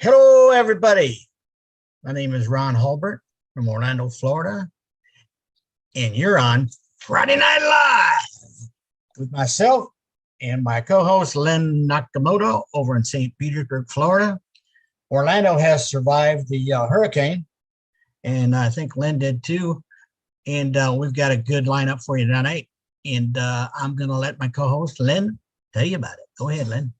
Hello, everybody. My name is Ron Hulbert from Orlando, Florida, and you're on Friday Night Live with myself and my co-host, Lynn Nakamoto, over in St. Petersburg, Florida. Orlando has survived the hurricane, and I think Lynn did too. And we've got a good lineup for you tonight. And I'm going to let my co-host, Lynn, tell you about it. Go ahead, Lynn.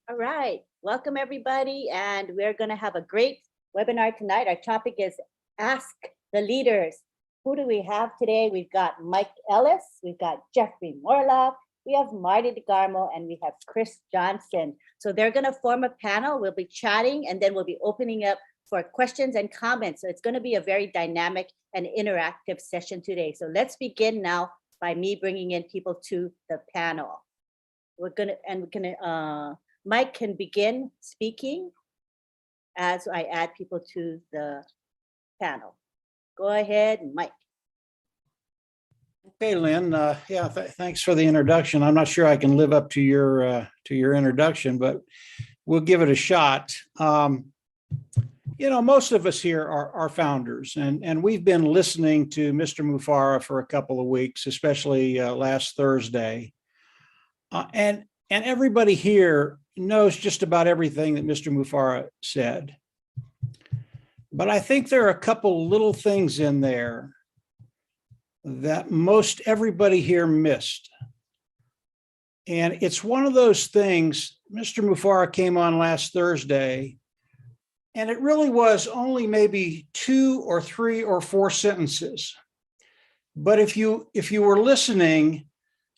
All right. Welcome, everybody. And we're going to have a great webinar tonight. Our topic is Ask the Leaders. Who do we have today? We've got Mike Ellis. We've got Jeffrey Morlock. We have Marty DeGarmo, and we have Chris Johnson. So they're going to form a panel. We'll be chatting, and then we'll be opening up for questions and comments. So it's going to be a very dynamic and interactive session today. So let's begin now by me bringing in people to the panel. Mike can begin speaking as I add people to the panel. Go ahead, Mike. Okay, Lynn. Thanks for the introduction. I'm not sure I can live up to your introduction, but we'll give it a shot. Most of us here are founders, and we've been listening to Mr. Mufareh for a couple of weeks, especially last Thursday. And everybody here knows just about everything that Mr. Mufareh said. But I think there are a couple little things in there that most everybody here missed. And it's one of those things. Mr. Mufareh came on last Thursday, and it really was only maybe 2 or 3 or 4 sentences. But if you were listening,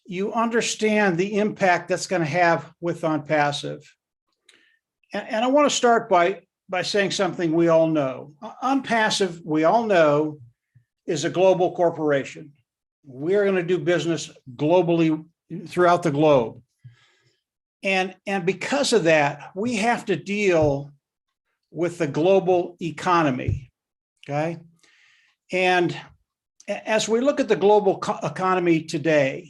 you understand the impact that's going to have with ONPASSIVE. And I want to start by saying something we all know. ONPASSIVE, we all know, is a global corporation. We're going to do business globally throughout the globe. And because of that, we have to deal with the global economy, okay? And as we look at the global economy today,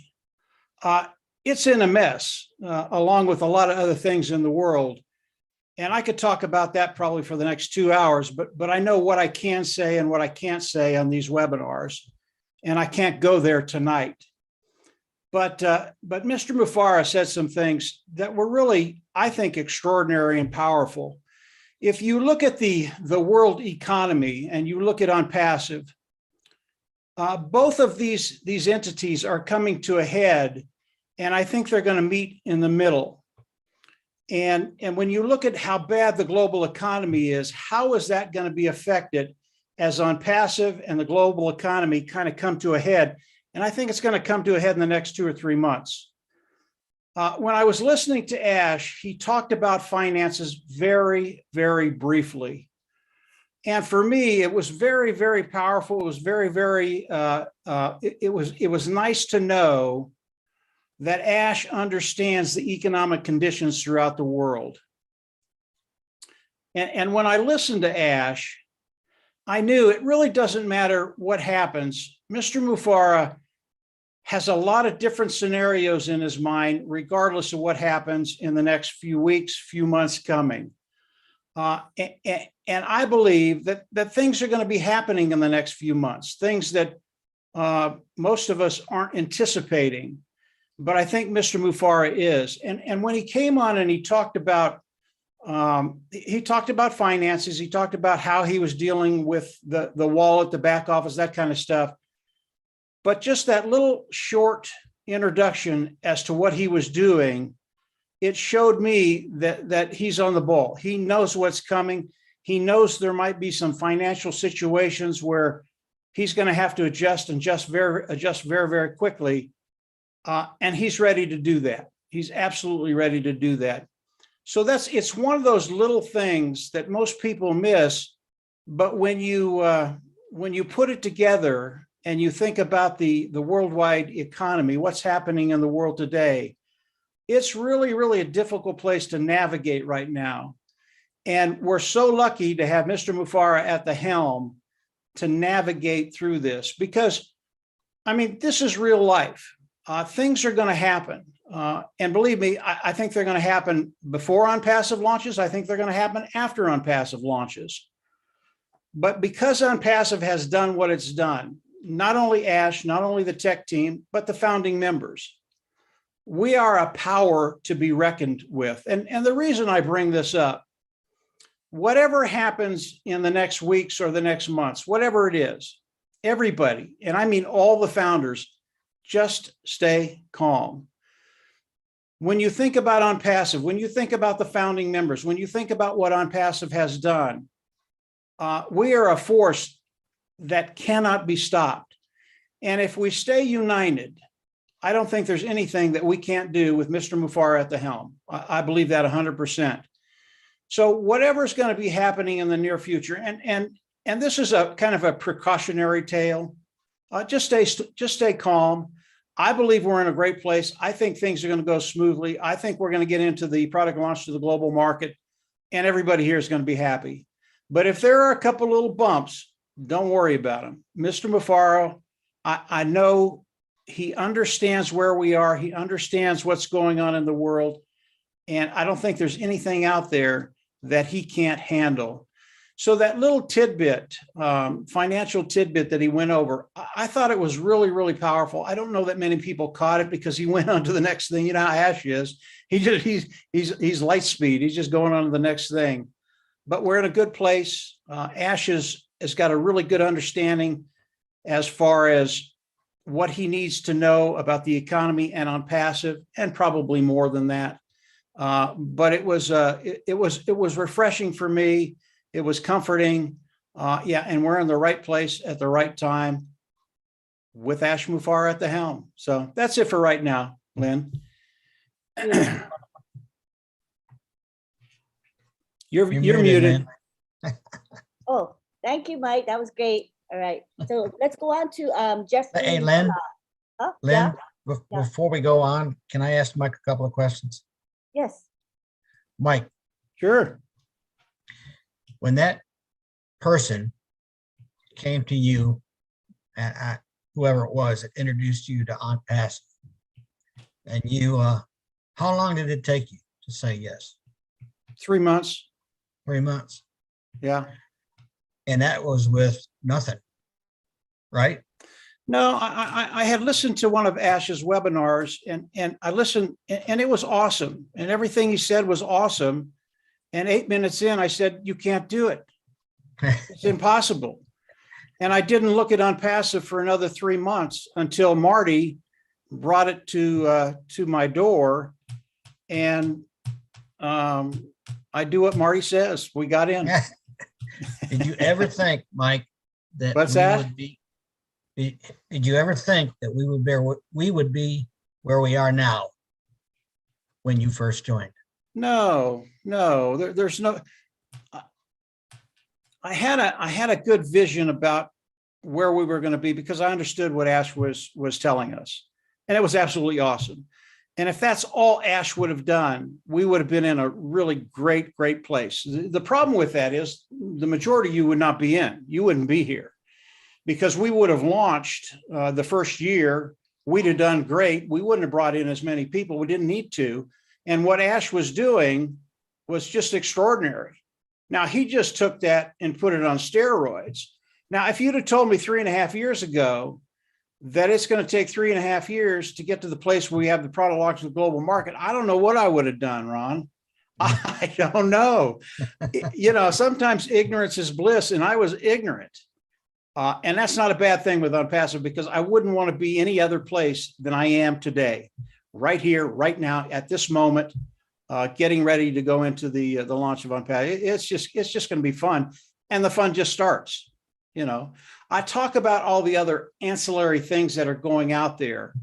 it's in a mess, along with a lot of other things in the world. And I could talk about that probably for the next 2 hours, but I know what I can say and what I can't say on these webinars, and I can't go there tonight. But Mr. Mufareh said some things that were really, I think, extraordinary and powerful. If you look at the world economy and you look at ONPASSIVE, both of these entities are coming to a head, and I think they're going to meet in the middle. And when you look at how bad the global economy is, how is that going to be affected as ONPASSIVE and the global economy kind of come to a head? And I think it's going to come to a head in the next 2 or 3 months. When I was listening to Ash, he talked about finances very, very briefly. And for me, it was very, very powerful. It was very, very, it was nice to know that Ash understands the economic conditions throughout the world. And when I listened to Ash, I knew it really doesn't matter what happens. Mr. Mufareh has a lot of different scenarios in his mind, regardless of what happens in the next few weeks, few months coming. And I believe that things are going to be happening in the next few months, things that most of us aren't anticipating. But I think Mr. Mufareh is. And when he came on and he talked about finances, he talked about how he was dealing with the wallet, the back office, that kind of stuff. But just that little short introduction as to what he was doing, it showed me that he's on the ball. He knows what's coming. He knows there might be some financial situations where he's going to have to adjust very, very quickly. And he's ready to do that. He's absolutely ready to do that. So it's one of those little things that most people miss. But when you put it together and you think about the worldwide economy, what's happening in the world today, it's really, really a difficult place to navigate right now. And we're so lucky to have Mr. Mufareh at the helm to navigate through this, because, I mean, this is real life. Things are going to happen. And believe me, I think they're going to happen before ONPASSIVE launches. I think they're going to happen after ONPASSIVE launches. But because ONPASSIVE has done what it's done, not only Ash, not only the tech team, but the founding members, we are a power to be reckoned with. And the reason I bring this up, whatever happens in the next weeks or the next months, whatever it is, everybody, and I mean all the founders, just stay calm. When you think about ONPASSIVE, when you think about the founding members, when you think about what ONPASSIVE has done, we are a force that cannot be stopped. And if we stay united, I don't think there's anything that we can't do with Mr. Mufareh at the helm. I believe that 100%. So whatever's going to be happening in the near future, and this is a kind of a precautionary tale, just stay calm. I believe we're in a great place. I think things are going to go smoothly. I think we're going to get into the product launch to the global market, and everybody here is going to be happy. But if there are a couple little bumps, don't worry about them. Mr. Mufareh, I know he understands where we are. He understands what's going on in the world. And I don't think there's anything out there that he can't handle. So that little tidbit, financial tidbit that he went over, I thought it was really, really powerful. I don't know that many people caught it because he went on to the next thing. You know how Ash is. He's light speed. He's just going on to the next thing. But we're in a good place. Ash has got a really good understanding as far as what he needs to know about the economy and ONPASSIVE, and probably more than that. But it was refreshing for me. It was comforting. Yeah, and we're in the right place at the right time with Ash Mufareh at the helm. So that's it for right now, Lynn. You're muted. Oh, thank you, Mike. That was great. All right. So let's go on to Jeffrey. Hey, Lynn. Lynn, yeah. before we go on, can I ask Mike a couple of questions? Yes. Mike. Sure. When that person came to you, whoever it was that introduced you to ONPASSIVE, and you, how long did it take you to say yes? 3 months. 3 months. Yeah. And that was with nothing, right? No, I had listened to one of Ash's webinars, and I listened, and it was awesome. And everything he said was awesome. And 8 minutes in, I said, you can't do it. It's impossible. And I didn't look at ONPASSIVE for another 3 months until Marty brought it to my door. And I do what Marty says. We got in. Did you ever think, Mike, that What's that? Did you ever think that we would be where we are now when you first joined? No, there's no. I had a good vision about where we were going to be because I understood what Ash was telling us, and it was absolutely awesome. And if that's all Ash would have done, we would have been in a really great place. The problem with that is the majority of you would not be in. You wouldn't be here because we would have launched the first year. We'd have done great. We wouldn't have brought in as many people. We didn't need to. And what Ash was doing was just extraordinary. Now, he just took that and put it on steroids. Now, if you'd have told me 3.5 years ago that it's going to take 3.5 years to get to the place where we have the product launch to the global market, I don't know what I would have done, Ron. I don't know. You know, sometimes ignorance is bliss, and I was ignorant. And that's not a bad thing with ONPASSIVE because I wouldn't want to be any other place than I am today, right here, right now, at this moment, getting ready to go into the launch of ONPASSIVE. It's just going to be fun, and the fun just starts. You know, I talk about all the other ancillary things that are going out there,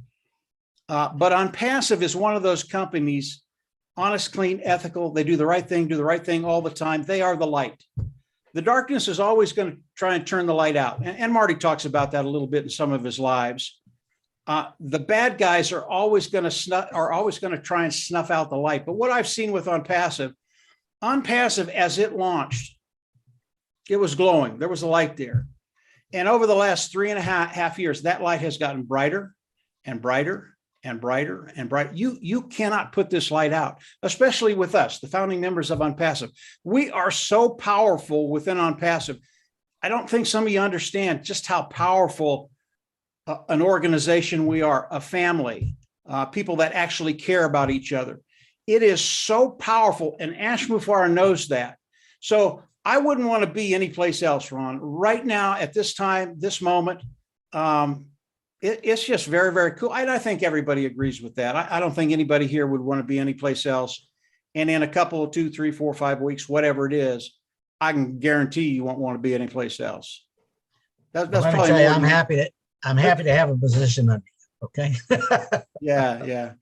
but ONPASSIVE is one of those companies, honest, clean, ethical. They do the right thing all the time. They are the light. The darkness is always going to try and turn the light out. And Marty talks about that a little bit in some of his lives. The bad guys are always going to try and snuff out the light. But what I've seen with ONPASSIVE as it launched, it was glowing. There was a light there. And over the last 3.5 years, that light has gotten brighter and brighter and brighter and bright. You cannot put this light out, especially with us, the founding members of ONPASSIVE. We are so powerful within ONPASSIVE. I don't think some of you understand just how powerful an organization we are, a family, people that actually care about each other. It is so powerful, and Ash Mufareh knows that. So I wouldn't want to be anyplace else, Ron. Right now, at this time, this moment, it's just very, very cool. I think everybody agrees with that. I don't think anybody here would want to be anyplace else. And in a couple of 2, 3, 4, 5 weeks, whatever it is, I can guarantee you won't want to be anyplace else. That's Let me probably tell you, more I'm happy to have a position under you. Okay. yeah.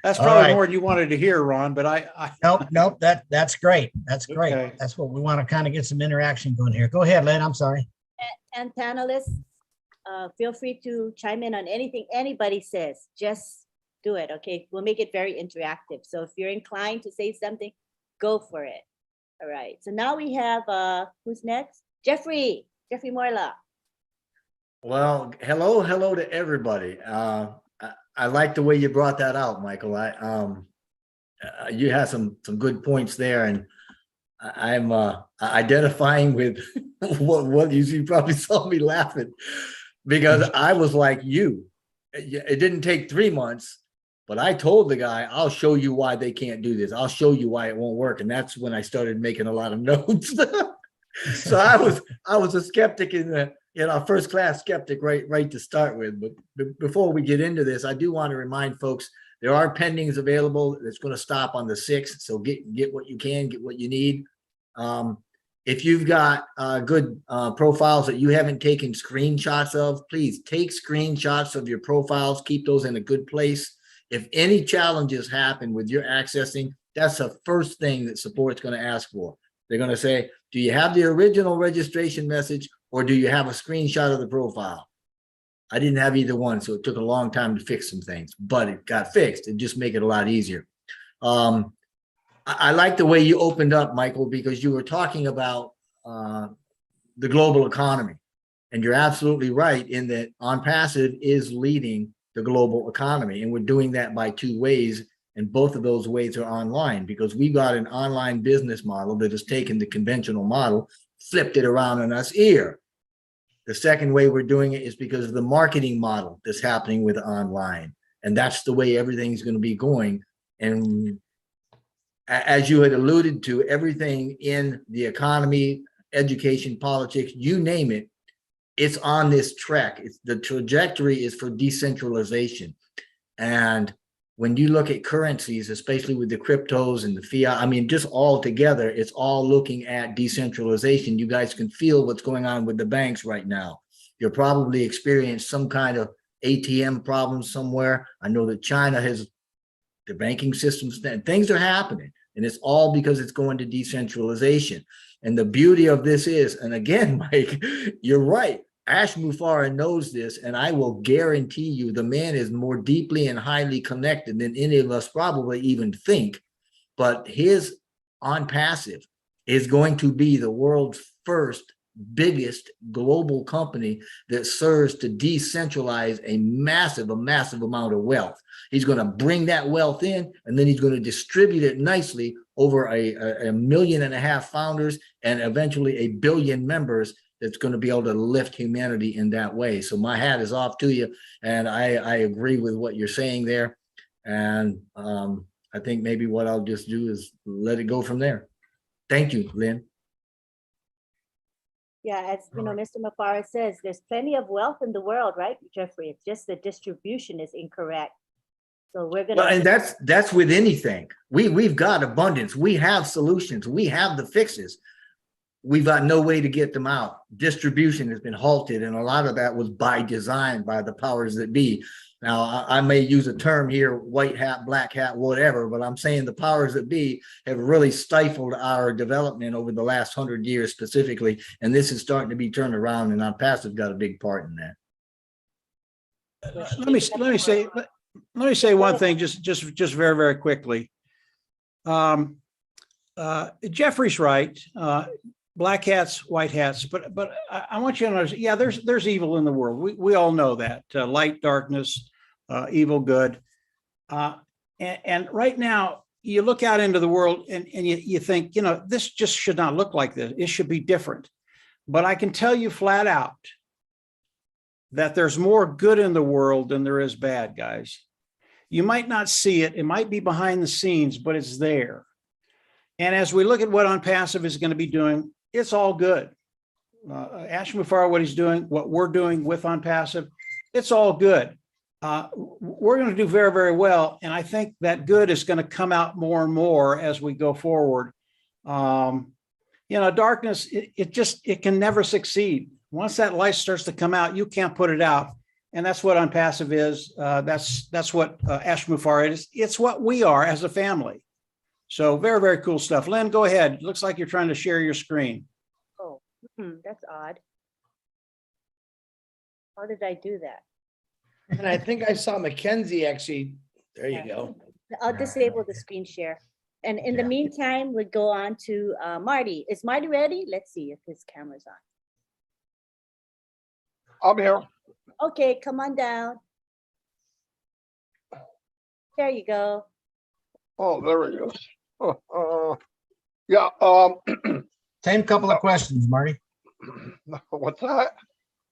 That's All probably right. more than you wanted to hear, Ron, but I Nope. That's great. That's great. Okay. That's what we want to kind of get some interaction going here. Go ahead, Lynn. I'm sorry. And panelists, feel free to chime in on anything anybody says. Just do it, okay? We'll make it very interactive. So if you're inclined to say something, go for it. All right. So now we have, who's next? Jeffrey Morla. Well, hello to everybody. I like the way you brought that out, Michael. You had some good points there, and I'm identifying with what you probably saw me laughing, because I was like you. It didn't take 3 months, but I told the guy, I'll show you why they can't do this. I'll show you why it won't work. And that's when I started making a lot of notes. So I was a skeptic in our first class skeptic right to start with. But before we get into this, I do want to remind folks there are pendings available. It's going to stop on the 6th. So get what you can, get what you need. If you've got good profiles that you haven't taken screenshots of, please take screenshots of your profiles. Keep those in a good place. If any challenges happen with your accessing, that's the first thing that support's going to ask for. They're going to say, do you have the original registration message, or do you have a screenshot of the profile? I didn't have either one, so it took a long time to fix some things, but it got fixed. It just make it a lot easier. I like the way you opened up, Michael, because you were talking about the global economy. And you're absolutely right in that ONPASSIVE is leading the global economy. And we're doing that by 2 ways. And both of those ways are online, because we got an online business model that has taken the conventional model, flipped it around on us ear. The second way we're doing it is because of the marketing model that's happening with online. And that's the way everything's going to be going. And as you had alluded to, everything in the economy, education, politics, you name it, it's on this track. The trajectory is for decentralization. And when you look at currencies, especially with the cryptos and the fiat, I mean, just all together, it's all looking at decentralization. You guys can feel what's going on with the banks right now. You're probably experienced some kind of ATM problem somewhere. I know that China has the banking systems, things are happening, and it's all because it's going to decentralization. And the beauty of this is, and again, Mike, you're right. Ash Mufareh knows this, and I will guarantee you the man is more deeply and highly connected than any of us probably even think. But his ONPASSIVE is going to be the world's first biggest global company that serves to decentralize a massive amount of wealth. He's going to bring that wealth in, and then he's going to distribute it nicely over a 1.5 million founders and eventually 1 billion members. That's going to be able to lift humanity in that way. So my hat is off to you, and I agree with what you're saying there. And I think maybe what I'll just do is let it go from there. Thank you, Lynn. Yeah, as you know, Mr. Mufareh says, there's plenty of wealth in the world, right, Jeffrey? It's just the distribution is incorrect. So we're gonna. Well, and that's with anything. We've got abundance. We have solutions. We have the fixes. We've got no way to get them out. Distribution has been halted, and a lot of that was by design by the powers that be. Now, I may use a term here, white hat, black hat, whatever, but I'm saying the powers that be have really stifled our development over the last 100 years specifically, and this is starting to be turned around, and ONPASSIVE got a big part in that. Let me say one thing, just very, very quickly. Jeffrey's right. Black hats, white hats, but I want you to understand, yeah, there's evil in the world. We all know that, light, darkness, evil, good. And right now, you look out into the world and you think, this just should not look like this. It should be different. But I can tell you flat out that there's more good in the world than there is bad, guys. You might not see it. It might be behind the scenes, but it's there. And as we look at what ONPASSIVE is going to be doing, it's all good. Ash Mufara, what he's doing, what we're doing with ONPASSIVE, it's all good. We're going to do very, very well. And I think that good is going to come out more and more as we go forward. Darkness, it can never succeed. Once that light starts to come out, you can't put it out. And that's what ONPASSIVE is. That's what Ash Mufara is. It's what we are as a family. So very, very cool stuff. Lynn, go ahead. It looks like you're trying to share your screen. Oh, that's odd. How did I do that? And I think I saw Mackenzie actually. There you go. I'll disable the screen share. And in the meantime, we'll go on to Marty. Is Marty ready? Let's see if his camera's on. I'm here. Okay, come on down. There you go. Oh, there he is. Yeah. Same couple of questions, Marty. What's that?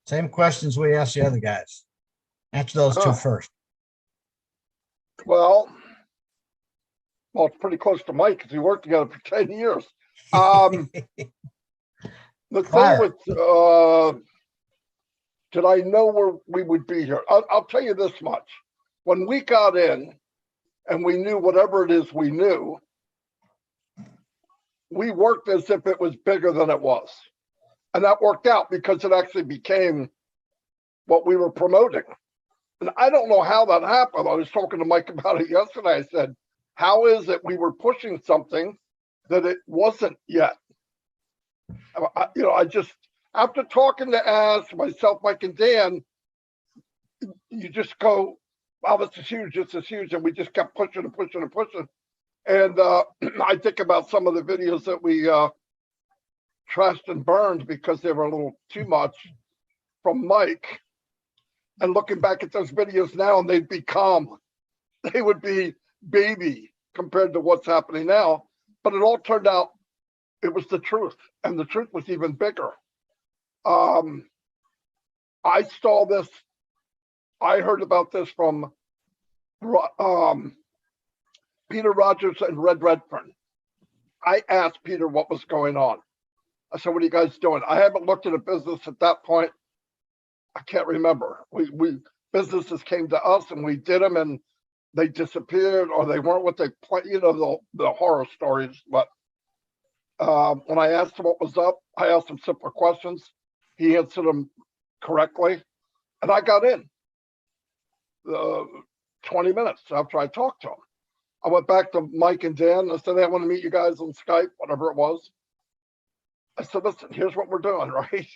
Same questions we asked the other guys. Answer those two first. Well, it's pretty close to Mike because we worked together for 10 years. The thing with, did I know where we would be here? I'll tell you this much. When we got in and we knew whatever it is we knew, we worked as if it was bigger than it was. And that worked out because it actually became what we were promoting. And I don't know how that happened. I was talking to Mike about it yesterday. I said, how is it we were pushing something that it wasn't yet? I just, after talking to Ash, myself, Mike, and Dan, you just go, wow, this is huge, this is huge. And we just kept pushing and pushing and pushing. And I think about some of the videos that we trashed and burned because they were a little too much from Mike. And looking back at those videos now, and they would be baby compared to what's happening now. But it all turned out, it was the truth. And the truth was even bigger. I saw this, I heard about this from Peter Rogers and Red Redfern. I asked Peter what was going on. I said, what are you guys doing? I haven't looked at a business at that point. I can't remember. Businesses came to us and we did them and they disappeared or they weren't what they planned, the horror stories. But when I asked him what was up, I asked him simple questions. He answered them correctly. And I got in 20 minutes after I talked to him. I went back to Mike and Dan. I said, I want to meet you guys on Skype, whatever it was. I said, listen, here's what we're doing, right?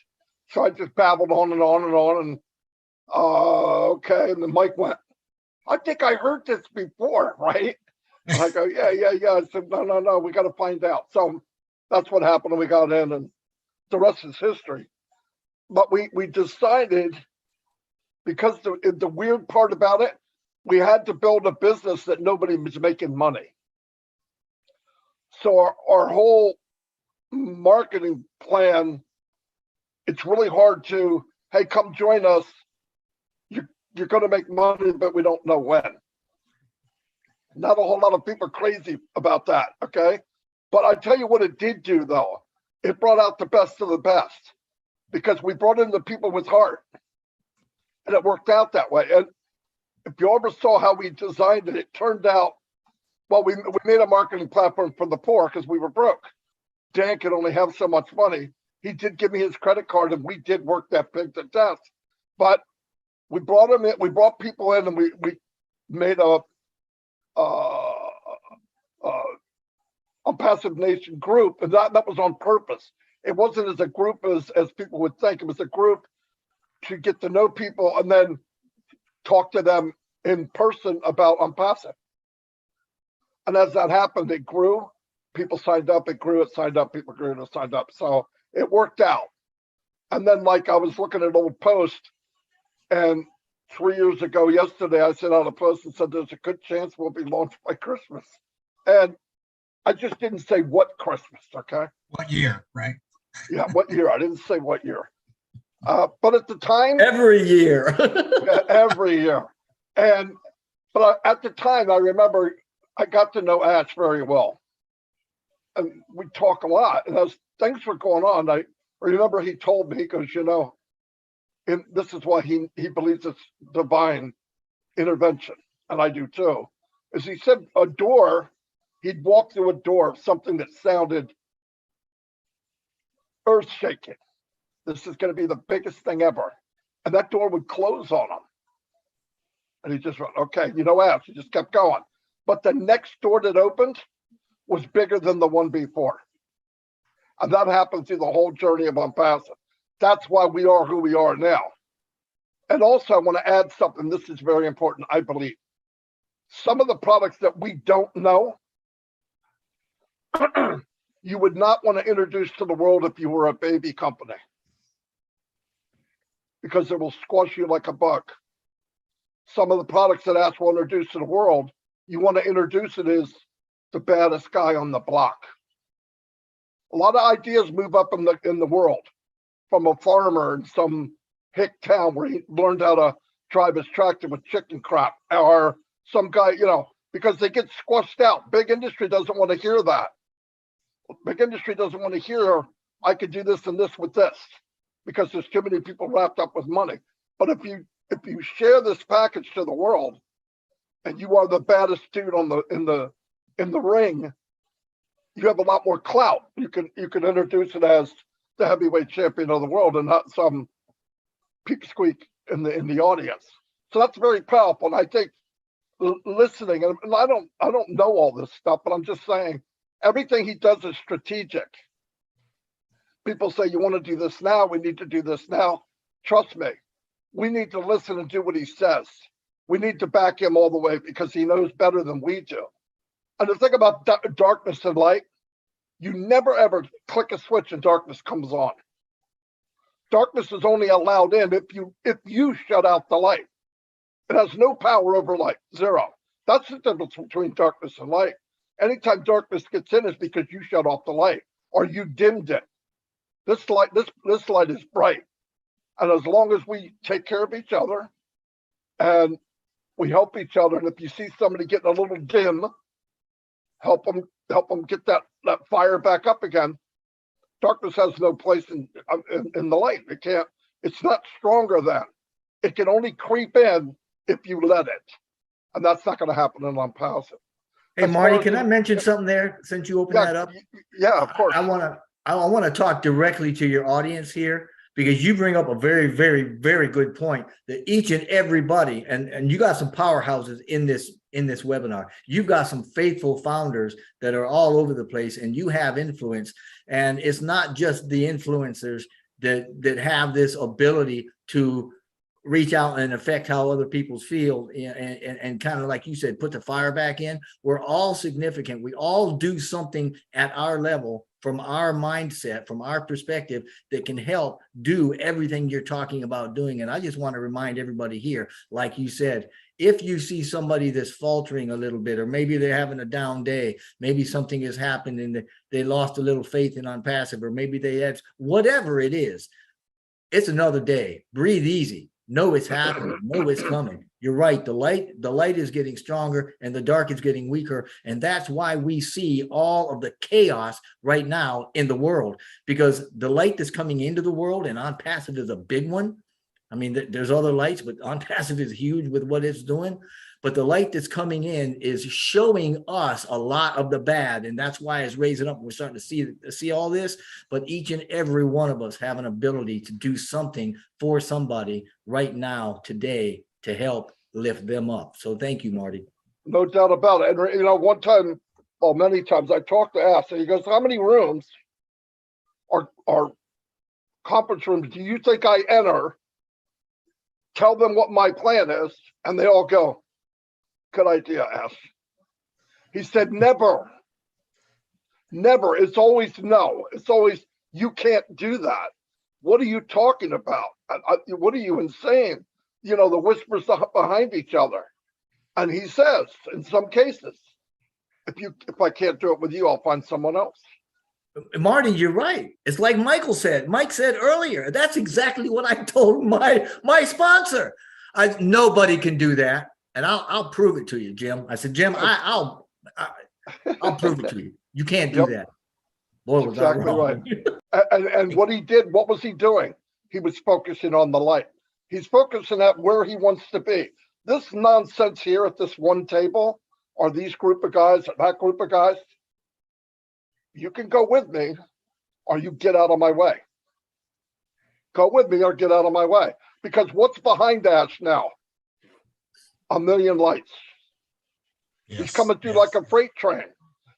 So I just babbled on and on and on. And okay. And then Mike went, I think I heard this before, right? And I go, yeah. I said, no, we got to find out. So that's what happened. And we got in and the rest is history. But we decided, because the weird part about it, we had to build a business that nobody was making money. So our whole marketing plan, it's really hard to, hey, come join us. You're going to make money, but we don't know when. Not a whole lot of people are crazy about that, okay? But I tell you what it did do, though. It brought out the best of the best because we brought in the people with heart. And it worked out that way. And if you ever saw how we designed it, it turned out, well, we made a marketing platform for the poor because we were broke. Dan could only have so much money. He did give me his credit card and we did work that pig to death. But we brought him in, we brought people in and we made a ONPASSIVE Nation group. And that was on purpose. It wasn't as a group as people would think. It was a group to get to know people and then talk to them in person about ONPASSIVE. And as that happened, it grew. People signed up, it grew, it signed up, people grew, and it signed up. So it worked out. And then, like, I was looking at old posts, and 3 years ago yesterday, I sent out a post and said, there's a good chance we'll be launched by Christmas. And I just didn't say what Christmas, okay? What year, right? Yeah, what year? I didn't say what year. But at the time, Every year. every year. But at the time, I remember I got to know Ash very well. And we talk a lot. And as things were going on, I remember he told me, he goes, and this is why he believes it's divine intervention. And I do too. Is he said a door, he'd walk through a door of something that sounded earth shaking. This is going to be the biggest thing ever. And that door would close on him. And he just went, okay, Ash, he just kept going. But the next door that opened was bigger than the one before. And that happened through the whole journey of ONPASSIVE. That's why we are who we are now. And also, I want to add something. This is very important, I believe. Some of the products that we don't know, you would not want to introduce to the world if you were a baby company, because it will squash you like a bug. Some of the products that Ash will introduce to the world, you want to introduce it as the baddest guy on the block. A lot of ideas move up in the world from a farmer in some hick town where he learned how to drive his tractor with chicken crap, or some guy, because they get squashed out. Big industry doesn't want to hear that. Big industry doesn't want to hear, I could do this and this with this, because there's too many people wrapped up with money. But if you share this package to the world, and you are the baddest dude in the ring, you have a lot more clout. You can introduce it as the heavyweight champion of the world, and not some peepsqueak in the audience. So that's very powerful. And I think listening, and I don't know all this stuff, but I'm just saying everything he does is strategic. People say, you want to do this now, we need to do this now. Trust me, we need to listen and do what he says. We need to back him all the way, because he knows better than we do. And the thing about darkness and light, you never ever click a switch and darkness comes on. Darkness is only allowed in if you shut out the light. It has no power over light, zero. That's the difference between darkness and light. Anytime darkness gets in is because you shut off the light or you dimmed it. This light is bright. And as long as we take care of each other and we help each other, and if you see somebody getting a little dim, help them get that fire back up again. Darkness has no place in the light. It's not stronger than. It can only creep in if you let it. And that's not going to happen in ONPASSIVE. Hey, Marty, can I mention something there since you opened that up? Yeah, of course. I want to talk directly to your audience here, because you bring up a very, very, very good point that each and everybody, and you got some powerhouses in this webinar. You've got some faithful founders that are all over the place, and you have influence. And it's not just the influencers that have this ability to reach out and affect how other people feel, and kind of like you said, put the fire back in. We're all significant. We all do something at our level, from our mindset, from our perspective, that can help do everything you're talking about doing. And I just want to remind everybody here, like you said, if you see somebody that's faltering a little bit, or maybe they're having a down day, maybe something has happened and they lost a little faith in ONPASSIVE, or maybe they had, whatever it is, it's another day. Breathe easy. Know it's happening. Know it's coming. You're right. The light is getting stronger and the dark is getting weaker. And that's why we see all of the chaos right now in the world, because the light that's coming into the world, and ONPASSIVE is a big one. I mean, there's other lights, but ONPASSIVE is huge with what it's doing. But the light that's coming in is showing us a lot of the bad, and that's why it's raising up. We're starting to see all this, but each and every one of us have an ability to do something for somebody right now, today, to help lift them up. So thank you, Marty. No doubt about it. And one time, well, many times, I talked to Ash, and he goes, how many rooms are conference rooms do you think I enter, tell them what my plan is, and they all go, good idea, Ash. He said, never. Never. It's always no. It's always, you can't do that. What are you talking about? What are you insane? the whispers behind each other. And he says, in some cases, if I can't do it with you, I'll find someone else. Marty, you're right. It's like Michael said. Mike said earlier. That's exactly what I told my sponsor. Nobody can do that, and I'll prove it to you, Jim. I said, Jim, I'll prove it to you. You can't do that. Boy, was I Exactly wrong. right. And what he did, what was he doing? He was focusing on the light. He's focusing at where he wants to be. This nonsense here at this one table, or these group of guys, or that group of guys, you can go with me, or you get out of my way. Go with me or get out of my way. Because what's behind Ash now? A million lights. He's Yes, coming through yes. like a freight train.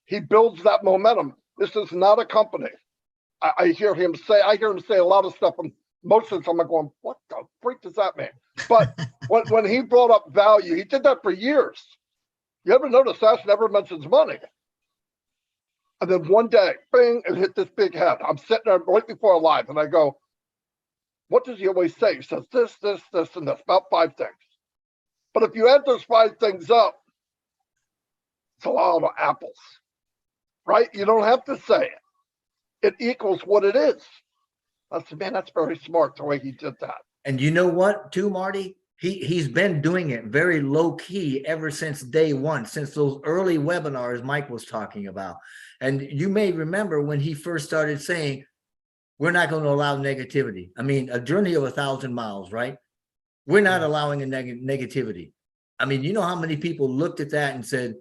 He builds that momentum. This is not a company. I hear him say a lot of stuff, and most of the time I'm going, what the freak does that mean? But when he brought up value, he did that for years. You ever notice Ash never mentions money? And then one day, bing, it hit this big head. I'm sitting there right before live, and I go, what does he always say? He says this, and this, about 5 things. But if you add those 5 things up, it's a lot of apples, right? You don't have to say it. It equals what it is. I said, man, that's very smart the way he did that. And you know what, too, Marty? He's been doing it very low key ever since day one, since those early webinars Mike was talking about. And you may remember when he first started saying, we're not going to allow negativity. I mean, a journey of 1,000 miles, right? We're not allowing a negativity. I mean, you know how many people looked at that and said,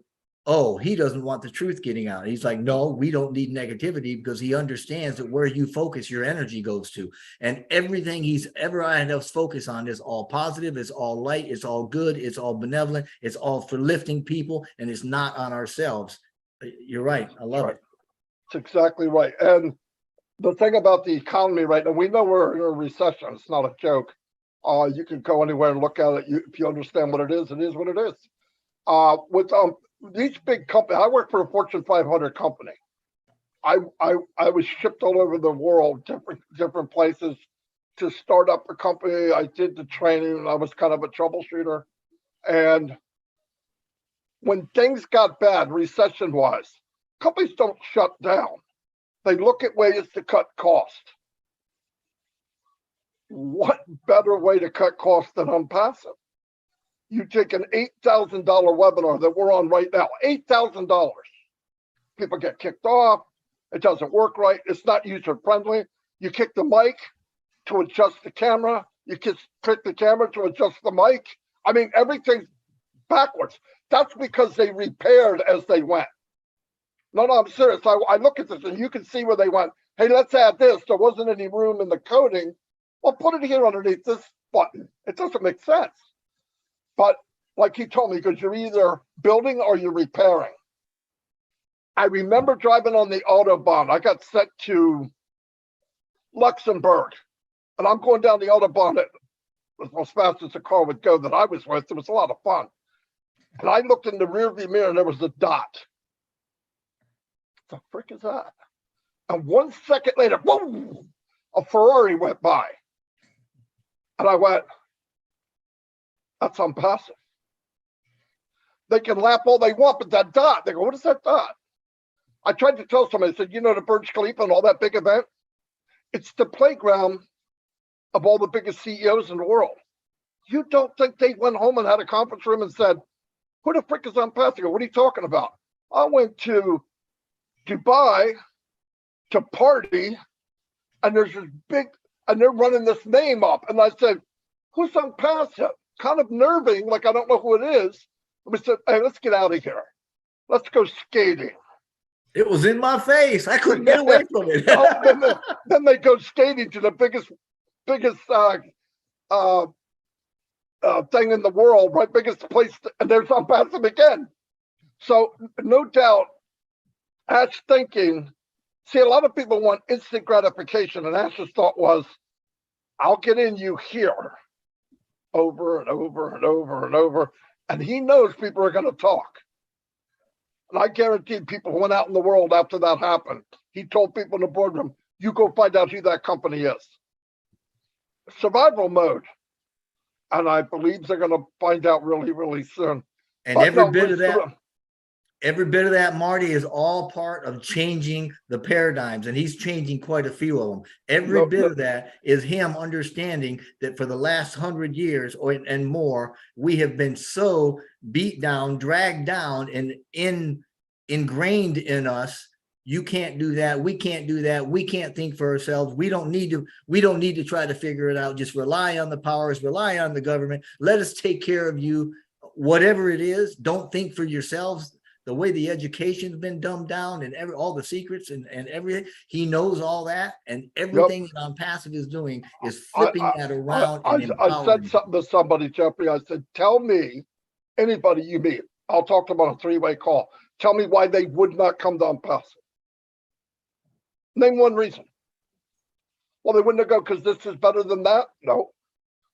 oh, he doesn't want the truth getting out. He's like, no, we don't need negativity, because he understands that where you focus, your energy goes to. And everything he's ever had us focus on is all positive, it's all light, it's all good, it's all benevolent, it's all for lifting people, and it's not on ourselves. You're right. I love it. That's exactly right. And the thing about the economy right now, we know we're in a recession. It's not a joke. You can go anywhere and look at it. If you understand what it is what it is. With these big companies, I work for a Fortune 500 company. I was shipped all over the world, different places to start up a company. I did the training. I was kind of a troubleshooter. And when things got bad, recession-wise, companies don't shut down. They look at ways to cut cost. What better way to cut costs than ONPASSIVE? You take an $8,000 webinar that we're on right now, $8,000. People get kicked off. It doesn't work right. It's not user-friendly. You kick the mic to adjust the camera. You kick the camera to adjust the mic. I mean, everything's backwards. That's because they repaired as they went. No, I'm serious. I look at this and you can see where they went. Hey, let's add this. There wasn't any room in the coding. Well, put it here underneath this button. It doesn't make sense. But like he told me, because you're either building or you're repairing. I remember driving on the Autobahn. I got sent to Luxembourg, and I'm going down the Autobahn as fast as the car would go that I was with. It was a lot of fun. And I looked in the rearview mirror and there was a dot. What the frick is that? And 1 second later, boom, a Ferrari went by. And I went, that's ONPASSIVE. They can laugh all they want, but that dot, they go, what is that dot? I tried to tell somebody, I said, you know, the Burj Khalifa and all that big event? It's the playground of all the biggest CEOs in the world. You don't think they went home and had a conference room and said, who the frick is ONPASSIVE? What are you talking about? I went to Dubai to party, and there's this big, and they're running this name up. And I said, who's ONPASSIVE? Kind of nerving, like I don't know who it is. And we said, hey, let's get out of here. Let's go skating. It was in my face. I couldn't get away from it. Then they go skating to the biggest thing in the world, right? Biggest place, and there's ONPASSIVE again. So no doubt, Ash thinking, see, a lot of people want instant gratification, and Ash's thought was, I'll get in you here over and over and over and over. And he knows people are going to talk. And I guarantee people went out in the world after that happened. He told people in the boardroom, you go find out who that company is. Survival mode. And I believe they're gonna find out really, really soon. And But every no, bit of that, every bit of that, Marty, is all part of changing the paradigms, and he's changing quite a few of them. Every No, bit no. of that is him understanding that for the last 100 years and more, we have been so beat down, dragged down, and ingrained in us. You can't do that. We can't do that. We can't think for ourselves. We don't need to try to figure it out. Just rely on the powers, rely on the government. Let us take care of you, whatever it is. Don't think for yourselves. The way the education's been dumbed down and all the secrets and everything, he knows all that, and everything that ONPASSIVE is doing is flipping that around and I empowering. said something to somebody, Jeffrey. I said, tell me, anybody you meet, I'll talk to them on a 3-way call. Tell me why they would not come to ONPASSIVE. Name one reason. Well, they wouldn't go because this is better than that. No.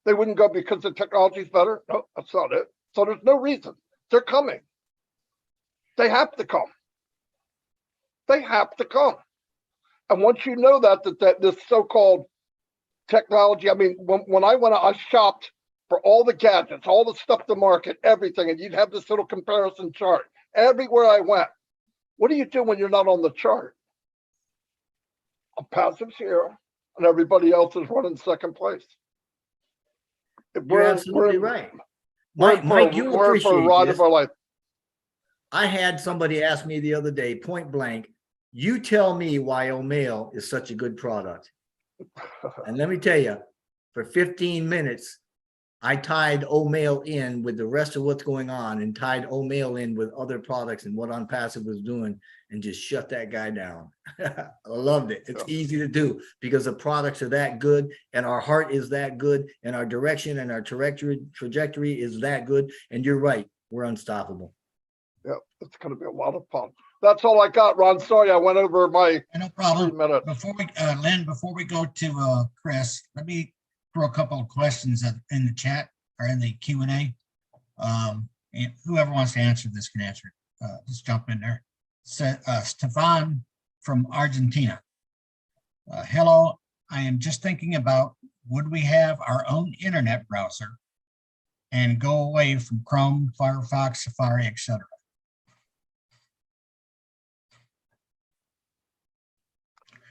They wouldn't go because the technology is better. No, that's not it. So there's no reason. They're coming. They have to come. They have to come. And once you know that this so-called technology, I mean, when I went out, I shopped for all the gadgets, all the stuff to market, everything, and you'd have this little comparison chart everywhere I went. What do you do when you're not on the chart? ONPASSIVE's here, and everybody else is running second place. You're absolutely right. Mike, Mike, you'll we're for a appreciate ride this. of our life. I had somebody ask me the other day, point blank, you tell me why O'Mail is such a good product. And let me tell you, for 15 minutes, I tied O'Mail in with the rest of what's going on and tied O'Mail in with other products and what ONPASSIVE was doing and just shut that guy down. I loved it. It's easy to do because the products are that good and our heart is that good and our direction and our trajectory is that good. And you're right, we're unstoppable. Yeah, it's going to be a lot of fun. That's all I got, Ron. Sorry, I went over my No 3 problem. minutes. Before we, Lynn, before we go to Chris, let me throw a couple of questions in the chat or in the Q&A. And whoever wants to answer this can answer it. Just jump in there. So, Stefan from Argentina. Hello, I am just thinking about, would we have our own internet browser and go away from Chrome, Firefox, Safari, etc.?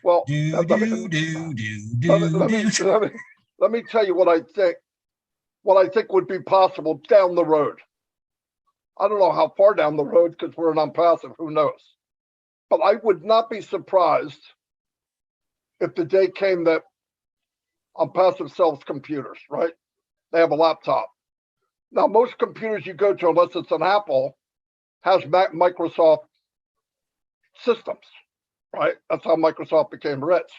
Well, Let me tell you what I think. What I think would be possible down the road. I don't know how far down the road because we're an ONPASSIVE. Who knows? But I would not be surprised if the day came that ONPASSIVE sells computers. Right? They have a laptop. Now, most computers you go to, unless it's an Apple, has Microsoft systems. Right? That's how Microsoft became rich.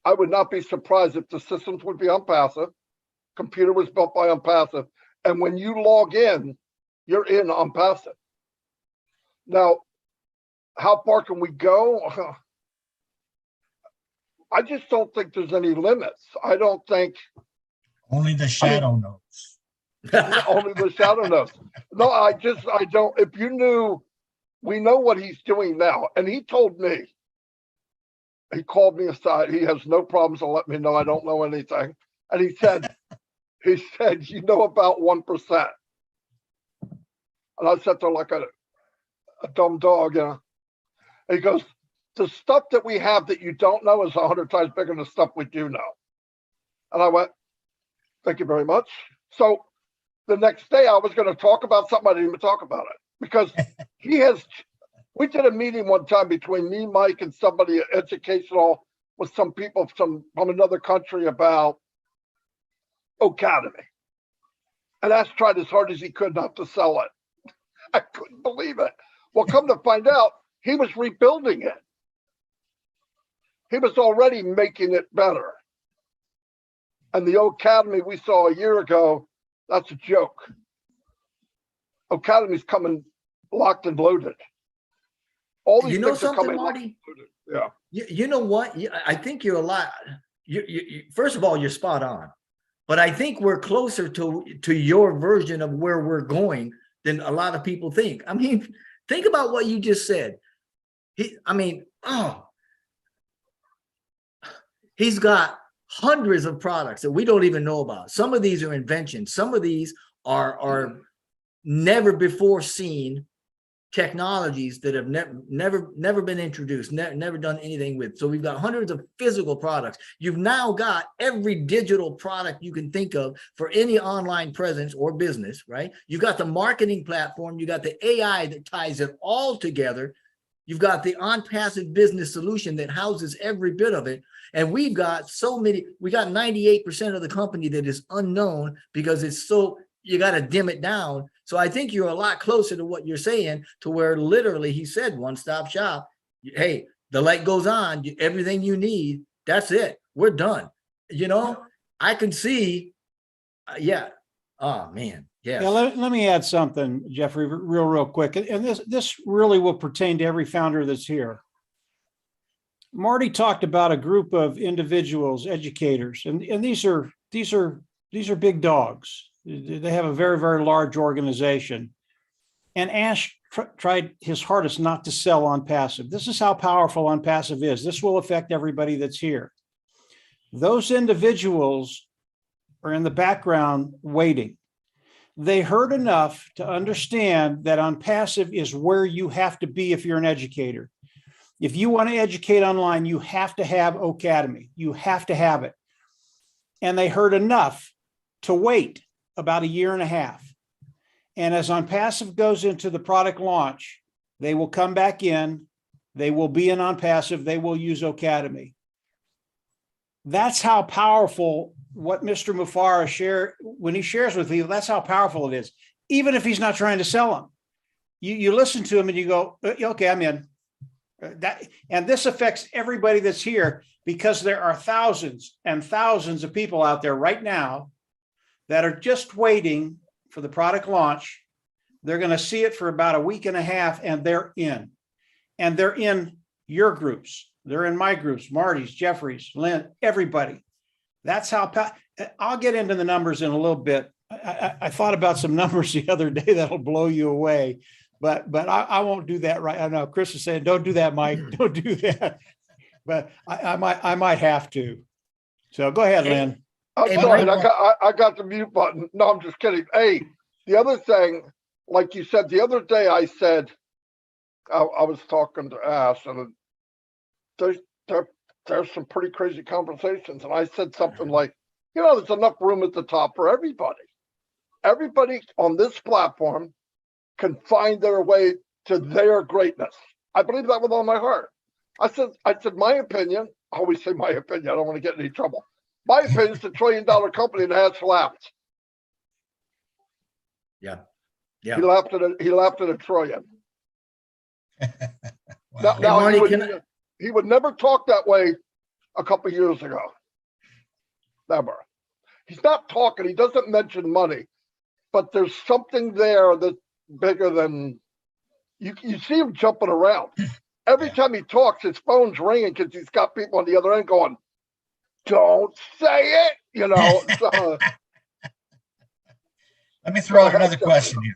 I would not be surprised if the systems would be ONPASSIVE, computer was built by ONPASSIVE, and when you log in, you're in ONPASSIVE. Now, how far can we go? I just don't think there's any limits. I don't think only the shadow knows. Only the shadow knows. No, I don't. If you knew, we know what he's doing now, and he told me. He called me aside. He has no problems to let me know I don't know anything. And he said, you know about 1%. And I sat there like a dumb dog, you know. And he goes, the stuff that we have that you don't know is 100 times bigger than the stuff we do know. And I went, thank you very much. So the next day I was going to talk about something. I didn't even talk about it because we did a meeting one time between me, Mike, and somebody educational with some people from another country about Academy. And Ash tried as hard as he could not to sell it. I couldn't believe it. Well, come to find out, he was rebuilding it. He was already making it better. And the Academy we saw a year ago, that's a joke. Academy's coming locked and loaded. All these things are coming, Marty? Yeah. You know what? I think you're a lot. First of all, you're spot on. But I think we're closer to your version of where we're going than a lot of people think. I mean, think about what you just said. He's got hundreds of products that we don't even know about. Some of these are inventions. Some of these are never before seen technologies that have never been introduced, never done anything with. So we've got hundreds of physical products. You've now got every digital product you can think of for any online presence or business, right? You've got the marketing platform, you got the AI that ties it all together. You've got the ONPASSIVE business solution that houses every bit of it. And we've got so many, we got 98% of the company that is unknown because it's so, you got to dim it down. So I think you're a lot closer to what you're saying, to where literally he said one-stop shop. Hey, the light goes on, everything you need, that's it. We're done. You know, I can see, yeah. Oh man. Yes. Yeah, let me add something, Jeffrey, real quick. And this really will pertain to every founder that's here. Marty talked about a group of individuals, educators, and these are big dogs. They have a very large organization. And Ash tried his hardest not to sell ONPASSIVE. This is how powerful ONPASSIVE is. This will affect everybody that's here. Those individuals are in the background waiting. They heard enough to understand that ONPASSIVE is where you have to be if you're an educator. If you want to educate online, you have to have Academy. You have to have it. And they heard enough to wait about 1.5 years. And as ONPASSIVE goes into the product launch, they will come back in, they will be in ONPASSIVE, they will use Academy. That's how powerful what Mr. Mufara shared, when he shares with you, that's how powerful it is. Even if he's not trying to sell them, you listen to him and you go, okay, I'm in. And this affects everybody that's here, because there are thousands and thousands of people out there right now that are just waiting for the product launch. They're going to see it for about 1.5 weeks and they're in. And they're in your groups. They're in my groups, Marty's, Jeffrey's, Lynn, everybody. That's how, I'll get into the numbers in a little bit. I thought about some numbers the other day that'll blow you away, but I won't do that right. I know Chris is saying, don't do that, Mike, don't do that. But I might have to. So go ahead, Lynn. I'm sorry, I got the mute button. No, I'm just kidding. Hey, the other thing, like you said, the other day I said, I was talking to Ash, and there's some pretty crazy conversations. And I said something like, you know, there's enough room at the top for everybody. Everybody on this platform can find their way to their greatness. I believe that with all my heart. I said, my opinion, I always say my opinion, I don't want to get in any trouble. My opinion is a $1 trillion company that has laughed. Yeah. He laughed at $1 trillion. Wow. Now Marty, he would never talk that way a couple of years ago. Never. He's not talking. He doesn't mention money, but there's something there that's bigger than you see him jumping around. Every time he talks, his phone's ringing because he's got people on the other end going, "Don't say it," you know. So, Let me throw out another question here.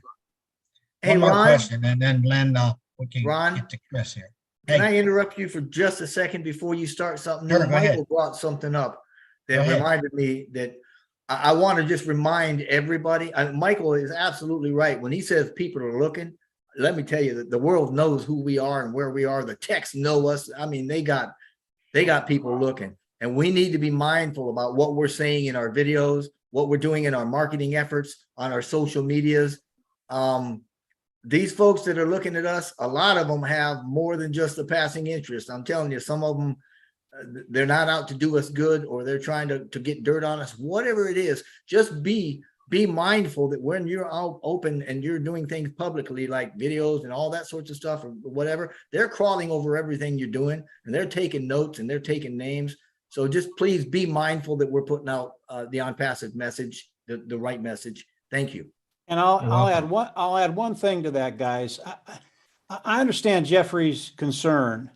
Hey, One more Ron? question, and then Len, we can Ron? get to Chris here. Can Hey. I interrupt you for just a second before you start something? Sure, go ahead. Michael brought something up Go that ahead. reminded me that I want to just remind everybody. Michael is absolutely right. When he says people are looking, let me tell you that the world knows who we are and where we are. The techs know us. I mean, they got people looking, and we need to be mindful about what we're saying in our videos, what we're doing in our marketing efforts on our social medias. These folks that are looking at us, a lot of them have more than just a passing interest. I'm telling you, some of them, they're not out to do us good, or they're trying to get dirt on us. Whatever it is, just be mindful that when you're out open and you're doing things publicly, like videos and all that sorts of stuff or whatever, they're crawling over everything you're doing, and they're taking notes and they're taking names. So just please be mindful that we're putting out the ONPASSIVE message, the right message. Thank you. And I'll add one thing to that, guys. I understand Jeffrey's concern,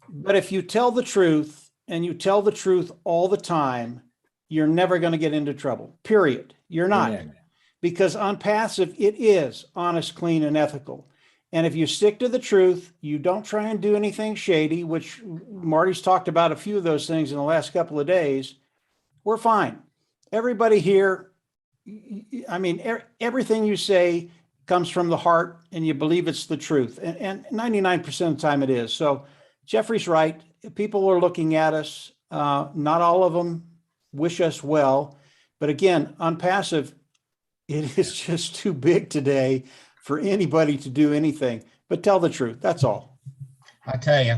but if you tell the truth and you tell the truth all the time, you're never going to get into trouble, period. You're not. Amen. Because ONPASSIVE, it is honest, clean, and ethical. And if you stick to the truth, you don't try and do anything shady, which Marty's talked about a few of those things in the last couple of days. we're fine. Everybody here, I mean, everything you say comes from the heart and you believe it's the truth. And 99% of the time it is. So Jeffrey's right. People are looking at us. Not all of them wish us well. But again, ONPASSIVE, it is just too big today for anybody to do anything. But tell the truth. That's all. I tell you,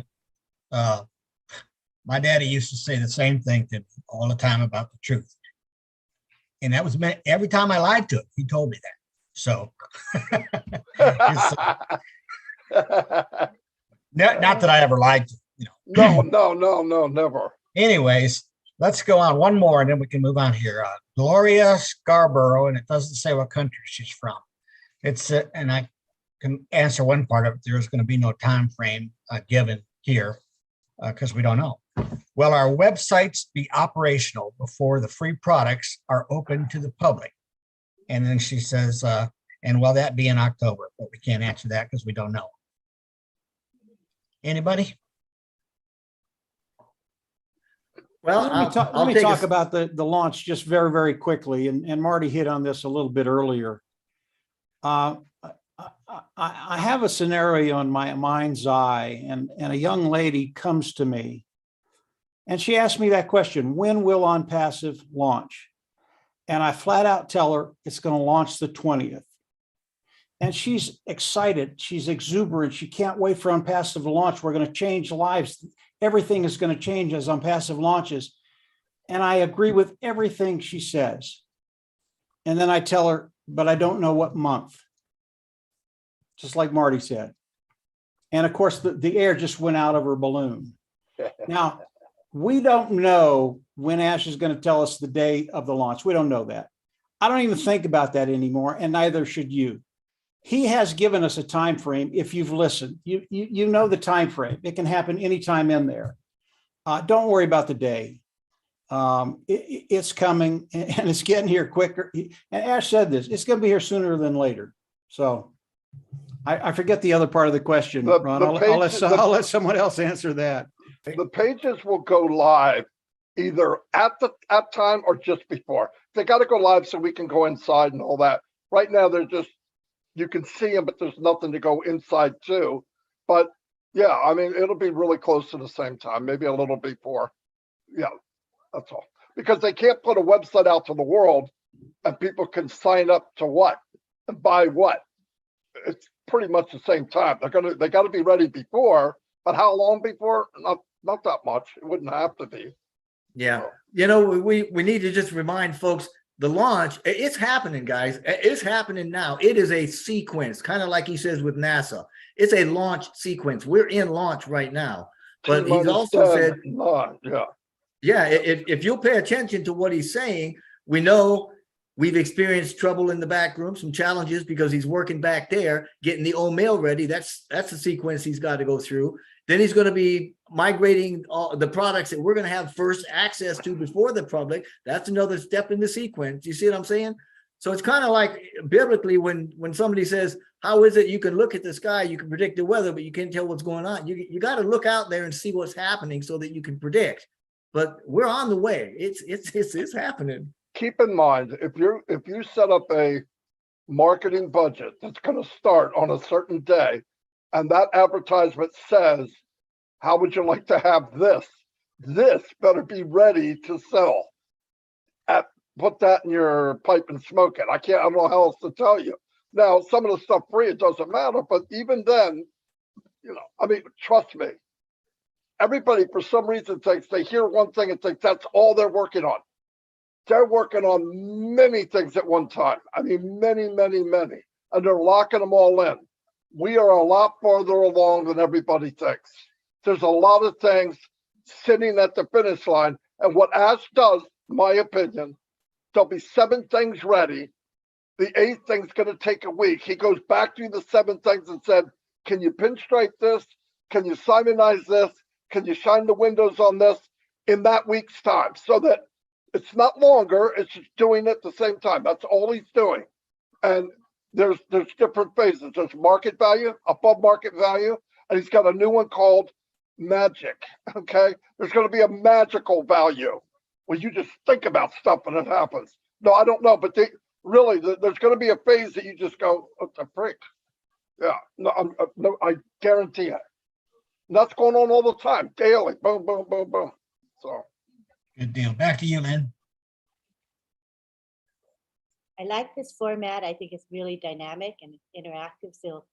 my daddy used to say the same thing to me all the time about the truth. And that was meant every time I lied to him, he told me that. So not that I ever lied to him, you know. No, never. Anyways, let's go on one more and then we can move on here. Gloria Scarborough, and it doesn't say what country she's from. It's and I can answer one part of it. There's going to be no time frame given here because we don't know. Will our websites be operational before the free products are open to the public? And then she says, and will that be in October? But we can't answer that because we don't know. Anybody? Well, let me talk about the launch just very, very quickly. And Marty hit on this a little bit earlier. I have a scenario in my mind's eye, and a young lady comes to me and she asked me that question: when will ONPASSIVE launch? And I flat out tell her it's going to launch the 20th. And she's excited. She's exuberant. She can't wait for ONPASSIVE to launch. We're going to change lives. Everything is going to change as ONPASSIVE launches. And I agree with everything she says. And then I tell her, but I don't know what month. Just like Marty said. And of course, the air just went out of her balloon. Now, we don't know when Ash is going to tell us the day of the launch. We don't know that. I don't even think about that anymore, and neither should you. He has given us a time frame. If you've listened, you know the time frame. It can happen anytime in there. Don't worry about the day. It's coming, and it's getting here quicker. And Ash said this: it's going to be here sooner than later. So I forget the other part of the question, Ron. I'll let someone else answer that. The pages will go live either at time or just before. They got to go live so we can go inside and all that. Right now, they're just, you can see them, but there's nothing to go inside to. But yeah, I mean, it'll be really close to the same time, maybe a little before. Yeah, that's all. Because they can't put a website out to the world and people can sign up to what and buy what. It's pretty much the same time. They got to be ready before, but how long before? Not that much. It wouldn't have to be. Yeah. You know, we need to just remind folks, the launch, it's happening, guys. It's happening now. It is a sequence, kind of like he says with NASA. It's a launch sequence. We're in launch right now. But he's also said, if you'll pay attention to what he's saying, we know we've experienced trouble in the back room, some challenges because he's working back there, getting the old mail ready. That's the sequence he's got to go through. Then he's going to be migrating all the products that we're going to have first access to before the public. That's another step in the sequence. You see what I'm saying? So it's kind of like biblically when somebody says, how is it you can look at the sky, you can predict the weather, but you can't tell what's going on? You got to look out there and see what's happening so that you can predict. But we're on the way. It's happening. Keep in mind, if you set up a marketing budget that's going to start on a certain day, and that advertisement says, how would you like to have this? This better be ready to sell. Put that in your pipe and smoke it. I don't know how else to tell you. Now, some of the stuff free, it doesn't matter, but even then, I mean, trust me, everybody for some reason thinks they hear one thing and think that's all they're working on. They're working on many things at one time. I mean, many, many, many, and they're locking them all in. We are a lot farther along than everybody thinks. There's a lot of things sitting at the finish line. And what Ash does, in my opinion, there'll be 7 things ready. The 8th thing's going to take a week. He goes back through the 7 things and said, can you pinstripe this? Can you Simonize this? Can you shine the windows on this in that week's time? So that it's not longer, it's just doing it at the same time. That's all he's doing. And there's different phases. There's market value, above market value, and he's got a new one called magic. Okay, there's going to be a magical value. Well, you just think about stuff and it happens. No, I don't know, but really, there's going to be a phase that you just go, what the frick? Yeah, no, no, I guarantee it. And that's going on all the time, daily. Boom, boom, boom, boom. So. Good deal. Back to you, Lynn. I like this format. I think it's really dynamic and interactive. So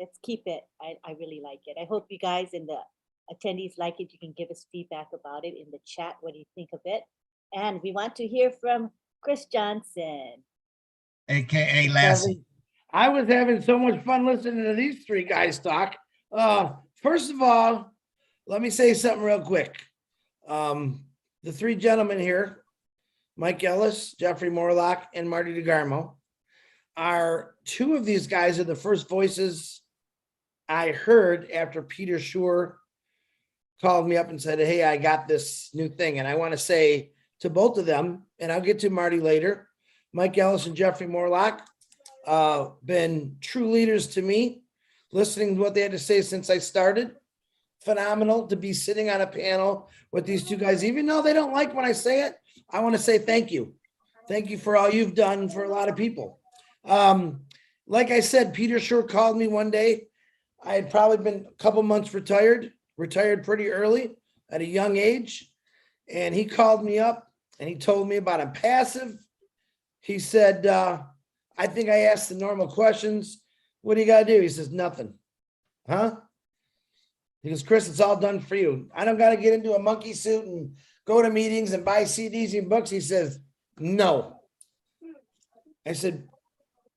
let's keep it. I really like it. I hope you guys in the attendees like it. You can give us feedback about it in the chat. What do you think of it? And we want to hear from Chris Johnson. AKA Lassie. I was having so much fun listening to these three guys talk. First of all, let me say something real quick. The three gentlemen here, Mike Ellis, Jeffrey Morlock, and Marty DeGarmo, are two of these guys are the first voices I heard after Peter Schur called me up and said, hey, I got this new thing. And I want to say to both of them, and I'll get to Marty later, Mike Ellis and Jeffrey Morlock, been true leaders to me, listening to what they had to say since I started. Phenomenal to be sitting on a panel with these two guys, even though they don't like when I say it. I want to say thank you. Thank you for all you've done for a lot of people. Like I said, Peter Schur called me one day. I had probably been a couple months retired pretty early at a young age. And he called me up and he told me about ONPASSIVE. He said, I think I asked the normal questions. What do you got to do? He says, nothing. Huh? He goes, Chris, it's all done for you. I don't got to get into a monkey suit and go to meetings and buy CDs and books. He says, no. I said,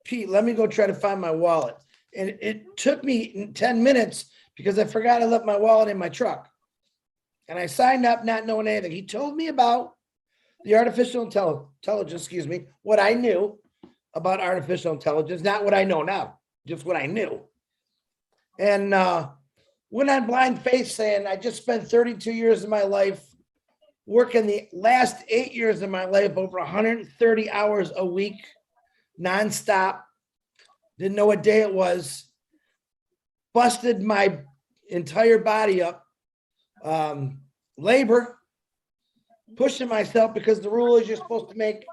Pete, let me go try to find my wallet. And it took me 10 minutes because I forgot I left my wallet in my truck. And I signed up not knowing anything. He told me about the artificial intelligence, what I knew about artificial intelligence, not what I know now, just what I knew. And went on blind faith saying, I just spent 32 years of my life working the last 8 years of my life, over 130 hours a week, nonstop. Didn't know what day it was. Busted my entire body up. Labor, pushing myself because the rule is you're supposed to make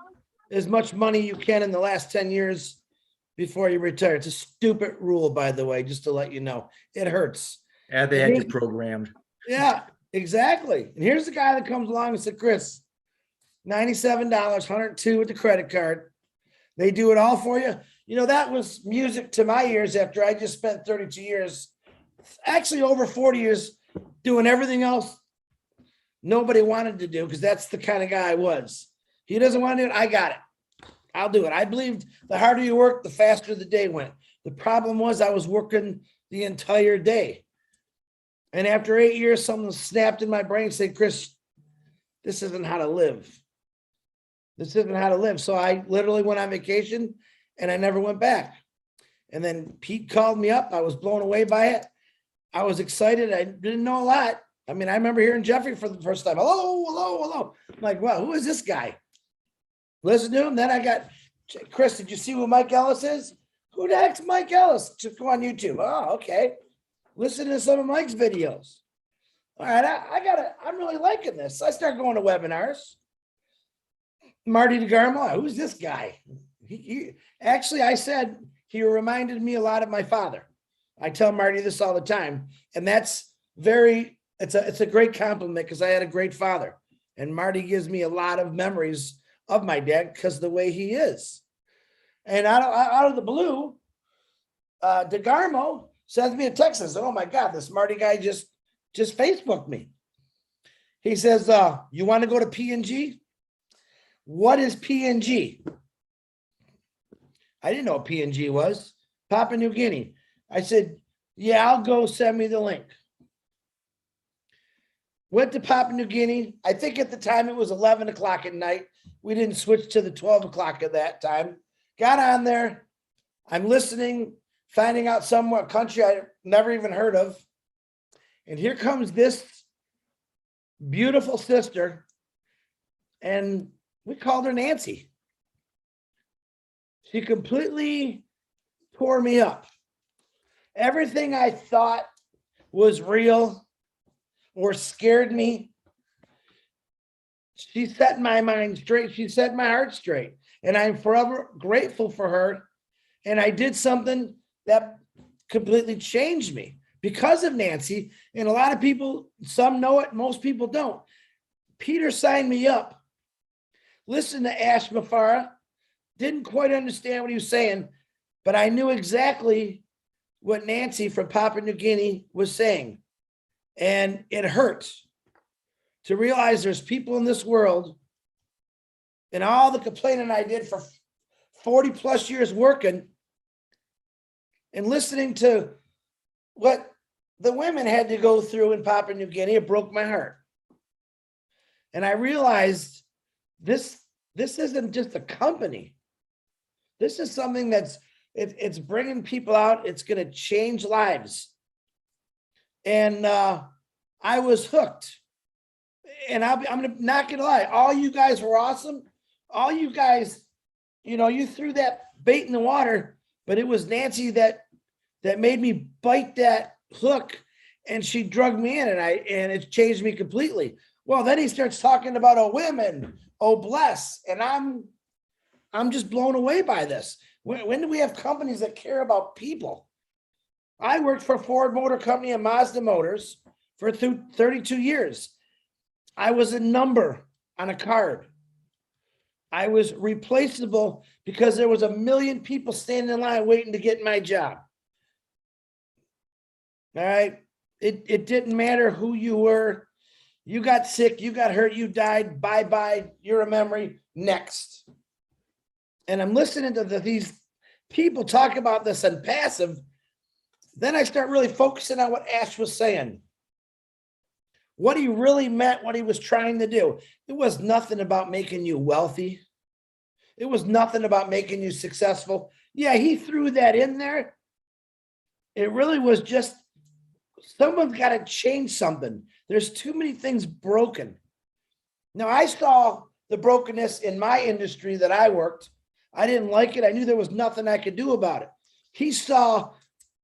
as much money you can in the last 10 years before you retire. It's a stupid rule, by the way, just to let you know. It hurts. Yeah, they had you programmed. Yeah, exactly. And here's the guy that comes along and said, Chris, $97, $102 with the credit card. They do it all for you. You know, that was music to my ears after I just spent 32 years, actually over 40 years, doing everything else nobody wanted to do, because that's the kind of guy I was. He doesn't want to do it. I got it. I'll do it. I believed the harder you work, the faster the day went. The problem was I was working the entire day. And after 8 years, something snapped in my brain and said, Chris, this isn't how to live. This isn't how to live. So I literally went on vacation and I never went back. And then Pete called me up. I was blown away by it. I was excited. I didn't know a lot. I mean, I remember hearing Jeffrey for the first time. Hello, hello, hello. I'm like, wow, who is this guy? Listen to him. Then I got, Chris, did you see who Mike Ellis is? Who the heck's Mike Ellis? Just go on YouTube. Oh, okay. Listen to some of Mike's videos. All right, I'm really liking this. I start going to webinars. Marty DeGarmo, who's this guy? Actually, I said he reminded me a lot of my father. I tell Marty this all the time, and that's it's a great compliment because I had a great father, and Marty gives me a lot of memories of my dad because of the way he is. And out of the blue, DeGarmo sends me a text and says, oh my God, this Marty guy just Facebooked me. He says, you want to go to P&G? What is P&G? I didn't know what P&G was. Papua New Guinea. I said, yeah, I'll go, send me the link. Went to Papua New Guinea. I think at the time it was 11 o'clock at night. We didn't switch to the 12 o'clock at that time. Got on there. I'm listening, finding out somewhere, country I never even heard of. And here comes this beautiful sister. And we called her Nancy. She completely tore me up. Everything I thought was real or scared me, she set my mind straight. She set my heart straight. And I'm forever grateful for her. And I did something that completely changed me because of Nancy. And a lot of people, some know it, most people don't. Peter signed me up. Listened to Ash Mafara. Didn't quite understand what he was saying, but I knew exactly what Nancy from Papua New Guinea was saying. And it hurts to realize there's people in this world, and all the complaining I did for 40 plus years working and listening to what the women had to go through in Papua New Guinea, it broke my heart. And I realized this isn't just a company. This is something that's, it's bringing people out. It's going to change lives. And I was hooked. And I'm not going to lie. All you guys were awesome. All you guys, you threw that bait in the water, but it was Nancy that made me bite that hook, and she drugged me in, and it changed me completely. Well, then he starts talking about, oh, women, oh, bless. And I'm just blown away by this. When do we have companies that care about people? I worked for Ford Motor Company and Mazda Motors for 32 years. I was a number on a card. I was replaceable because there was 1 million people standing in line waiting to get my job. All right. It didn't matter who you were. You got sick, you got hurt, you died. Bye-bye. You're a memory. Next. And I'm listening to these people talk about this on passive. Then I start really focusing on what Ash was saying. What he really meant, what he was trying to do. It was nothing about making you wealthy. It was nothing about making you successful. Yeah, he threw that in there. It really was just, someone's got to change something. There's too many things broken. Now, I saw the brokenness in my industry that I worked. I didn't like it. I knew there was nothing I could do about it. He saw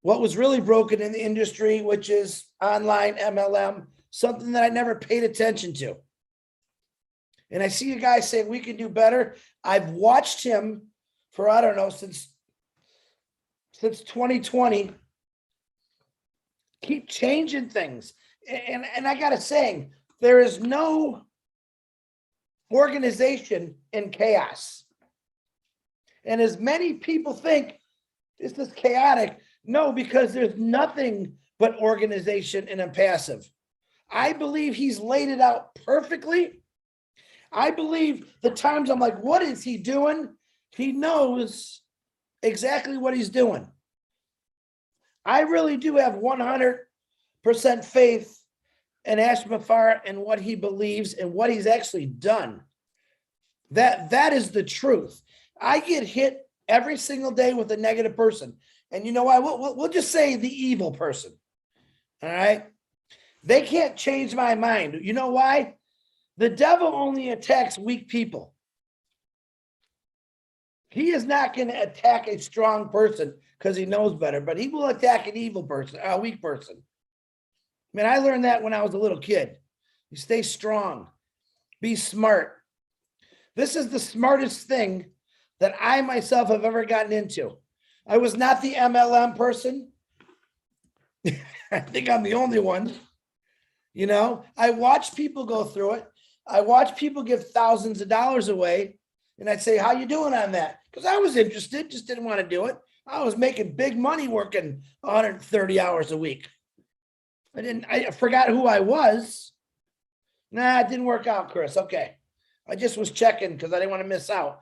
what was really broken in the industry, which is online MLM, something that I never paid attention to. And I see a guy saying we can do better. I've watched him for, I don't know, since 2020, keep changing things. And I got to say, there is no organization in chaos. And as many people think this is chaotic, no, because there's nothing but organization in ONPASSIVE. I believe he's laid it out perfectly. I believe the times I'm like, what is he doing? He knows exactly what he's doing. I really do have 100% faith in Ash Mafara and what he believes and what he's actually done. That is the truth. I get hit every single day with a negative person. And you know why? We'll just say the evil person. All right. They can't change my mind. You know why? The devil only attacks weak people. He is not going to attack a strong person because he knows better, but he will attack an evil person, a weak person. I mean, I learned that when I was a little kid. You stay strong, be smart. This is the smartest thing that I myself have ever gotten into. I was not the MLM person. I think I'm the only one. You know, I watch people go through it. I watch people give thousands of dollars away. And I'd say, how you doing on that? Because I was interested, just didn't want to do it. I was making big money working 130 hours a week. I forgot who I was. Nah, it didn't work out, Chris. Okay. I just was checking because I didn't want to miss out.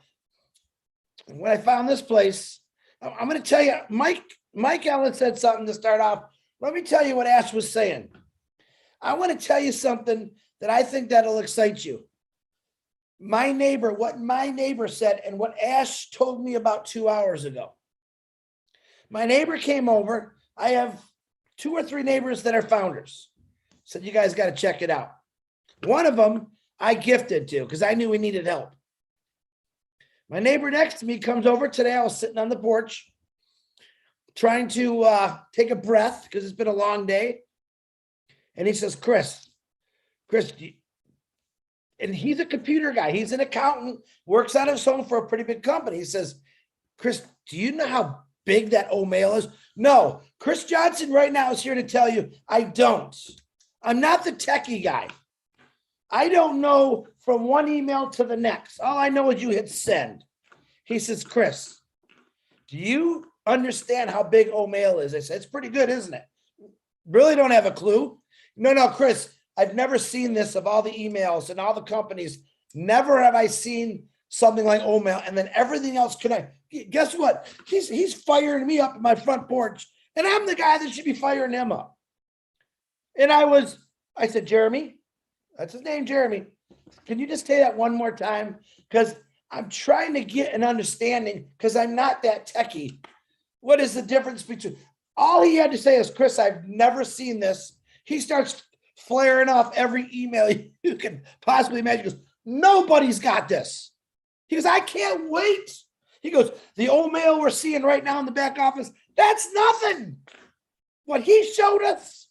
And when I found this place, I'm going to tell you, Mike Ellis said something to start off. Let me tell you what Ash was saying. I want to tell you something that I think that'll excite you. What my neighbor said and what Ash told me about 2 hours ago. My neighbor came over. I have 2 or 3 neighbors that are founders. Said, you guys got to check it out. One of them I gifted to because I knew we needed help. My neighbor next to me comes over today. I was sitting on the porch trying to take a breath because it's been a long day. And he says, Chris, and he's a computer guy. He's an accountant, works on his own for a pretty big company. He says, Chris, do you know how big that mail is? No, Chris Johnson right now is here to tell you, I don't. I'm not the techie guy. I don't know from one email to the next. All I know is you hit send. He says, Chris, do you understand how big mail is? I said, it's pretty good, isn't it? Really don't have a clue. No, Chris, I've never seen this of all the emails and all the companies. Never have I seen something like mail. And then everything else guess what? He's firing me up at my front porch, and I'm the guy that should be firing him up. And I said, Jeremy, that's his name, Jeremy. Can you just say that one more time? Because I'm trying to get an understanding, because I'm not that techie. What is the difference between, all he had to say is, Chris, I've never seen this. He starts flaring off every email you can possibly imagine. He goes, nobody's got this. He goes, I can't wait. He goes, the mail we're seeing right now in the back office, that's nothing. What he showed us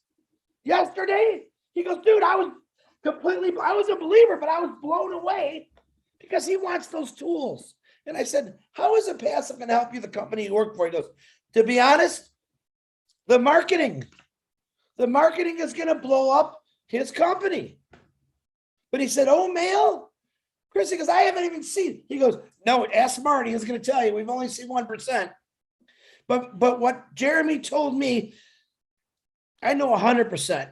yesterday, he goes, dude, I was a believer, but I was blown away because he wants those tools. And I said, how is ONPASSIVE going to help you, the company you work for? He goes, to be honest, the marketing is going to blow up his company. But he said, mail? Chris, he goes, I haven't even seen. He goes, no, ask Marty. He's going to tell you. We've only seen 1%. But what Jeremy told me, I know 100%.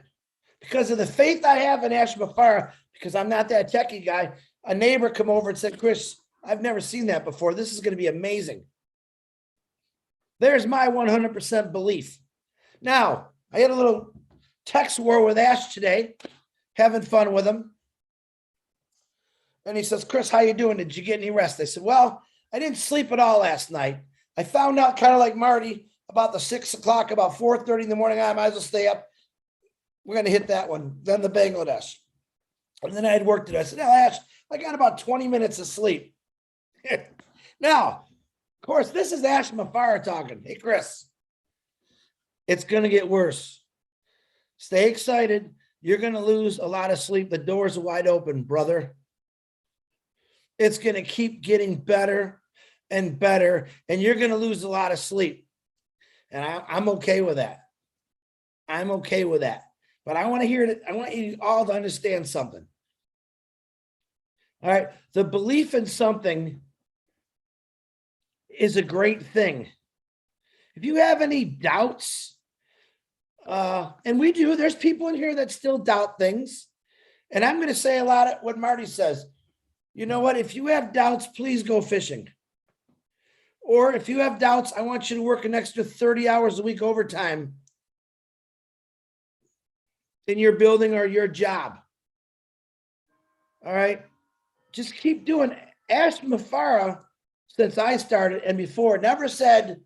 Because of the faith I have in Ash Mafara, because I'm not that techie guy, a neighbor come over and said, Chris, I've never seen that before. This is going to be amazing. There's my 100% belief. Now, I had a little text war with Ash today, having fun with him. And he says, Chris, how you doing? Did you get any rest? I said, well, I didn't sleep at all last night. I found out kind of like Marty about the 6 o'clock, about 4:30 in the morning. I might as well stay up. We're going to hit that one. Then the Bangladesh. And then I had worked it. I said, now, Ash, I got about 20 minutes of sleep. Now, of course, this is Ash Mafara talking. Hey, Chris, it's going to get worse. Stay excited. You're going to lose a lot of sleep. The doors are wide open, brother. It's going to keep getting better and better, and you're going to lose a lot of sleep. And I'm okay with that. I'm okay with that. But I want to hear it. I want you all to understand something. All right. The belief in something is a great thing. If you have any doubts, and we do, there's people in here that still doubt things. And I'm going to say a lot of what Marty says. You know what? If you have doubts, please go fishing. Or if you have doubts, I want you to work an extra 30 hours a week overtime in your building or your job. All right. Just keep doing it. Ash Mafara, since I started and before, never said,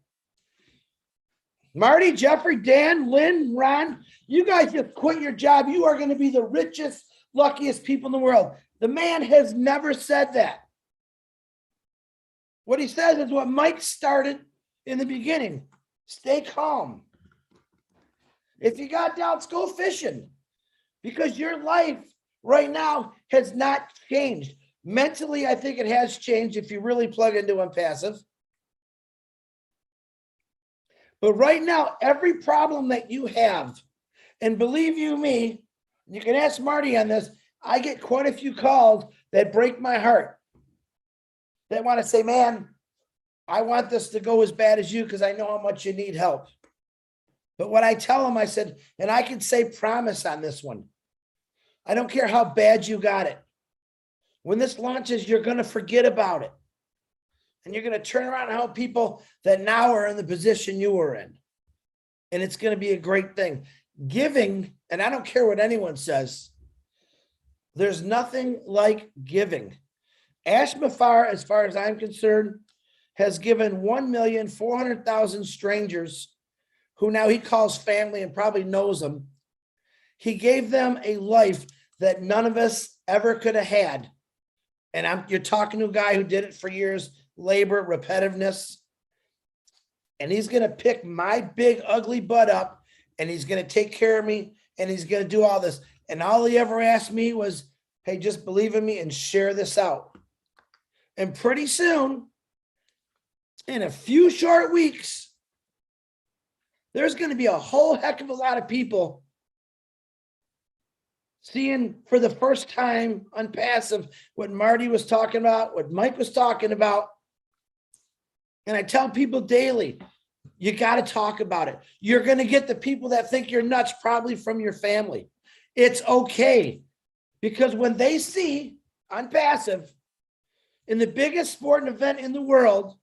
Marty, Jeffrey, Dan, Lynn, Ron, you guys just quit your job. You are going to be the richest, luckiest people in the world. The man has never said that. What he says is what Mike started in the beginning. Stay calm. If you got doubts, go fishing, because your life right now has not changed. Mentally, I think it has changed if you really plug into ONPASSIVE. But right now, every problem that you have, and believe you me, you can ask Marty on this, I get quite a few calls that break my heart. They want to say, man, I want this to go as bad as you because I know how much you need help. But what I tell them, I said, and I can say promise on this one, I don't care how bad you got it. When this launches, you're going to forget about it. And you're going to turn around and help people that now are in the position you were in. And it's going to be a great thing. Giving, and I don't care what anyone says, there's nothing like giving. Ash Mafara, as far as I'm concerned, has given 1,400,000 strangers who now he calls family and probably knows them. He gave them a life that none of us ever could have had. And you're talking to a guy who did it for years, labor, repetitiveness. And he's going to pick my big, ugly butt up, and he's going to take care of me, and he's going to do all this. And all he ever asked me was, hey, just believe in me and share this out. And pretty soon, in a few short weeks, there's going to be a whole heck of a lot of people seeing for the first time on Passive what Marty was talking about, what Mike was talking about. And I tell people daily, you got to talk about it. You're going to get the people that think you're nuts, probably from your family. It's okay. Because when they see on Passive in the biggest sporting event in the world,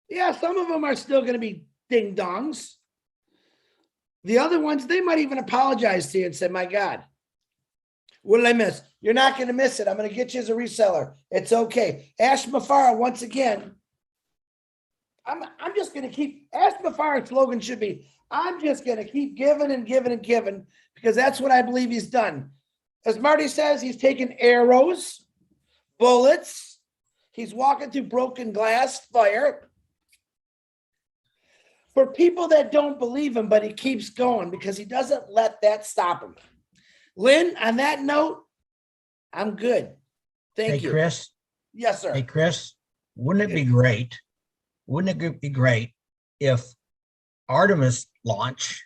yeah, some of them are still going to be ding dongs. The other ones, they might even apologize to you and say, my God, what did I miss? You're not going to miss it. I'm going to get you as a reseller. It's okay. Ash Mafara, once again, I'm just going to keep, Ash Mafara's slogan should be, I'm just going to keep giving and giving and giving, because that's what I believe he's done. As Marty says, he's taken arrows, bullets. He's walking through broken glass, fire. For people that don't believe him, but he keeps going because he doesn't let that stop him. Lynn, on that note, I'm good. Thank Hey, you. Chris. Yes, sir. Hey, Chris, wouldn't it be great? Wouldn't it be great if Artemis launch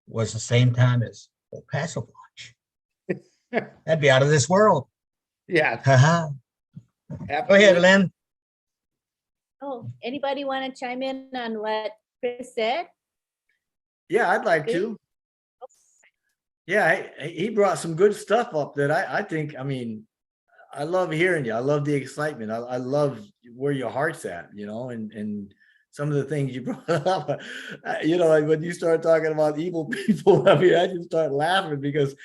was the same time as ONPASSIVE launch? That'd be out of this world. Yeah. Haha. Go ahead, Absolutely. Lynn. Oh, anybody want to chime in on what Chris said? Yeah, I'd like to. Yeah, he brought some good stuff up that I think, I mean, I love hearing you. I love the excitement. I love where your heart's at, you know, and some of the things you brought up, you know, like when you start talking about evil people, I mean, I just start laughing because,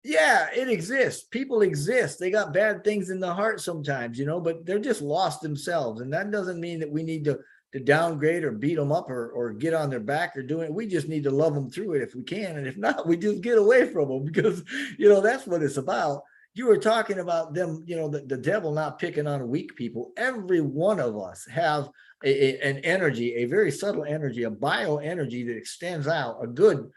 yeah, it exists. People exist. They got bad things in the heart sometimes, you know, but they're just lost themselves. And that doesn't mean that we need to downgrade or beat them up or get on their back or do it. We just need to love them through it if we can. And if not, we just get away from them because, you know, that's what it's about. You were talking about them, you know, the devil not picking on weak people. Every one of us have an energy, a very subtle energy, a bioenergy that extends out a good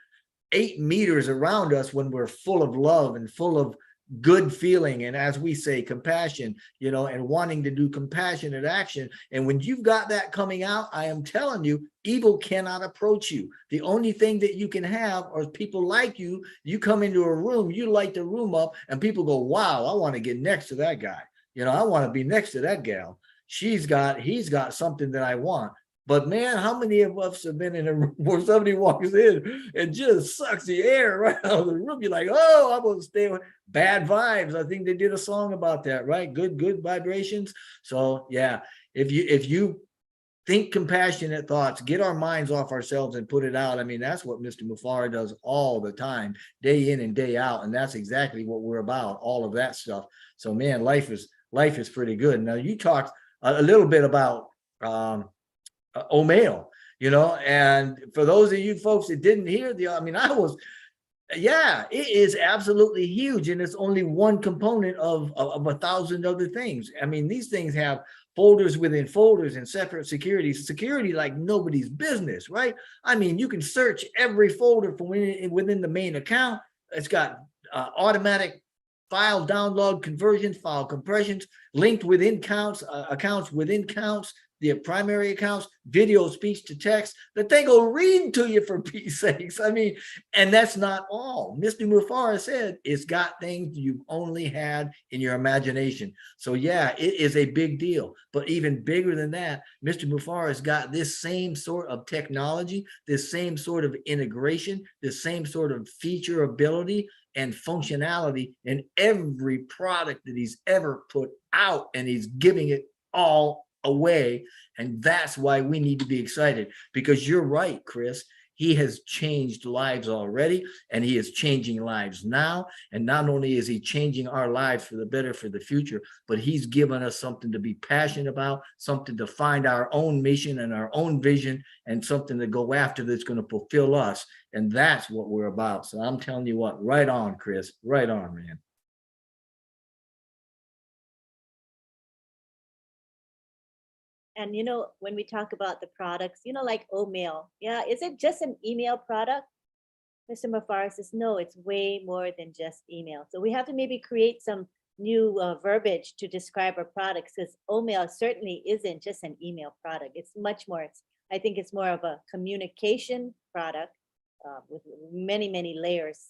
8 meters around us when we're full of love and full of good feeling. And as we say, compassion, you know, and wanting to do compassionate action. And when you've got that coming out, I am telling you, evil cannot approach you. The only thing that you can have are people like you. You come into a room, you light the room up and people go, wow, I want to get next to that guy. You know, I want to be next to that gal. He's got something that I want. But man, how many of us have been in a room where somebody walks in and just sucks the air right out of the room? You're like, oh, I'm going to stay with bad vibes. I think they did a song about that, right? Good vibrations. So yeah, if you think compassionate thoughts, get our minds off ourselves and put it out. I mean, that's what Mr. Mufara does all the time, day in and day out. And that's exactly what we're about, all of that stuff. So man, life is pretty good. Now you talked a little bit about, O'Mail, you know, and for those of you folks that didn't hear yeah, it is absolutely huge. And it's only one component of 1,000 other things. I mean, these things have folders within folders and separate security like nobody's business, right? I mean, you can search every folder from within the main account. It's got automatic file download conversions, file compressions, linked within counts, accounts within counts, the primary accounts, video, speech to text, that they go read to you for Pete's sakes. I mean, and that's not all. Mr. Mufara said it's got things you've only had in your imagination. So yeah, it is a big deal. But even bigger than that, Mr. Mufara has got this same sort of technology, this same sort of integration, this same sort of feature ability and functionality in every product that he's ever put out, and he's giving it all away. And that's why we need to be excited, because you're right, Chris. He has changed lives already, and he is changing lives now. And not only is he changing our lives for the better for the future, but he's given us something to be passionate about, something to find our own mission and our own vision, and something to go after that's going to fulfill us. And that's what we're about. So I'm telling you what, right on, Chris, right on, man. And you know, when we talk about the products, you know, like Omail, yeah, is it just an email product? Mr. Mafara says, no, it's way more than just email. So we have to maybe create some new verbiage to describe our products, because OMail certainly isn't just an email product. It's much more. I think it's more of a communication product with many, many layers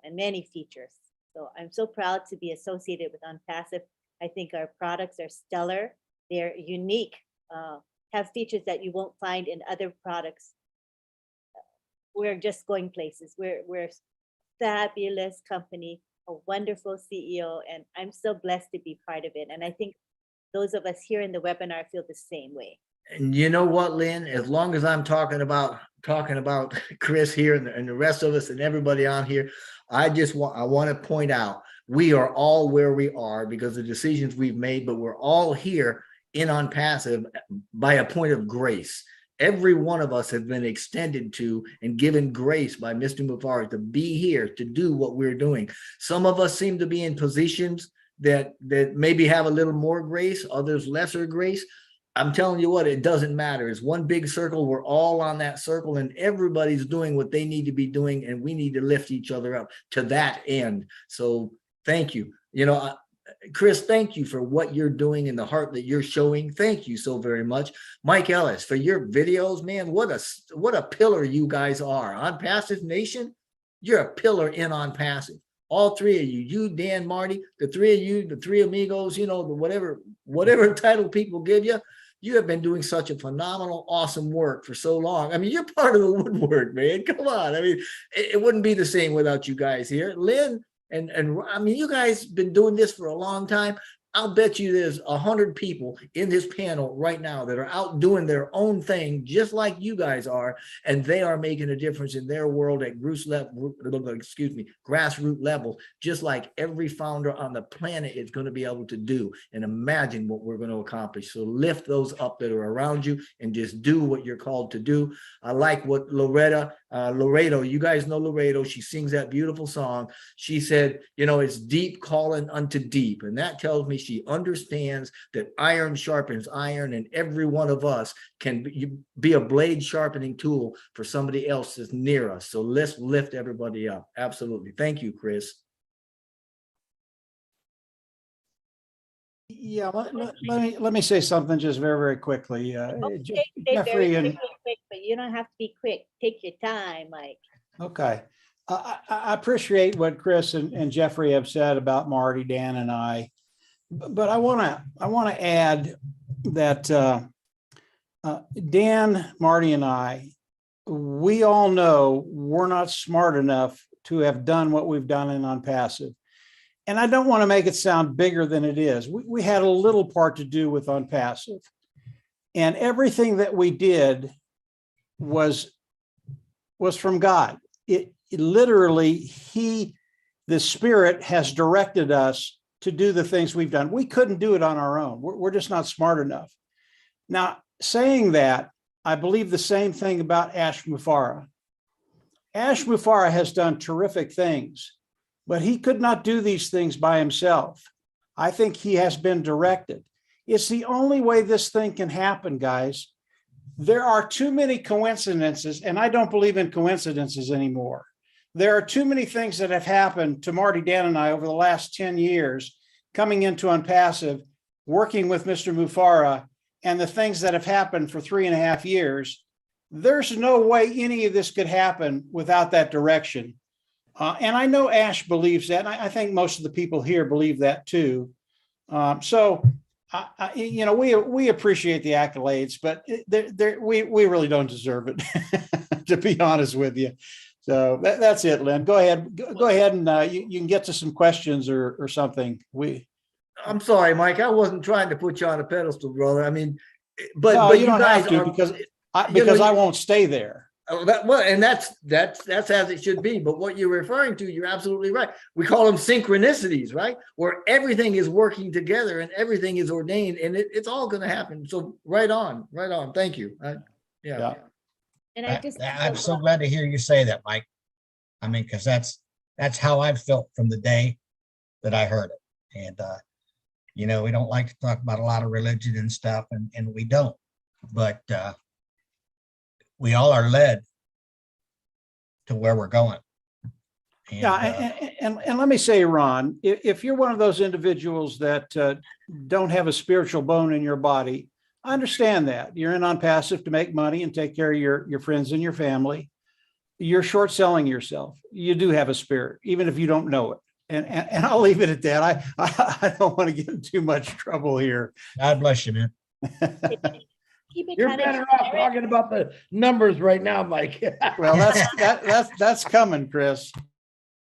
and many features. So I'm so proud to be associated with ONPASSIVE. I think our products are stellar. They're unique, have features that you won't find in other products. We're just going places. We're a fabulous company, a wonderful CEO, and I'm so blessed to be part of it. And I think those of us here in the webinar feel the same way. And you know what, Lynn, as long as I'm talking about Chris here and the rest of us and everybody on here, I want to point out, we are all where we are because of the decisions we've made, but we're all here in ONPASSIVE by a point of grace. Every one of us has been extended to and given grace by Mr. Mufari to be here to do what we're doing. Some of us seem to be in positions that maybe have a little more grace, others lesser grace. I'm telling you what, it doesn't matter. It's one big circle. We're all on that circle and everybody's doing what they need to be doing, and we need to lift each other up to that end. So thank you. You know, Chris, thank you for what you're doing and the heart that you're showing. Thank you so very much. Mike Ellis, for your videos, man, what a pillar you guys are. ONPASSIVE Nation, you're a pillar in ONPASSIVE. All three of you, Dan, Marty, the three of you, the three amigos, you know, the whatever title people give you, you have been doing such a phenomenal, awesome work for so long. I mean, you're part of the woodwork, man. Come on. I mean, it wouldn't be the same without you guys here. Lynn, and I mean, you guys been doing this for a long time. I'll bet you there's 100 people in this panel right now that are out doing their own thing, just like you guys are, and they are making a difference in their world at grassroots level, just like every founder on the planet is going to be able to do. And imagine what we're going to accomplish. So lift those up that are around you and just do what you're called to do. I like what Laredo, you guys know Laredo, she sings that beautiful song. She said, you know, it's deep calling unto deep. And that tells me she understands that iron sharpens iron, and every one of us can be a blade sharpening tool for somebody else that's near us. So let's lift everybody up. Absolutely. Thank you, Chris. Yeah, let me say something just very, very quickly. Okay, Jeffrey very and quick, but you don't have to be quick. Take your time, Mike. okay. I appreciate what Chris and Jeffrey have said about Marty, Dan, and I. But I want to add that Dan, Marty, and I, we all know we're not smart enough to have done what we've done in ONPASSIVE. And I don't want to make it sound bigger than it is. We had a little part to do with ONPASSIVE. And everything that we did was from God. It literally, the Spirit has directed us to do the things we've done. We couldn't do it on our own. We're just not smart enough. Now, saying that, I believe the same thing about Ash Mufara. Ash Mufara has done terrific things, but he could not do these things by himself. I think he has been directed. It's the only way this thing can happen, guys. There are too many coincidences, and I don't believe in coincidences anymore. There are too many things that have happened to Marty, Dan, and I over the last 10 years, coming into ONPASSIVE, working with Mr. Mufara, and the things that have happened for 3.5 years. There's no way any of this could happen without that direction. And I know Ash believes that, and I think most of the people here believe that too. You know, we appreciate the accolades, but we really don't deserve it, to be honest with you. So that's it, Lynn. Go ahead and you can get to some questions or something. I'm sorry, Mike. I wasn't trying to put you on a pedestal, brother. I mean, but no, but you don't guys have to, because I won't stay there. And that's as it should be. But what you're referring to, you're absolutely right. We call them synchronicities, right? Where everything is working together and everything is ordained, and it's all going to happen. So right on. Thank you. Yeah. And I'm so glad to hear you say that, Mike. I mean, because that's how I've felt from the day that I heard it. And you know, we don't like to talk about a lot of religion and stuff, and we don't. But we all are led to where we're going. And, Yeah, and let me say, Ron, if you're one of those individuals that don't have a spiritual bone in your body, I understand that. You're in on passive to make money and take care of your friends and your family. You're short selling yourself. You do have a spirit, even if you don't know it. And I'll leave it at that. I don't want to get in too much trouble here. God bless you, man. Keep it You're kind of better off talking about the numbers right now, Mike. Well, that's coming, Chris.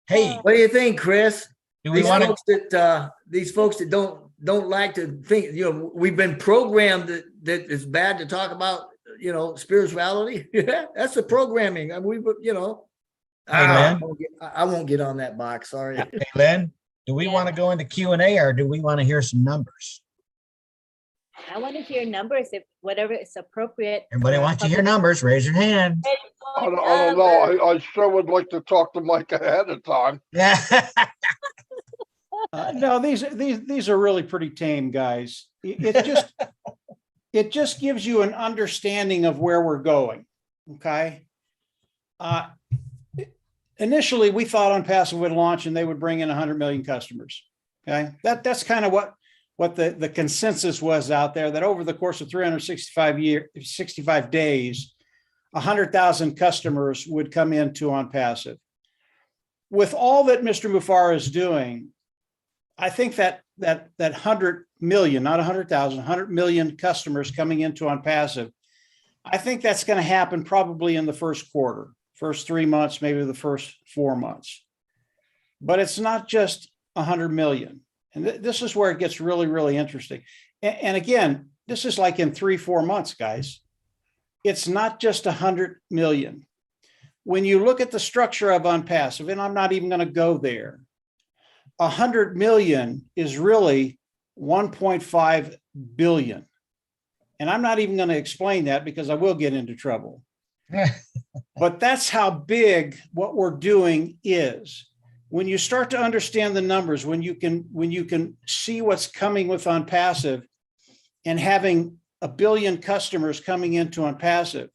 Hey, What do you think, Chris? do we want to? These folks that don't like to think, we've been programmed that it's bad to talk about, spirituality. That's the programming. I mean, Len. I won't get on that box. Sorry. Hey, Len, do we Yeah. want to go into Q&A or do we want to hear some numbers? I want to hear numbers if whatever is appropriate. Everybody wants to hear numbers. Raise your hand. I don't know. I sure would like to talk to Mike ahead of time. Yeah. No, these are really pretty tame, guys. It just gives you an understanding of where we're going. Okay. Initially, we thought ONPASSIVE would launch and they would bring in 100 million customers. Okay, that's kind of what the consensus was out there, that over the course of 65 days, 100,000 customers would come into ONPASSIVE. With all that Mr. Mufara is doing, I think that 100 million, not 100,000, 100 million customers coming into ONPASSIVE, I think that's going to happen probably in the first quarter, first 3 months, maybe the first 4 months. But it's not just 100 million. And this is where it gets really, really interesting. And again, this is like in 3-4 months, guys. It's not just 100 million. When you look at the structure of ONPASSIVE, and I'm not even going to go there, 100 million is really 1.5 billion. And I'm not even going to explain that because I will get into trouble. But that's how big what we're doing is. When you start to understand the numbers, when you can see what's coming with ONPASSIVE and having 1 billion customers coming into ONPASSIVE,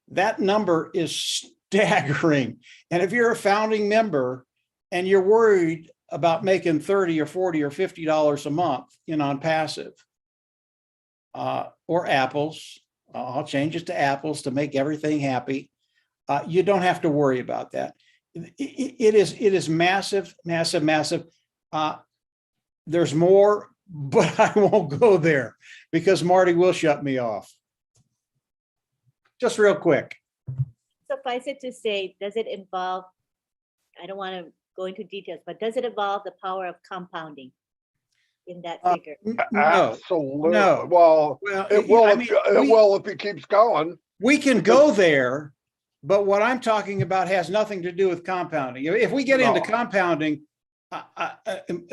that number is staggering. And if you're a founding member and you're worried about making $30 or $40 or $50 a month in ONPASSIVE, or apples, I'll change it to apples to make everything happy. You don't have to worry about that. It is massive, massive, massive. There's more, but I won't go there because Marty will shut me off. Just real quick. Suffice it to say, does it involve, I don't want to go into details, but does it involve the power of compounding in that figure? No, Absolutely. no. Well, it will. I mean, It will if it keeps going. we can go there, but what I'm talking about has nothing to do with compounding. If we get into No. compounding,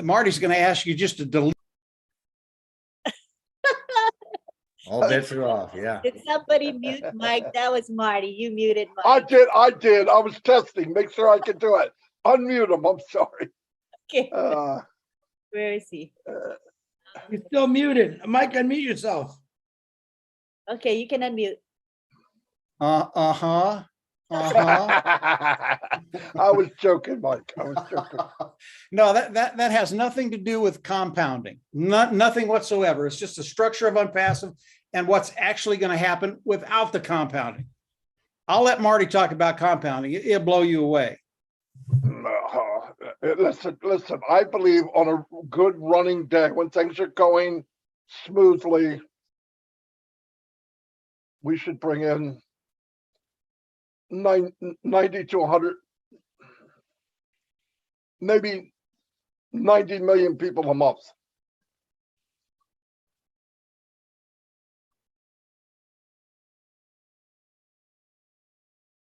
Marty's going to ask you just to delete. All bets are off. Yeah. Did somebody mute Mike? That was Marty. You muted Mike. I did. I was testing, make sure I could do it. Unmute him. I'm sorry. Okay, where is he? You're still muted. Mike, unmute yourself. Okay, you can unmute. Uh-huh. I was joking, Mike. I was joking. No, that has nothing to do with compounding. Nothing whatsoever. It's just the structure of ONPASSIVE and what's actually going to happen without the compounding. I'll let Marty talk about compounding. It'll blow you away. Listen. I believe on a good running day, when things are going smoothly, we should bring in 90 to 100, maybe 90 million people a month.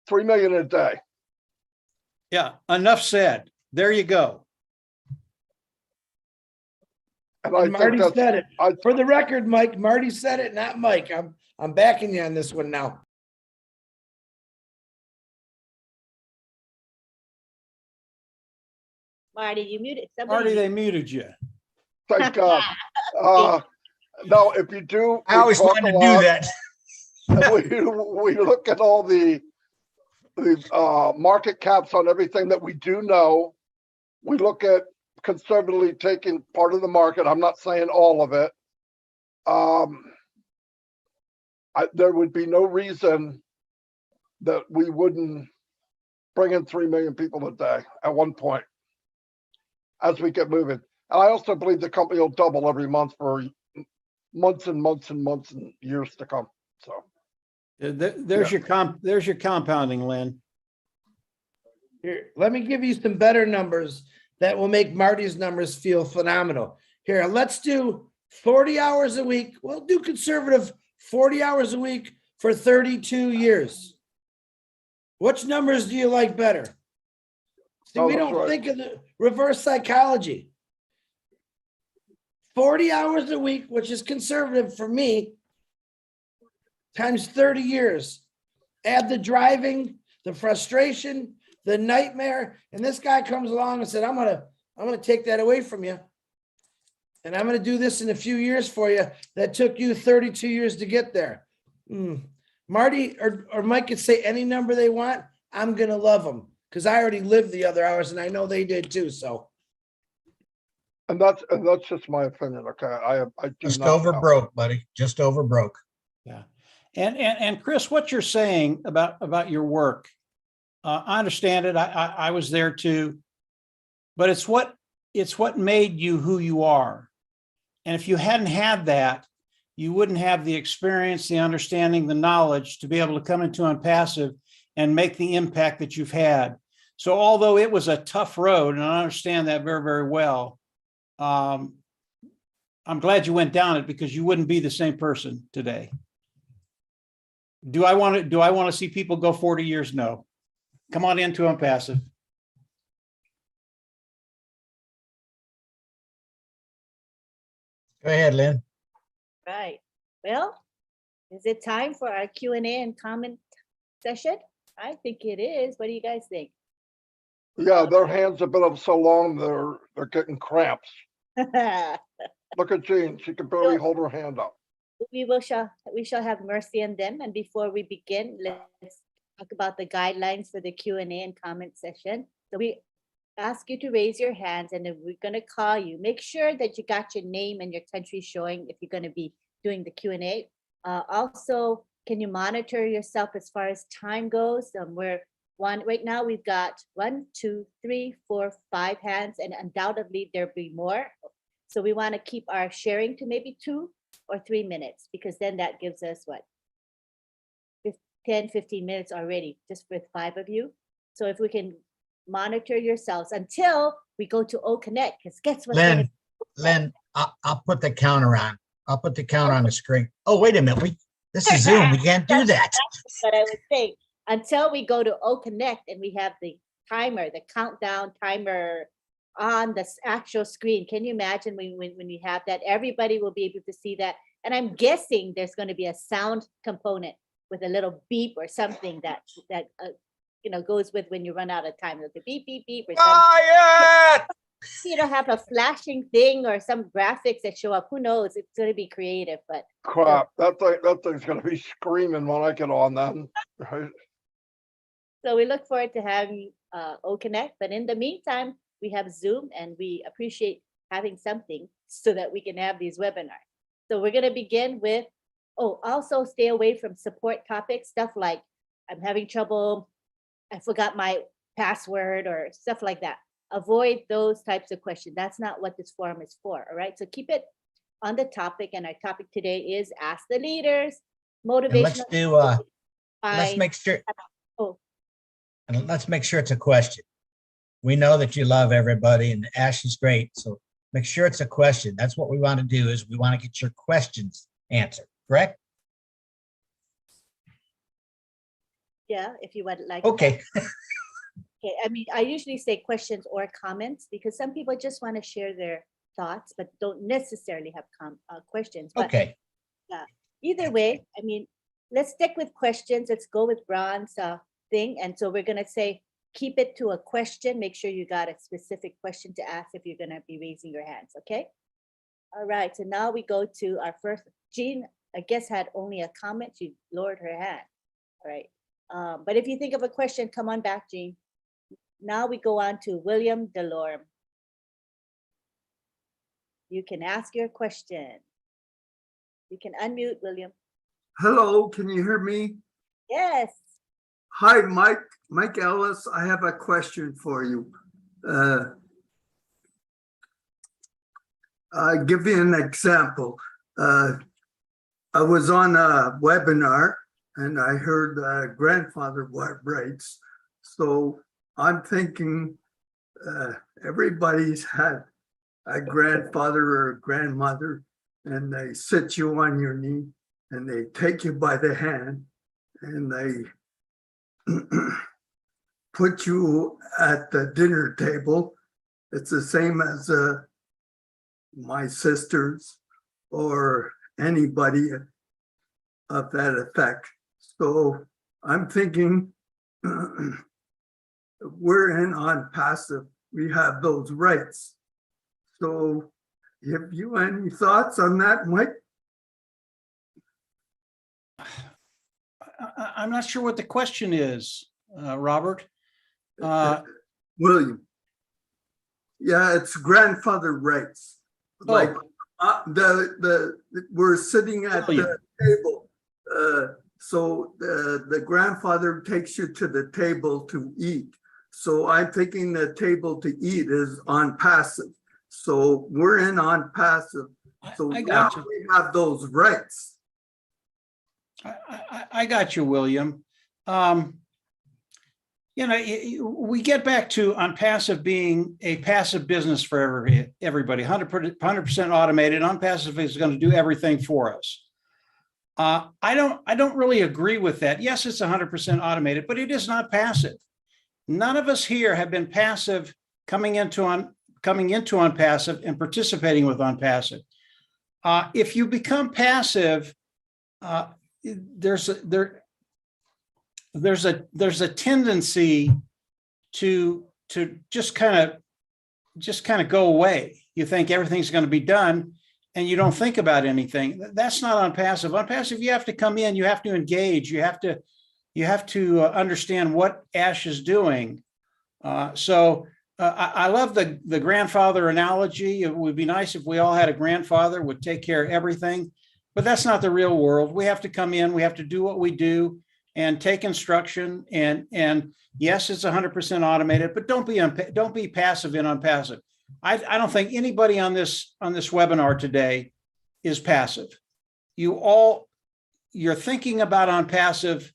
$3 million a day. Yeah, enough said. There you go. And I And Marty think said it. that's, For the record, Mike, Marty said it, not Mike. I'm backing you on this one now. Marty, you muted. Marty, Somebody they muted you. thank God. No, if you do, I always talk wanted a to do lot. that. we look at all the the market caps on everything that we do know. We look at conservatively taking part of the market. I'm not saying all of it. There would be no reason that we wouldn't bring in 3 million people a day at one point as we get moving. And I also believe the company will double every month for months and months and months and years to come. So There's your compounding, Lynn. Here, let me give you some better numbers that will make Marty's numbers feel phenomenal. Here, let's do 40 hours a week. We'll do conservative 40 hours a week for 32 years. Which numbers do you like better? See, Oh, we that's don't right. think of the reverse psychology. 40 hours a week, which is conservative for me, times 30 years. Add the driving, the frustration, the nightmare, and this guy comes along and said, I'm gonna take that away from you. And I'm gonna do this in a few years for you. That took you 32 years to get there. Marty or Mike could say any number they want. I'm gonna love them because I already lived the other hours and I know they did too. So and that's just my opinion. Okay, I do Just not over know. broke, buddy. Just over broke. Yeah. And Chris, what you're saying about your work, I understand it. I was there too, but it's what made you who you are. And if you hadn't had that, you wouldn't have the experience, the understanding, the knowledge to be able to come into ONPASSIVE and make the impact that you've had. So although it was a tough road, and I understand that very, very well, I'm glad you went down it because you wouldn't be the same person today. Do I want to see people go 40 years? No. Come on into ONPASSIVE. Go ahead, Lynn. Right. Well, is it time for our Q&A and comment session? I think it is. What do you guys think? Yeah, their hands have been up so long they're getting cramps. Look at Jean; she can barely hold her hand up. we shall have mercy on them. And before we begin, let's talk about the guidelines for the Q&A and comment session. So we ask you to raise your hands, and then we're going to call you. Make sure that you got your name and your country showing if you're going to be doing the Q&A. Also, can you monitor yourself as far as time goes? Right now we've got 1, 2, 3, 4, 5 hands, and undoubtedly there'll be more. So we want to keep our sharing to maybe 2 or 3 minutes, because then that gives us what? 10, 15 minutes already, just with 5 of you. So if we can monitor yourselves until we go to O Connect, because guess what's Lynn, Lynn, I'll put the counter on. I'll put the counter on the screen. Oh, wait a minute. This is Zoom. We can't do that. That's what I was saying. Until we go to O Connect and we have the timer, the countdown timer on the actual screen. Can you imagine when you have that? Everybody will be able to see that. And I'm guessing there's going to be a sound component with a little beep or something that goes with when you run out of time. Like a beep, beep, beep. Or Quiet! you don't have a flashing thing or some graphics that show up. Who knows? It's going to be creative, but Crap, that thing's gonna be screaming when I get on then. Right? so we look forward to having O Connect. But in the meantime, we have Zoom, and we appreciate having something so that we can have these webinars. So we're going to begin with, also stay away from support topics, stuff like I'm having trouble, I forgot my password or stuff like that. Avoid those types of questions. That's not what this forum is for. All right. So keep it on the topic. And our topic today is Ask the Leaders. And let's Motivational. do, let's make sure. Oh. And let's make sure it's a question. We know that you love everybody and Ash is great. So make sure it's a question. That's what we want to do, is we want to get your questions answered, correct? Yeah, if you would like. Okay. Okay, I mean, I usually say questions or comments because some people just want to share their thoughts, but don't necessarily have questions. But Okay. either way, I mean, let's stick with questions. Let's go with Ron's thing. And so we're going to say, keep it to a question. Make sure you got a specific question to ask if you're going to be raising your hands. Okay. All right. So now we go to our first. Jean, I guess, had only a comment. She lowered her hand. All right. But if you think of a question, come on back, Jean. Now we go on to William Delorme. You can ask your question. You can unmute, William. Hello, can you hear me? Yes. Hi, Mike Ellis. I have a question for you. I'll give you an example. I was on a webinar and I heard grandfather rights. So I'm thinking everybody's had a grandfather or a grandmother, and they sit you on your knee and they take you by the hand and they put you at the dinner table. It's the same as my sisters or anybody of that effect. So I'm thinking we're in on passive. We have those rights. So have you any thoughts on that, Mike? I'm not sure what the question is, Robert. William. Yeah, it's grandfather rights. Like we're sitting at the table. So the grandfather takes you to the table to eat. So I'm thinking the table to eat is on passive. So we're in on passive. So I now got you. we have those rights. I got you, William. You know, we get back to ONPASSIVE being a passive business for everybody, 100% automated. ONPASSIVE is going to do everything for us. I don't really agree with that. Yes, it's 100% automated, but it is not passive. None of us here have been passive coming into ONPASSIVE and participating with ONPASSIVE. If you become passive, there's a tendency to just kind of go away. You think everything's going to be done and you don't think about anything. That's not ONPASSIVE. ONPASSIVE, you have to come in, you have to engage, you have to understand what Ash is doing. I love the grandfather analogy. It would be nice if we all had a grandfather would take care of everything, but that's not the real world. We have to come in, we have to do what we do and take instruction. And yes, it's 100% automated, but don't be passive in ONPASSIVE. I don't think anybody on this webinar today is passive. You're thinking about ONPASSIVE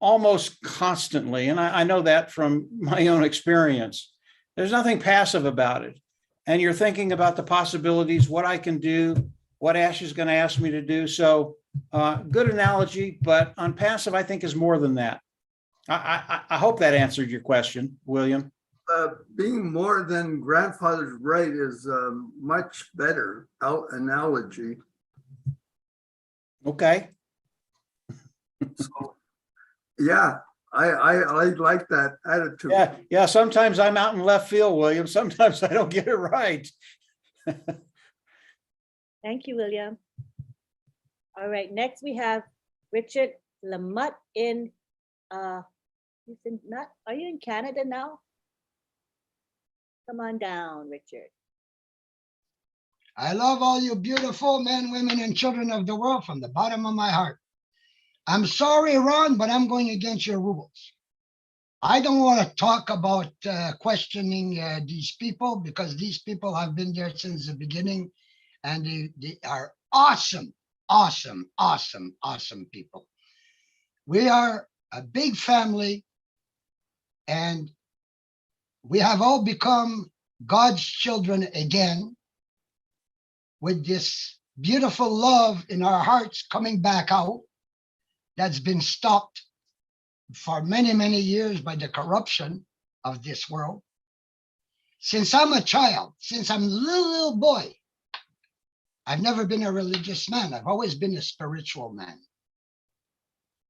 almost constantly, and I know that from my own experience. There's nothing passive about it, and you're thinking about the possibilities, what I can do, what Ash is going to ask me to do. So good analogy, but ONPASSIVE, I think, is more than that. I hope that answered your question, William. Being more than grandfather's right is a much better analogy. Okay. So, yeah, I like that attitude. Yeah. Sometimes I'm out in left field, William. Sometimes I don't get it right. Thank you, William. All right, next we have Richard Lamotte in, are you in Canada now? Come on down, Richard. I love all you beautiful men, women, and children of the world from the bottom of my heart. I'm sorry, Ron, but I'm going against your rules. I don't want to talk about questioning these people, because these people have been there since the beginning, and they are awesome, awesome, awesome, awesome people. We are a big family, and we have all become God's children again, with this beautiful love in our hearts coming back out that's been stopped for many, many years by the corruption of this world. Since I'm a child, since I'm a little boy, I've never been a religious man. I've always been a spiritual man.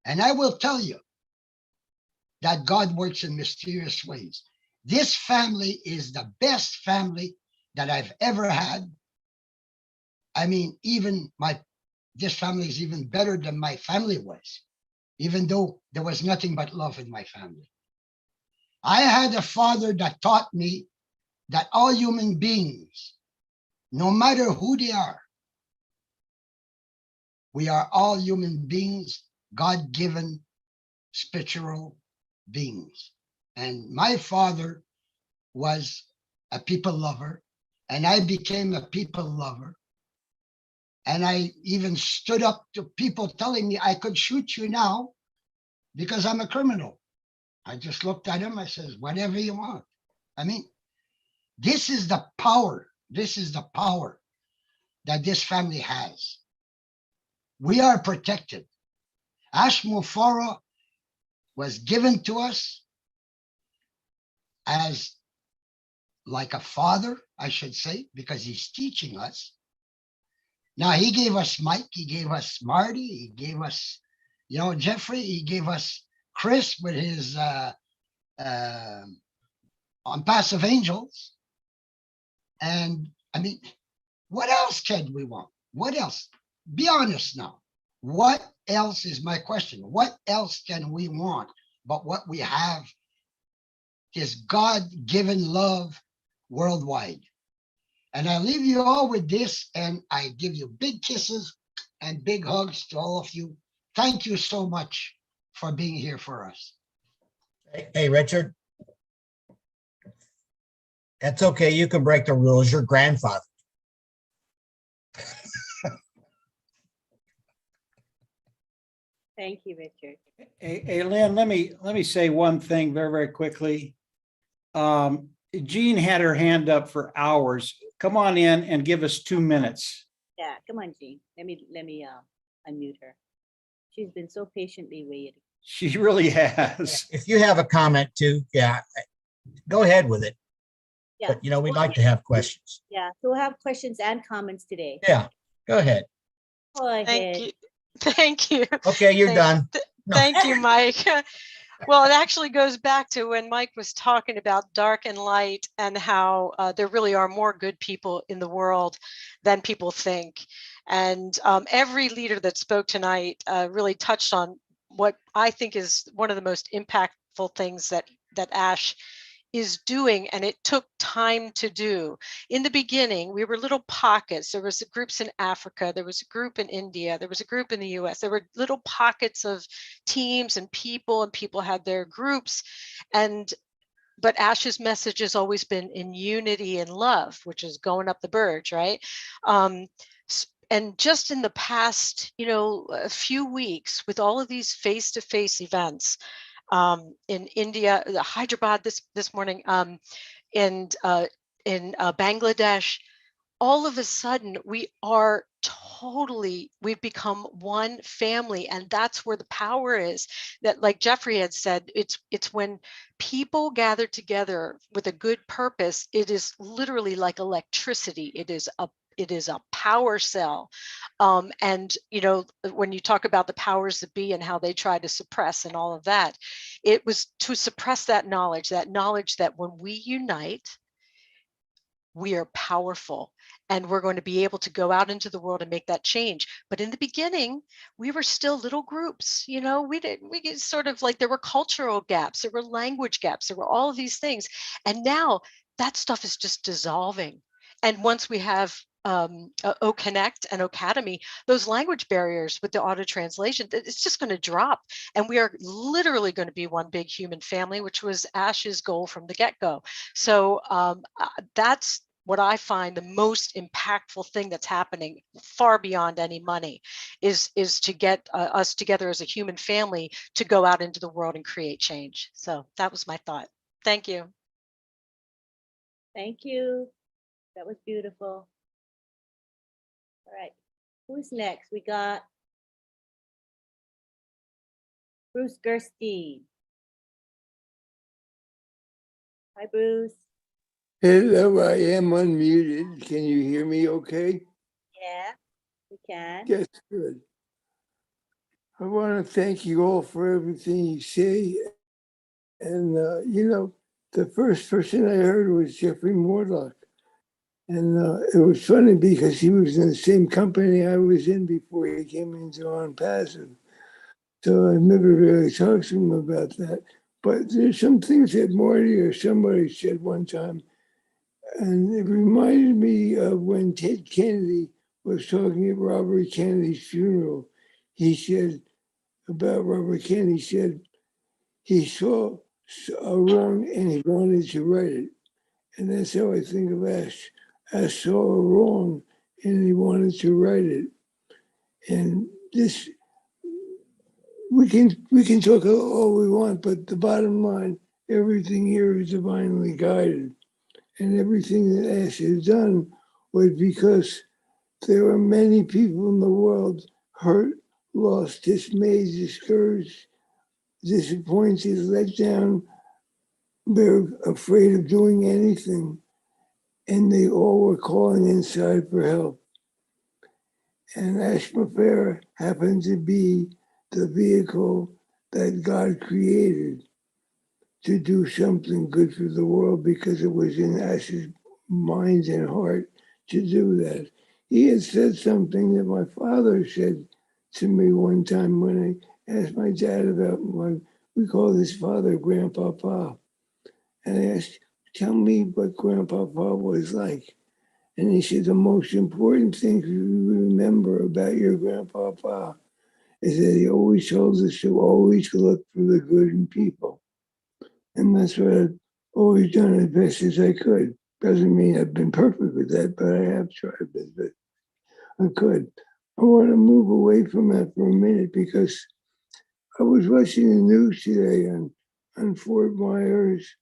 And I will tell you that God works in mysterious ways. This family is the best family that I've ever had. I mean, even this family is even better than my family was. even though there was nothing but love in my family. I had a father that taught me that all human beings, no matter who they are, we are all human beings, God-given spiritual beings. And my father was a people lover, and I became a people lover. And I even stood up to people telling me I could shoot you now because I'm a criminal. I just looked at him, I says, whatever you want. I mean, this is the power. This is the power that this family has. We are protected. Ash Mufara was given to us as like a father, I should say, because he's teaching us. Now he gave us Mike, he gave us Marty, he gave us, Jeffrey, he gave us Chris with his ONPASSIVE angels. And I mean, what else can we want? What else? Be honest now. What else is my question? What else can we want but what we have is God-given love worldwide? And I leave you all with this, and I give you big kisses and big hugs to all of you. Thank you so much for being here for us. Hey, Richard. That's okay. You can break the rules. Your grandfather. Thank you, Richard. Hey, Lynn, let me say one thing very, very quickly. Jean had her hand up for hours. Come on in and give us 2 minutes. Yeah, come on, Jean. Let me unmute her. She's been so patiently waiting. She really has. If you have a comment too, yeah, go ahead with it. Yeah. But we'd like to have questions. Yeah, so we'll have questions and comments today. Yeah, go ahead. Go ahead. Thank you. Thank you. Okay, you're done. No. Thank you, Mike. Well, it actually goes back to when Mike was talking about dark and light and how there really are more good people in the world than people think. And every leader that spoke tonight really touched on what I think is one of the most impactful things that Ash is doing, and it took time to do. In the beginning, we were little pockets. There was groups in Africa, there was a group in India, there was a group in the US. There were little pockets of teams and people had their groups. But Ash's message has always been in unity and love, which is going up the Burj, right? And just in the past, a few weeks with all of these face-to-face events, in India, Hyderabad this morning, in Bangladesh, all of a sudden we've become one family, and that's where the power is. That, like Jeffrey had said, it's when people gather together with a good purpose. It is literally like electricity. It is a power cell. And when you talk about the powers that be and how they try to suppress and all of that, it was to suppress that knowledge that when we unite, we are powerful, and we're going to be able to go out into the world and make that change. But in the beginning, we were still little groups. We get sort of like, there were cultural gaps, there were language gaps, there were all of these things. And now that stuff is just dissolving. And once we have OConnect and Academy, those language barriers with the auto translation, it's just going to drop. And we are literally going to be one big human family, which was Ash's goal from the get-go. So that's what I find the most impactful thing that's happening, far beyond any money, is to get us together as a human family to go out into the world and create change. So that was my thought. Thank you. Thank you. That was beautiful. All right, who's next? We got Bruce Gerstein. Hi, Bruce. Hello, I am unmuted. Can you hear me okay? Yeah, we can. Yes, good. I want to thank you all for everything you say. And, the first person I heard was Jeffrey Morlock. And it was funny because he was in the same company I was in before he came into ONPASSIVE. So I've never really talked to him about that. But there's some things that Marty or somebody said one time, and it reminded me of when Ted Kennedy was talking at Robert Kennedy's funeral. He said about Robert Kennedy, he said he saw a wrong and he wanted to right it. And that's how I think of Ash. Ash saw a wrong and he wanted to right it. And this, we can talk all we want, but the bottom line, everything here is divinely guided. And everything that Ash has done was because there are many people in the world hurt, lost, dismayed, discouraged, disappointed, let down. They're afraid of doing anything. And they all were calling inside for help. And Ash Mafera happened to be the vehicle that God created to do something good for the world because it was in Ash's mind and heart to do that. He had said something that my father said to me one time when I asked my dad about we call his father Grandpapa. And I asked, tell me what Grandpapa was like. And he said, the most important thing you remember about your Grandpapa is that he always told us to always look for the good in people. And that's what I've always done as best as I could. Doesn't mean I've been perfect with that, but I have tried as best I could. I want to move away from that for a minute because I was watching the news today on Fort Myers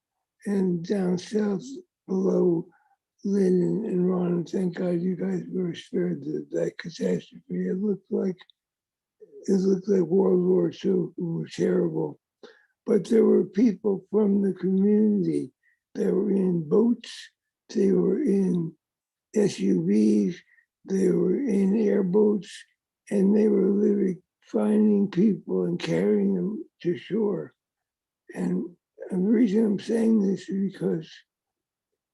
and down south below Lynn and Ron. And thank God you guys were spared that catastrophe. It looked like World War II. It was terrible. But there were people from the community that were in boats, they were in SUVs, they were in airboats, and they were literally finding people and carrying them to shore. And the reason I'm saying this is because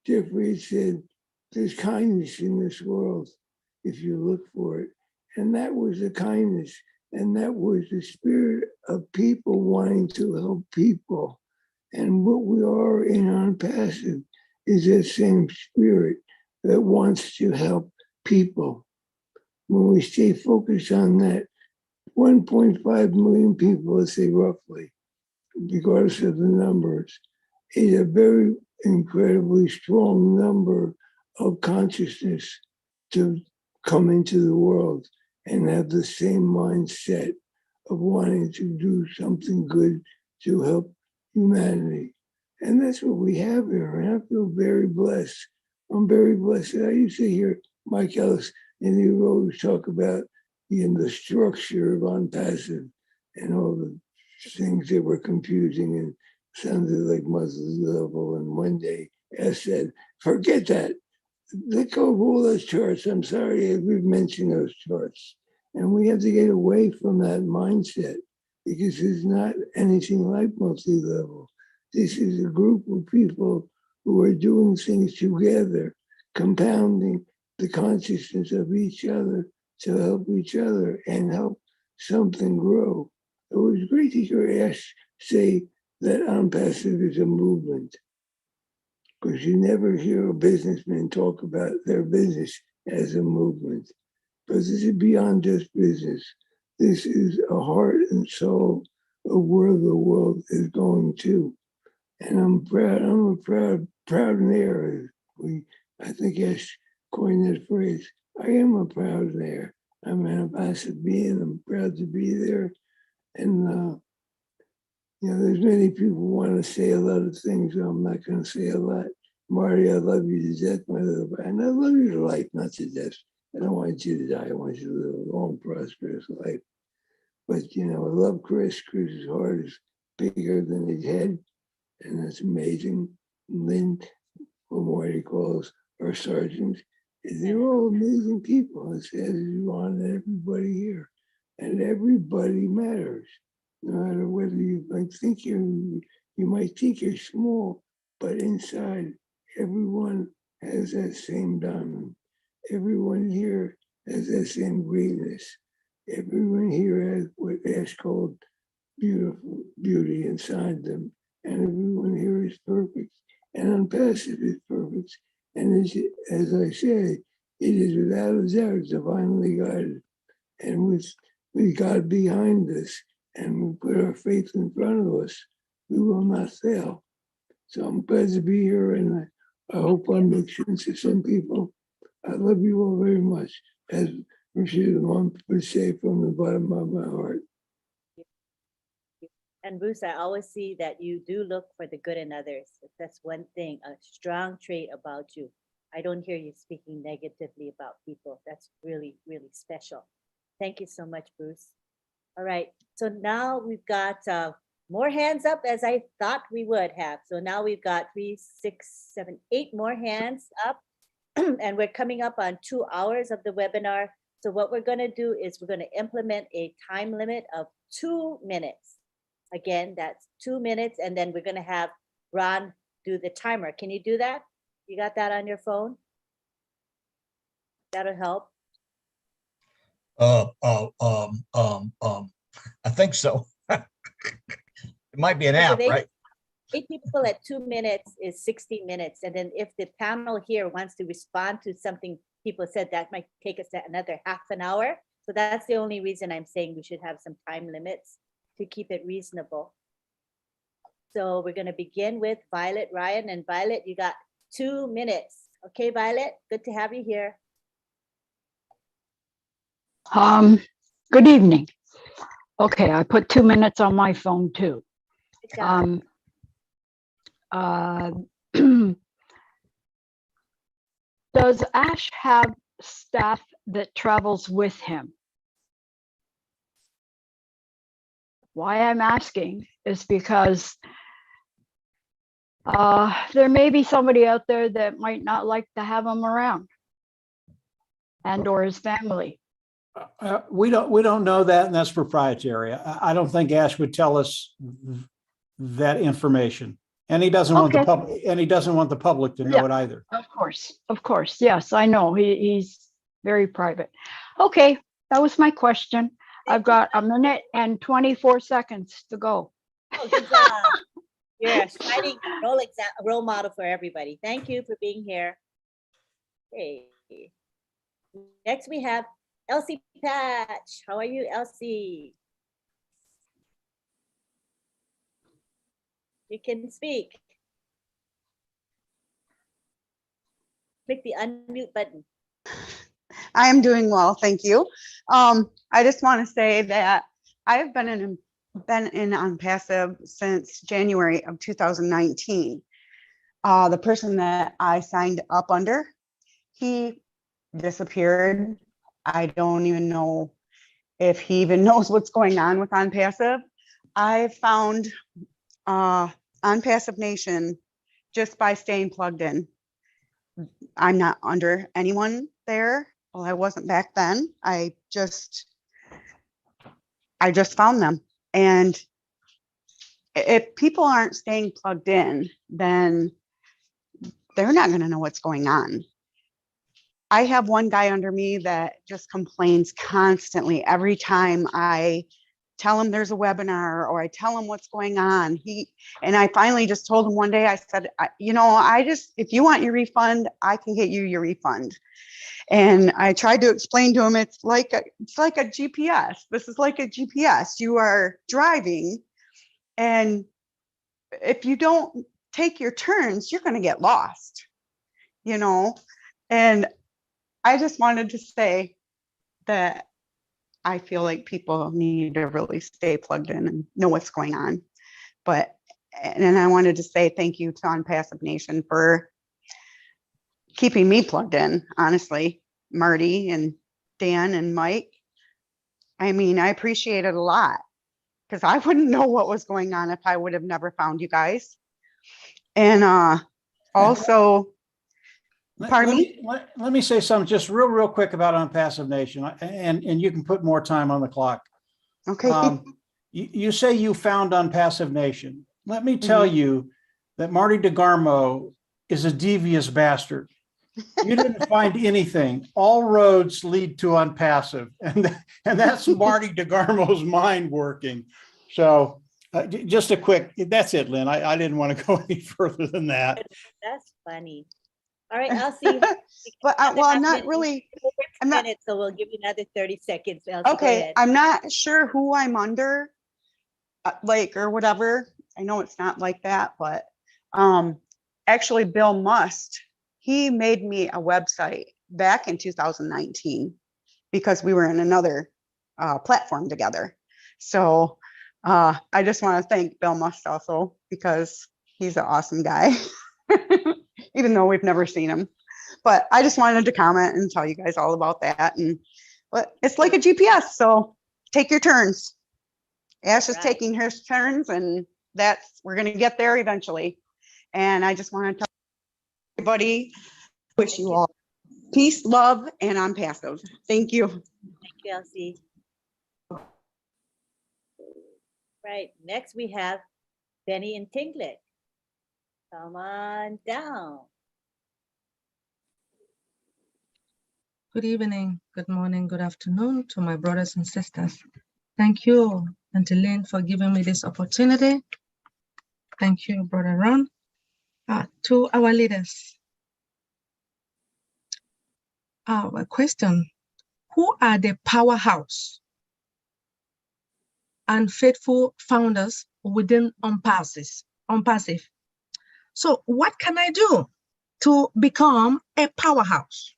Jeffrey said, there's kindness in this world if you look for it. And that was the kindness. And that was the spirit of people wanting to help people. And what we are in ONPASSIVE is that same spirit that wants to help people. When we stay focused on that, 1.5 million people, let's say roughly, regardless of the numbers, is a very incredibly strong number of consciousness to come into the world and have the same mindset of wanting to do something good to help humanity. And that's what we have here. And I feel very blessed. I'm very blessed. I used to hear Mike Ellis, and he would always talk about the structure of ONPASSIVE and all the things that were confusing and sounded like Muslim level. And one day I said, forget that. Let go of all those charts. I'm sorry, we've mentioned those charts. And we have to get away from that mindset because it's not anything like multi-level. This is a group of people who are doing things together, compounding the consciousness of each other to help each other and help something grow. It was great to hear Ash say that ONPASSIVE is a movement, because you never hear a businessman talk about their business as a movement. But this is beyond just business. This is a heart and soul of where the world is going to. And I'm proud, I'm a proud mayor. I think Ash coined that phrase. I am a proud mayor. I'm an ambassador being, I'm proud to be there. And there's many people who want to say a lot of things, so I'm not going to say a lot. Marty, I love you to death, my little boy. And I love you to life, not to death. I don't want you to die. I want you to live a long, prosperous life. But, I love Chris. Chris's heart is bigger than his head. And that's amazing. Lynn, what Marty calls our sergeants, they're all amazing people, as Ron and everybody here. And everybody matters. No matter whether you might think you're small, but inside, everyone has that same diamond. Everyone here has that same greatness. Everyone here has what Ash called beautiful beauty inside them. And everyone here is perfect. And ONPASSIVE is perfect. And as I say, it is without a doubt divinely guided. And with God behind us, and we put our faith in front of us, we will not fail. So I'm glad to be here, and I hope I make sense to some people. I love you all very much, as Rashida would say from the bottom of my heart. And Bruce, I always see that you do look for the good in others. That's one thing, a strong trait about you. I don't hear you speaking negatively about people. That's really, really special. Thank you so much, Bruce. All right, so now we've got more hands up as I thought we would have. So now we've got 3, 6, 7, 8 more hands up. And we're coming up on 2 hours of the webinar. So what we're gonna do is we're gonna implement a time limit of 2 minutes. Again, that's 2 minutes, and then we're gonna have Ron do the timer. Can you do that? You got that on your phone? That'll help. I think so. It might be an So app, right? 8 people at 2 minutes is 60 minutes. And then if the panel here wants to respond to something people said, that might take us another half an hour. So that's the only reason I'm saying we should have some time limits to keep it reasonable. So we're gonna begin with Violet Ryan, and Violet, you got 2 minutes. Okay, Violet, good to have you here. Good evening. Okay, I put 2 minutes on my phone too. Good job. Does Ash have staff that travels with him? Why I'm asking is because there may be somebody out there that might not like to have him around, and or his family. We don't know that, and that's proprietary. I don't think Ash would tell us that information, and he doesn't want the public, and he doesn't want the public to know it either. Of course, yes, I know he's very private. Okay, that was my question. I've got 1 minute and 24 seconds to go. Oh, good job. You're a shining role model for everybody. Thank you for being here. Okay. Next we have Elsie Patch. How are you, Elsie? You can speak. Click the unmute button. I am doing well, thank you. I just want to say that I've been in ONPASSIVE since January of 2019. The person that I signed up under, he disappeared. I don't even know if he even knows what's going on with ONPASSIVE. I found ONPASSIVE Nation just by staying plugged in. I'm not under anyone there. Well, I wasn't back then. I just found them. And if people aren't staying plugged in, then they're not going to know what's going on. I have one guy under me that just complains constantly every time I tell him there's a webinar or I tell him what's going on. And I finally just told him one day, I said, if you want your refund, I can get you your refund. And I tried to explain to him, it's like a GPS. This is like a GPS. You are driving, and if you don't take your turns, you're going to get lost, And I just wanted to say that I feel like people need to really stay plugged in and know what's going on. And I wanted to say thank you to ONPASSIVE Nation for keeping me plugged in, honestly, Marty and Dan and Mike. I mean, I appreciate it a lot because I wouldn't know what was going on if I would have never found you guys. And also, pardon me? Let me say something just real quick about ONPASSIVE Nation, and you can put more time on the clock. Okay. You say you found ONPASSIVE Nation. Let me tell you that Marty DeGarmo is a devious bastard. You didn't find anything. All roads lead to ONPASSIVE, and that's Marty DeGarmo's mind working. So just a quick, that's it, Lynn. I didn't want to go any further than that. That's funny. All right, Elsie. But well, I'm not really, I'm not, Minutes, so we'll give you another 30 seconds. Elsie, go okay, ahead. I'm not sure who I'm under, like, or whatever. I know it's not like that, but actually Bill Must, he made me a website back in 2019 because we were in another platform together. So I just want to thank Bill Must also because he's an awesome guy, even though we've never seen him. But I just wanted to comment and tell you guys all about that. And but it's like a GPS, so take your turns. Ash is Right. taking his turns, and we're going to get there eventually. And I just want to tell everybody, wish you all peace, love, and I'm passive. Thank you. Thank you, Elsie. Right, next we have Benny and Tinglet. Come on down. Good evening, good morning, good afternoon to my brothers and sisters. Thank you, Auntie Lynn, for giving me this opportunity. Thank you, Brother Ron. To our leaders. Our question, who are the powerhouse and faithful founders within ONPASSIVE? So what can I do to become a powerhouse?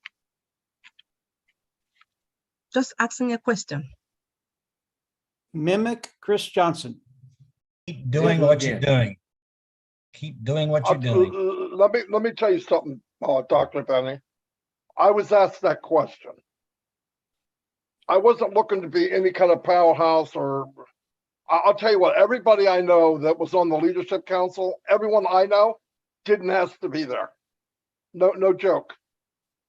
Just asking a question. Mimic Chris Johnson. Keep doing what you're doing. Keep doing what you're doing. Let me tell you something, Dr. Benny. I was asked that question. I wasn't looking to be any kind of powerhouse or I'll tell you what, everybody I know that was on the leadership council, everyone I know didn't have to be there. No joke.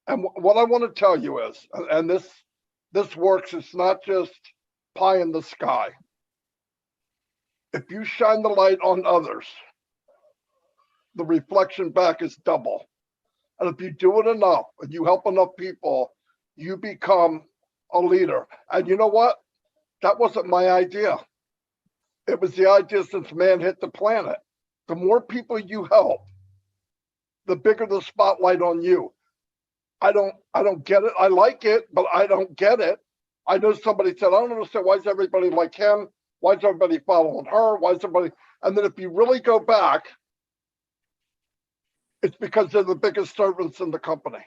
And what I want to tell you is, and this works, it's not just pie in the sky. If you shine the light on others, the reflection back is double. And if you do it enough and you help enough people, you become a leader. And you know what? That wasn't my idea. It was the idea since man hit the planet. The more people you help, the bigger the spotlight on you. I don't get it. I like it, but I don't get it. I know somebody said, I don't understand, why is everybody like him? Why is everybody following her? Why is everybody? And then if you really go back, it's because they're the biggest servants in the company.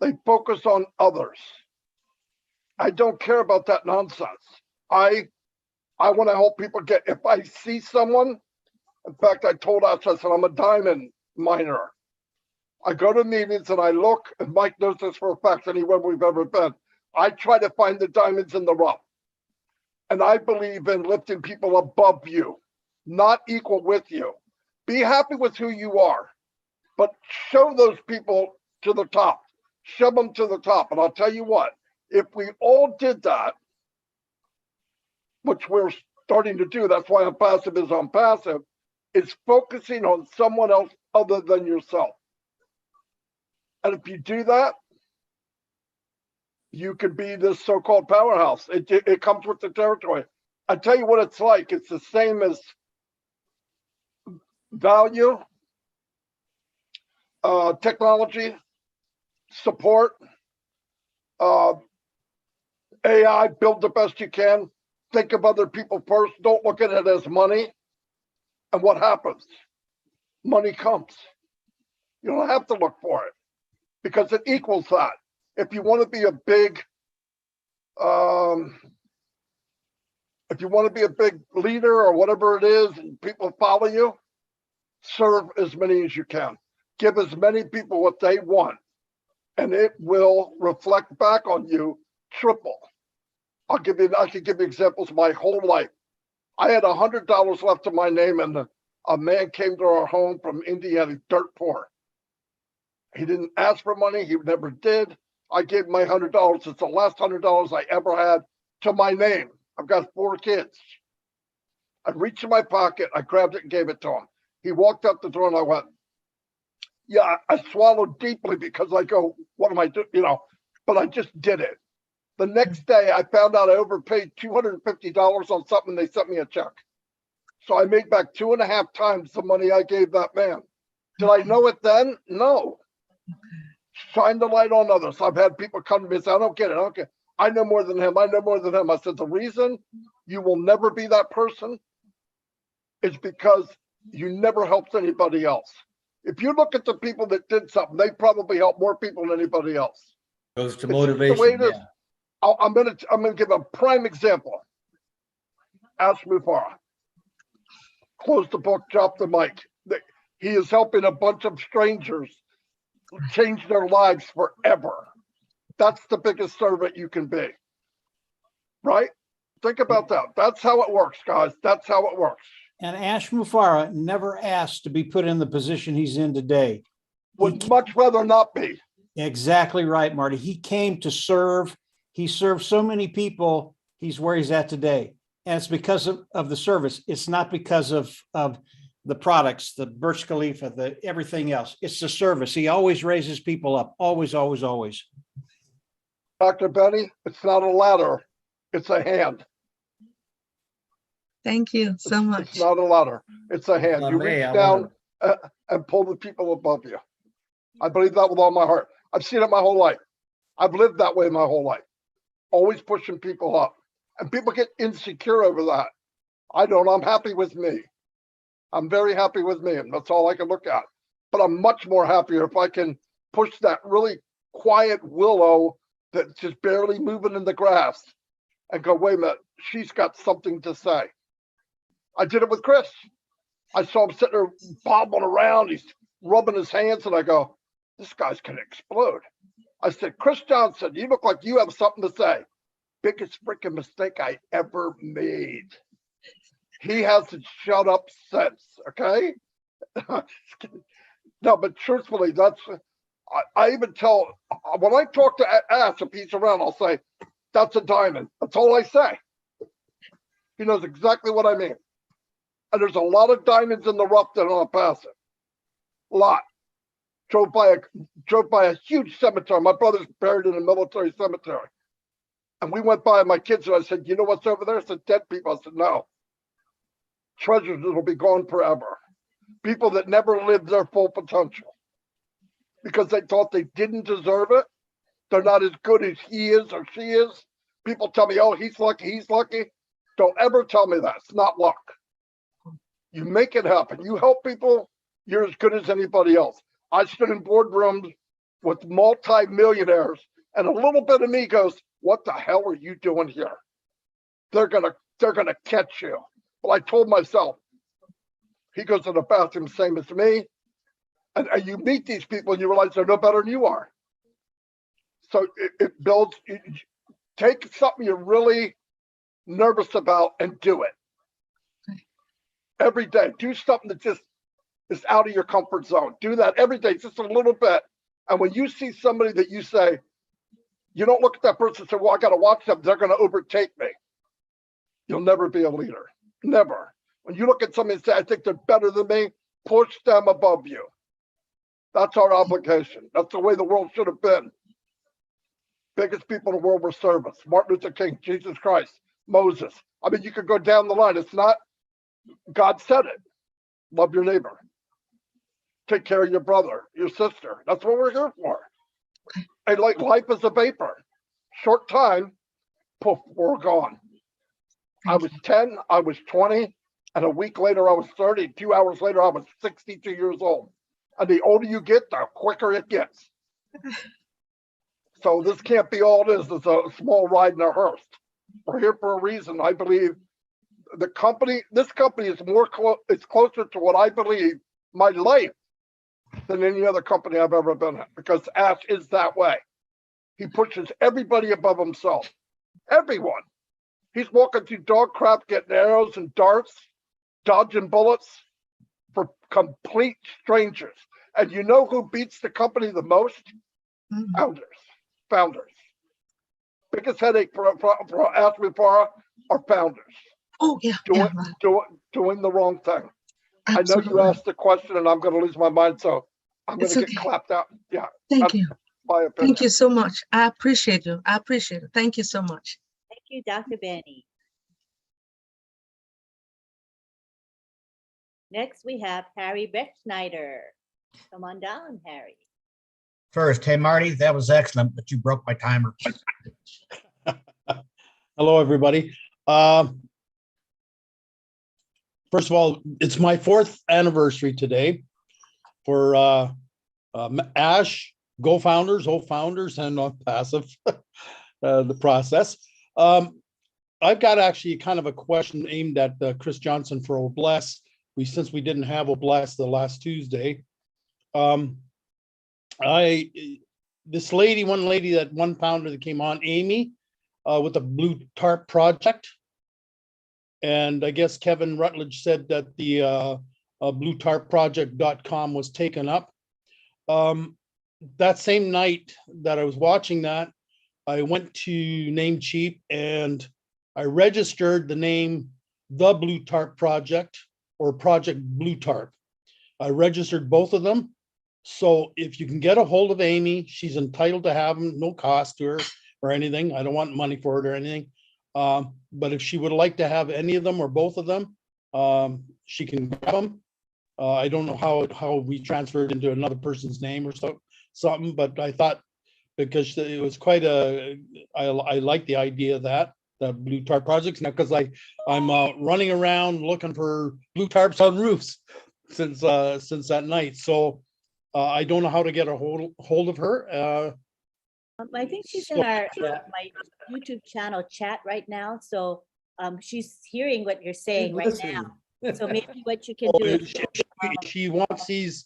They focus on others. I don't care about that nonsense. I want to help people get, if I see someone, in fact, I told us, I said, I'm a diamond miner. I go to meetings and I look, and Mike knows this for a fact, anywhere we've ever been. I try to find the diamonds in the rough. And I believe in lifting people above you, not equal with you. Be happy with who you are, but show those people to the top, shove them to the top. And I'll tell you what, if we all did that, which we're starting to do, that's why ONPASSIVE is ONPASSIVE, is focusing on someone else other than yourself. And if you do that, you could be this so-called powerhouse. It comes with the territory. I tell you what it's like. It's the same as value, technology, support, AI, build the best you can. Think of other people first. Don't look at it as money. And what happens? Money comes. You don't have to look for it because it equals that. If you want to be a big, leader or whatever it is, and people follow you, serve as many as you can. Give as many people what they want, and it will reflect back on you triple. I could give you examples my whole life. I had $100 left in my name, and a man came to our home from Indiana, dirt poor. He didn't ask for money. He never did. I gave him my $100. It's the last $100 I ever had to my name. I've got 4 kids. I reached in my pocket. I grabbed it and gave it to him. He walked out the door and I went, yeah, I swallowed deeply because I go, what am I doing? But I just did it. The next day, I found out I overpaid $250 on something. They sent me a check. So I made back 2.5 times the money I gave that man. Did I know it then? No. Shine the light on others. I've had people come to me and say, I don't get it. I don't get it. I know more than him. I know more than him. I said, the reason you will never be that person is because you never helped anybody else. If you look at the people that did something, they probably helped more people than anybody else. Goes to It's just the way motivation. it is. I'm gonna give a prime example. Ash Mufara. Close the book, drop the mic. He is helping a bunch of strangers change their lives forever. That's the biggest servant you can be. Right? Think about that. That's how it works, guys. That's how it works. And Ash Mufara never asked to be put in the position he's in today. Would much rather not be. Exactly right, Marty. He came to serve. He served so many people. He's where he's at today. And it's because of the service. It's not because of the products, the Burj Khalifa, the everything else. It's the service. He always raises people up. Always, always, always. Dr. Benny, it's not a ladder. It's a hand. Thank you so much. It's not a ladder. It's a hand. You me, reach I down and pull the people above you. I believe that with all my heart. I've seen it my whole life. I've lived that way my whole life. Always pushing people up. And people get insecure over that. I don't. I'm happy with me. I'm very happy with me. And that's all I can look at. But I'm much more happier if I can push that really quiet willow that's just barely moving in the grass and go, wait a minute, she's got something to say. I did it with Chris. I saw him sitting there bobbling around. He's rubbing his hands, and I go, this guy's going to explode. I said, Chris Johnson, you look like you have something to say. Biggest freaking mistake I ever made. He hasn't shut up since, okay? No, but truthfully, I even tell, when I talk to Ash, if he's around, I'll say, that's a diamond. That's all I say. He knows exactly what I mean. And there's a lot of diamonds in the rough that aren't passing. A lot. Drove by a huge cemetery. My brother's buried in a military cemetery. And we went by, my kids, and I said, you know what's over there? I said, dead people. I said, no. Treasures that will be gone forever. People that never lived their full potential. Because they thought they didn't deserve it. They're not as good as he is or she is. People tell me, oh, he's lucky, he's lucky. Don't ever tell me that. It's not luck. You make it happen. You help people, you're as good as anybody else. I stood in boardrooms with multi-millionaires, and a little bit of me goes, what the hell are you doing here? They're gonna catch you. Well, I told myself, he goes to the bathroom, same as me. And you meet these people and you realize they're no better than you are. So it builds, take something you're really nervous about and do it. Every day, do something that just is out of your comfort zone. Do that every day, just a little bit. And when you see somebody that you say, you don't look at that person and say, well, I got to watch them. They're going to overtake me. You'll never be a leader. Never. When you look at somebody and say, I think they're better than me, push them above you. That's our obligation. That's the way the world should have been. Biggest people in the world were servants. Martin Luther King, Jesus Christ, Moses. I mean, you could go down the line. It's not, God said it. Love your neighbor. Take care of your brother, your sister. That's what we're here for. And like life is a vapor. Short time, poof, we're gone. I was 10, I was 20, and a week later I was 30. 2 hours later I was 62 years old. And the older you get, the quicker it gets. So this can't be all it is. It's a small ride in a hearse. We're here for a reason. I believe the company, this company is it's closer to what I believe my life than any other company I've ever been at, because Ash is that way. He pushes everybody above himself. Everyone. He's walking through dog crap, getting arrows and darts, dodging bullets for complete strangers. And you know who beats the company the most? Founders. Biggest headache for Ash Mufara are founders. Oh, yeah. Doing the wrong thing. Absolutely. I know you asked the question and I'm going to lose my mind, so I'm going to get clapped out. Yeah. Thank you. my opinion. Thank you so much. I appreciate you. I appreciate it. Thank you so much. Thank you, Dr. Benny. Next, we have Harry Beckschneider. Come on down, Harry. First, hey, Marty, that was excellent, but you broke my timer. Hello, everybody. First of all, it's my 4th anniversary today for Ash, Go Founders, O Founders, and ONPASSIVE, the process. I've got actually kind of a question aimed at Chris Johnson for Obless. Since we didn't have Obless the last Tuesday. One lady, that one founder that came on, Amy, with the Blue Tarp Project. And I guess Kevin Rutledge said that the bluetarpproject.com was taken up. That same night that I was watching that, I went to Namecheap and I registered the name, The Blue Tarp Project or Project Blue Tarp. I registered both of them. So if you can get a hold of Amy, she's entitled to have them, no cost to her or anything. I don't want money for it or anything. But if she would like to have any of them or both of them, she can grab them. I don't know how we transferred into another person's name or something, but I thought because it was quite I like the idea of that, the Blue Tarp projects now, because I'm running around looking for blue tarps on roofs since that night. So I don't know how to get a hold of her. I think she's in our my YouTube channel chat right now. So she's hearing what you're saying right now. So maybe what you can do is she wants these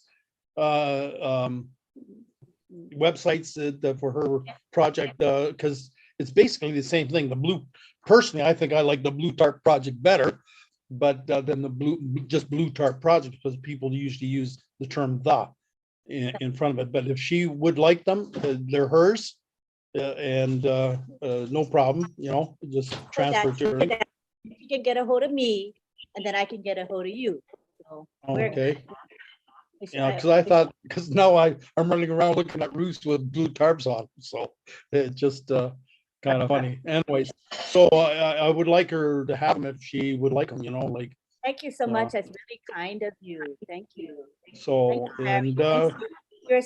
websites for her project because it's basically the same thing. Personally, I think I like the Blue Tarp Project better, but than the Blue Tarp Project, because people usually use the term "the" in front of it. But if she would like them, they're hers, and no problem. Just transfer to her. You can get a hold of me, and then I can get a hold of you. So okay. Yeah, because now I'm running around looking at roofs with blue tarps on, so it's just kind of funny. Anyways, so I would like her to have them if she would like them. Like. Thank you so much. That's really kind of you. Thank you. So thank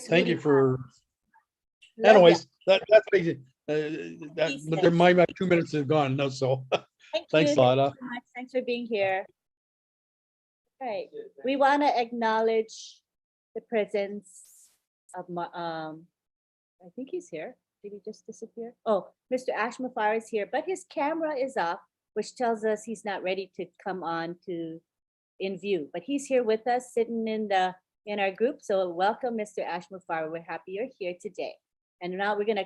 thank you for. Anyways, that's basic. But my 2 minutes is gone now. So thanks a lot. So much. Thanks for being here. Right. We want to acknowledge the presence of I think he's here. Did he just disappear? Oh, Mr. Ash Mufara is here, but his camera is off, which tells us he's not ready to come on in view. But he's here with us, sitting in our group. So welcome, Mr. Ash Mufara. We're happy you're here today. And now we're gonna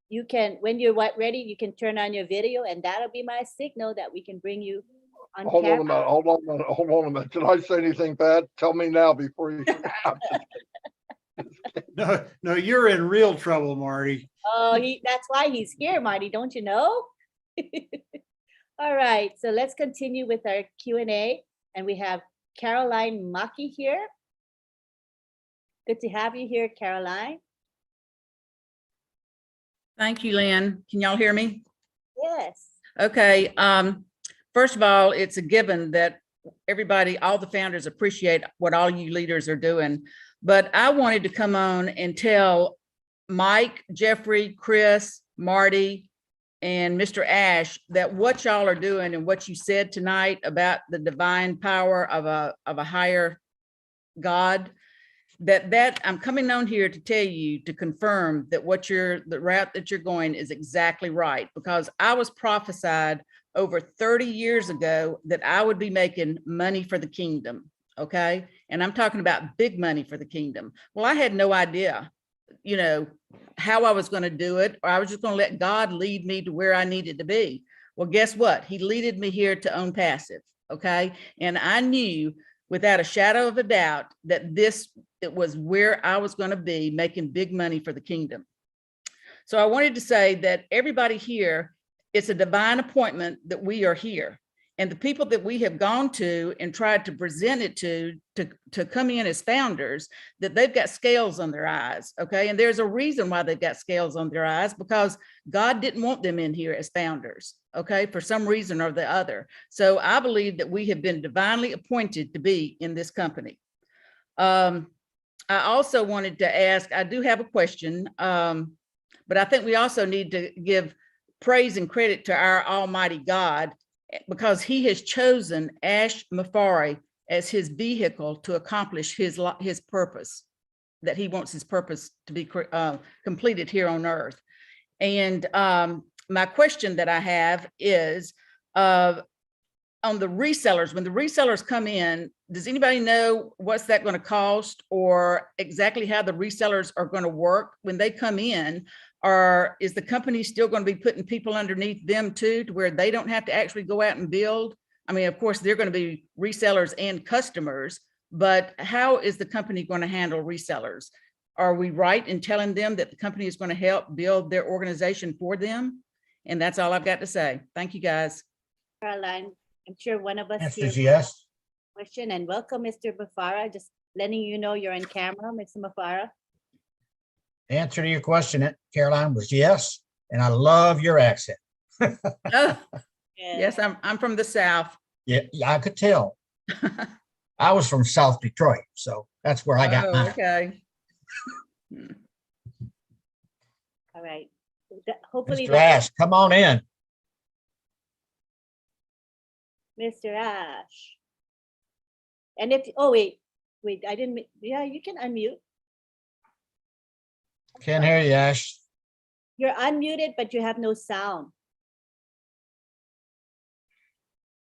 you can, when you're ready, you can turn on your video, and that'll be my signal that we can bring you on Hold camera. on a minute. Did I say anything bad? Tell me now before you. No, you're in real trouble, Marty. Oh, that's why he's here, Marty. Don't you know? All right, so let's continue with our Q&A, and we have Caroline Maki here. Good to have you here, Caroline. Thank you, Lynn. Can y'all hear me? Yes. Okay. First of all, it's a given that everybody, all the founders appreciate what all you leaders are doing. But I wanted to come on and tell Mike, Jeffrey, Chris, Marty, and Mr. Ash that what y'all are doing and what you said tonight about the divine power of a higher God, that I'm coming on here to tell you, to confirm that the route that you're going is exactly right, because I was prophesied over 30 years ago that I would be making money for the kingdom. Okay. And I'm talking about big money for the kingdom. Well, I had no idea, how I was going to do it, or I was just going to let God lead me to where I needed to be. Well, guess what? He leaded me here to ONPASSIVE. Okay. And I knew without a shadow of a doubt that it was where I was going to be making big money for the kingdom. So I wanted to say that everybody here, it's a divine appointment that we are here. And the people that we have gone to and tried to present it to come in as founders, that they've got scales on their eyes, okay? And there's a reason why they've got scales on their eyes, because God didn't want them in here as founders, okay? For some reason or the other. So I believe that we have been divinely appointed to be in this company. I also wanted to ask, I do have a question, but I think we also need to give praise and credit to our Almighty God, because he has chosen Ash Mafari as his vehicle to accomplish his purpose, that he wants his purpose to be completed here on earth. And my question that I have is on the resellers, when the resellers come in, does anybody know what's that going to cost, or exactly how the resellers are going to work when they come in? Or is the company still going to be putting people underneath them too, to where they don't have to actually go out and build? I mean, of course, they're going to be resellers and customers, but how is the company going to handle resellers? Are we right in telling them that the company is going to help build their organization for them? And that's all I've got to say. Thank you, guys. Caroline, I'm sure one of us Answer is here. yes. Question, and welcome, Mr. Mafara. Just letting you know you're on camera, Mr. Mafara. The answer to your question, Caroline, was yes. And I love your accent. Oh, yes, I'm from the South. Yeah, I could tell. I was from South Detroit, so that's where I got Oh, mine. okay. All right. Hopefully, Mr. Ash, come on in. Mr. Ash. And if, oh, wait, I didn't, yeah, you can unmute. Can't hear you, Ash. You're unmuted, but you have no sound.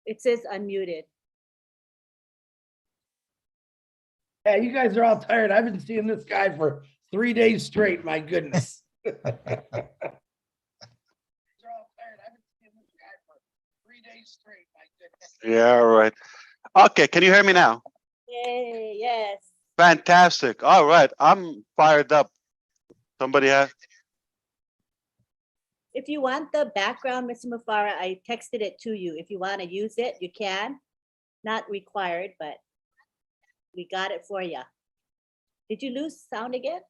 It says unmuted. Yeah, you guys are all tired. I've been seeing this guy for 3 days straight. My goodness. Yeah, right. Okay, can you hear me now? Yay, yes. Fantastic. All right, I'm fired up. Somebody has? If you want the background, Mr. Mafara, I texted it to you. If you want to use it, you can. Not required, but we got it for you. Did you lose sound again?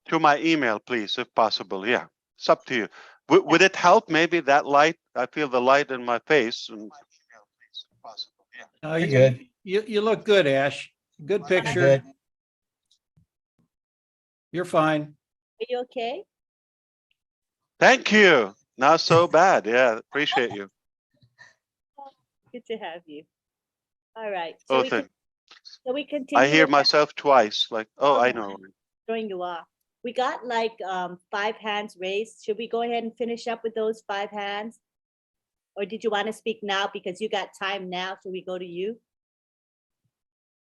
To my email, please, if possible. Yeah, it's up to you. Would it help? Maybe that light, I feel the light in my face. And... You're good. You look good, Ash. Good picture. Good. You're fine. Are you okay? Thank you. Not so bad. Yeah, appreciate you. Good to have you. All right. Oh, So we continue. I hear with myself twice. Like, oh, I know. throwing you off. We got like 5 hands raised. Should we go ahead and finish up with those 5 hands? Or did you want to speak now because you got time now? Should we go to you?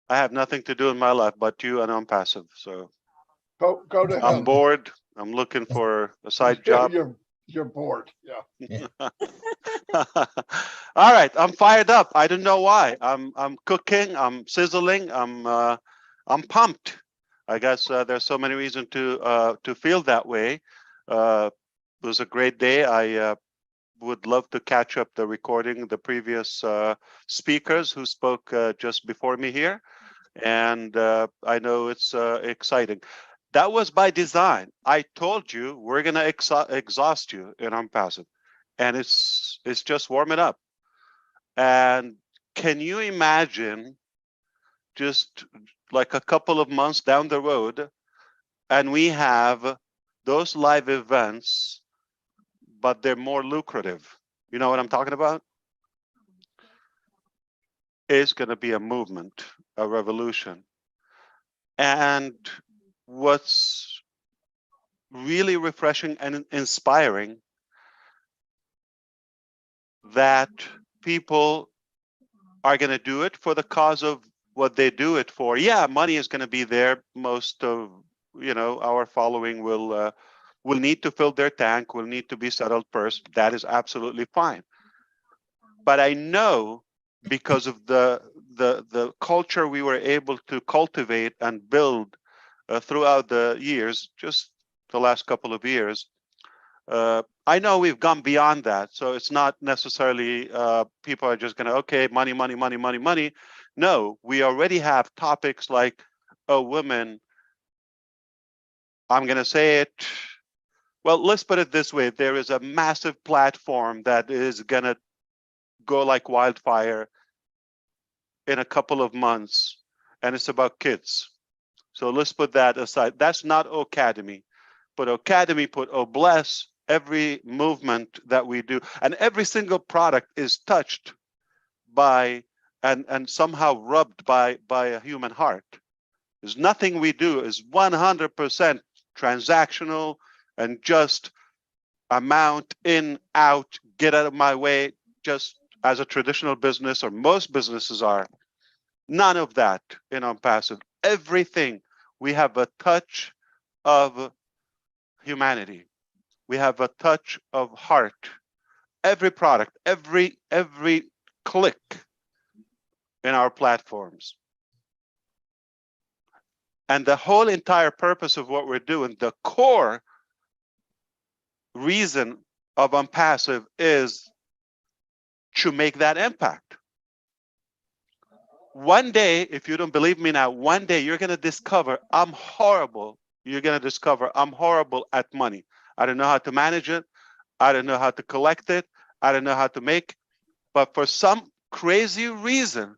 I have nothing to do in my life but you and ONPASSIVE. So Go to him. I'm bored. I'm looking for a side job. You're bored. Yeah. All right, I'm fired up. I don't know why. I'm cooking. I'm sizzling. I'm pumped. I guess there's so many reasons to feel that way. It was a great day. I would love to catch up the recording, the previous speakers who spoke just before me here, and I know it's exciting. That was by design. I told you we're gonna exhaust you in ONPASSIVE, and it's just warming up. And can you imagine just like a couple of months down the road, and we have those live events, but they're more lucrative? You know what I'm talking about? It's gonna be a movement, a revolution. And what's really refreshing and inspiring, that people are going to do it for the cause of what they do it for. Yeah, money is going to be there. Most of our following will need to fill their tank, will need to be settled first. That is absolutely fine. But I know, because of the culture we were able to cultivate and build throughout the years, just the last couple of years, I know we've gone beyond that, so it's not necessarily people are just going to, okay, money, money, money, money, money. No, we already have topics like women. I'm going to say it. Well, let's put it this way. There is a massive platform that is going to go like wildfire in a couple of months, and it's about kids. So let's put that aside. That's not Academy, but Academy put bless every movement that we do, and every single product is touched by and somehow rubbed by a human heart. There's nothing we do is 100% transactional and just amount in, out, get out of my way, just as a traditional business or most businesses are. None of that in ONPASSIVE. Everything, we have a touch of humanity. We have a touch of heart. Every product, every click in our platforms. And the whole entire purpose of what we're doing, the core reason of ONPASSIVE is to make that impact. One day, if you don't believe me now, one day you're going to discover I'm horrible. You're going to discover I'm horrible at money. I don't know how to manage it. I don't know how to collect it. I don't know how to make. But for some crazy reason,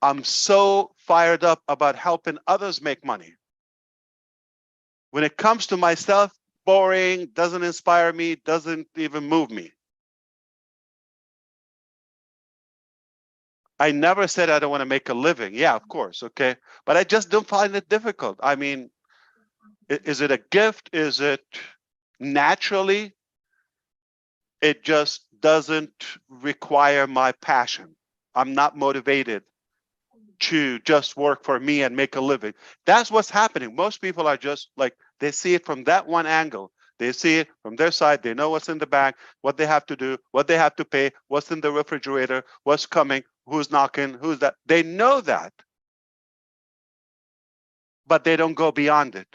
I'm so fired up about helping others make money. When it comes to myself, boring, doesn't inspire me, doesn't even move me. I never said I don't want to make a living. Yeah, of course, okay. But I just don't find it difficult. I mean, is it a gift? Is it naturally? It just doesn't require my passion. I'm not motivated to just work for me and make a living. That's what's happening. Most people are just like, they see it from that one angle. They see it from their side. They know what's in the bag, what they have to do, what they have to pay, what's in the refrigerator, what's coming, who's knocking, who's that. They know that, but they don't go beyond it.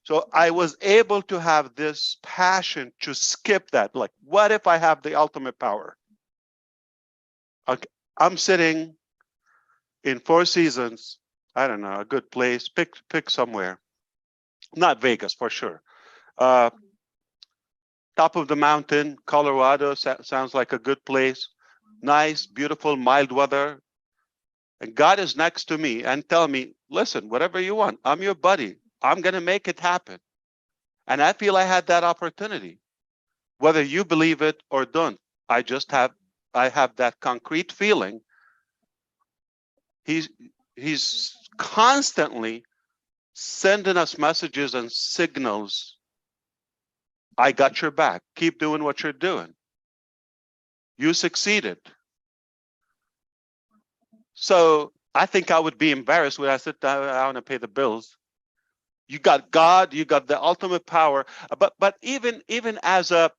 So I was able to have this passion to skip that. Like, what if I have the ultimate power? Okay, I'm sitting in Four Seasons, I don't know, a good place, pick somewhere. Not Vegas, for sure. Top of the mountain, Colorado, sounds like a good place. Nice, beautiful, mild weather. And God is next to me and tell me, listen, whatever you want, I'm your buddy. I'm going to make it happen. And I feel I had that opportunity. Whether you believe it or don't, I have that concrete feeling. He's constantly sending us messages and signals. I got your back. Keep doing what you're doing. You succeeded. So I think I would be embarrassed when I sit down, I want to pay the bills. You got God, you got the ultimate power. But even as a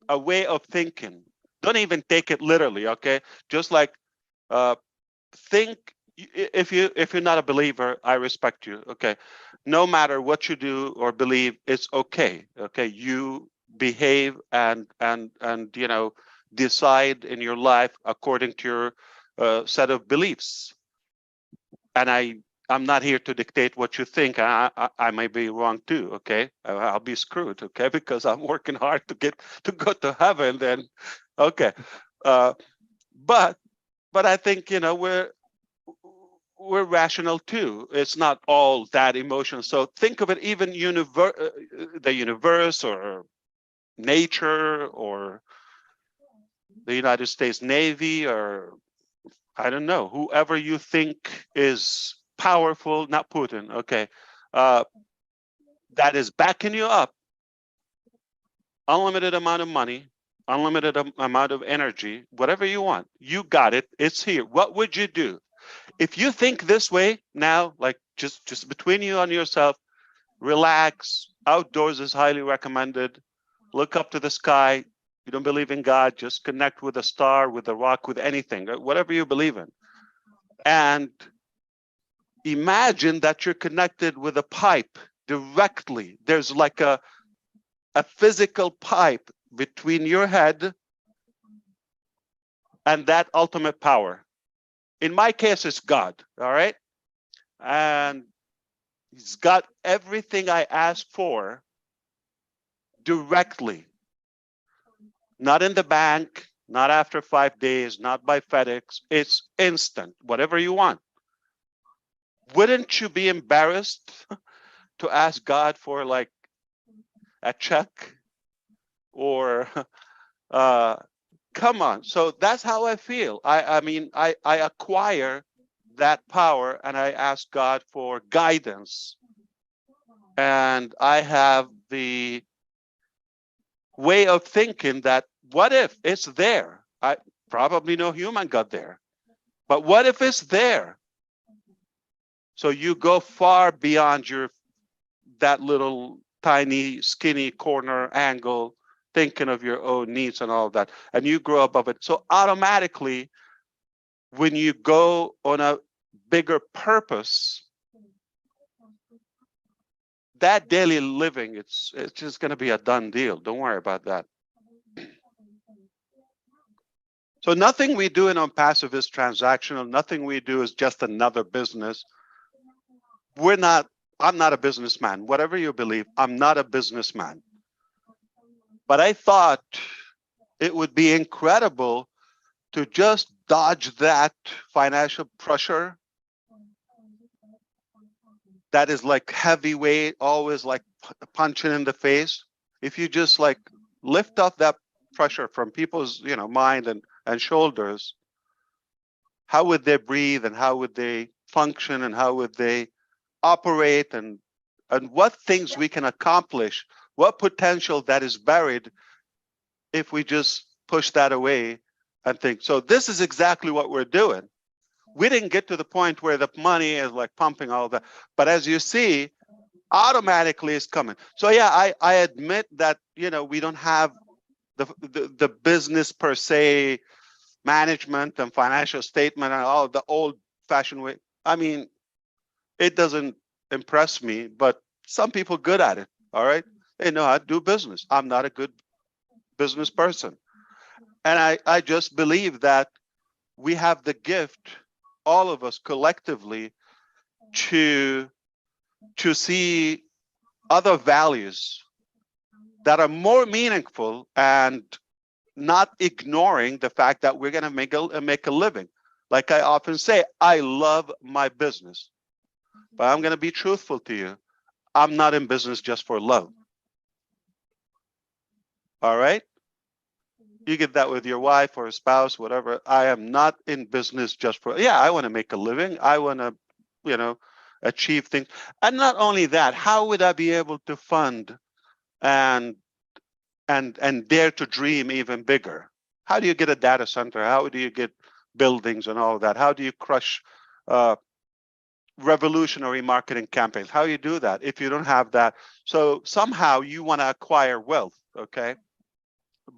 way of thinking, don't even take it literally, okay? Just like think, if you're not a believer, I respect you, okay? No matter what you do or believe, it's okay, okay? You behave and you know, decide in your life according to your set of beliefs. And I'm not here to dictate what you think. I may be wrong too, okay? I'll be screwed, okay? Because I'm working hard to go to heaven then, okay? But I think, you know, we're rational too. It's not all that emotional. So think of it, even the universe or nature or the United States Navy, or I don't know, whoever you think is powerful, not Putin, okay, that is backing you up, unlimited amount of money, unlimited amount of energy, whatever you want, you got it, it's here. What would you do? If you think this way now, like just between you and yourself, relax, outdoors is highly recommended, look up to the sky, you don't believe in God, just connect with a star, with a rock, with anything, whatever you believe in. And imagine that you're connected with a pipe directly. There's like a a physical pipe between your head and that ultimate power. In my case, it's God, all right? And he's got everything I asked for directly, not in the bank, not after 5 days, not by FedEx. It's instant, whatever you want. Wouldn't you be embarrassed to ask God for like a check or come on? So that's how I feel. I mean, I acquire that power and I ask God for guidance. And I have the way of thinking that what if it's there? I probably no human got there, but what if it's there? So you go far beyond your that little tiny skinny corner angle, thinking of your own needs and all of that, and you grow above it. So automatically, when you go on a bigger purpose, that daily living, it's just going to be a done deal. Don't worry about that. So nothing we do in ONPASSIVE is transactional. Nothing we do is just another business. I'm not a businessman. Whatever you believe, I'm not a businessman. But I thought it would be incredible to just dodge that financial pressure that is like heavyweight, always like punching in the face. If you just like lift off that pressure from people's, mind and shoulders, how would they breathe and how would they function and how would they operate and what things we can accomplish, what potential that is buried if we just push that away and think. So this is exactly what we're doing. We didn't get to the point where the money is like pumping all that, but as you see, automatically it's coming. So yeah, I admit that, we don't have the business per se, management and financial statement and all the old fashioned way. I mean, it doesn't impress me, but some people good at it. All right. They know how to do business. I'm not a good business person. And I just believe that we have the gift, all of us collectively, to see other values that are more meaningful and not ignoring the fact that we're going to make a living. Like I often say, I love my business, but I'm going to be truthful to you. I'm not in business just for love. All right? You get that with your wife or a spouse, whatever. I am not in business just for, I want to make a living. I want to, achieve things. And not only that, how would I be able to fund and dare to dream even bigger? How do you get a data center? How do you get buildings and all of that? How do you crush revolutionary marketing campaigns? How do you do that if you don't have that? So somehow you want to acquire wealth, okay?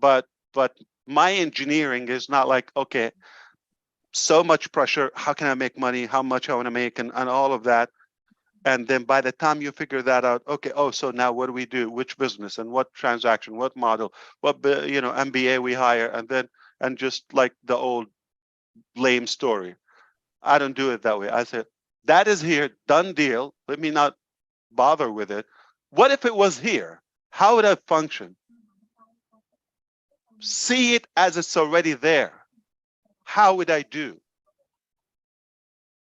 But my engineering is not like, okay, so much pressure. How can I make money? How much I want to make and all of that. And then by the time you figure that out, okay, so now what do we do? Which business and what transaction, what model, what, MBA we hire, and just like the old lame story. I don't do it that way. I said, that is here, done deal. Let me not bother with it. What if it was here? How would I function? See it as it's already there. How would I do?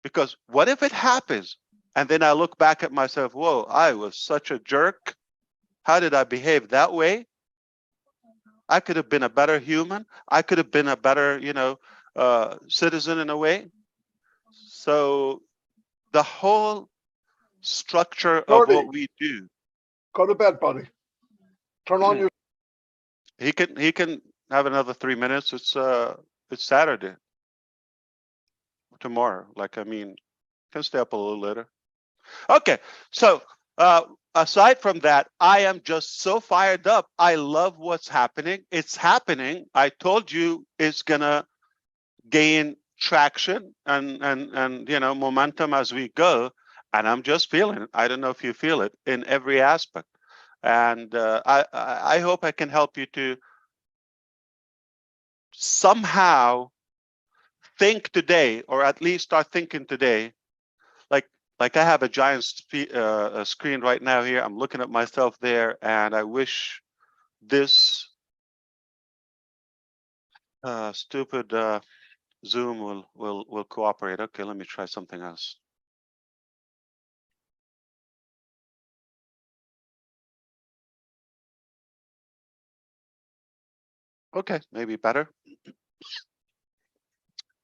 Because what if it happens? And then I look back at myself, whoa, I was such a jerk. How did I behave that way? I could have been a better human. I could have been a better, citizen in a way. So the whole structure of what we do. Go to bed, buddy. Turn on your. He can have another 3 minutes. It's Saturday. Tomorrow. Can stay up a little later. Okay, so aside from that, I am just so fired up. I love what's happening. It's happening. I told you it's gonna gain traction and momentum as we go, and I'm just feeling it. I don't know if you feel it in every aspect. And I hope I can help you to somehow think today, or at least start thinking today. Like I have a giant screen right now here. I'm looking at myself there, and I wish this stupid Zoom will cooperate. Okay, let me try something else. Okay, maybe better.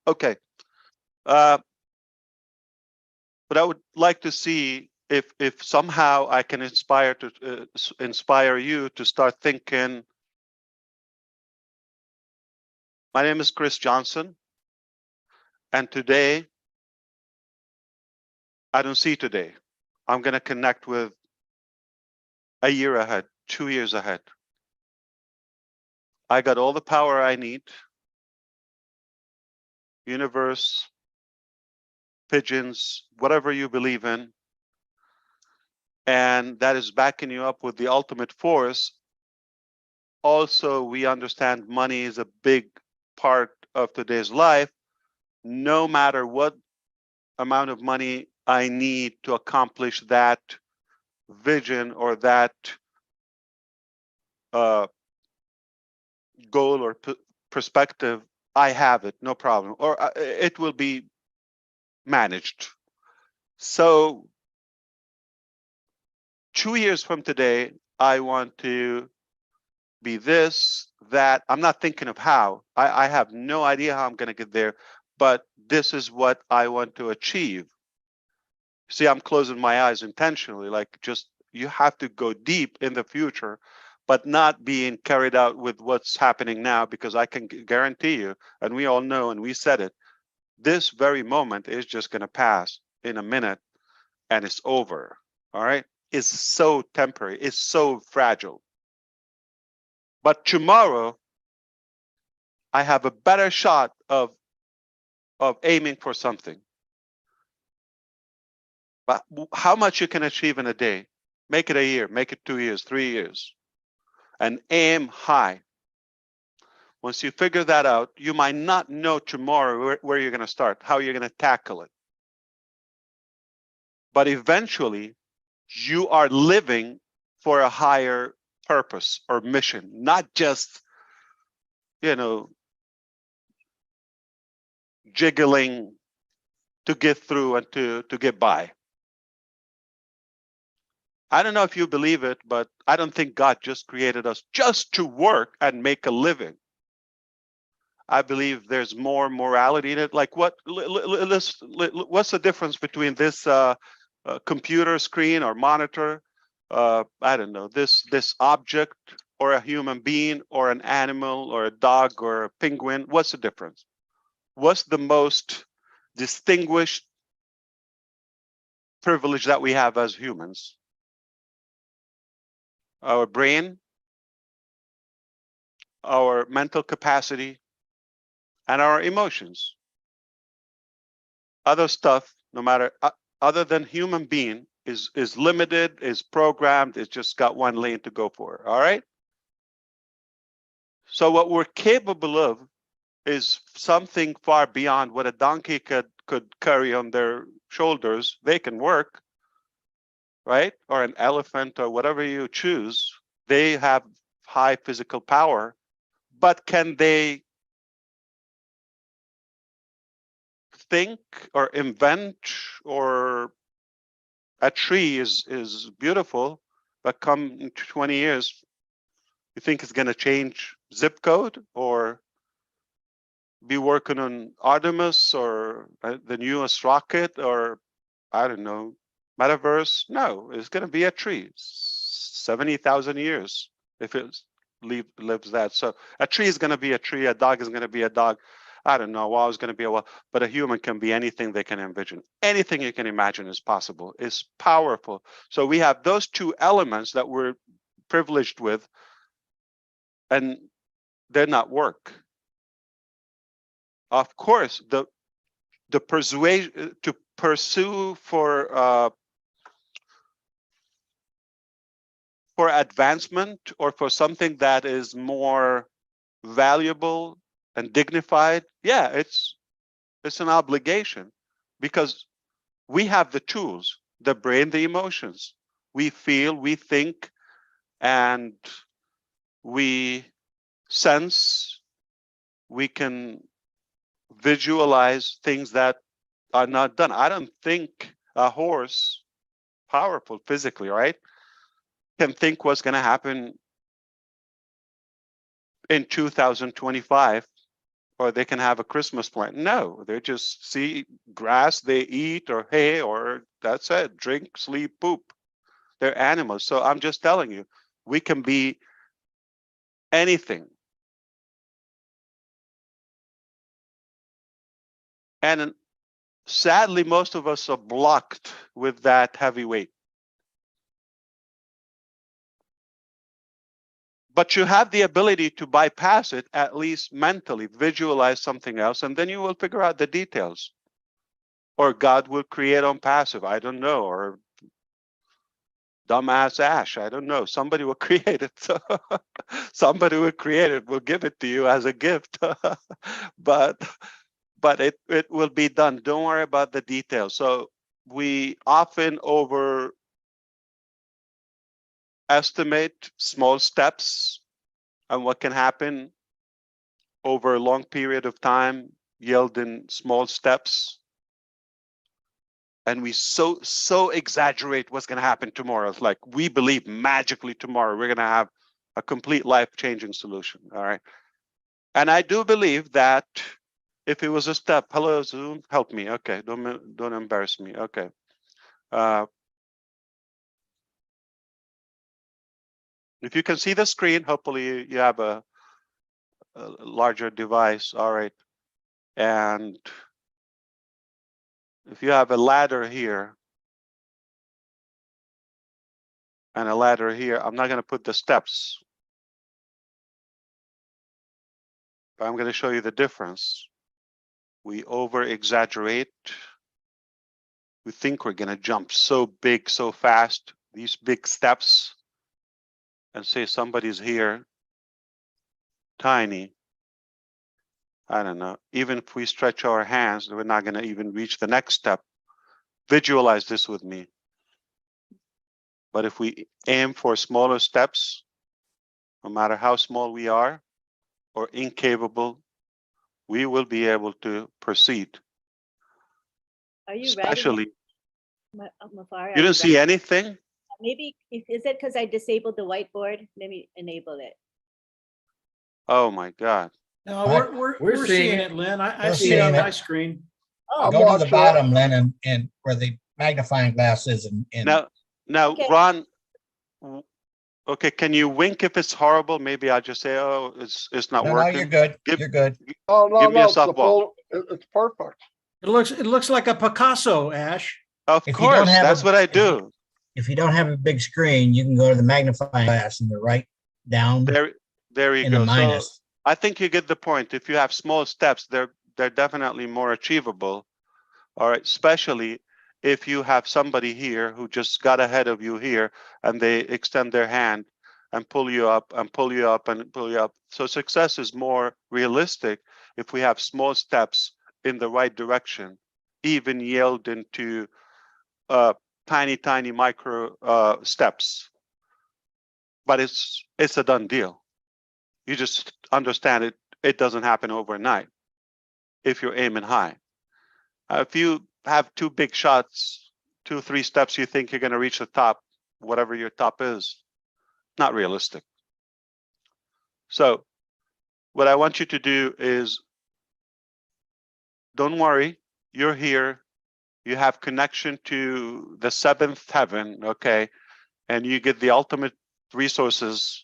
Okay. But I would like to see if somehow I can inspire you to start thinking. My name is Chris Johnson, and today I don't see today. I'm going to connect with a year ahead, 2 years ahead. I got all the power I need. Universe, pigeons, whatever you believe in. And that is backing you up with the ultimate force. Also, we understand money is a big part of today's life. No matter what amount of money I need to accomplish that vision or that goal or perspective, I have it, no problem, or it will be managed. So 2 years from today, I want to be this, that. I'm not thinking of how. I have no idea how I'm going to get there, but this is what I want to achieve. See, I'm closing my eyes intentionally, like just you have to go deep in the future, but not being carried out with what's happening now, because I can guarantee you, and we all know, and we said it, this very moment is just going to pass in a minute and it's over. All right. It's so temporary. It's so fragile. But tomorrow, I have a better shot of aiming for something. But how much you can achieve in a day? Make it a year, make it 2 years, 3 years, and aim high. Once you figure that out, you might not know tomorrow where you're going to start, how you're going to tackle it. But eventually, you are living for a higher purpose or mission, not just, jiggling to get through and to get by. I don't know if you believe it, but I don't think God just created us just to work and make a living. I believe there's more morality in it. Like what's the difference between this computer screen or monitor? I don't know, this object or a human being or an animal or a dog or a penguin. What's the difference? What's the most distinguished privilege that we have as humans? Our brain, our mental capacity, and our emotions. Other stuff, no matter other than human being, is limited, is programmed, it's just got one lane to go for. All right. So what we're capable of is something far beyond what a donkey could carry on their shoulders. They can work, right? Or an elephant or whatever you choose. They have high physical power, but can they think or invent? Or a tree is beautiful, but come in 20 years, you think it's going to change zip code or be working on Artemis or the newest rocket or I don't know, metaverse? No, it's going to be a tree. 70,000 years if it lives that. So a tree is going to be a tree. A dog is going to be a dog. I don't know. A wall is going to be a wall. But a human can be anything they can envision. Anything you can imagine is possible. It's powerful. So we have those two elements that we're privileged with, and they're not work. Of course, the persuasion to pursue for for advancement or for something that is more valuable and dignified, yeah, it's an obligation, because we have the tools, the brain, the emotions. We feel, we think, and we sense. We can visualize things that are not done. I don't think a horse, powerful physically, right, can think what's going to happen in 2025, or they can have a Christmas plan. No, they just see grass, they eat, or hay, or that's it, drink, sleep, poop. They're animals. So I'm just telling you, we can be anything. And sadly, most of us are blocked with that heavy weight. But you have the ability to bypass it, at least mentally, visualize something else, and then you will figure out the details. Or God will create ONPASSIVE, I don't know, or dumbass Ash, I don't know. Somebody will create it. Somebody will create it, will give it to you as a gift. but it will be done. Don't worry about the details. So we often overestimate small steps and what can happen over a long period of time, yielding small steps. And we so exaggerate what's going to happen tomorrow. It's like we believe magically tomorrow we're going to have a complete life-changing solution. All right. And I do believe that if it was a step, hello Zoom, help me. Okay, don't embarrass me. Okay. If you can see the screen, hopefully you have a larger device. All right. And if you have a ladder here and a ladder here, I'm not going to put the steps, but I'm going to show you the difference. We over exaggerate. We think we're going to jump so big, so fast, these big steps, and say somebody's here, tiny. I don't know. Even if we stretch our hands, we're not going to even reach the next step. Visualize this with me. But if we aim for smaller steps, no matter how small we are or incapable, we will be able to proceed. Are you Especially, Mufar, you didn't see anything? Maybe, is it because I disabled the whiteboard? Let me enable it. Oh my God. No, we're seeing it, Lynn. I We're see it on seeing my it. screen. Oh, Go to the bottom, Len, and where the magnifying glass is. And Now, okay. Ron, okay, can you wink if it's horrible? Maybe I'll just say, oh, it's not working. No, you're good. You're good. Oh, no, Give me a no, it's the softball. full, it's perfect. It looks like a Picasso, Ash. Of If you don't course, have that's what I do. If you don't have a big screen, you can go to the magnifying glass and the right down There you in the go. So minus. I think you get the point. If you have small steps, they're definitely more achievable. All right, especially if you have somebody here who just got ahead of you here and they extend their hand and pull you up and pull you up and pull you up. So success is more realistic if we have small steps in the right direction, even yield into tiny micro steps. But it's a done deal. You just understand it doesn't happen overnight if you're aiming high. If you have two big shots, 2-3 steps, you think you're going to reach the top, whatever your top is, not realistic. So what I want you to do is, don't worry, you're here, you have connection to the seventh heaven, okay, and you get the ultimate resources,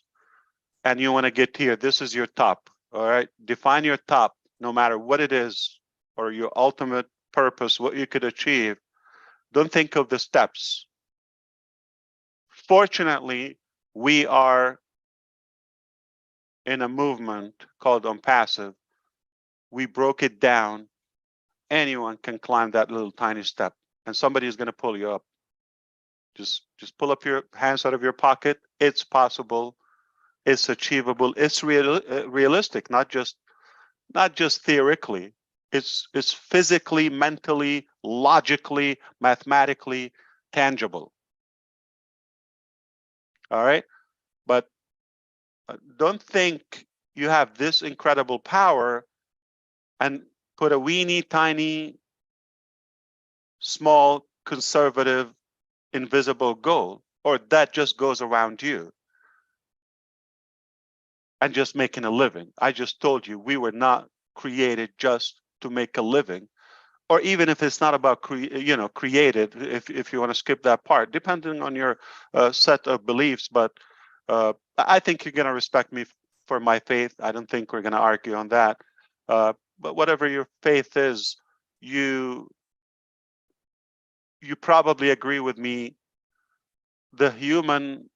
and you want to get here. This is your top. All right, define your top, no matter what it is, or your ultimate purpose, what you could achieve. Don't think of the steps. Fortunately, we are in a movement called ONPASSIVE. We broke it down. Anyone can climb that little tiny step, and somebody is going to pull you up. Just pull up your hands out of your pocket. It's possible. It's achievable. It's realistic, not just theoretically. It's physically, mentally, logically, mathematically tangible. All right, but don't think you have this incredible power and put a weeny tiny, small, conservative, invisible goal, or that just goes around you and just making a living. I just told you we were not created just to make a living, or even if it's not about created, if you want to skip that part, depending on your set of beliefs. But I think you're going to respect me for my faith. I don't think we're going to argue on that. But whatever your faith is, you probably agree with me. The human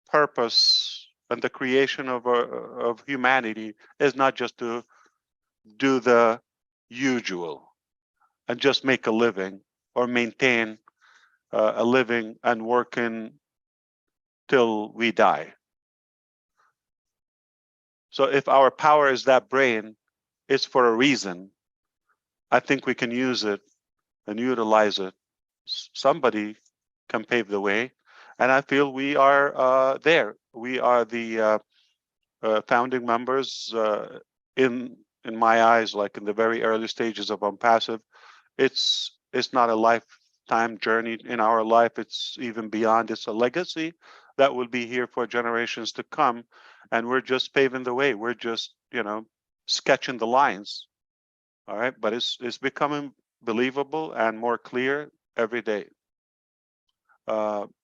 purpose and the creation of humanity is not just to do the usual and just make a living or maintain a living and working till we die. So if our power is that brain, it's for a reason. I think we can use it and utilize it. Somebody can pave the way, and I feel we are there. We are the founding members. In my eyes, like in the very early stages of ONPASSIVE, it's not a lifetime journey in our life. It's even beyond. It's a legacy that will be here for generations to come, and we're just paving the way. We're just sketching the lines. All right, but it's becoming believable and more clear every day.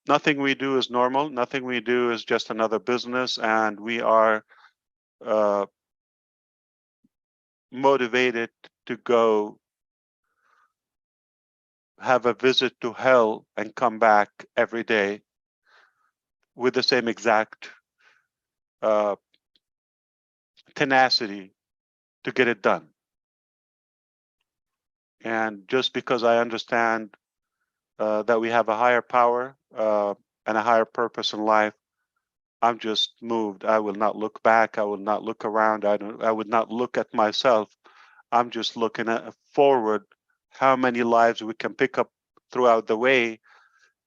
Nothing we do is normal. Nothing we do is just another business, and we are motivated to go have a visit to hell and come back every day with the same exact tenacity to get it done. And just because I understand that we have a higher power and a higher purpose in life, I'm just moved. I will not look back. I will not look around. I would not look at myself. I'm just looking forward, how many lives we can pick up throughout the way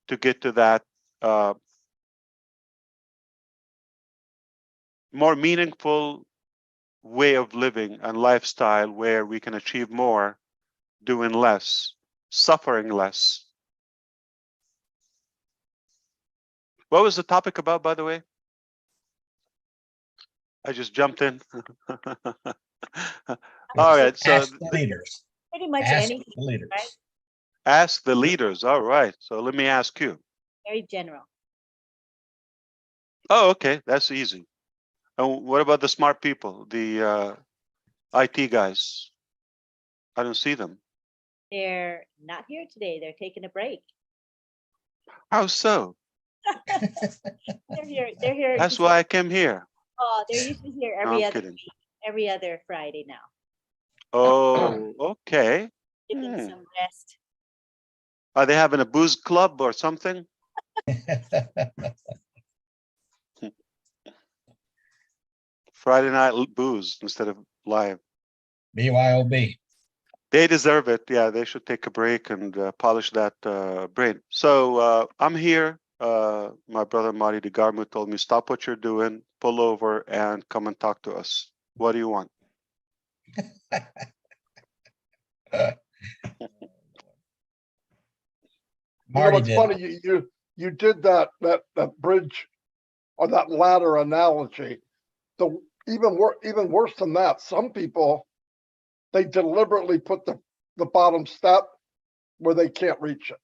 to get to that more meaningful way of living and lifestyle where we can achieve more, doing less, suffering less. What was the topic about, by the way? I just jumped in. All right, so Ask the leaders. Pretty much Ask anything, the leaders. right? Ask the leaders. All right, so let me ask you. Very general. Oh, okay, that's easy. And what about the smart people, the IT guys? I don't see them. They're not here today. They're taking a break. How so? They're here. They're here. That's why I came here. Oh, they're usually here No, every I'm other kidding. week, every other Friday now. Oh, okay. Give them some rest. Are they having a booze club or something? Friday night booze instead of live. BYOB. They deserve it. Yeah, they should take a break and polish that brain. So I'm here. My brother Marty DeGarmo told me, stop what you're doing, pull over, and come and talk to us. What do you want? Marty it's did. funny you did that bridge or that ladder analogy. Even worse than that, some people, they deliberately put the bottom step where they can't reach it.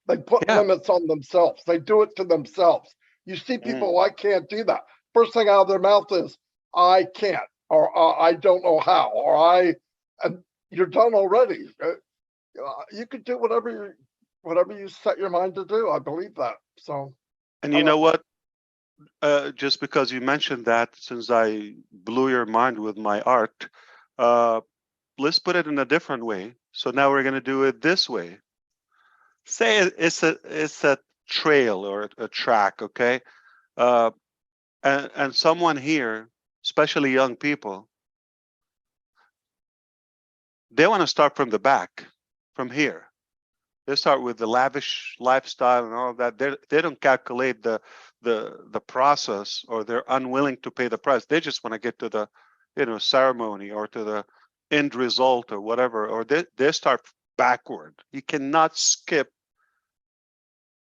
They put limits on themselves. They do it to themselves. You see people, I can't do that. First thing out of their mouth is, I can't, or I don't know how, or and you're done already. You could do whatever you set your mind to do. I believe that. So. And you know what? Just because you mentioned that, since I blew your mind with my art, let's put it in a different way. So now we're going to do it this way. say it's a trail or a track, okay? And someone here, especially young people, they want to start from the back, from here. They start with the lavish lifestyle and all of that. They don't calculate the process, or they're unwilling to pay the price. They just want to get to the, ceremony or to the end result or whatever, or they start backward. You cannot skip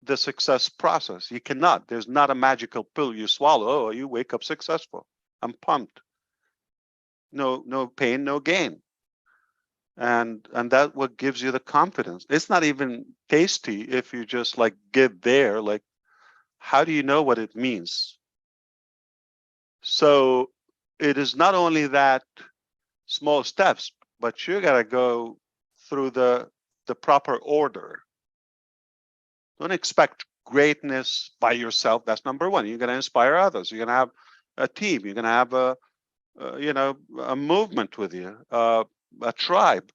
the success process. You cannot. There's not a magical pill you swallow. Oh, you wake up successful. I'm pumped. No pain, no gain. And that what gives you the confidence. It's not even tasty if you just like get there. Like, how do you know what it means? So it is not only that small steps, but you gotta go through the proper order. Don't expect greatness by yourself. That's number one. You're gonna inspire others. You're gonna have a team. You're gonna have a movement with you, a tribe.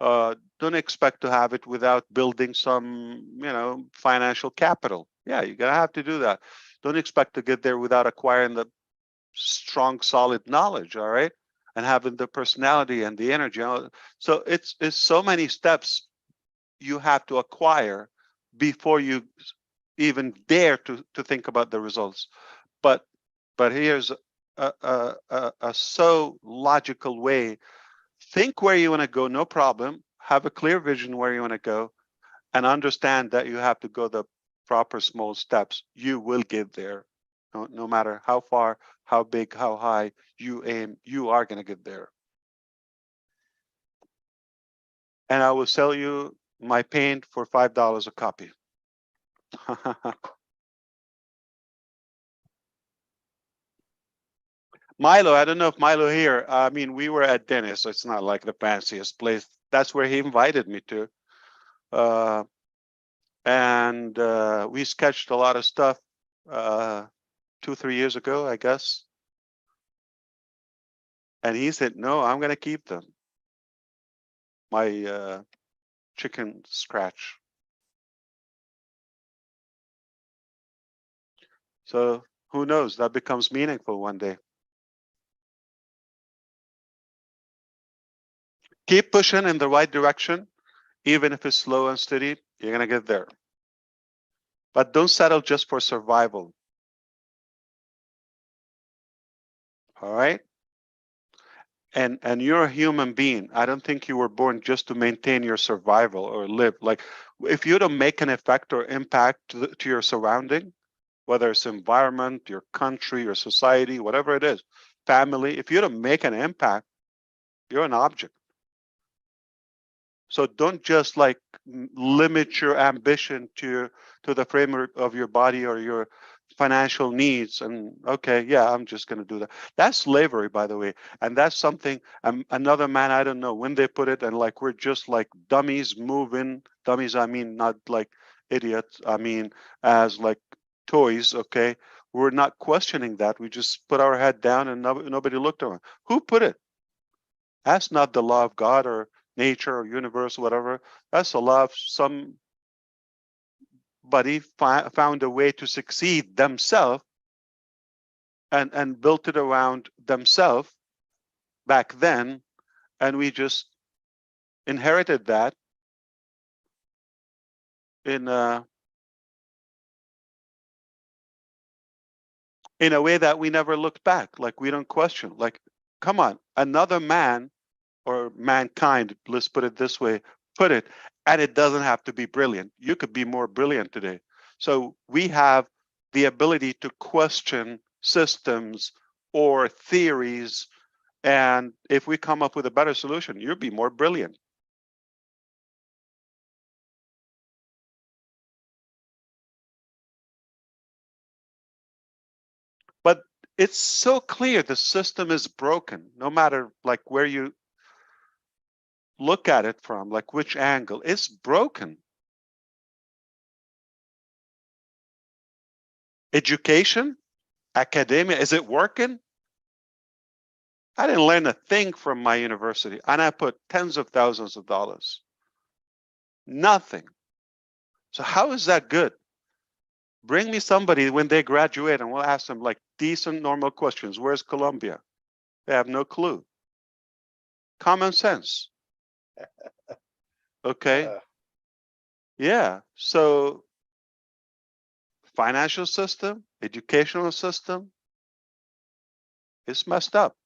Don't expect to have it without building some, financial capital. Yeah, you're gonna have to do that. Don't expect to get there without acquiring the strong, solid knowledge. All right, and having the personality and the energy. So it's so many steps you have to acquire before you even dare to think about the results. But here's a so logical way. Think where you want to go, no problem. Have a clear vision where you want to go, and understand that you have to go the proper small steps. You will get there. No matter how far, how big, how high you aim, you are going to get there. And I will sell you my paint for $5 a copy. Milo, I don't know if Milo here. I mean, we were at Dennis, so it's not like the fanciest place. That's where he invited me to. And we sketched a lot of stuff 2-3 years ago, I guess. And he said, no, I'm going to keep them. My chicken scratch. So who knows? That becomes meaningful one day. Keep pushing in the right direction. Even if it's slow and steady, you're going to get there. But don't settle just for survival. All right? And you're a human being. I don't think you were born just to maintain your survival or live. Like, if you don't make an effect or impact to your surrounding, whether it's environment, your country, your society, whatever it is, family, if you don't make an impact, you're an object. So don't just like limit your ambition to the framework of your body or your financial needs. And okay, yeah, I'm just going to do that. That's slavery, by the way. And that's something another man, I don't know when they put it, and like we're just like dummies moving. Dummies, I mean, not like idiots. I mean, as like toys. Okay, we're not questioning that. We just put our head down and nobody looked around. Who put it? That's not the law of God or nature or universe, whatever. That's the law of somebody found a way to succeed themselves and built it around themselves back then, and we just inherited that in a way that we never looked back. Like, we don't question. Like, come on, another man or mankind, let's put it this way, put it, and it doesn't have to be brilliant. You could be more brilliant today. So we have the ability to question systems or theories, and if we come up with a better solution, you'll be more brilliant. But it's so clear the system is broken, no matter like where you look at it from, like which angle. It's broken. Education, academia, is it working? I didn't learn a thing from my university, and I put tens of thousands of dollars. Nothing. So how is that good? Bring me somebody when they graduate and we'll ask them like decent, normal questions. Where's Colombia? They have no clue. Common sense. Okay. Yeah. So financial system, educational system, it's messed up.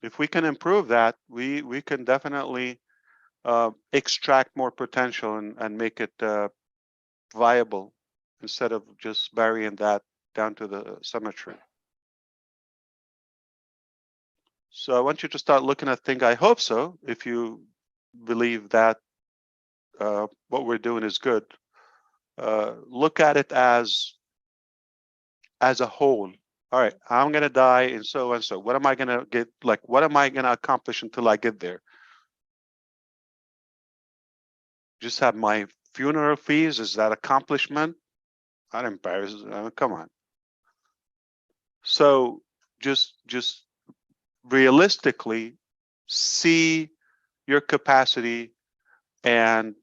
If we can improve that, we can definitely extract more potential and make it viable instead of just burying that down to the cemetery. So I want you to start looking at things. I hope so. If you believe that what we're doing is good, look at it as a whole. All right, I'm gonna die and so and so. What am I gonna get? Like, what am I gonna accomplish until I get there? Just have my funeral fees. Is that accomplishment? Not embarrassed. Come on. So just realistically see your capacity, and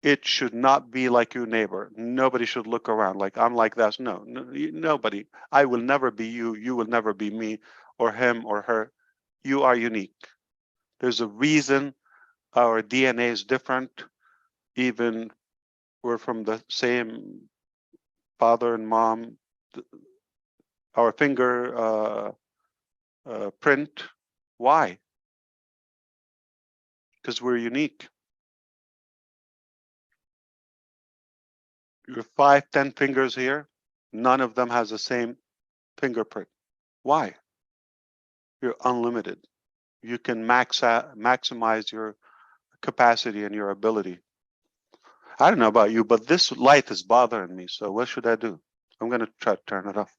it should not be like your neighbor. Nobody should look around like I'm like that. No, nobody. I will never be you. You will never be me or him or her. You are unique. There's a reason our DNA is different. Even we're from the same father and mom. Our finger print. Why? Because we're unique. Your 5, 10 fingers here, none of them has the same fingerprint. Why? You're unlimited. You can maximize your capacity and your ability. I don't know about you, but this light is bothering me. So what should I do? I'm going to try to turn it off.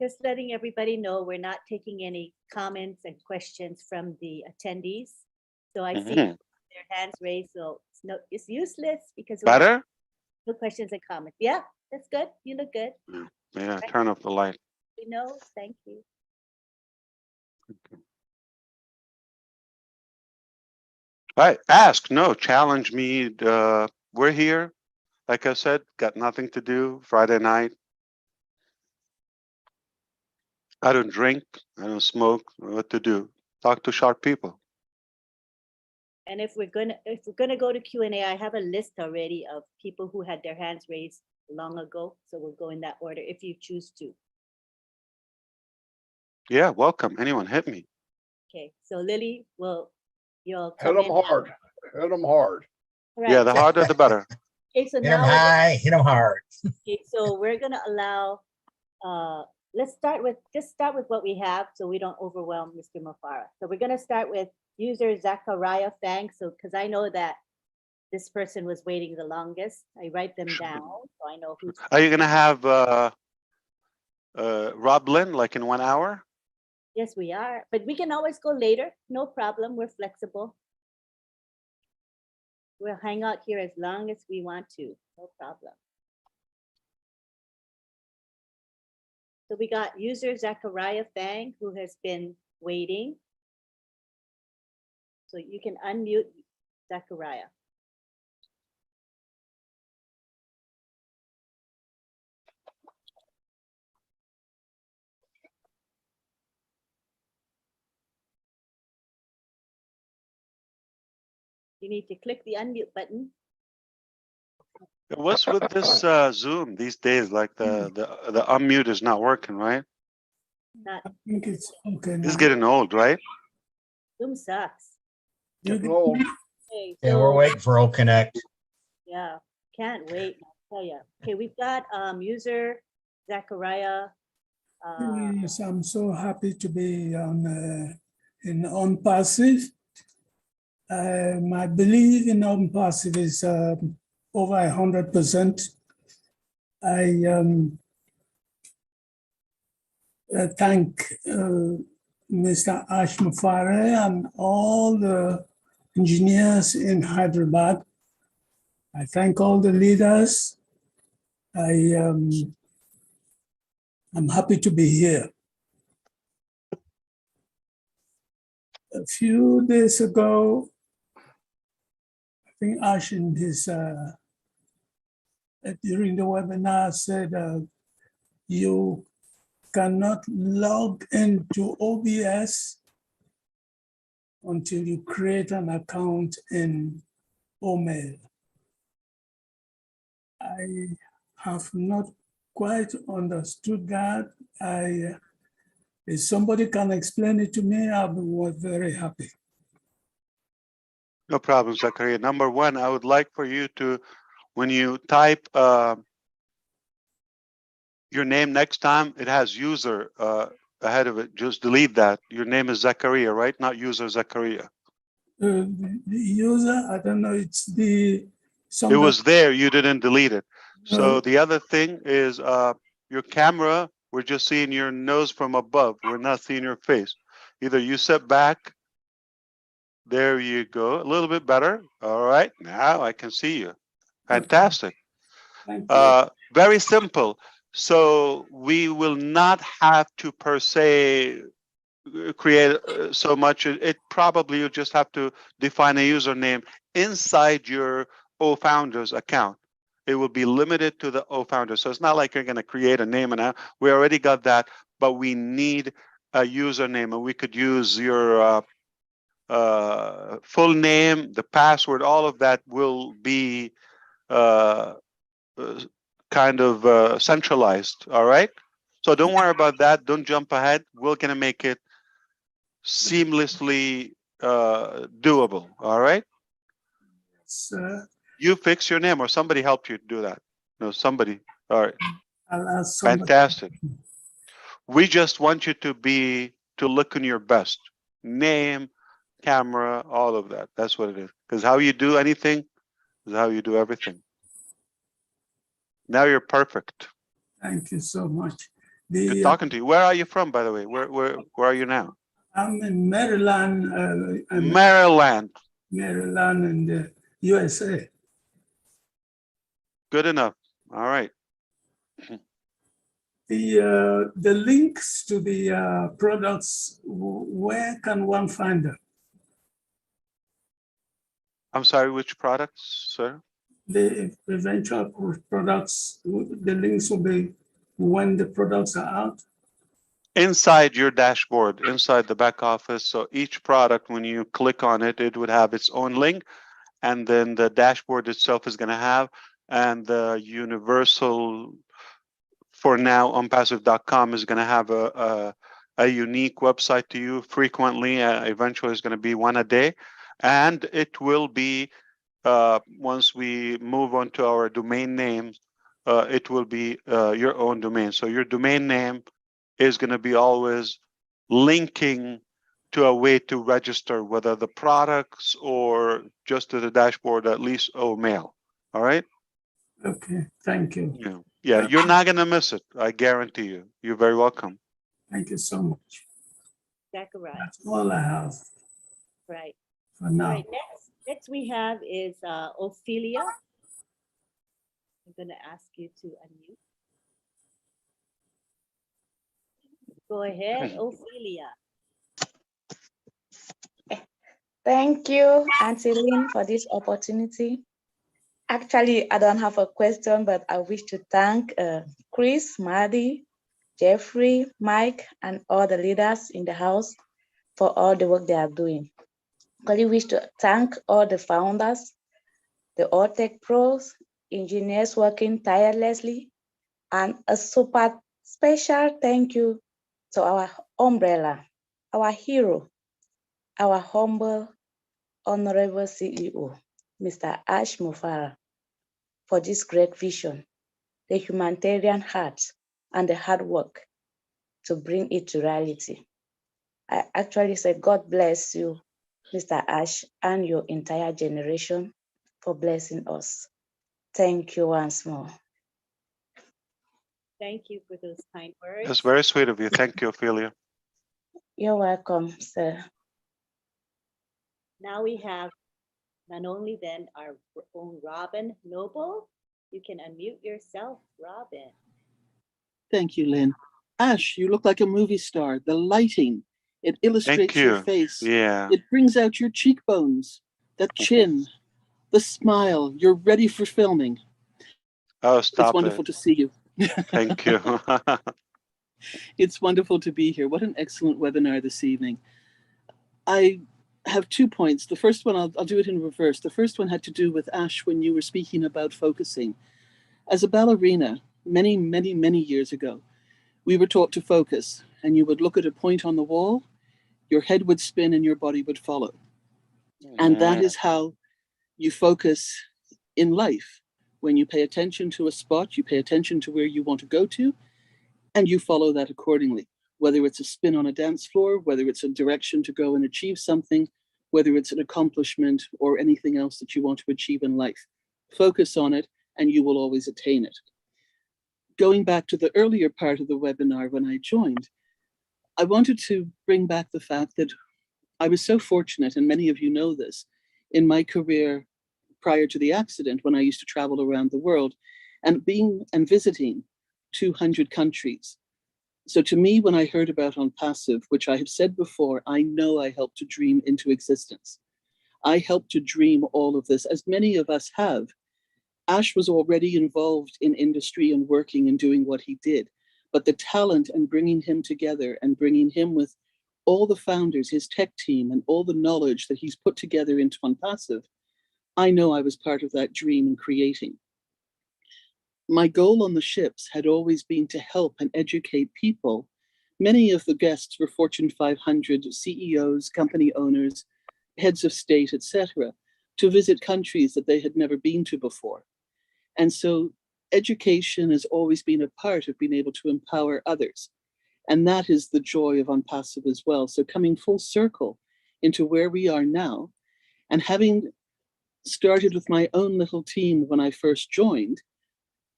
Just letting everybody know we're not taking any comments and questions from the attendees. So I see their hands raised, so it's useless because we have Better? no questions and comments. Yeah, that's good. You look good. Yeah, turn off the light. We know. Thank you. All right, ask, no, challenge me. We're here. Like I said, got nothing to do Friday night. I don't drink, I don't smoke. What to do? Talk to sharp people. And if we're gonna go to Q&A, I have a list already of people who had their hands raised long ago. So we'll go in that order if you choose to. Yeah, welcome. Anyone, hit me. Okay, so Lily, you'll Hit come them in. hard. Hit them hard. Right. Yeah, the harder the better. Okay, so Hit them now high, hit them hard. okay, so we're gonna allow let's start with what we have so we don't overwhelm Mr. Mufara. So we're gonna start with user Zachariah Fang. So because I know that this person was waiting the longest, I write them down so I know who's. Are you gonna have Rob Lynn like in 1 hour? Yes, we are, but we can always go later. No problem. We're flexible. We'll hang out here as long as we want to. No problem. So we got user Zachariah Fang who has been waiting. So you can unmute Zachariah. You need to click the unmute button. What's with this Zoom these days? Like the unmute is not working, right? Not, I think it's okay It's now. getting old, right? Zoom sucks. Getting old. Okay, Yeah, we're so waiting for O Connect. yeah, can't wait. I'll tell you. Okay, we've got user Zachariah. Yes, I'm so happy to be on in ONPASSIVE. My belief in ONPASSIVE is over 100%. I thank Mr. Ash and all the engineers in Hyderabad. I thank all the leaders. I'm happy to be here. A few days ago, I think Ash in his during the webinar said you cannot log into OBS until you create an account in OMail. I have not quite understood that. If somebody can explain it to me, I'll be very happy. No problem, Zachariah. Number one, I would like for you to, when you type your name next time, it has user ahead of it. Just delete that. Your name is Zachariah, right? Not user Zachariah. The user, I don't know, it's the It was there, you didn't delete it. So No. the other thing is your camera, we're just seeing your nose from above. We're not seeing your face. Either you sit back, there you go, a little bit better. All right, now I can see you. Fantastic. Thank you. Very simple. So we will not have to per se create so much. It probably you just have to define a username inside your O-Founders account. It will be limited to the O-Founders. So it's not like you're going to create a name and we already got that, but we need a username, and we could use your full name, the password, all of that will be kind of centralized. All right. So don't worry about that. Don't jump ahead. We're going to make it seamlessly doable. All right. You fix your name, or somebody helped you do that. No, somebody. All right. I'll ask somebody. Fantastic. We just want you to look in your best. Name, camera, all of that. That's what it is. Because how you do anything is how you do everything. Now you're perfect. Thank you so much. Good talking to you. Where are you from, by the way? Where are you now? I'm in Maryland. Maryland. Maryland in the USA. Good enough. All right. The links to the products, where can one find them? I'm sorry, which products, sir? The eventual products, the links will be when the products are out. Inside your dashboard, inside the back office. So each product, when you click on it, it would have its own link. And then the dashboard itself is going to have, and the universal, for now, ONPASSIVE.com is going to have a unique website to you frequently. Eventually, it's going to be one a day. And it will be, once we move on to our domain names, it will be your own domain. So your domain name is going to be always linking to a way to register, whether the products or just to the dashboard, at least mail. All right. Okay, thank you. Yeah, you're not going to miss it. I guarantee you. You're very welcome. Thank you so much. Zachariah. That's all I have Right. for now. All right, next we have is Ophelia. I'm going to ask you to unmute. Go ahead, Ophelia. Thank you, Auntie Lynn, for this opportunity. Actually, I don't have a question, but I wish to thank Chris, Maddie, Jeffrey, Mike, and all the leaders in the house for all the work they are doing. I really wish to thank all the founders, the all tech pros, engineers working tirelessly, and a super special thank you to our umbrella, our hero, our humble, honorable CEO, Mr. Ash Mufara, for this great vision, the humanitarian heart, and the hard work to bring it to reality. I actually say God bless you, Mr. Ash, and your entire generation for blessing us. Thank you once more. Thank you for those kind words. That's very sweet of you. Thank you, Ophelia. You're welcome, sir. Now we have not only then our own Robin Noble. You can unmute yourself, Robin. Thank you, Lynn. Ash, you look like a movie star. The lighting It illustrates your you. face. Yeah. It brings out your cheekbones, that chin, the smile. You're ready for filming. Oh, It's stop wonderful it. to see you. Thank you. It's wonderful to be here. What an excellent webinar this evening. I have 2 points. The first one, I'll do it in reverse. The first one had to do with Ash when you were speaking about focusing. As a ballerina, many, many, many years ago, we were taught to focus, and you would look at a point on the wall, your head would spin and your body would follow. And that is how you focus in life. When you pay attention to a spot, you pay attention to where you want to go to, and you follow that accordingly. Whether it's a spin on a dance floor, whether it's a direction to go and achieve something, whether it's an accomplishment or anything else that you want to achieve in life. Focus on it and you will always attain it. Going back to the earlier part of the webinar when I joined, I wanted to bring back the fact that I was so fortunate, and many of you know this, in my career prior to the accident when I used to travel around the world and visiting 200 countries. So to me, when I heard about ONPASSIVE, which I have said before, I know I helped to dream into existence. I helped to dream all of this, as many of us have. Ash was already involved in industry and working and doing what he did, but the talent and bringing him together and bringing him with all the founders, his tech team, and all the knowledge that he's put together into ONPASSIVE, I know I was part of that dream and creating. My goal on the ships had always been to help and educate people. Many of the guests were Fortune 500 CEOs, company owners, heads of state, etc., to visit countries that they had never been to before. And so education has always been a part of being able to empower others. And that is the joy of ONPASSIVE as well. So coming full circle into where we are now, and having started with my own little team when I first joined,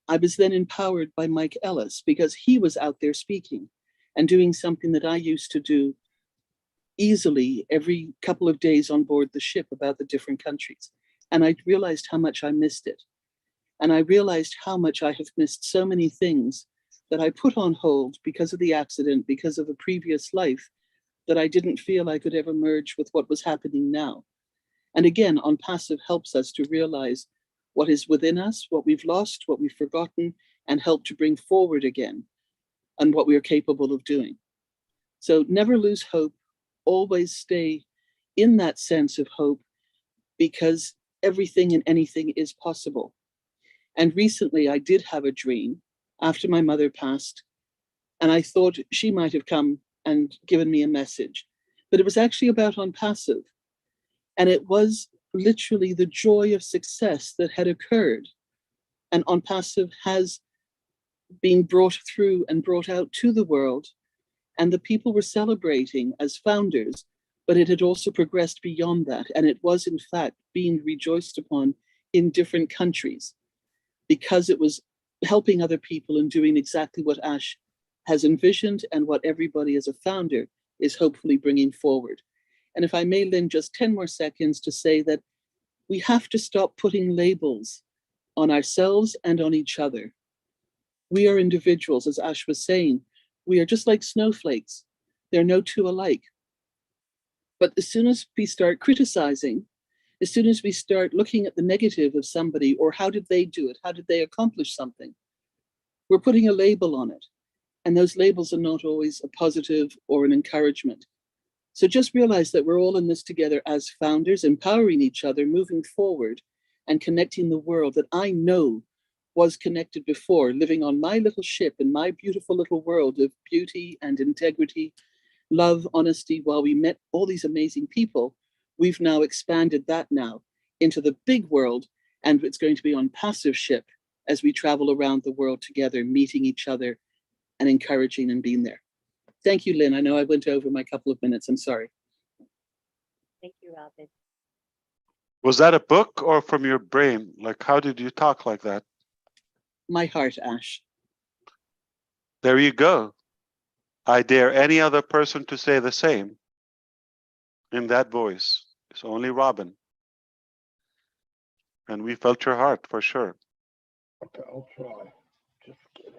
I was then empowered by Mike Ellis because he was out there speaking and doing something that I used to do easily every couple of days on board the ship about the different countries. And I realized how much I missed it. And I realized how much I have missed so many things that I put on hold because of the accident, because of a previous life, that I didn't feel I could ever merge with what was happening now. And again, ONPASSIVE helps us to realize what is within us, what we've lost, what we've forgotten, and help to bring forward again and what we are capable of doing. So never lose hope, always stay in that sense of hope, because everything and anything is possible. And recently I did have a dream after my mother passed, and I thought she might have come and given me a message, but it was actually about ONPASSIVE. And it was literally the joy of success that had occurred. And ONPASSIVE has been brought through and brought out to the world. And the people were celebrating as founders, but it had also progressed beyond that. And it was, in fact, being rejoiced upon in different countries because it was helping other people and doing exactly what Ash has envisioned and what everybody as a founder is hopefully bringing forward. And if I may, Lynn, just 10 more seconds to say that we have to stop putting labels on ourselves and on each other. We are individuals, as Ash was saying. We are just like snowflakes. There are no two alike. But as soon as we start criticizing, as soon as we start looking at the negative of somebody, or how did they do it? How did they accomplish something? We're putting a label on it. And those labels are not always a positive or an encouragement. So just realize that we're all in this together as founders, empowering each other, moving forward and connecting the world that I know was connected before, living on my little ship in my beautiful little world of beauty and integrity, love, honesty, while we met all these amazing people. We've now expanded that now into the big world, and it's going to be ONPASSIVE ship as we travel around the world together, meeting each other and encouraging and being there. Thank you, Lynn. I know I went over my couple of minutes. I'm sorry. Thank you, Robin. Was that a book or from your brain? Like, how did you talk like that? My heart, Ash. There you go. I dare any other person to say the same in that voice. It's only Robin. And we felt your heart for sure. Okay, I'll try. Just kidding.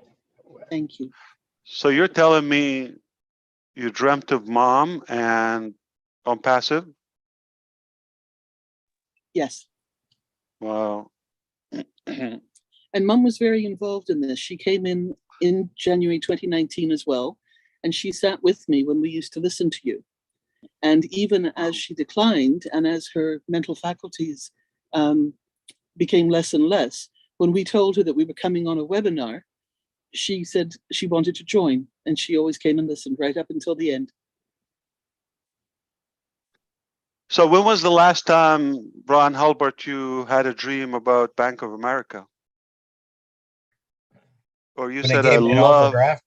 Thank you. So you're telling me you dreamt of mom and ONPASSIVE? Yes. Wow. And Mum was very involved in this. She came in January 2019 as well, and she sat with me when we used to listen to you. And even as she declined and as her mental faculties became less and less, when we told her that we were coming on a webinar, she said she wanted to join, and she always came and listened right up until the end. So when was the last time, Ron Hulbert, you had a dream about Bank of America? Or you When they said, gave me an overdraft.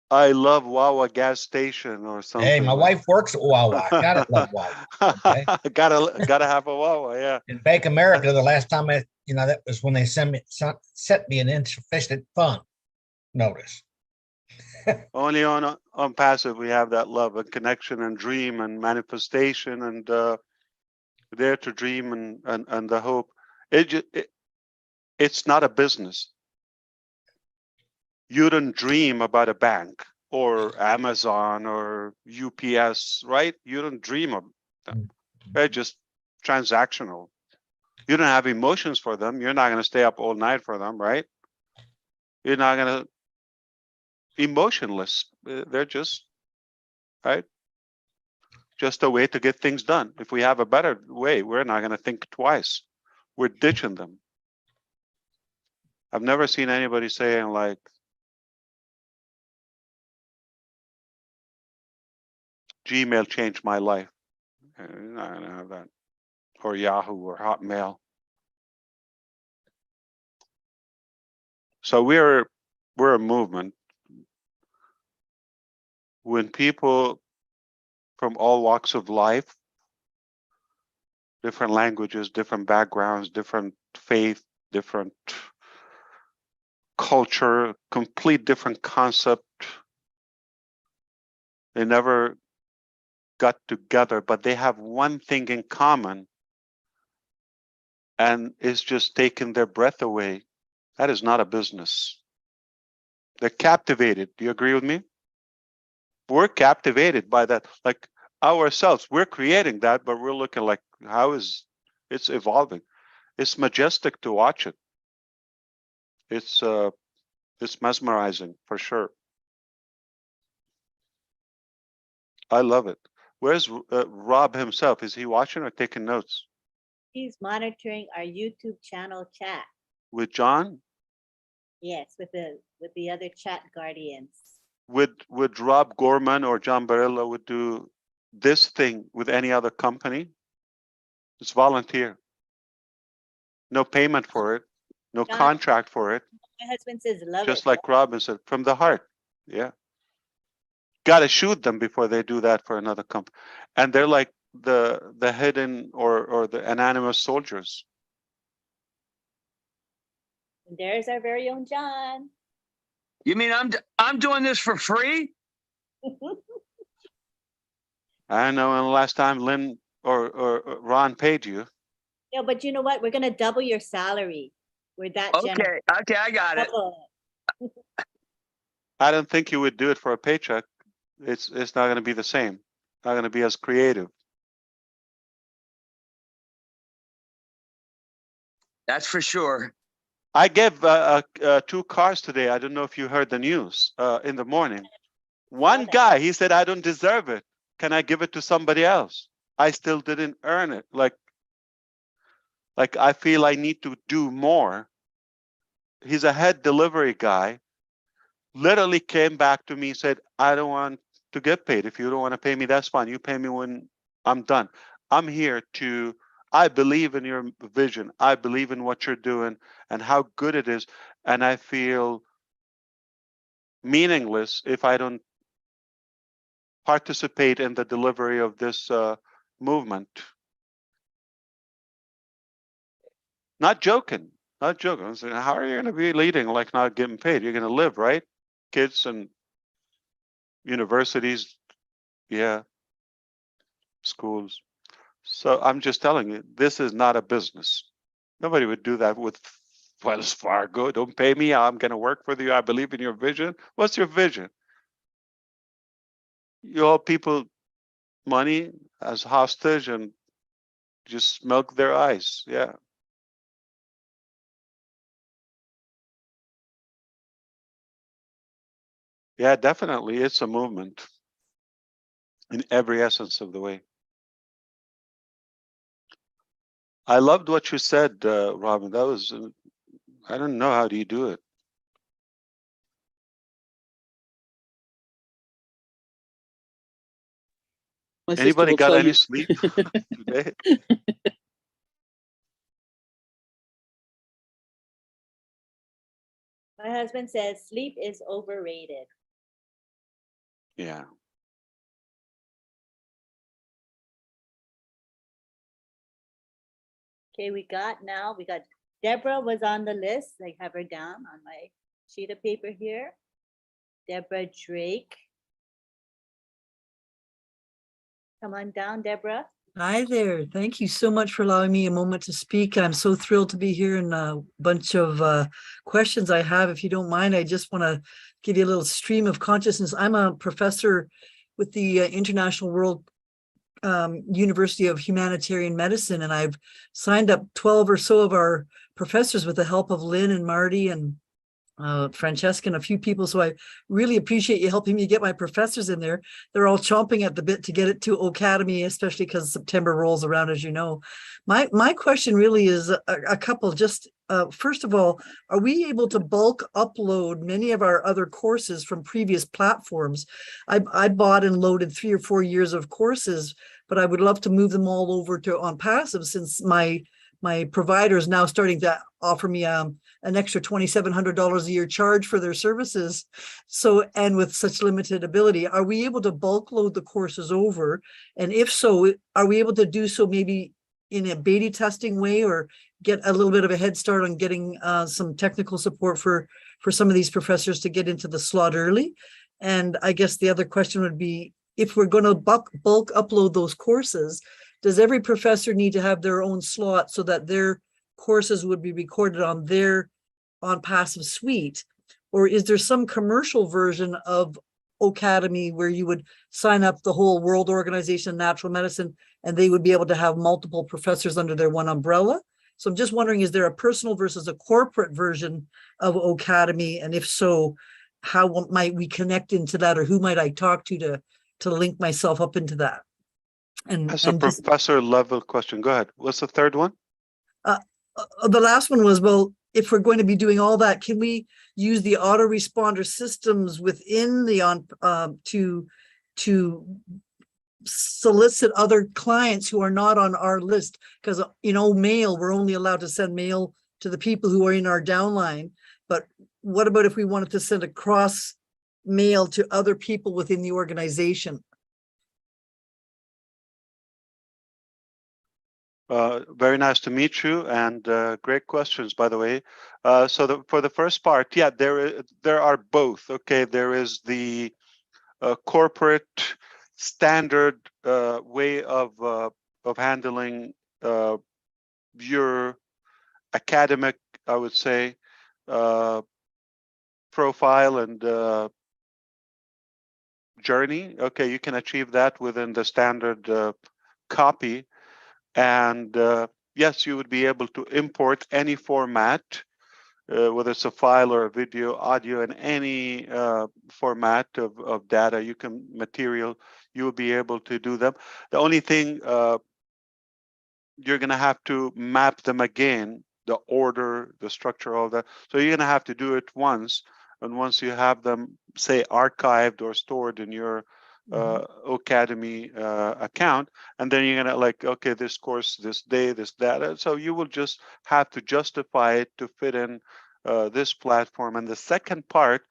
I love Wawa gas station or something. Hey, my wife works at Wawa. Gotta love Wawa. Okay. gotta have a Wawa, yeah. In Bank America, the last time that was when they set me an insufficient fund notice. Only on passive we have that love and connection and dream and manifestation and dare to dream and the hope. It's not a business. You don't dream about a bank or Amazon or UPS, right? You don't dream of them. They're just transactional. You don't have emotions for them. You're not going to stay up all night for them, right? You're not going to emotionless. They're just, right? Just a way to get things done. If we have a better way, we're not going to think twice. We're ditching them. I've never seen anybody saying like, Gmail changed my life. You're not going to have that. Or Yahoo or Hotmail. So we're a movement. When people from all walks of life, different languages, different backgrounds, different faith, different culture, complete different concept, they never got together, but they have one thing in common, and it's just taking their breath away. That is not a business. They're captivated. Do you agree with me? We're captivated by that, like ourselves. We're creating that, but we're looking like, how is it's evolving? It's majestic to watch it. It's mesmerizing for sure. I love it. Where's Rob himself? Is he watching or taking notes? He's monitoring our YouTube channel chat. With John? Yes, with the other chat guardians. Would Rob Gorman or John Barilla would do this thing with any other company? It's volunteer. No payment for it. No John, contract for it. my husband says love Just it. like Robin said, from the heart. Yeah. Got to shoot them before they do that for another company. And they're like the hidden or the anonymous soldiers. And there's our very own John. You mean I'm doing this for free? I don't know when the last time Lynn or Ron paid you. Yeah, but you know what? We're gonna double your salary. We're that generous. Okay, I got it. I don't think you would do it for a paycheck. It's not going to be the same. Not going to be as creative. That's for sure. I gave 2 cars today. I don't know if you heard the news in the morning. One guy, he said, I don't deserve it. Can I give it to somebody else? I still didn't earn it. Like I feel I need to do more. He's a head delivery guy. Literally came back to me and said, I don't want to get paid. If you don't want to pay me, that's fine. You pay me when I'm done. I'm here to, I believe in your vision. I believe in what you're doing and how good it is. And I feel meaningless if I don't participate in the delivery of this movement. Not joking. Not joking. I'm saying, how are you going to be leading like not getting paid? You're going to live, right? Kids and universities, yeah, schools. So I'm just telling you, this is not a business. Nobody would do that with Wells Fargo. Don't pay me. I'm going to work for you. I believe in your vision. What's your vision? You hold people money as hostage and just milk their eyes. Yeah. Yeah, definitely. It's a movement in every essence of the way. I loved what you said, Robin. That was, I don't know, how do you do it? My sister Anybody will got tell any you. sleep today? My husband says sleep is overrated. Yeah. Okay, we got Deborah was on the list. I have her down on my sheet of paper here. Deborah Drake. Come on down, Deborah. Hi there. Thank you so much for allowing me a moment to speak. I'm so thrilled to be here, and a bunch of questions I have. If you don't mind, I just want to give you a little stream of consciousness. I'm a professor with the International World University of Humanitarian Medicine, and I've signed up 12 or so of our professors with the help of Lynn and Marty and Francesca and a few people. So I really appreciate you helping me get my professors in there. They're all chomping at the bit to get it to Academy, especially because September rolls around, as you know. My question really is a couple. Just first of all, are we able to bulk upload many of our other courses from previous platforms? I bought and loaded 3 or 4 years of courses, but I would love to move them all over to ONPASSIVE, since my provider is now starting to offer me an extra $2,700 a year charge for their services. So, and with such limited ability, are we able to bulk load the courses over? And if so, are we able to do so maybe in a beta testing way, or get a little bit of a head start on getting some technical support for some of these professors to get into the slot early? And I guess the other question would be, if we're going to bulk upload those courses, does every professor need to have their own slot so that their courses would be recorded on their ONPASSIVE suite? Or is there some commercial version of Academy where you would sign up the whole World Organization of Natural Medicine and they would be able to have multiple professors under their one umbrella? So I'm just wondering, is there a personal versus a corporate version of Academy? And if so, how might we connect into that, or who might I talk to link myself up into that? That's a professor level question. Go ahead. What's the third one? The last one was, well, if we're going to be doing all that, can we use the autoresponder systems within the to solicit other clients who are not on our list? Because mail, we're only allowed to send mail to the people who are in our downline. But what about if we wanted to send across mail to other people within the organization? Very nice to meet you, and great questions, by the way. So for the first part, yeah, there are both. Okay, there is the corporate standard way of handling your academic, I would say, profile and journey. Okay, you can achieve that within the standard copy. And yes, you would be able to import any format, whether it's a file or a video, audio, in any format of data material, you will be able to do them. The only thing, you're going to have to map them again, the order, the structure, all that. So you're going to have to do it once. And once you have them, say, archived or stored in your Academy account, and then you're gonna okay, this course, this day, this data. So you will just have to justify it to fit in this platform. And the second part,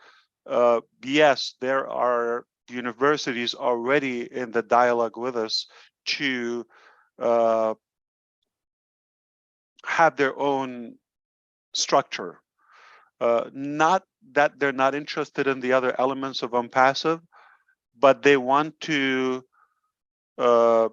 yes, there are universities already in the dialogue with us to have their own structure. Not that they're not interested in the other elements of ONPASSIVE, but they want to have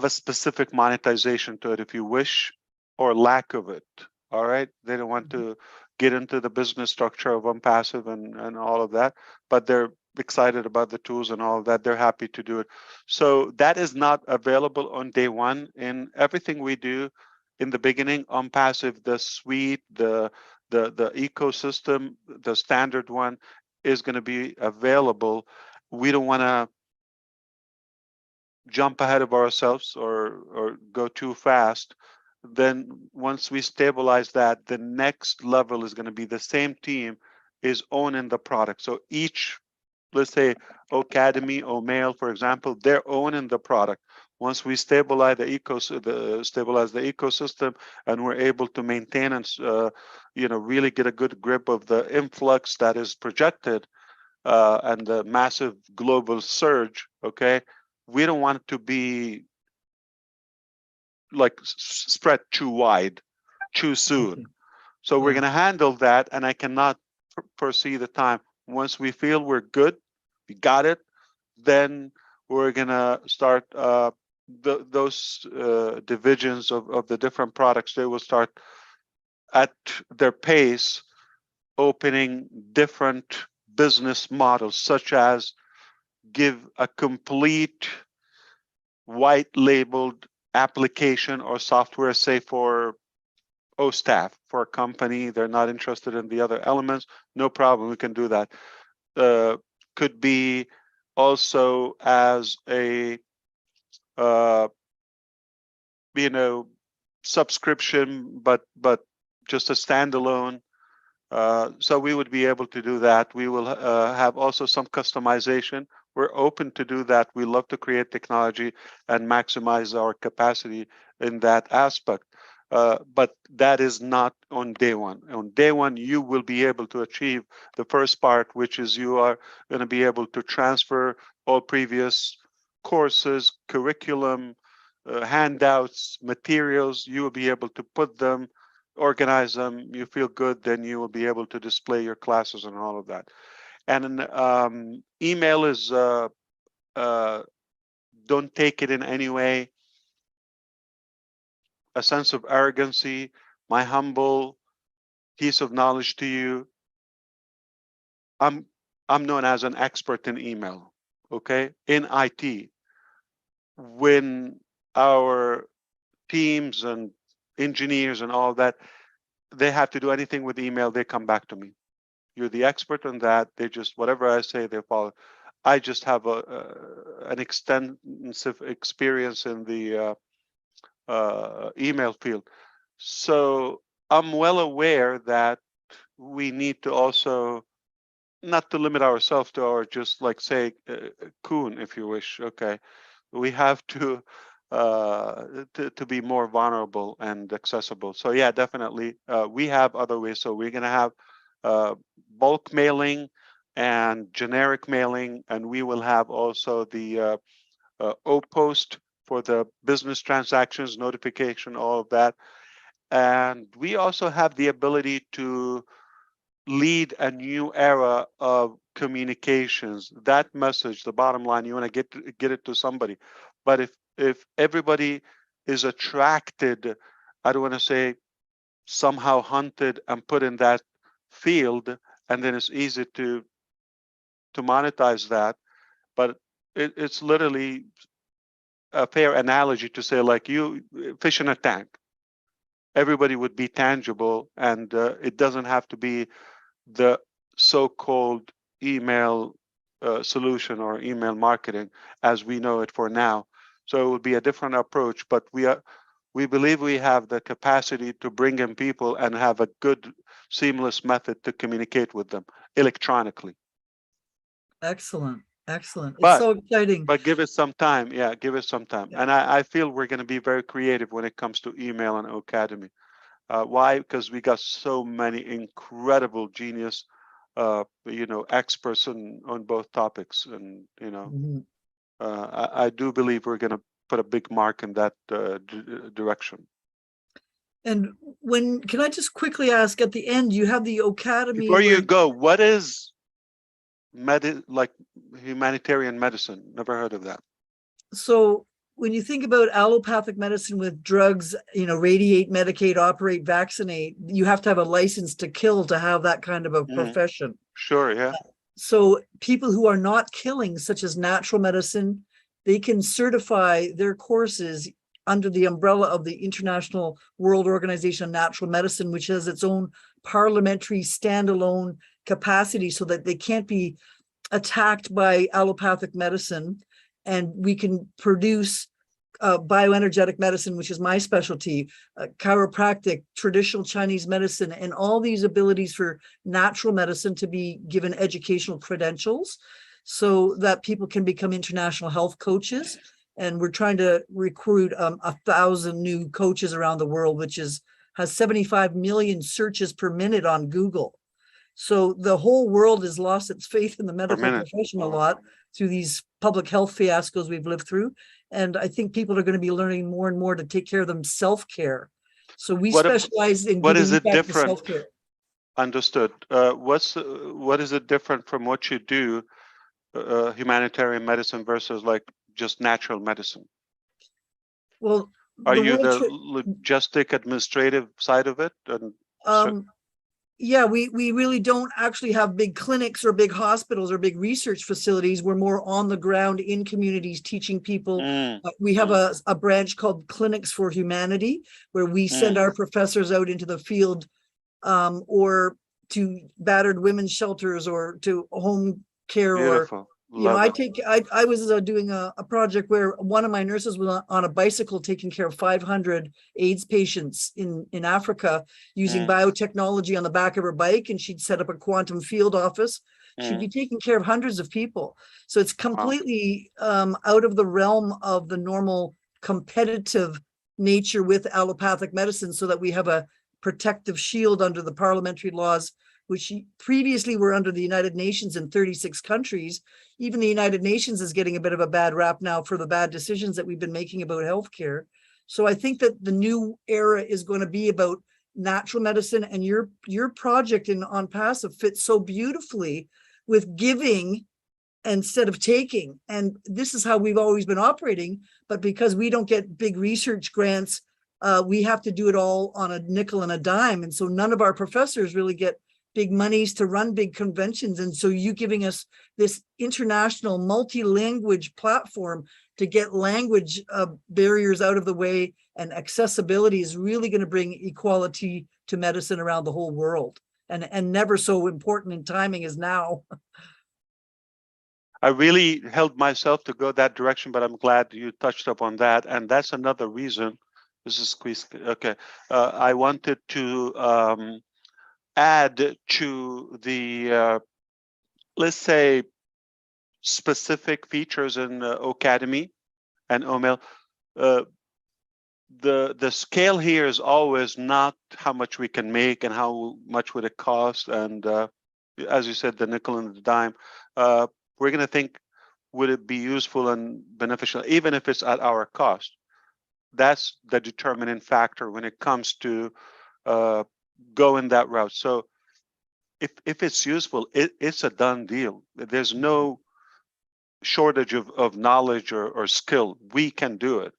a specific monetization to it, if you wish, or lack of it. All right. They don't want to get into the business structure of ONPASSIVE and all of that, but they're excited about the tools and all of that. They're happy to do it. So that is not available on day one. In everything we do in the beginning, ONPASSIVE, the suite, the ecosystem, the standard one is going to be available. We don't want to jump ahead of ourselves or go too fast. Then once we stabilize that, the next level is going to be the same team is owning the product. So each, let's say Academy or Mail, for example, they're owning the product. Once we stabilize the ecosystem, and we're able to maintain and really get a good grip of the influx that is projected and the massive global surge, okay, we don't want it to be like spread too wide too soon. So we're going to handle that, and I cannot foresee the time. Once we feel we're good, we got it, then we're going to start those divisions of the different products. They will start at their pace opening different business models, such as give a complete white labeled application or software, say for staff, for a company, they're not interested in the other elements, no problem, we can do that. Could be also as a subscription, but just a standalone. So we would be able to do that. We will have also some customization. We're open to do that. We love to create technology and maximize our capacity in that aspect. But that is not on day one. On day one, you will be able to achieve the first part, which is you are going to be able to transfer all previous courses, curriculum, handouts, materials. You will be able to put them, organize them. You feel good, then you will be able to display your classes and all of that. And email is don't take it in any way a sense of arrogancy. My humble piece of knowledge to you, I'm known as an expert in email, okay, in IT. When our teams and engineers and all that, they have to do anything with email, they come back to me. You're the expert on that. They just, whatever I say, they follow. I just have an extensive experience in the email field. So I'm well aware that we need to also not to limit ourselves to our just like say coon, if you wish. Okay, we have to be more vulnerable and accessible. So yeah, definitely we have other ways. So we're going to have bulk mailing and generic mailing, and we will have also the O-Post for the business transactions, notification, all of that. And we also have the ability to lead a new era of communications. That message, the bottom line, you want to get it to somebody. But if everybody is attracted, I don't want to say somehow hunted and put in that field, and then it's easy to monetize that. But it's literally a fair analogy to say, like you fish in a tank. Everybody would be tangible, and it doesn't have to be the so-called email solution or email marketing as we know it for now. So it would be a different approach, but we believe we have the capacity to bring in people and have a good seamless method to communicate with them electronically. Excellent. Excellent. It's But, so exciting. But give it some time. Yeah, give it some time. Yeah. And I feel we're going to be very creative when it comes to email and Academy. Why? Because we got so many incredible genius, experts on both topics. And, I do believe we're going to put a big mark in that direction. And can I just quickly ask at the end, you have the Academy. Before you go, what is humanitarian medicine? Never heard of that. So when you think about allopathic medicine with drugs, radiate, medicate, operate, vaccinate, you have to have a license to kill to have that kind of a profession. Sure, yeah. So people who are not killing, such as natural medicine, they can certify their courses under the umbrella of the International World Organization of Natural Medicine, which has its own parliamentary standalone capacity so that they can't be attacked by allopathic medicine. And we can produce bioenergetic medicine, which is my specialty, chiropractic, traditional Chinese medicine, and all these abilities for natural medicine to be given educational credentials so that people can become international health coaches. And we're trying to recruit 1,000 new coaches around the world, which has 75 million searches per minute on Google. So the whole world has lost its faith in the medical profession a lot through these public health fiascos we've lived through. And I think people are going to be learning more and more to take care of them, self-care. So we specialize in what is giving it back to different? self-care. Understood. What is it different from what you do, humanitarian medicine versus like just natural medicine? Well, are you the logistic administrative side of it? And yeah, we really don't actually have big clinics or big hospitals or big research facilities. We're more on the ground in communities teaching people. We have a branch called Clinics for Humanity, where we send our professors out into the field or to battered women's shelters or to home care. Beautiful. Or you know, I was doing a project where one of my nurses was on a bicycle taking care of 500 AIDS patients in Africa using biotechnology on the back of her bike, and she'd set up a quantum field office. She'd be taking care of hundreds of people. So it's completely out of the realm of the normal competitive nature with allopathic medicine, so that we have a protective shield under the parliamentary laws, which previously were under the United Nations in 36 countries. Even the United Nations is getting a bit of a bad rap now for the bad decisions that we've been making about healthcare. So I think that the new era is going to be about natural medicine, and your project in ONPASSIVE fits so beautifully with giving instead of taking. And this is how we've always been operating, but because we don't get big research grants, we have to do it all on a nickel and a dime. And so none of our professors really get big monies to run big conventions. And so you giving us this international multi-language platform to get language barriers out of the way, and accessibility is really going to bring equality to medicine around the whole world. And never so important in timing as now. I really held myself to go that direction, but I'm glad you touched upon that. And that's another reason. This is squeeze. Okay. I wanted to add to the, let's say, specific features in Academy and OML. The scale here is always not how much we can make and how much would it cost. And as you said, the nickel and the dime, we're going to think, would it be useful and beneficial, even if it's at our cost? That's the determining factor when it comes to going that route. So if it's useful, it's a done deal. There's no shortage of knowledge or skill. We can do it.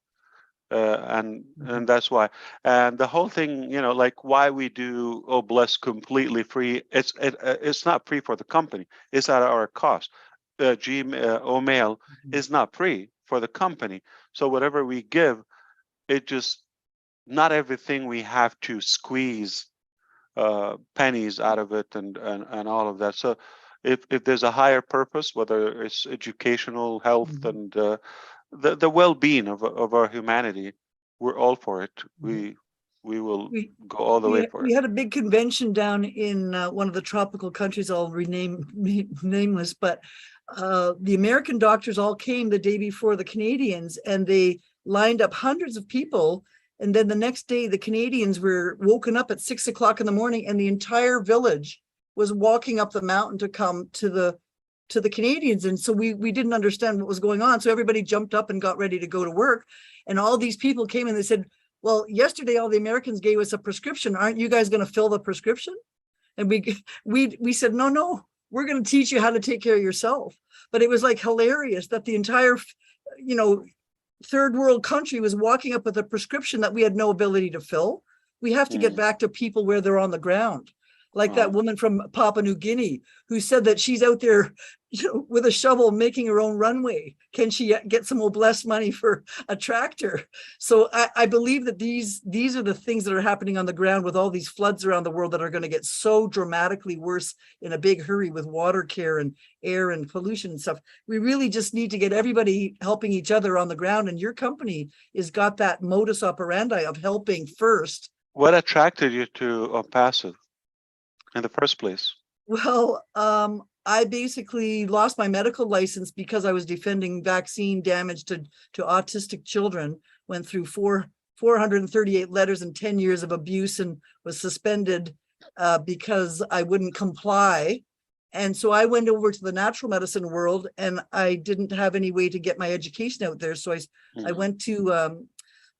And that's why. And the whole thing, you know, like why we do Bless completely free, it's not free for the company. It's at our cost. OMail is not free for the company. So whatever we give, it just, not everything we have to squeeze pennies out of it and all of that. So if there's a higher purpose, whether it's educational, health, and the well-being of our humanity, we're all for it. We will go all the way for it. We had a big convention down in one of the tropical countries. I'll rename nameless, but the American doctors all came the day before the Canadians, and they lined up hundreds of people. And then the next day, the Canadians were woken up at 6 o'clock in the morning, and the entire village was walking up the mountain to come to the Canadians. And so we didn't understand what was going on. So everybody jumped up and got ready to go to work. And all these people came and they said, well, yesterday, all the Americans gave us a prescription. Aren't you guys going to fill the prescription? And we said, no, we're going to teach you how to take care of yourself. But it was like hilarious that the entire, you know, third world country was walking up with a prescription that we had no ability to fill. We have to get back to people where they're on the ground. like that woman from Papua New Guinea who said that she's out there, with a shovel making her own runway. Can she get some blessed money for a tractor? So I believe that these are the things that are happening on the ground with all these floods around the world that are going to get so dramatically worse in a big hurry with water care and air and pollution and stuff. We really just need to get everybody helping each other on the ground. And your company has got that modus operandi of helping first. What attracted you to ONPASSIVE in the first place? Well, I basically lost my medical license because I was defending vaccine damage to autistic children, went through 438 letters and 10 years of abuse, and was suspended because I wouldn't comply. And so I went over to the natural medicine world, and I didn't have any way to get my education out there. So I went to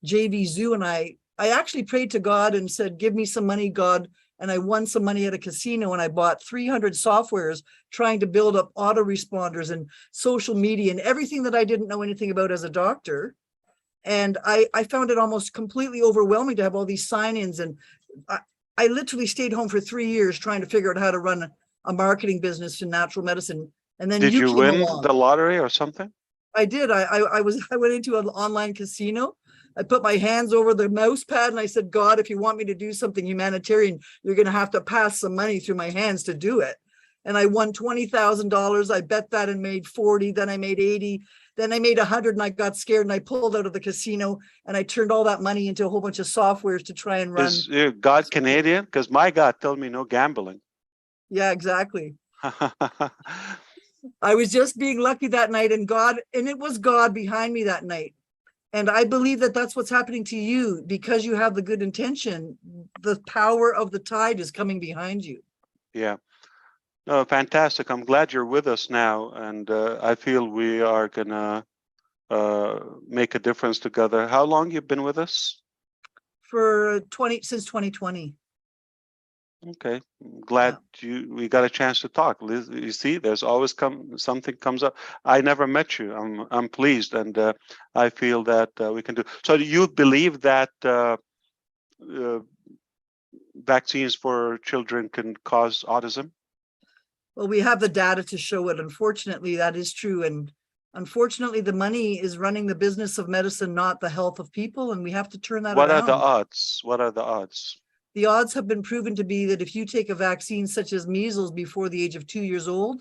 JV Zoo, and I actually prayed to God and said, give me some money, God. And I won some money at a casino, and I bought 300 softwares trying to build up autoresponders and social media and everything that I didn't know anything about as a doctor. And I found it almost completely overwhelming to have all these sign-ins. And I literally stayed home for 3 years trying to figure out how to run a marketing business in natural medicine. And then Did you came win along. the lottery or something? I did. I went into an online casino. I put my hands over the mouse pad and I said, God, if you want me to do something humanitarian, you're going to have to pass some money through my hands to do it. And I won $20,000. I bet that and made 40. Then I made 80. Then I made 100 and I got scared and I pulled out of the casino and I turned all that money into a whole bunch of softwares to try and run. Is your God Canadian? Because my God told me no gambling. Yeah, exactly. I was just being lucky that night, and it was God behind me that night. And I believe that that's what's happening to you because you have the good intention. The power of the tide is coming behind you. Yeah. No, fantastic. I'm glad you're with us now. And I feel we are going to make a difference together. How long you been with us? Since 2020. Okay, I'm glad we got a chance to talk. You see, there's always something comes up. I never met you. I'm pleased, and I feel that we can do. So, do you believe that vaccines for children can cause autism? Well, we have the data to show it. Unfortunately, that is true, and unfortunately, the money is running the business of medicine, not the health of people, and we have to turn that around. What are the odds? What are the odds? The odds have been proven to be that if you take a vaccine such as measles before the age of 2 years old,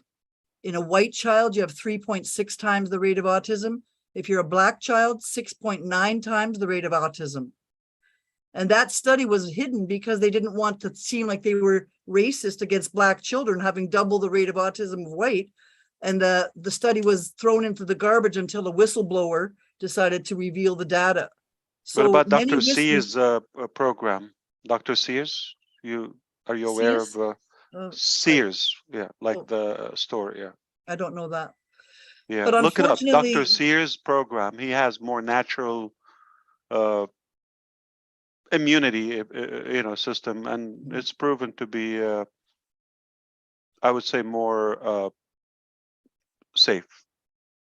in a white child, you have 3.6 times the rate of autism. If you're a black child, 6.9 times the rate of autism. And that study was hidden because they didn't want to seem like they were racist against black children having double the rate of autism of white. And the study was thrown into the garbage until a whistleblower decided to reveal the data. So what about Dr. C's program? Dr. Sears, are you aware of Sears? Yeah, like the store. Yeah, I don't know that. Yeah, but look it up. Dr. Sears program. He has more natural immunity, system, and it's proven to be, I would say, more safe.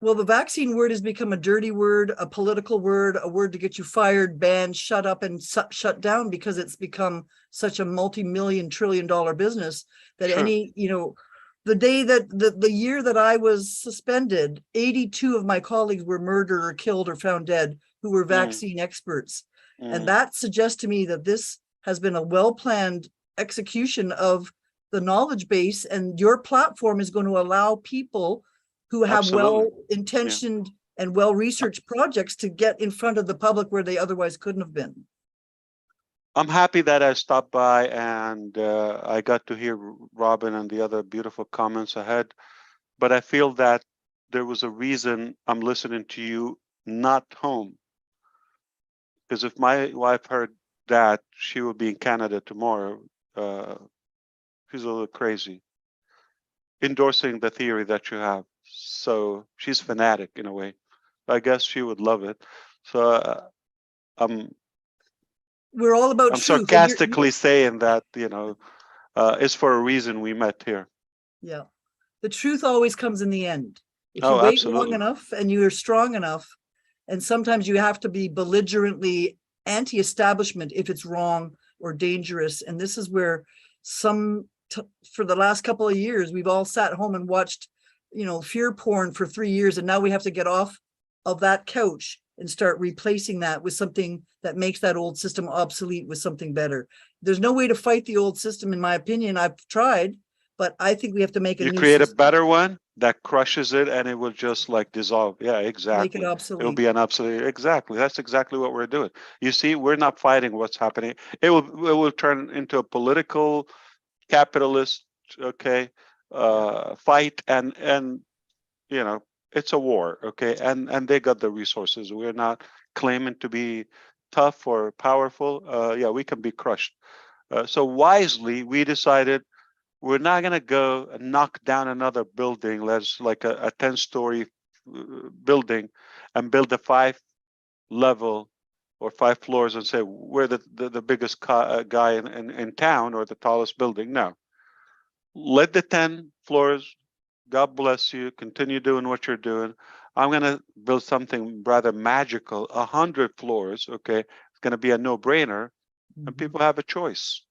Well, the vaccine word has become a dirty word, a political word, a word to get you fired, banned, shut up, and shut down because it's become such a multi-million trillion-dollar business that the day that the year that I was suspended, 82 of my colleagues were murdered or killed or found dead who were vaccine experts. And that suggests to me that this has been a well-planned execution of the knowledge base, and your platform is going to allow people who have well-intentioned and well-researched projects to get in front of the public where they otherwise couldn't have been. I'm happy that I stopped by and I got to hear Robin and the other beautiful comments ahead. But I feel that there was a reason I'm listening to you, not home. Because if my wife heard that, she will be in Canada tomorrow. She's a little crazy, endorsing the theory that you have. So she's fanatic in a way. I guess she would love it. So we're all about I'm truth. sarcastically saying that, it's for a reason we met here. Yeah. The truth always comes in the end. If you wait long enough and you're strong enough, and sometimes you have to be belligerently anti-establishment if it's wrong or dangerous. And this is where for the last couple of years, we've all sat home and watched, fear porn for 3 years, and now we have to get off of that couch and start replacing that with something that makes that old system obsolete with something better. There's no way to fight the old system, in my opinion. I've tried, but I think we have to make a You new create a system, better one that crushes it and it will just like dissolve. Yeah, make exactly. it It'll obsolete. be an obsolete. Exactly. That's exactly what we're doing. You see, we're not fighting what's happening. It will turn into a political, capitalist, okay, fight, and it's a war, okay, and they got the resources. We're not claiming to be tough or powerful. Yeah, we can be crushed. So wisely, we decided we're not going to go and knock down another building, let's like a 10-story building, and build a 5-level or 5 floors and say we're the biggest guy in town or the tallest building. No, let the 10 floors, God bless you, continue doing what you're doing. I'm going to build something rather magical, 100 floors, okay? It's going to be a no-brainer, and people have a choice.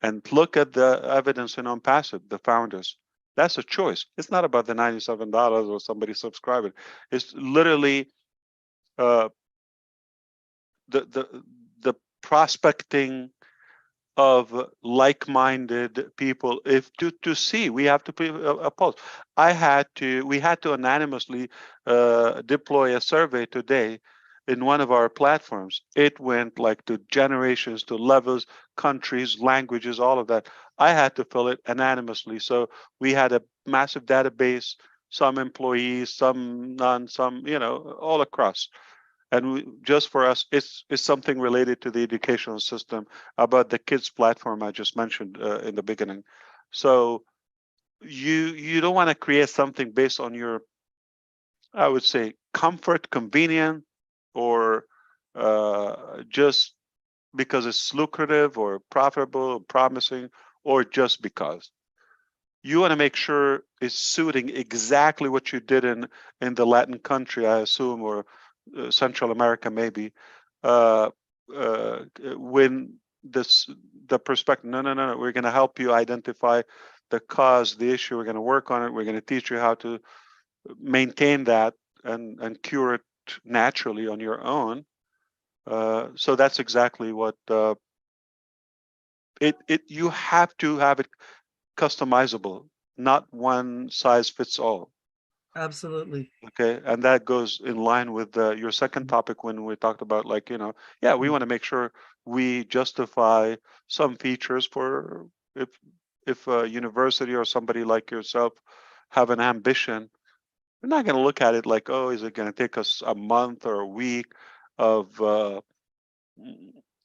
And look at the evidence in ONPASSIVE, the founders. That's a choice. It's not about the $97 or somebody subscribing. It's literally the prospecting of like-minded people. If to see, we have to put a poll. We had to anonymously deploy a survey today in one of our platforms. It went like to generations, to levels, countries, languages, all of that. I had to fill it anonymously. So we had a massive database, some employees, some none, some, all across. And just for us, it's something related to the educational system about the kids platform I just mentioned in the beginning. So you don't want to create something based on your, I would say, comfort, convenient, or just because it's lucrative or profitable, or promising, or just because. You want to make sure it's suiting exactly what you did in the Latin country, I assume, or Central America, maybe, when the perspective, no, we're going to help you identify the cause, the issue. We're going to work on it. We're going to teach you how to maintain that and cure it naturally on your own. So that's exactly what you have to have it customizable, not one size fits all. Absolutely. Okay, and that goes in line with your second topic when we talked about, like, we want to make sure we justify some features for if a university or somebody like yourself have an ambition. We're not going to look at it like, oh, is it going to take us a month or a week of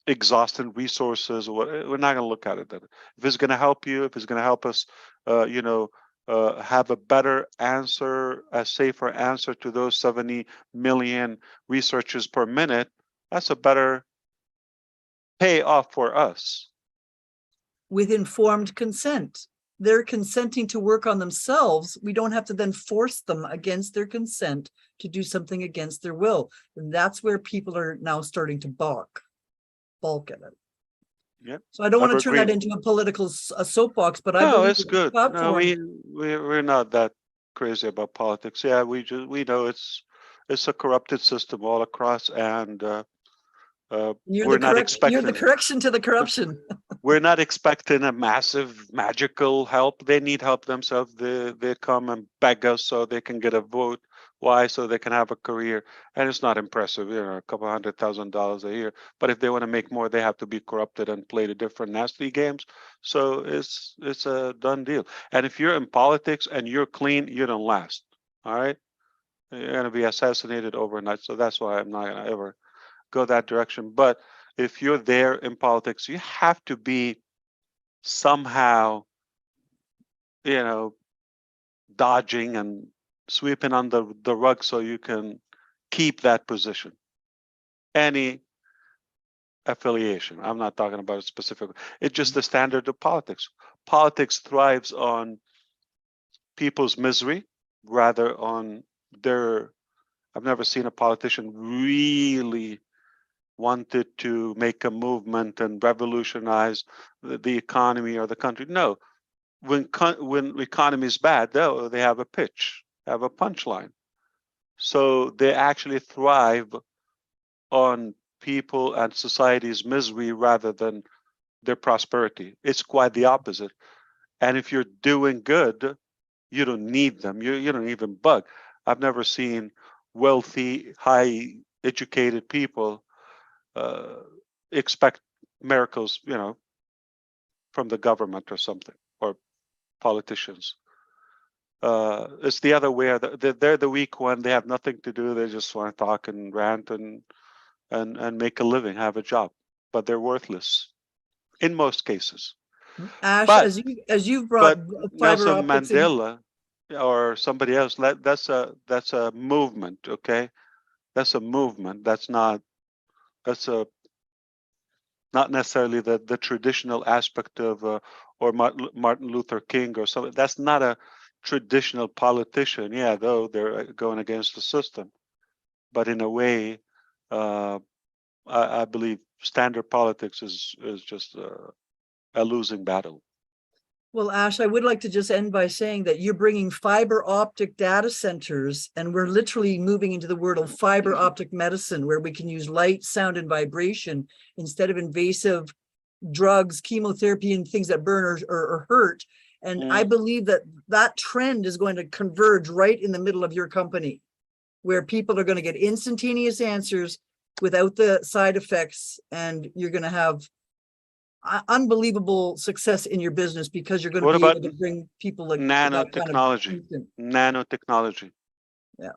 exhausting resources, or what? We're not going to look at it that. If it's going to help you, if it's going to help us, have a better answer, a safer answer to those 70 million researches per minute, that's a better payoff for us. With informed consent. They're consenting to work on themselves. We don't have to then force them against their consent to do something against their will. And that's where people are now starting to balk at it. Yeah. So I don't want to turn that into a political soapbox, but I believe it's good. No, we're not that crazy about politics. Yeah, we know it's a corrupted system all across, and we're not expecting. You're the correction to the corruption. We're not expecting a massive magical help. They need help themselves. They come and beg us so they can get a vote. Why? So they can have a career. And it's not impressive, a couple $100,000 a year. But if they want to make more, they have to be corrupted and play the different nasty games. So it's a done deal. And if you're in politics and you're clean, you don't last. All right? You're going to be assassinated overnight. So that's why I'm not going to ever go that direction. But if you're there in politics, you have to be somehow, dodging and sweeping under the rug so you can keep that position. Any affiliation. I'm not talking about it specifically. It's just the standard of politics. Politics thrives on people's misery rather on their. I've never seen a politician really wanted to make a movement and revolutionize the economy or the country. No, when the economy is bad, though, they have a pitch, have a punchline. So they actually thrive on people and society's misery rather than their prosperity. It's quite the opposite. And if you're doing good, you don't need them. You don't even bug. I've never seen wealthy, high educated people expect miracles, from the government or something, or politicians. It's the other way. They're the weak one. They have nothing to do. They just want to talk and rant and make a living, have a job, but they're worthless in most cases. Ash, But as you've brought fiber Nelson optics in, Mandela or somebody else, that's a movement. Okay, that's a movement. That's not necessarily the traditional aspect of or Martin Luther King or something. That's not a traditional politician. Yeah, though they're going against the system, but in a way, I believe standard politics is just a losing battle. well, Ash, I would like to just end by saying that you're bringing fiber optic data centers, and we're literally moving into the world of fiber optic medicine, where we can use light, sound, and vibration instead of invasive drugs, chemotherapy, and things that burn or hurt. And I believe that that trend is going to converge right in the middle of your company, where people are going to get instantaneous answers without the side effects, and you're going to have unbelievable success in your business because you're going to be able to bring people like nanotechnology. Nanotechnology. Yeah.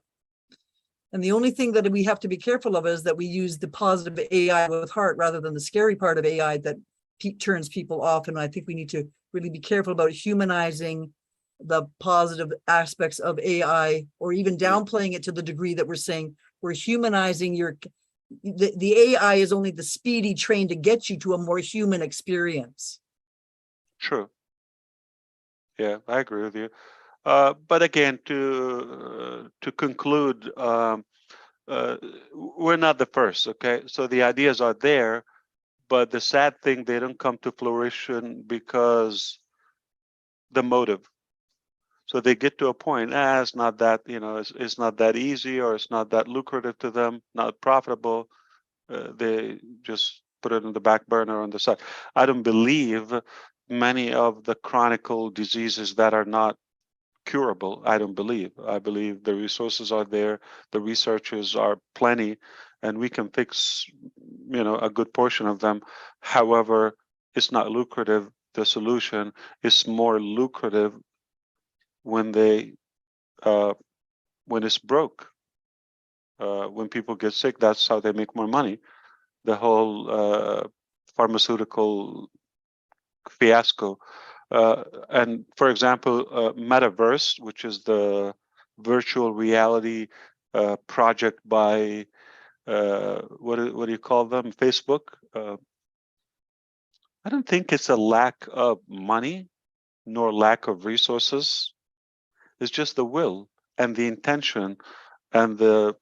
And the only thing that we have to be careful of is that we use the positive AI with heart rather than the scary part of AI that turns people off. And I think we need to really be careful about humanizing the positive aspects of AI, or even downplaying it to the degree that we're saying we're humanizing the AI is only the speedy train to get you to a more human experience. True. Yeah, I agree with you. But again, to conclude, we're not the first. Okay, so the ideas are there, but the sad thing, they don't come to fruition because the motive. So they get to a point, it's not that, it's not that easy, or it's not that lucrative to them, not profitable. They just put it in the back burner on the side. I don't believe many of the chronic diseases that are not curable. I don't believe. I believe the resources are there, the researchers are plenty, and we can fix, a good portion of them. However, it's not lucrative. The solution is more lucrative when when it's broke. When people get sick, that's how they make more money. The whole pharmaceutical fiasco. And for example, Metaverse, which is the virtual reality project by what do you call them? Facebook. I don't think it's a lack of money nor lack of resources. It's just the will and the intention and the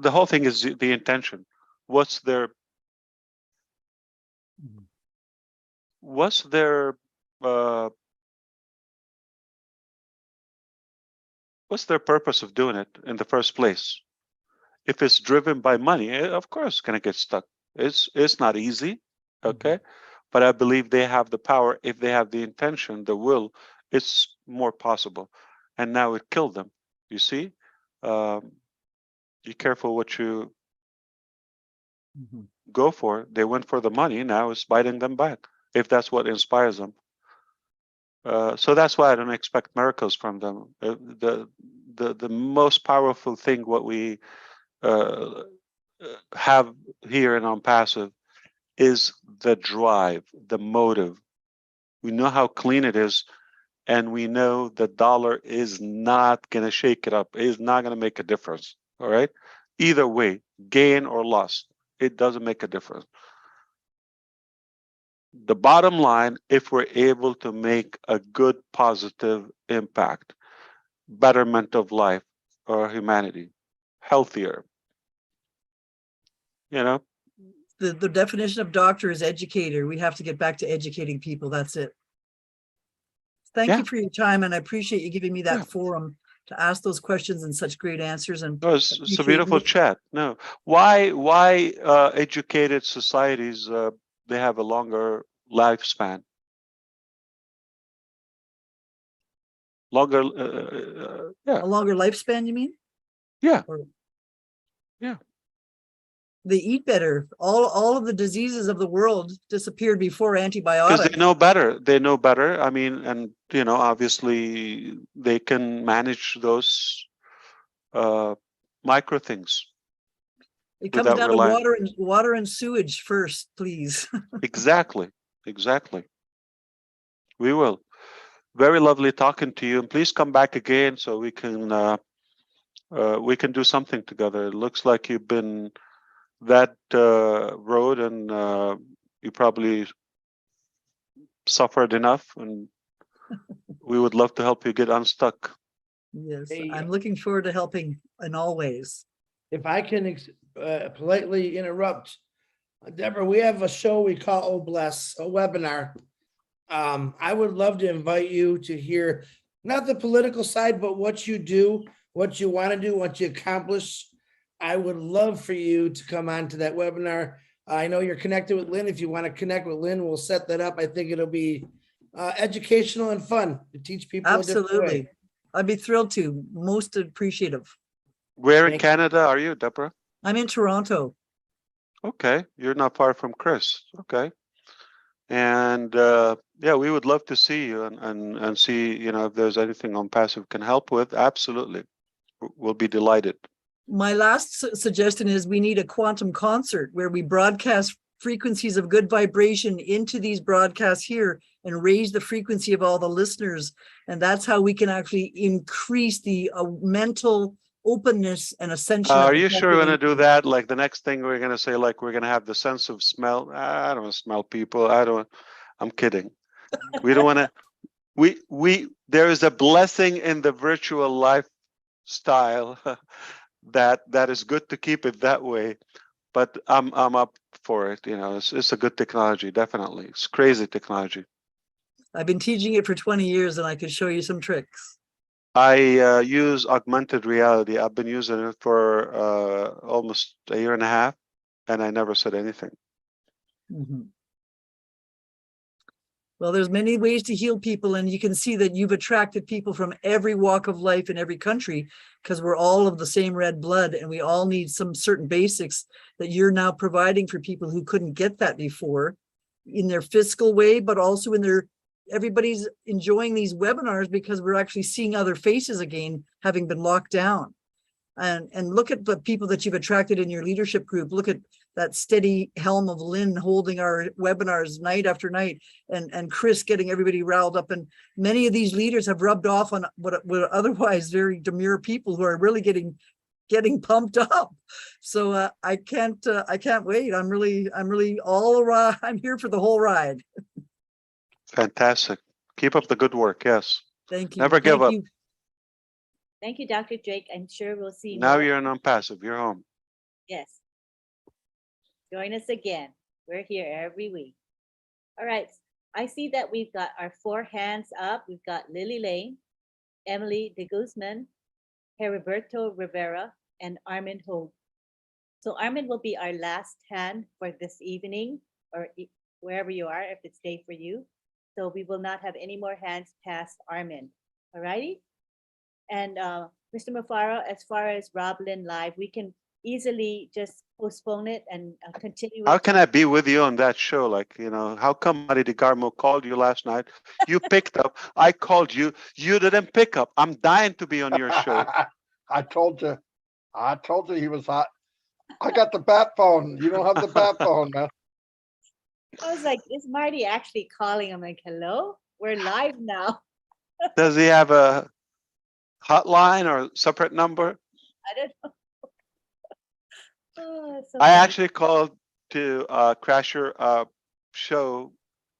whole thing is the intention. What's their purpose of doing it in the first place? If it's driven by money, of course it's going to get stuck. It's not easy, okay? But I believe they have the power. If they have the intention, the will, it's more possible. And now it killed them. You see, be careful what you go for. They went for the money. Now it's biting them back, if that's what inspires them. So that's why I don't expect miracles from them. The most powerful thing what we have here in ONPASSIVE is the drive, the motive. We know how clean it is, and we know the dollar is not going to shake it up. It's not going to make a difference. All right. Either way, gain or loss, it doesn't make a difference. The bottom line, if we're able to make a good positive impact, betterment of life or humanity, healthier, you know. The definition of doctor is educator. We have to get back to educating people. That's it. Thank Yeah. you for your time, and I appreciate you giving me that Yeah. forum to ask those questions and such great answers. And No, it's a appreciate beautiful you. chat. No, why educated societies they have a longer lifespan, longer yeah, A longer lifespan, you mean? yeah, Or yeah. they eat better. All of the diseases of the world disappeared before Because antibiotics. they know better. They know better. I mean, and you know, obviously they can manage those micro things It comes without down to relying. water and sewage first, please. Exactly, exactly. We will. Very lovely talking to you, and please come back again so we can do something together. It looks like you've been that road, and you probably suffered enough, and we would love to help you get unstuck. Yes, Hey, I'm looking forward to helping in all ways. if I can politely interrupt, Deborah, we have a show we call Oh Bless, a webinar. I would love to invite you to hear not the political side, but what you do, what you want to do, what you accomplish. I would love for you to come on to that webinar. I know you're connected with Lynn. If you want to connect with Lynn, we'll set that up. I think it'll be educational and fun to teach people a different way. Absolutely. I'd be thrilled to. Most appreciative. Where in Thank Canada are you, Deborah? I'm in Toronto. Okay, you're not far from Chris. Okay, and yeah, we would love to see you and see, you know, if there's anything ONPASSIVE can help with. Absolutely, we'll be delighted. My last suggestion is we need a quantum concert where we broadcast frequencies of good vibration into these broadcasts here and raise the frequency of all the listeners. And that's how we can actually increase the mental openness and ascension. Are you sure we're going to do that? Like the next thing we're going to say, like we're going to have the sense of smell. I don't want to smell people. I'm kidding. We don't want to. There is a blessing in the virtual lifestyle that is good to keep it that way. But I'm up for it. You know, it's a good technology. Definitely, it's crazy technology. I've been teaching it for 20 years, and I could show you some tricks. I use augmented reality. I've been using it for almost a year and a half, and I never said anything. Mm-hmm. Well, there's many ways to heal people, and you can see that you've attracted people from every walk of life in every country, because we're all of the same red blood, and we all need some certain basics that you're now providing for people who couldn't get that before in their fiscal way, but also in their, everybody's enjoying these webinars because we're actually seeing other faces again, having been locked down. And look at the people that you've attracted in your leadership group. Look at that steady helm of Lynn holding our webinars night after night, and Chris getting everybody riled up. And many of these leaders have rubbed off on what were otherwise very demure people who are really getting pumped up. So I can't wait. I'm really all around. I'm here for the whole ride. Fantastic. Keep up the good work. Yes. Thank you. Never give up. Thank you, Dr. Drake. I'm sure we'll see Now more. you're an ONPASSIVE. You're home. Yes. Join us again. We're here every week. All right. I see that we've got our 4 hands up. We've got Lily Lane, Emily de Guzman, Heriberto Rivera, and Armin Hogue. So Armin will be our last hand for this evening, or wherever you are, if it's day for you. So we will not have any more hands past Armin. All righty? And Mr. Mufaro, as far as Roblin Live, we can easily just postpone it and continue. How can I be with you on that show? Like, you know, how come Mari DeGarmo called you last night? You picked up. I called you. You didn't pick up. I'm dying to be on your show. I told you he was hot. I got the bat phone. You don't have the bat phone, man. I was like, is Marty actually calling? I'm like, hello, we're live now. Does he have a hotline or separate number? I don't know. Oh, so I funny. actually called to crash your show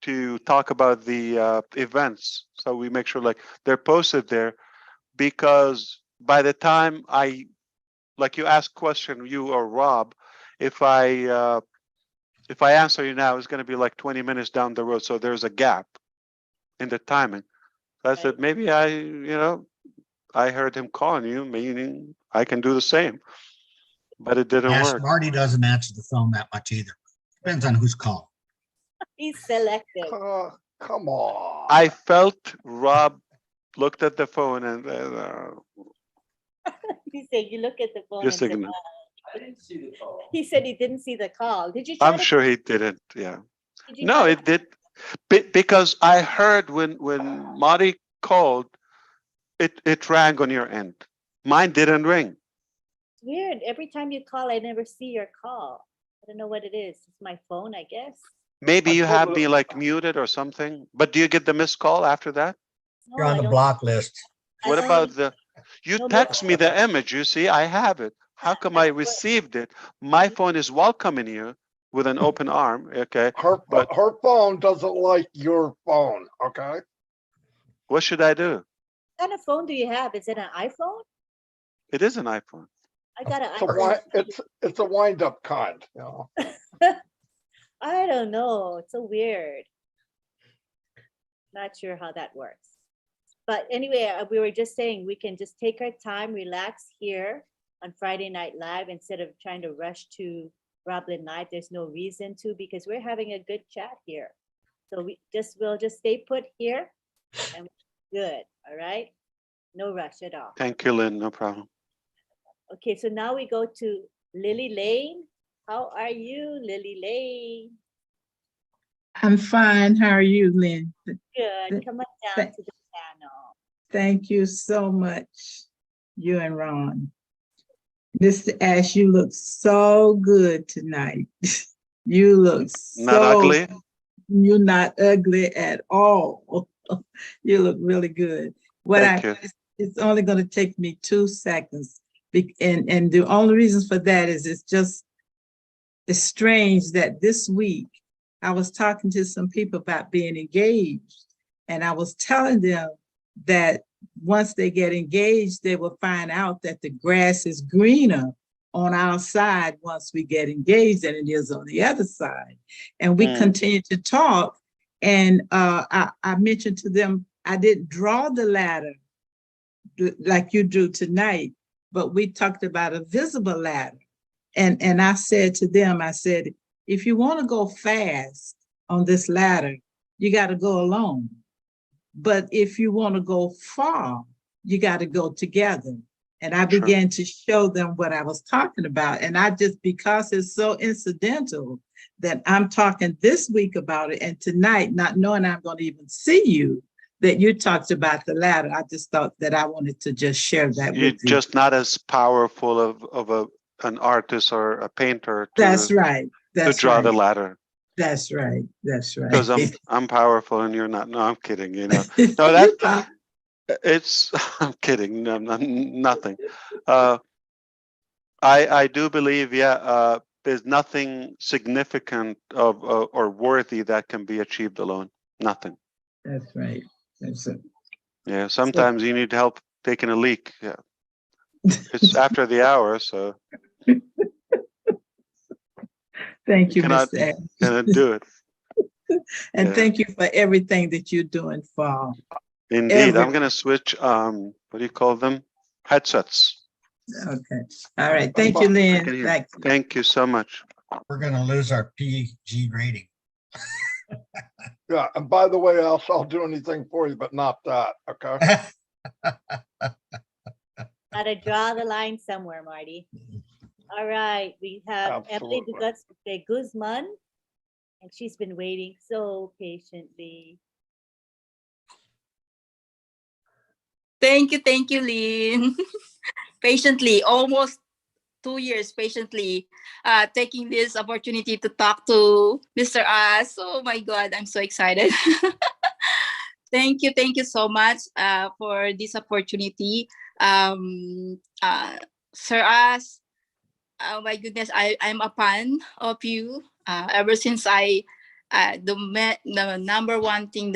to talk about the events, so we make sure like they're posted there, because by the time like you ask question, you or Rob, if I answer you now, it's going to be like 20 minutes down the road. So there's a gap in the timing. So I said, maybe I heard him calling you, meaning I can do the same. But it didn't Yes, work. Marty doesn't answer the phone that much either. Depends on who's calling. He's selective. Come on. I felt Rob looked at the phone and He said, you look at the phone and just said, ignore. I didn't see the call. He said he didn't see the call. Did you? I'm sure he didn't. Yeah. Did you No, try to- it did. Because I heard when Marty called, it rang on your end. Mine didn't ring. It's weird. Every time you call, I never see your call. I don't know what it is. It's my phone, I guess. Maybe you have me like muted or something. But do you get the missed call after that? No, You're on the block list. What don't about even- the? You No text missed me the image. You see, I have it. How come I received it? My phone is welcoming you with an open arm. Okay, but Her phone doesn't like your phone. Okay. what should I do? What kind of phone do you have? Is it an iPhone? It is an iPhone. I got an It's a iPhone. it's a wind up kind. You know. I don't know. It's so weird. Not sure how that works. But anyway, we were just saying we can just take our time, relax here on Friday Night Live instead of trying to rush to Roblin Night. There's no reason to because we're having a good chat here. So we'll just stay put here and we're good. All right. No rush at all. Thank you, Lynn. No problem. Okay, so now we go to Lily Lane. How are you, Lily Lane? I'm fine. How are you, Lynn? Good. Come on down to the panel. Thank you so much, you and Ron. Mr. Ash, you look so good tonight. You look Not ugly? You're not ugly at all. You look really good. Thank you. It's only going to take me 2 seconds. And the only reason for that is it's strange that this week I was talking to some people about being engaged, and I was telling them that once they get engaged, they will find out that the grass is greener on our side once we get engaged than it is on the other side. And we continued to talk, and I mentioned to them, I didn't draw the ladder like you drew tonight, but we talked about a visible ladder. And I said to them, I said, if you want to go fast on this ladder, you got to go alone. But if you want to go far, you got to go together. And I began to show them what I was talking about. And because it's so incidental that I'm talking this week about it, and tonight, not knowing I'm going to even see you, that you talked about the ladder. I just thought that I wanted to just share that You're with you. just not as powerful of an artist or a painter That's right. to draw the ladder. That's right. That's right. Because I'm powerful and you're not. No, I'm kidding. You know, no, I'm kidding. No, nothing. I do believe, there's nothing significant or worthy that can be achieved alone. Nothing. That's right. That's it. Yeah. Sometimes you need help taking a leak. Yeah. It's after the hour, so. Thank you, cannot, Mr. Ash. cannot do it. And thank you for everything that you're doing for. Indeed. I'm going to switch, what do you call them? Headsets. Okay. All right. Thank you, Lynn. Thank you so much. We're going to lose our PG rating. Yeah, and by the way, I'll do anything for you, but not that. Okay. Gotta draw the line somewhere, Marty. All right, we have Emily de Guzman, and she's been waiting so patiently. Thank you, Lynn. Patiently, almost 2 years patiently taking this opportunity to talk to Mr. As. Oh my God, I'm so excited. Thank you so much for this opportunity. Sir As, oh my goodness, I'm a fan of you. Ever since the number one thing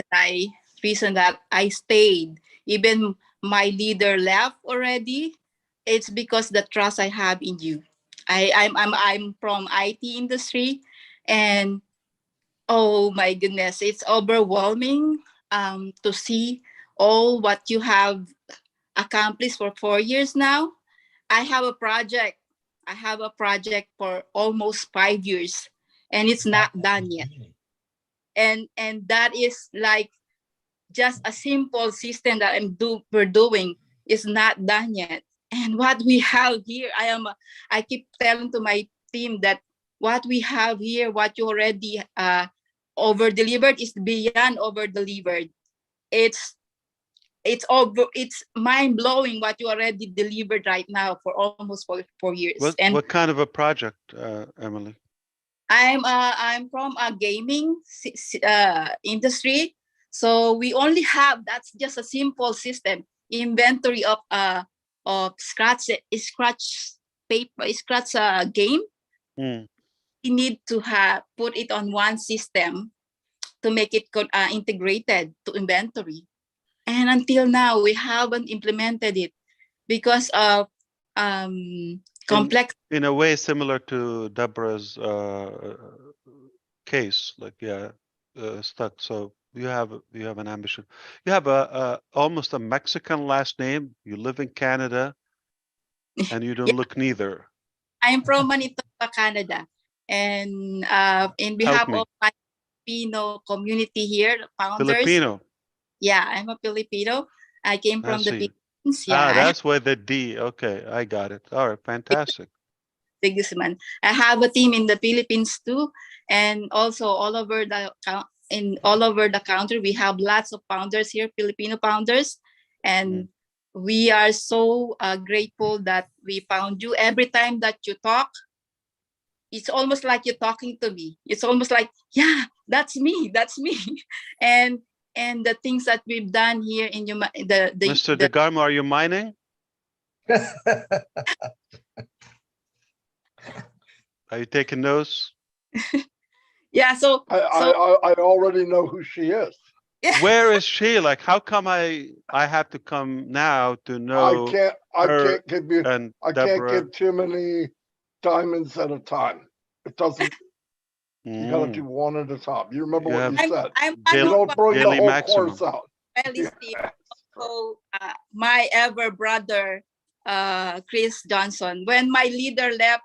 reason that I stayed, even my leader left already, it's because the trust I have in you. I'm from IT industry, and oh my goodness, it's overwhelming to see all what you have accomplished for 4 years now. I have a project. I have a project for almost 5 years, and it's not done yet. And that is like just a simple system that we're doing is not done yet. And what we have here, I keep telling to my team that what we have here, what you already over delivered is beyond over delivered. It's mind blowing what you already delivered right now for almost 4 years. And What kind of a project, Emily? I'm from a gaming industry, so we only have, that's just a simple system, inventory of scratch paper, scratch game. We need to put it on one system to make it integrated to inventory. And until now, we haven't implemented it because of complex. In a way similar to Deborah's case, like stuck. So you have an ambition. You have a almost a Mexican last name. You live in Canada, and you don't look neither. I'm from Manitoba, Canada, and in behalf of my Filipino community here, the founders. Filipino. Yeah, I'm a Filipino. I came from the Philippines. Yeah, that's where the D. Okay, I got it. All right, fantastic. Sigismund. I have a team in the Philippines too, and also all over the country. We have lots of founders here, Filipino founders, and we are so grateful that we found you. Every time that you talk, it's almost like you're talking to me. It's almost like, yeah, that's me, and the things that we've done here in Mr. DeGarmo, are you mining? Are you taking notes? Yeah, so I already know who she is. Where is she? Like, how come I have to come now to know? I can't give too many diamonds at a time. It doesn't. You gotta do one at a time. You remember what you said. You don't bring the whole course out. So my ever brother, Chris Johnson, when my leader left,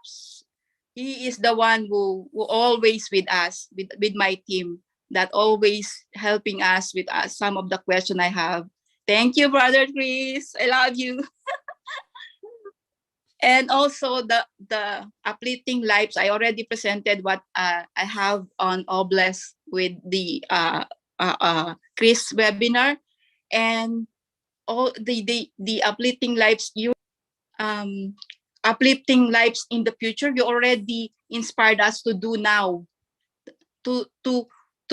he is the one who always with us, with my team, that always helping us with some of the questions I have. Thank you, Brother Chris. I love you. And also the uplifting lives. I already presented what I have on Obless with the Chris webinar, and all the uplifting lives. Uplifting lives in the future. You already inspired us to do now, to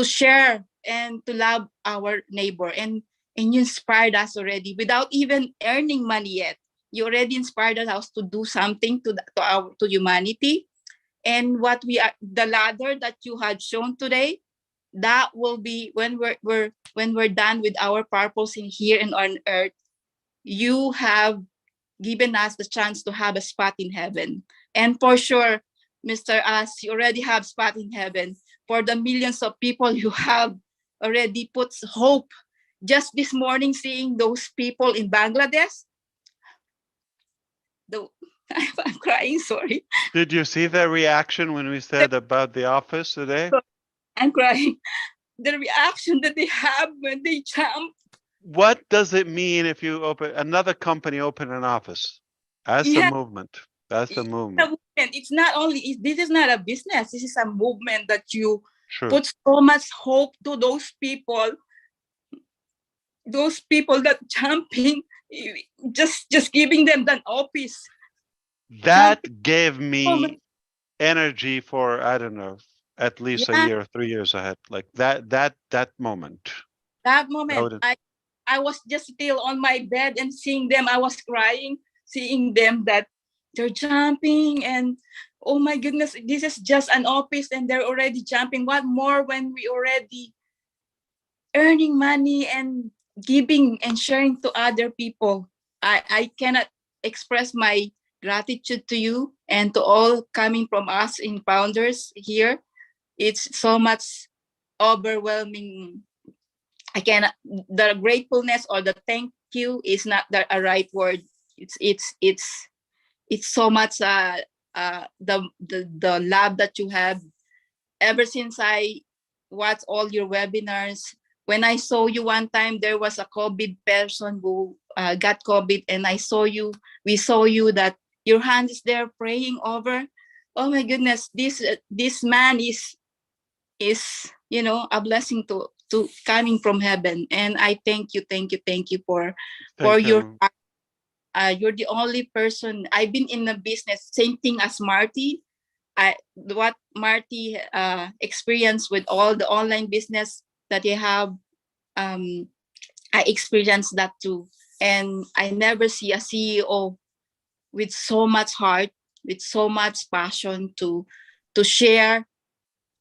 share and to love our neighbor, and you inspired us already without even earning money yet. You already inspired us to do something to humanity, and what we are, the ladder that you had shown today, that will be when we're done with our purpose in here and on earth. You have given us the chance to have a spot in heaven, and for sure, Mr. As, you already have spot in heaven for the millions of people you have already put hope. Just this morning, seeing those people in Bangladesh. I'm crying, sorry. Did you see their reaction when we said about the office today? I'm crying. The reaction that they have when they jump. What does it mean if you open another company, open an office? That's a movement. That's the movement. It's not only, this is not a business. This is a movement that you put so much hope to those people that jumping, just giving them an office. That gave me energy for, I don't know, at least a year, 3 years ahead. Like that moment. That moment, I was just still on my bed and seeing them. I was crying, seeing them that they're jumping, and oh my goodness, this is just an office and they're already jumping. What more when we already earning money and giving and sharing to other people? I cannot express my gratitude to you and to all coming from us in founders here. It's so much overwhelming. I cannot, the gratefulness or the thank you is not a right word. It's so much the love that you have ever since I watched all your webinars. When I saw you one time, there was a COVID person who got COVID, and we saw you that your hand is there praying over. Oh my goodness, this man is a blessing to coming from heaven. And I thank you for Thank your you. you're the only person. I've been in the business, same thing as Marty. What Marty experienced with all the online business that you have, I experienced that too. And I never see a CEO with so much heart, with so much passion to share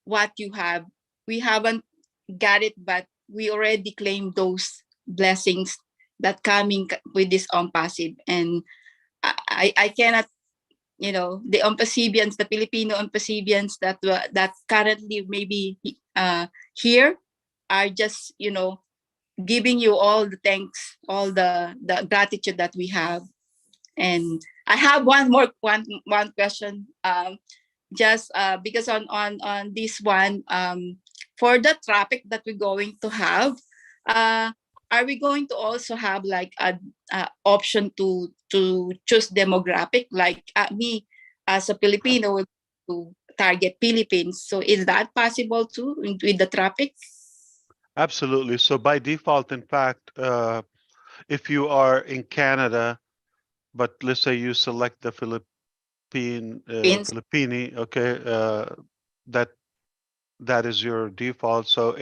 what you have. We haven't got it, but we already claim those blessings that coming with this ONPASSIVE. And I cannot, the ONPASSIVians, the Filipino ONPASSIVians that currently maybe here are just, giving you all the thanks, all the gratitude that we have. And I have one question. Just because on this one, for the traffic that we're going to have, are we going to also have like a option to choose demographic, like me as a Filipino to target Philippines? So is that possible too with the traffic? Absolutely. So by default, in fact, if you are in Canada, but let's say you select the Filipini, okay, that is your default. So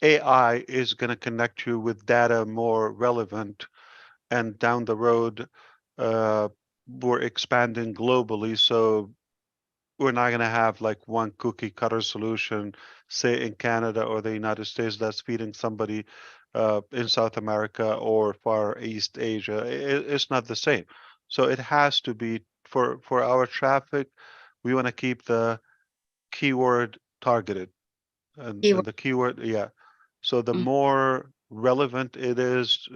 AI is going to connect you with data more relevant, and down the road, we're expanding globally. So we're not going to have like one cookie cutter solution, say in Canada or the United States, that's feeding somebody in South America or Far East Asia. It's not the same. So it has to be for our traffic. We want to keep the keyword targeted, and the keyword, yeah. So the more relevant it is,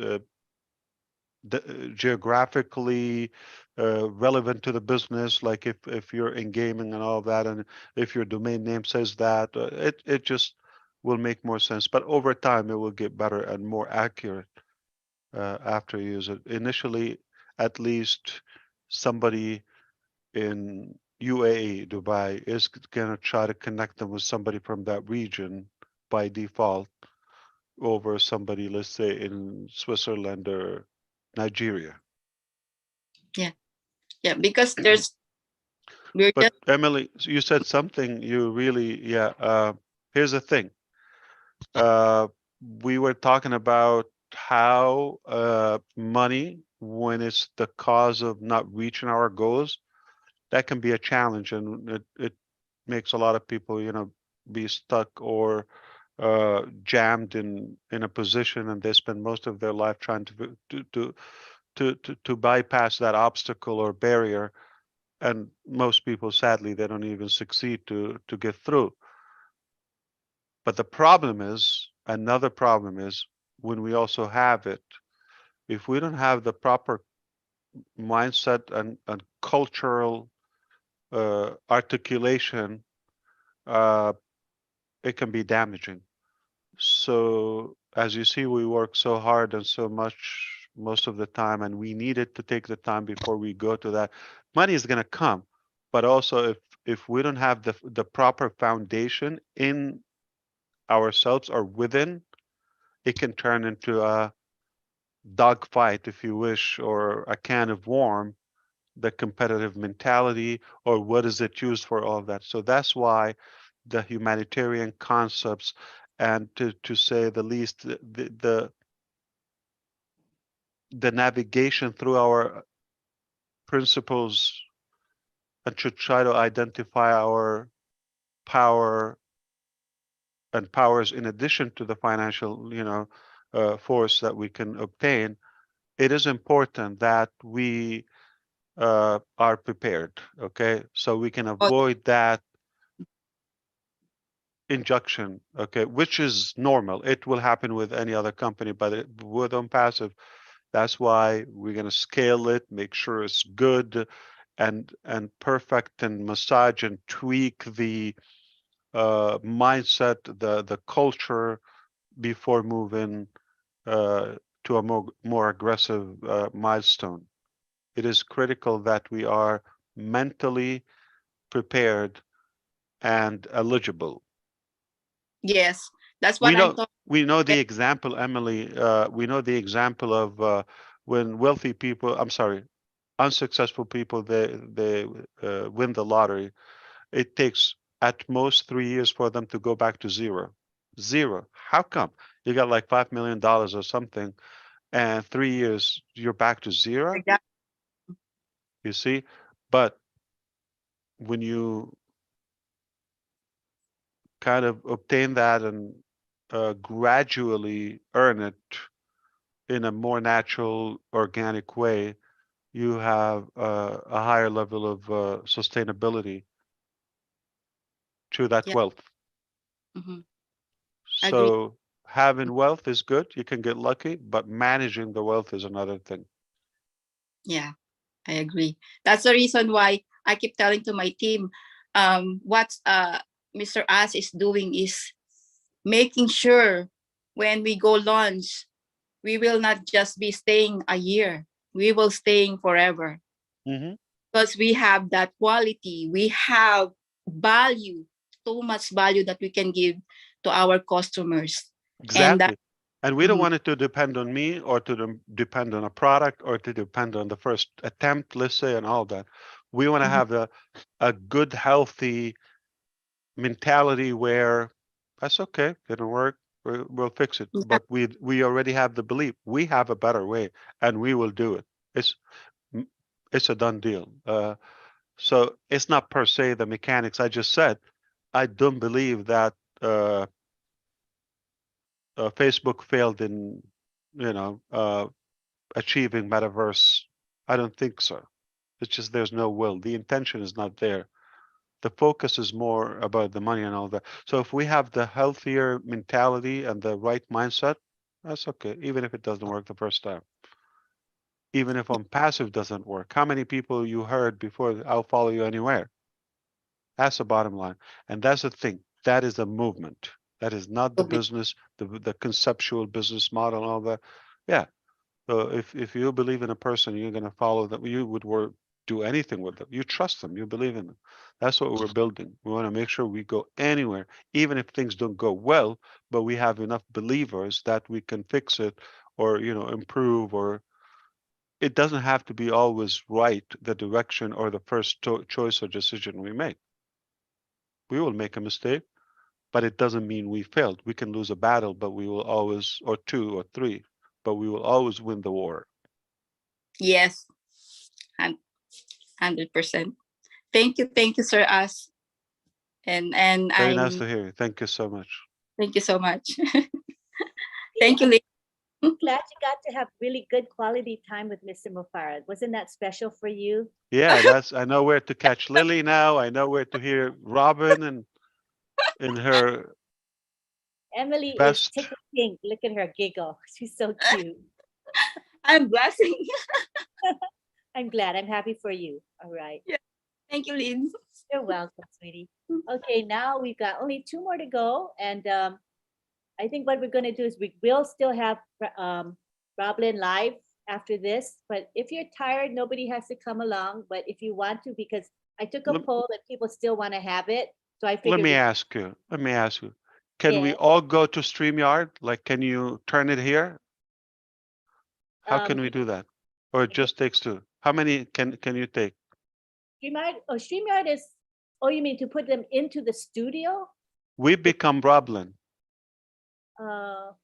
geographically relevant to the business, like if you're in gaming and all of that, and if your domain name says that, it just will make more sense. But over time, it will get better and more accurate after you use it. Initially, at least somebody in UAE, Dubai, is going to try to connect them with somebody from that region by default over somebody, let's say, in Switzerland or Nigeria. Yeah, because there's But Emily, you said something you really, here's the thing. We were talking about how money, when it's the cause of not reaching our goals, that can be a challenge, and it makes a lot of people, be stuck or jammed in a position, and they spend most of their life trying to bypass that obstacle or barrier. And most people, sadly, they don't even succeed to get through. But the problem is, another problem is, when we also have it, if we don't have the proper mindset and cultural articulation, it can be damaging. So as you see, we work so hard and so much most of the time, and we needed to take the time before we go to that. Money is going to come, but also if we don't have the proper foundation in ourselves or within, it can turn into a dogfight, if you wish, or a can of worm, the competitive mentality, or what is it used for, all of that. So that's why the humanitarian concepts, and to say the least, the navigation through our principles, and to try to identify our power and powers in addition to the financial, force that we can obtain. It is important that we are prepared. Okay, so we can avoid that injection. Okay, which is normal. It will happen with any other company, but with ONPASSIVE, that's why we're going to scale it, make sure it's good and perfect, and massage and tweak the mindset, the culture before moving to a more aggressive milestone. It is critical that we are mentally prepared and eligible. Yes, that's what I'm talking. We know the example, Emily. We know the example of when wealthy people, I'm sorry, unsuccessful people, they win the lottery. It takes at most 3 years for them to go back to zero. Zero. How come? You got like $5 million or something, and 3 years you're back to zero. You see, but when you kind of obtain that and gradually earn it in a more natural, organic way, you have a higher level of sustainability to that wealth. Mhm. So having wealth is good. You can get lucky, but managing the wealth is another thing. Yeah, I agree. That's the reason why I keep telling to my team, what Mr. As is doing is making sure when we go launch, we will not just be staying a year. We will staying forever. Because we have that quality. We have value, so much value that we can give to our customers. Exactly. And we don't want it to depend on me, or to depend on a product, or to depend on the first attempt, let's say, and all that. We want to have a good, healthy mentality where that's okay, didn't work, we'll fix it. But we already have the belief we have a better way, and we will do it. It's a done deal. So it's not per se the mechanics. I just said I don't believe that Facebook failed in, achieving metaverse. I don't think so. It's just there's no will. The intention is not there. The focus is more about the money and all that. So if we have the healthier mentality and the right mindset, that's okay, even if it doesn't work the first time. Even if ONPASSIVE doesn't work. How many people you heard before, I'll follow you anywhere? That's the bottom line. And that's the thing. That is a movement. That is not the business, the conceptual business model and all that. Yeah. So if you believe in a person, you're going to follow them. You would do anything with them. You trust them. You believe in them. That's what we're building. We want to make sure we go anywhere, even if things don't go well, but we have enough believers that we can fix it, or improve, or it doesn't have to be always right, the direction or the first choice or decision we make. We will make a mistake, but it doesn't mean we failed. We can lose a battle, but we will always, or two or three, but we will always win the war. Yes, 100%. Thank you, Sir As. And Very nice to hear you. Thank you so much. Thank you so much. Thank you, Lee. I'm glad you got to have really good quality time with Mr. Mufarah. Wasn't that special for you? Yeah, I know where to catch Lily now. I know where to hear Robin and in her Emily best. is tickled pink. Look at her giggle. She's so cute. I'm blushing. I'm glad. I'm happy for you. All right. Yeah. Thank you, Lynn. You're welcome, sweetie. Okay, now we've got only 2 more to go. And I think what we're going to do is we will still have Roblin live after this. But if you're tired, nobody has to come along. But if you want to, because I took a poll that people still want to have it. So I figured. Let me ask you. Can we all go to StreamYard? Like, can you turn it here? How can we do that? Or it just takes 2? How many can you take? StreamYard is, you mean to put them into the studio? We become Roblin. No.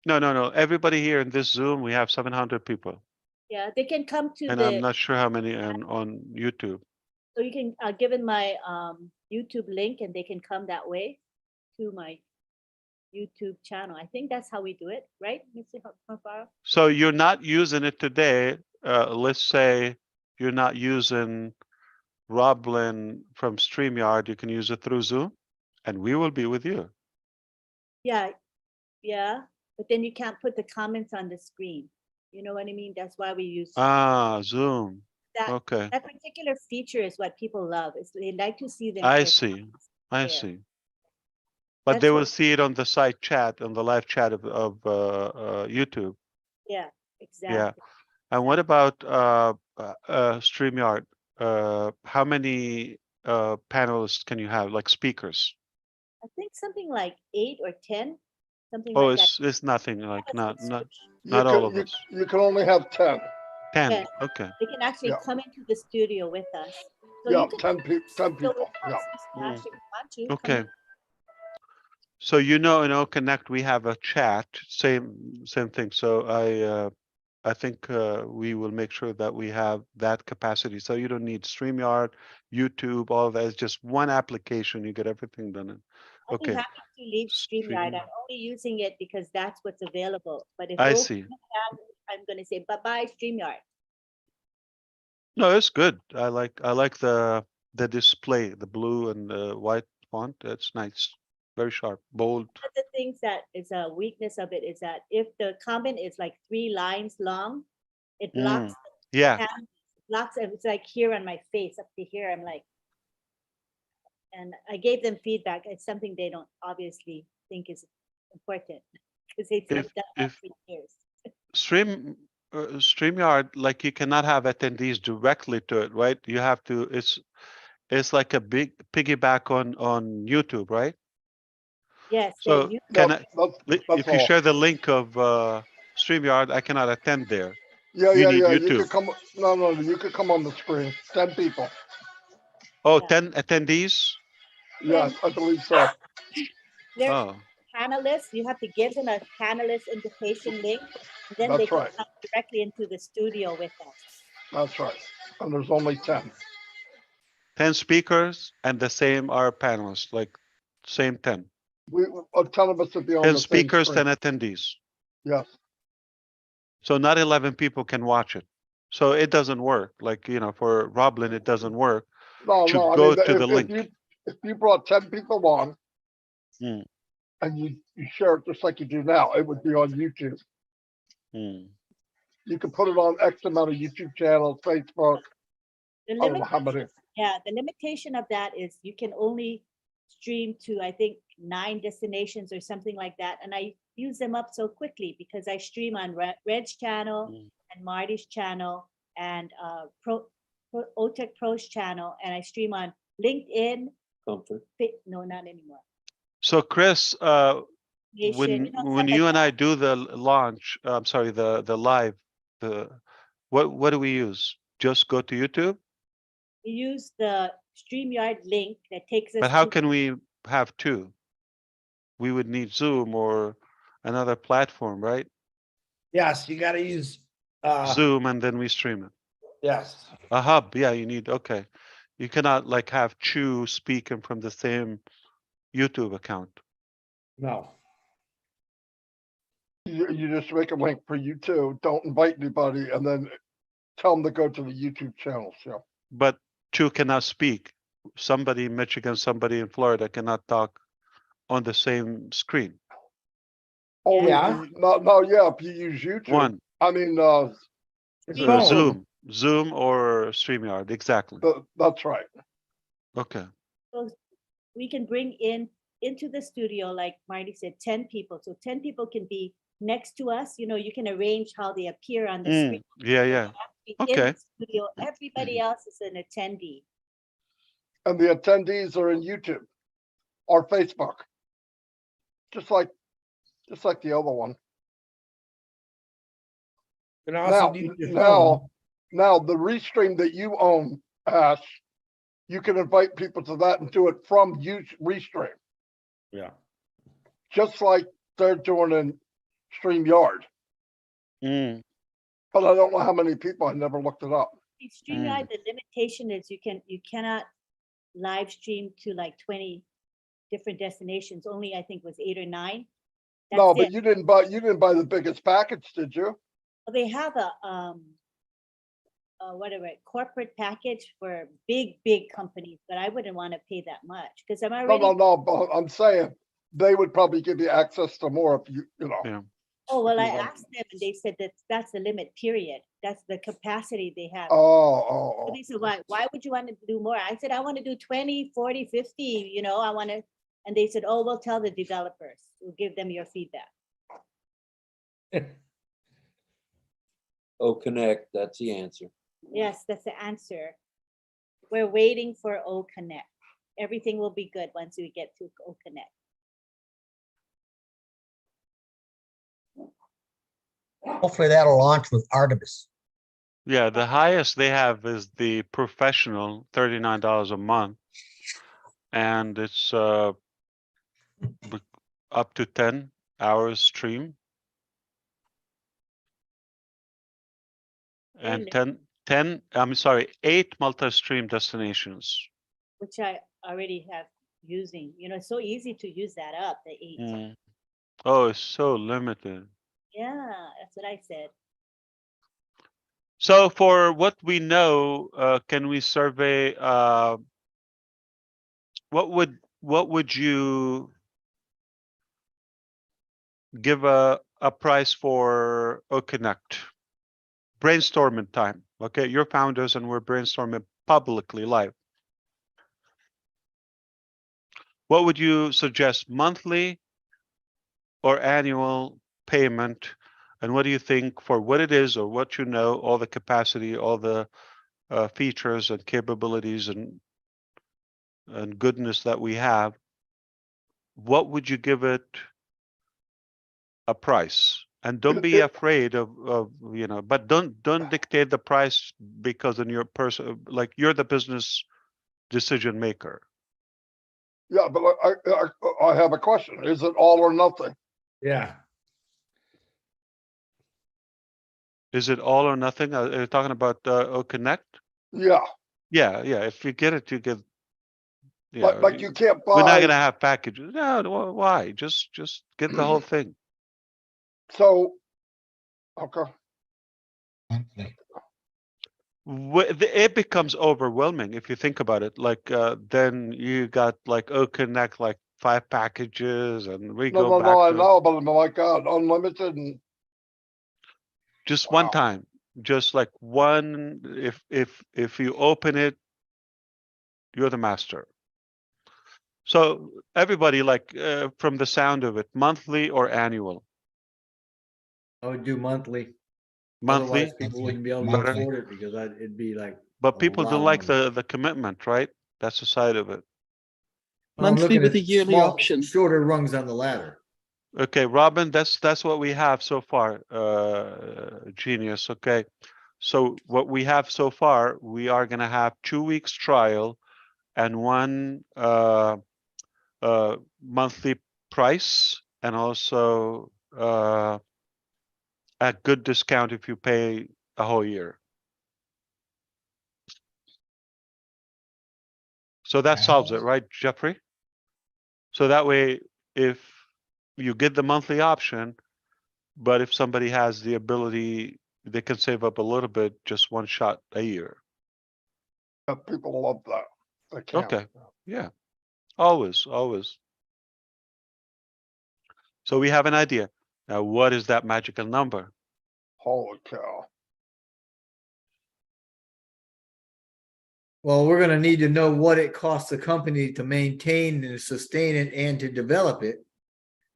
No. Everybody here in this Zoom, we have 700 people. Yeah, they can come to and I'm not sure how many on YouTube. So you can give them my YouTube link and they can come that way to my YouTube channel. I think that's how we do it, right, Mr. Mufarah? So you're not using it today. Let's say you're not using Roblin from StreamYard, you can use it through Zoom, and we will be with you. Yeah, yeah, but then you can't put the comments on the screen. You know what I mean? That's why we use Zoom. that. Okay, That particular feature is what people love. Is they like to see them. I their see. comments I there. see. But That's they what- will see it on the side chat, on the live chat of YouTube. Yeah, exactly. Yeah. And what about StreamYard? How many panelists can you have, like speakers? I think something like 8 or 10, something Oh, like that. it's nothing, like not You all can, of us. you can only have 10. 10. Yeah. Okay. They can actually Yeah. come into the studio with us. So Yeah, you can 10 people. 10 go people. with Yeah. us, Ash, if you want to. Come Okay. in. So in OConnect we have a chat, same thing. So I think we will make sure that we have that capacity. So you don't need StreamYard, YouTube, all of that. It's just one application. You get everything done. I'll be Okay. happy to leave StreamYard. I'm only using it because that's what's available. But if I those see. have, I'm going to say bye-bye StreamYard. No, it's good. I like the display, the blue and the white font. It's nice, very sharp, bold. One of the things that is a weakness of it is that if the comment is like 3 lines long, it blocks. Yeah. Blocks. It's like here on my face, up to here. I'm like, and I gave them feedback. It's something they don't obviously think is important because they've done that for years. StreamYard, like you cannot have attendees directly to it, right? You have to. It's like a big piggyback on YouTube, right? Yes. So if you share the link of StreamYard, I cannot attend there. Yeah, you yeah, need yeah. YouTube. You could come. No, you could come on the screen. 10 people. Oh, 10 attendees? Yes, I believe so. They're Oh. panelists. You have to give them a panelist invitation link. And then they That's can right. come directly into the studio with us. That's right. And there's only 10. 10 speakers and the same are panelists, like same 10. A ton of us would be on 10 the speakers, same 10 screen. attendees. Yes. So not 11 people can watch it. So it doesn't work. Like, for Roblin, it doesn't work. No, to no. go I mean, to the link. if you brought 10 people on Mm. and you share it just like you do now, it would be on YouTube. Mm. You can put it on X amount of YouTube channels, Facebook. I don't know how many. Yeah, the limitation of that is you can only stream to, I think, 9 destinations or something like that. And I use them up so quickly because I stream on Red's channel and Marty's channel and OTEC Pro's channel. And I stream on LinkedIn. No, not anymore. So Chris, Nation, when you and I do the launch, I'm sorry, the live, what do we use? Just go to YouTube? We use the StreamYard link that takes us But how to can we have 2? We would need Zoom or another platform, right? Yes, you got to use Zoom and then we stream it. Yes. A hub, yeah, you need, okay. You cannot like have Chu speaking from the same YouTube account. No. You just make a link for you too. Don't invite anybody and then tell them to go to the YouTube channel. So. But Chu cannot speak. Somebody in Michigan, somebody in Florida cannot talk on the same screen. Only Yeah. If you use YouTube. One. I mean, Zoom or StreamYard, exactly. That's right. Okay. So we can bring into the studio, like Marty said, 10 people. So 10 people can be next to us. You can arrange how they appear on the screen. Yeah. In the studio, everybody else is an attendee. And the attendees are in YouTube or Facebook. Just like the other one. And also now the restream that you own, Ash, you can invite people to that and do it from restream. Yeah. Just like they're doing in StreamYard. Mm. But I don't know how many people. I never looked it up. StreamYard, the limitation is you cannot live stream to like 20 different destinations. Only I think was 8 or 9. No, but you didn't buy the biggest package, did you? Well, they have whatever, corporate package for big companies, but I wouldn't want to pay that much because I'm No, already. no, but I'm saying they would probably give you access to more if you know. Yeah. Oh, well, if I you want. asked them and they said that's the limit, period. That's the capacity they have. Oh. So they said, why would you want to do more? I said, I want to do 20, 40, 50, you know, I want to. And they said, oh, we'll tell the developers. We'll give them your feedback. Oh, Connect, that's the answer. Yes, that's the answer. We're waiting for O Connect. Everything will be good once we get to O Connect. Hopefully that'll launch with Artemis. Yeah, the highest they have is the professional, $39 a month. And it's up to 10 hours stream. And 8 multi-stream destinations. Which I already have using. You know, it's so easy to use that up, the 8. Oh, it's so limited. Yeah, that's what I said. So for what we know, can we survey what would you give a price for Connect? Brainstorming time. Okay, you're founders and we're brainstorming publicly live. What would you suggest, monthly or annual payment? And what do you think for what it is or what you know, all the capacity, all the features and capabilities and goodness that we have? What would you give it a price? And don't be afraid of you know, but don't dictate the price because in your person, like you're the business decision maker. Yeah, but I have a question. Is it all or nothing? Yeah. Is it all or nothing? Are you talking about Connect? Yeah. Yeah. If you get it, you get. Yeah. Like you can't buy. We're not gonna have packages. No, why? Just get the whole thing. So, okay. It becomes overwhelming if you think about it. Like then you got like Connect, like 5 packages, and we go back No, I to know, but my God, unlimited and just one time, just like one. If you open it, you're the master. So everybody, like from the sound of it, monthly or annual? I would do monthly. Monthly. Otherwise, people wouldn't be able to afford it because it'd be like. But a people lot don't of like money. the commitment, right? That's the side of it. Well, I'm Monthly looking with at a yearly small, option. shorter rungs on the ladder. Okay, Robin, that's what we have so far. Genius. Okay, so what we have so far, we are gonna have 2 weeks trial and one monthly price, and also a good discount if you pay a whole year. So that solves it, right, Jeffrey? So that way, if you get the monthly option, but if somebody has the ability, they can save up a little bit, just one shot a year. people love that. They can't. Okay, yeah, always. So we have an idea. Now, what is that magical number? Holy cow. Well, we're gonna need to know what it costs the company to maintain and sustain it and to develop it.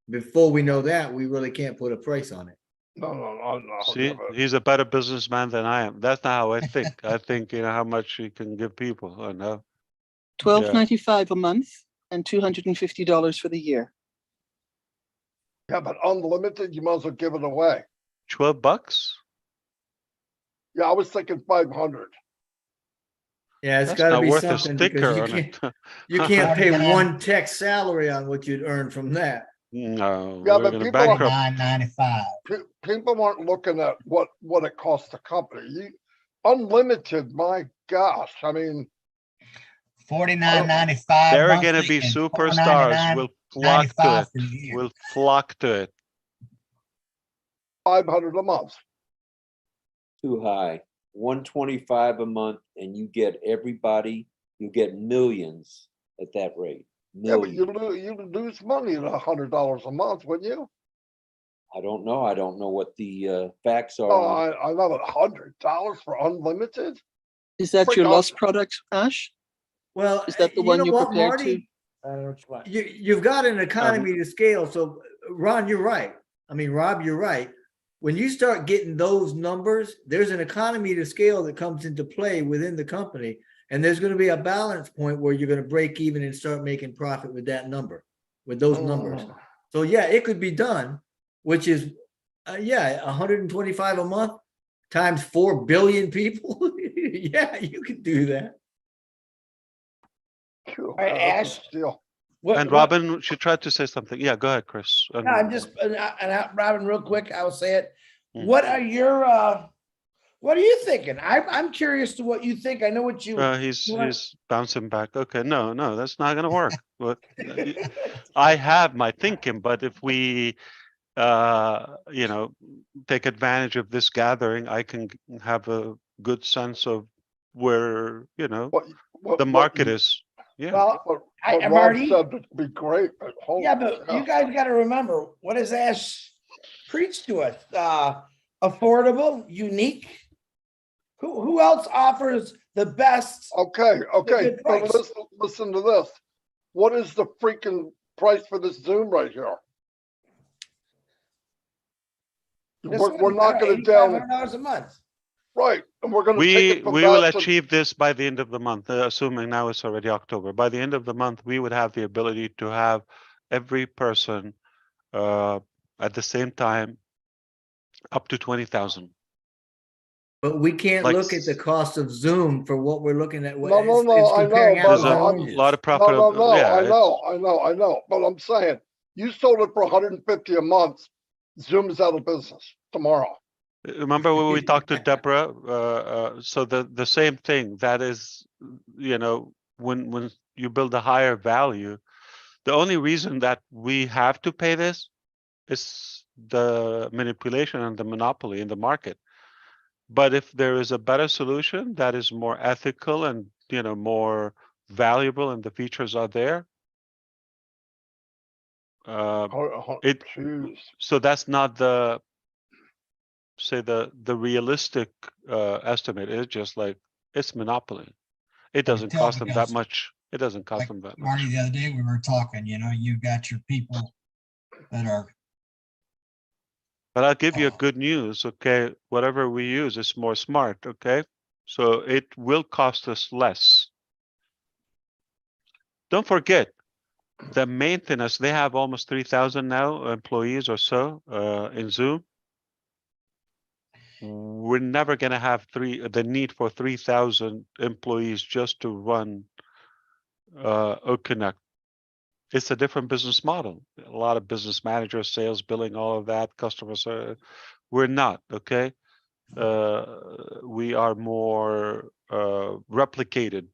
Before we know that, we really can't put a price on it. No. See, he's a better businessman than I am. That's not how I think. I think, you know, how much you can give people. I know. $12.95 a month and $250 for the year. Yeah, but unlimited, you might as well give it away. $12? Yeah, I was thinking 500. Yeah, it's That's gotta not be worth a something because sticker you on can't, it. you can't pay one tech salary on what you'd earn from that. No, Yeah, we're but gonna people are bankrupt. people aren't looking at what it costs the company. Unlimited, my gosh, I mean, $49.95 They're monthly gonna be and superstars. We'll flock to $499.95 it. for the year. We'll flock to it. 500 a month. Too high. $125 a month, and you get everybody, you get millions at that rate. Yeah, but Millions. you lose money at $100 a month, wouldn't you? I don't know. I don't know what the facts are. Oh, on- I love it. $100 for unlimited. Is that Freak your off. lost product, Ash? Well, Is that the you one know you're what, prepared to? Marty? I don't know what you want. You've got an economy to scale. So Ron, you're right. I mean, Rob, you're right. When you start getting those numbers, there's an economy to scale that comes into play within the company. And there's going to be a balance point where you're going to break even and start making profit with that number, with those numbers. So yeah, it could be done, which is, 125 a month times 4 billion people. Yeah, you could do that. All right, Ash. And Robin, she tried to say something. Yeah, go ahead, Chris. No, I'm just, Robin, real quick, I will say it. Mm. What are your, what are you thinking? I'm curious to what you think. I know what you. He's bouncing back. Okay, no, that's not gonna work. But I have my thinking, but if we, take advantage of this gathering, I can have a good sense of where the market is. Yeah. Well, I've Rob already. said it'd be great, but Yeah, but you guys got to remember, what does Ash preach to us? Affordable, unique. Who else offers the best? Okay, good but price? listen to this. What is the freaking price for this Zoom right here? We're not going to down $8,500 a month. right, and we're going to take it from We will that to achieve this by the end of the month, assuming now it's already October. By the end of the month, we would have the ability to have every person at the same time up to 20,000. But we can't Like look at the cost of Zoom for what we're looking at. No, It's I know, comparing but apples There's and a oranges. lot of profit. no, Yeah, I know. But I'm saying you sold it for 150 a month. Zoom is out of business tomorrow. remember when we talked to Deborah? So the same thing. That is, when you build a higher value, the only reason that we have to pay this is the manipulation and the monopoly in the market. But if there is a better solution that is more ethical and more valuable, and the features are there, so that's not the realistic estimate. It's just like it's monopoly. It doesn't tell cost them that because, much. It doesn't cost them that much. Marty, the other day we were talking, you've got your people that are. But I'll give you good news, okay? Whatever we use is more smart, okay? So it will cost us less. Don't forget, the maintenance, they have almost 3,000 now employees or so in Zoom. We're never going to have the need for 3,000 employees just to run OConnect. It's a different business model. A lot of business managers, sales, billing, all of that, customers. We're not, okay? We are more replicated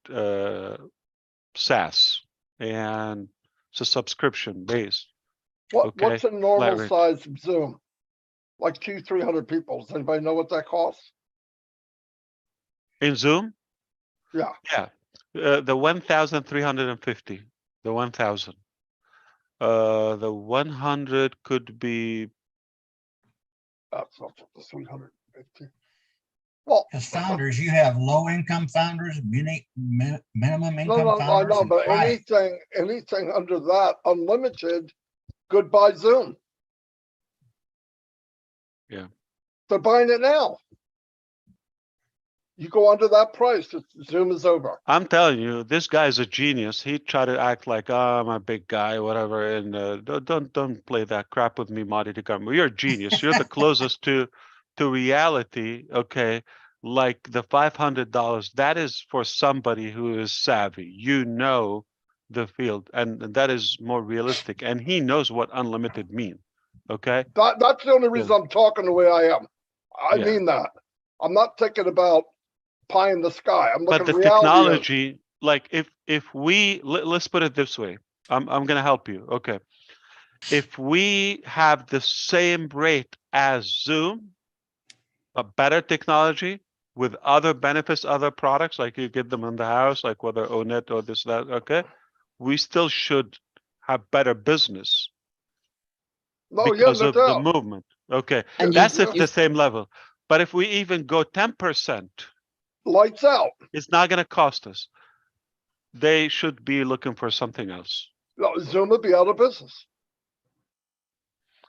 SaaS, and it's a subscription based. What's a normal size Zoom? Like 200-300 people. Does anybody know what that costs? In Zoom? Yeah. Yeah. The 1,350. The 1,000. The 100 could be. That's not the 350. Well, as founders, you have low income founders, minimum income no, I founders. know, and but high. anything under that, unlimited, goodbye Zoom. Yeah. They're buying it now. You go under that price, Zoom is over. I'm telling you, this guy's a genius. He tried to act like, oh, I'm a big guy, whatever. And don't play that crap with me, Marty DeGarmo. You're a genius. You're the closest to reality. Okay. Like the $500, that is for somebody who is savvy. The field, and that is more realistic. And he knows what unlimited means. Okay. That's the only reason I'm talking the way I am. I mean that. I'm not thinking about pie in the sky. I'm looking at the technology. Like if we let's put it this way. I'm gonna help you. Okay. If we have the same rate as Zoom, a better technology, with other benefits, other products, like you get them in the house, like whether ONET or this, that, okay, we still should have better business No, yeah, because no of the doubt. movement. Okay, And that's you- at the same level. But if we even go 10%, Lights out. it's not going to cost us. They should be looking for something else. No, Zoom would be out of business.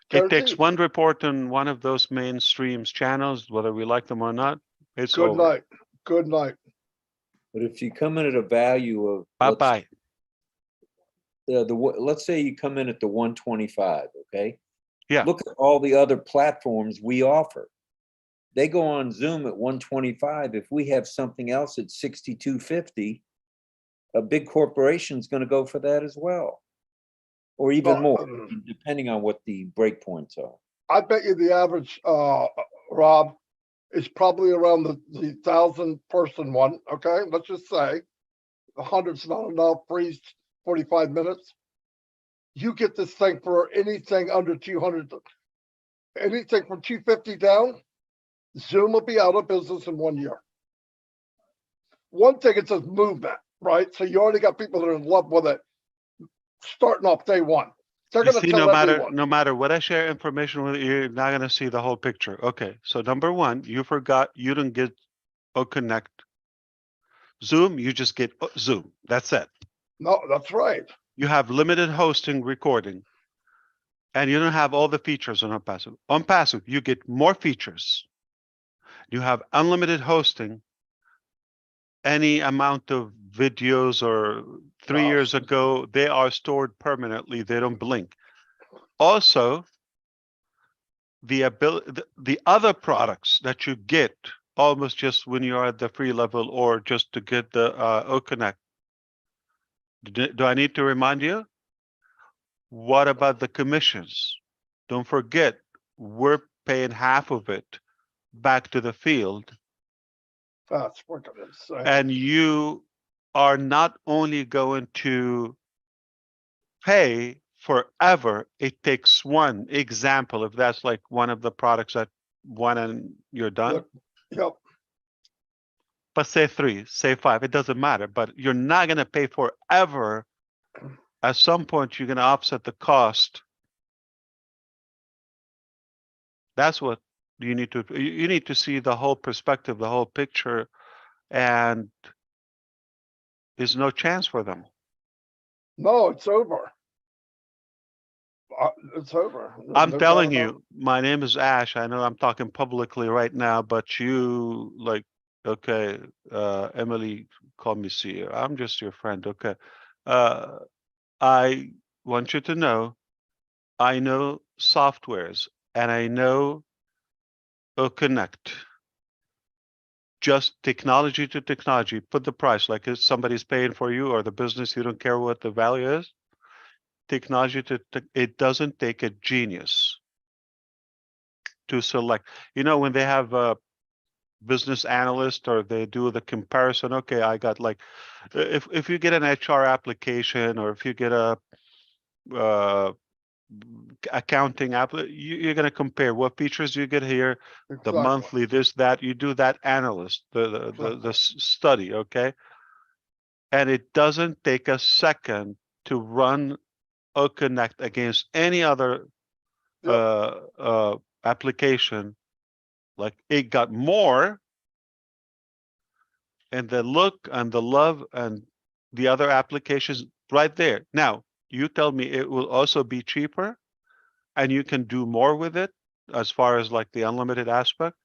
It takes Guaranteed. one report on one of those mainstream channels, whether we like them or not, it's Good over. night. Good night. But if you come in at a value of Bye-bye. Let's say you come in at the 125, okay? Yeah. Look at all the other platforms we offer. They go on Zoom at 125. If we have something else at 6250, a big corporation's going to go for that as well, or even more, depending on what the breakpoints are. I bet you the average, Rob, is probably around the 1,000-person one. Okay, let's just say 100's not enough. Freeze 45 minutes. You get this thing for anything under 200, anything from 250 down. Zoom will be out of business in 1 year. One thing, it says movement, right? So you already got people that are in love with it, starting off day one. They're You going to see, tell everyone. no matter what I share information with you, you're not going to see the whole picture. Okay, so number one, you forgot you didn't get Connect. Zoom, you just get Zoom. That's it. No, that's right. You have limited hosting recording, and you don't have all the features on ONPASSIVE. ONPASSIVE, you get more features. You have unlimited hosting. Any amount of videos or 3 years ago, they are stored permanently. They don't blink. Also, the other products that you get almost just when you're at the free level or just to get the Connect. Do I need to remind you? What about the commissions? Don't forget, we're paying half of it back to the field. That's freaking insane. And you are not only going to pay forever, it takes one example. If that's like one of the products that one and you're done. Yep. But say 3, say 5, it doesn't matter. But you're not going to pay forever. At some point, you're going to offset the cost. That's what you need to. You need to see the whole perspective, the whole picture, and there's no chance for them. No, it's over. It's over. I'm No telling doubt about you, my name is Ash. I know I'm talking publicly right now, but you like, okay, Emily called me CEO. I'm just your friend. Okay. I want you to know, I know softwares and I know Connect. Just technology to technology, put the price, like if somebody's paying for you or the business, you don't care what the value is. Technology it doesn't take a genius to select. You know, when they have a business analyst or they do the comparison, okay, I got like, if you get an HR application or if you get a accounting app, you're going to compare what features you get here, the monthly, this, that, you do that analyst, the study, okay? And it doesn't take a second to run Connect against any other application. Like it got more, and the look and the love and the other applications right there. Now, you tell me it will also be cheaper and you can do more with it as far as like the unlimited aspect,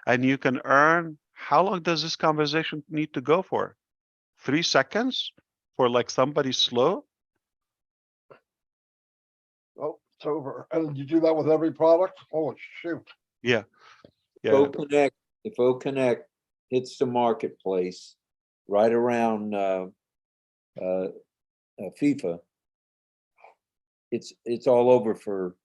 and you can earn. How long does this conversation need to go for? 3 seconds for like somebody slow? Oh, it's over. And you do that with every product? Holy shoot. Yeah. If Connect hits the marketplace right around FIFA, it's all over for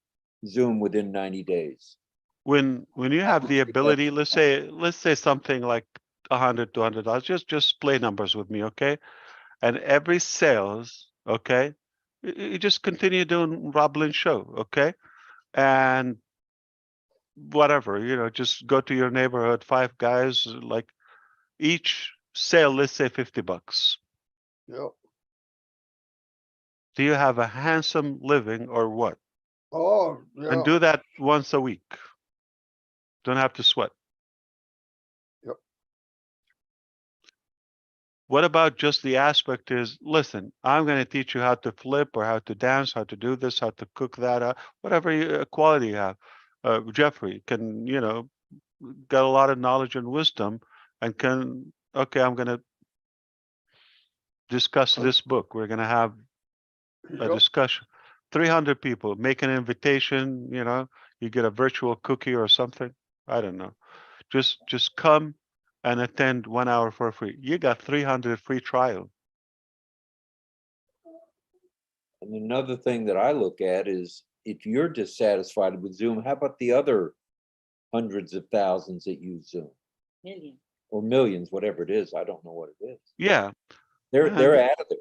Zoom within 90 days. When you have the ability, let's say something like $100, $200, just play numbers with me, okay? And every sales, okay, you just continue doing Rob Lynn show, okay? And whatever, you know, just go to your neighborhood, 5 guys, like each sale, let's say $50. Yep. Do you have a handsome living or what? Oh, yeah. And do that once a week. Don't have to sweat. Yep. What about just the aspect is, listen, I'm going to teach you how to flip or how to dance, how to do this, how to cook that, whatever quality you have. Jeffrey can, got a lot of knowledge and wisdom and can, okay, I'm going to discuss this book. We're going to have a discussion. 300 people, make an invitation, you get a virtual cookie or something. I don't know. Just come and attend 1 hour for free. You got 300 free trial. And another thing that I look at is if you're dissatisfied with Zoom, how about the other hundreds of thousands that use Zoom? Million. Or millions, whatever it is. I don't know what it is. Yeah. They're out of there.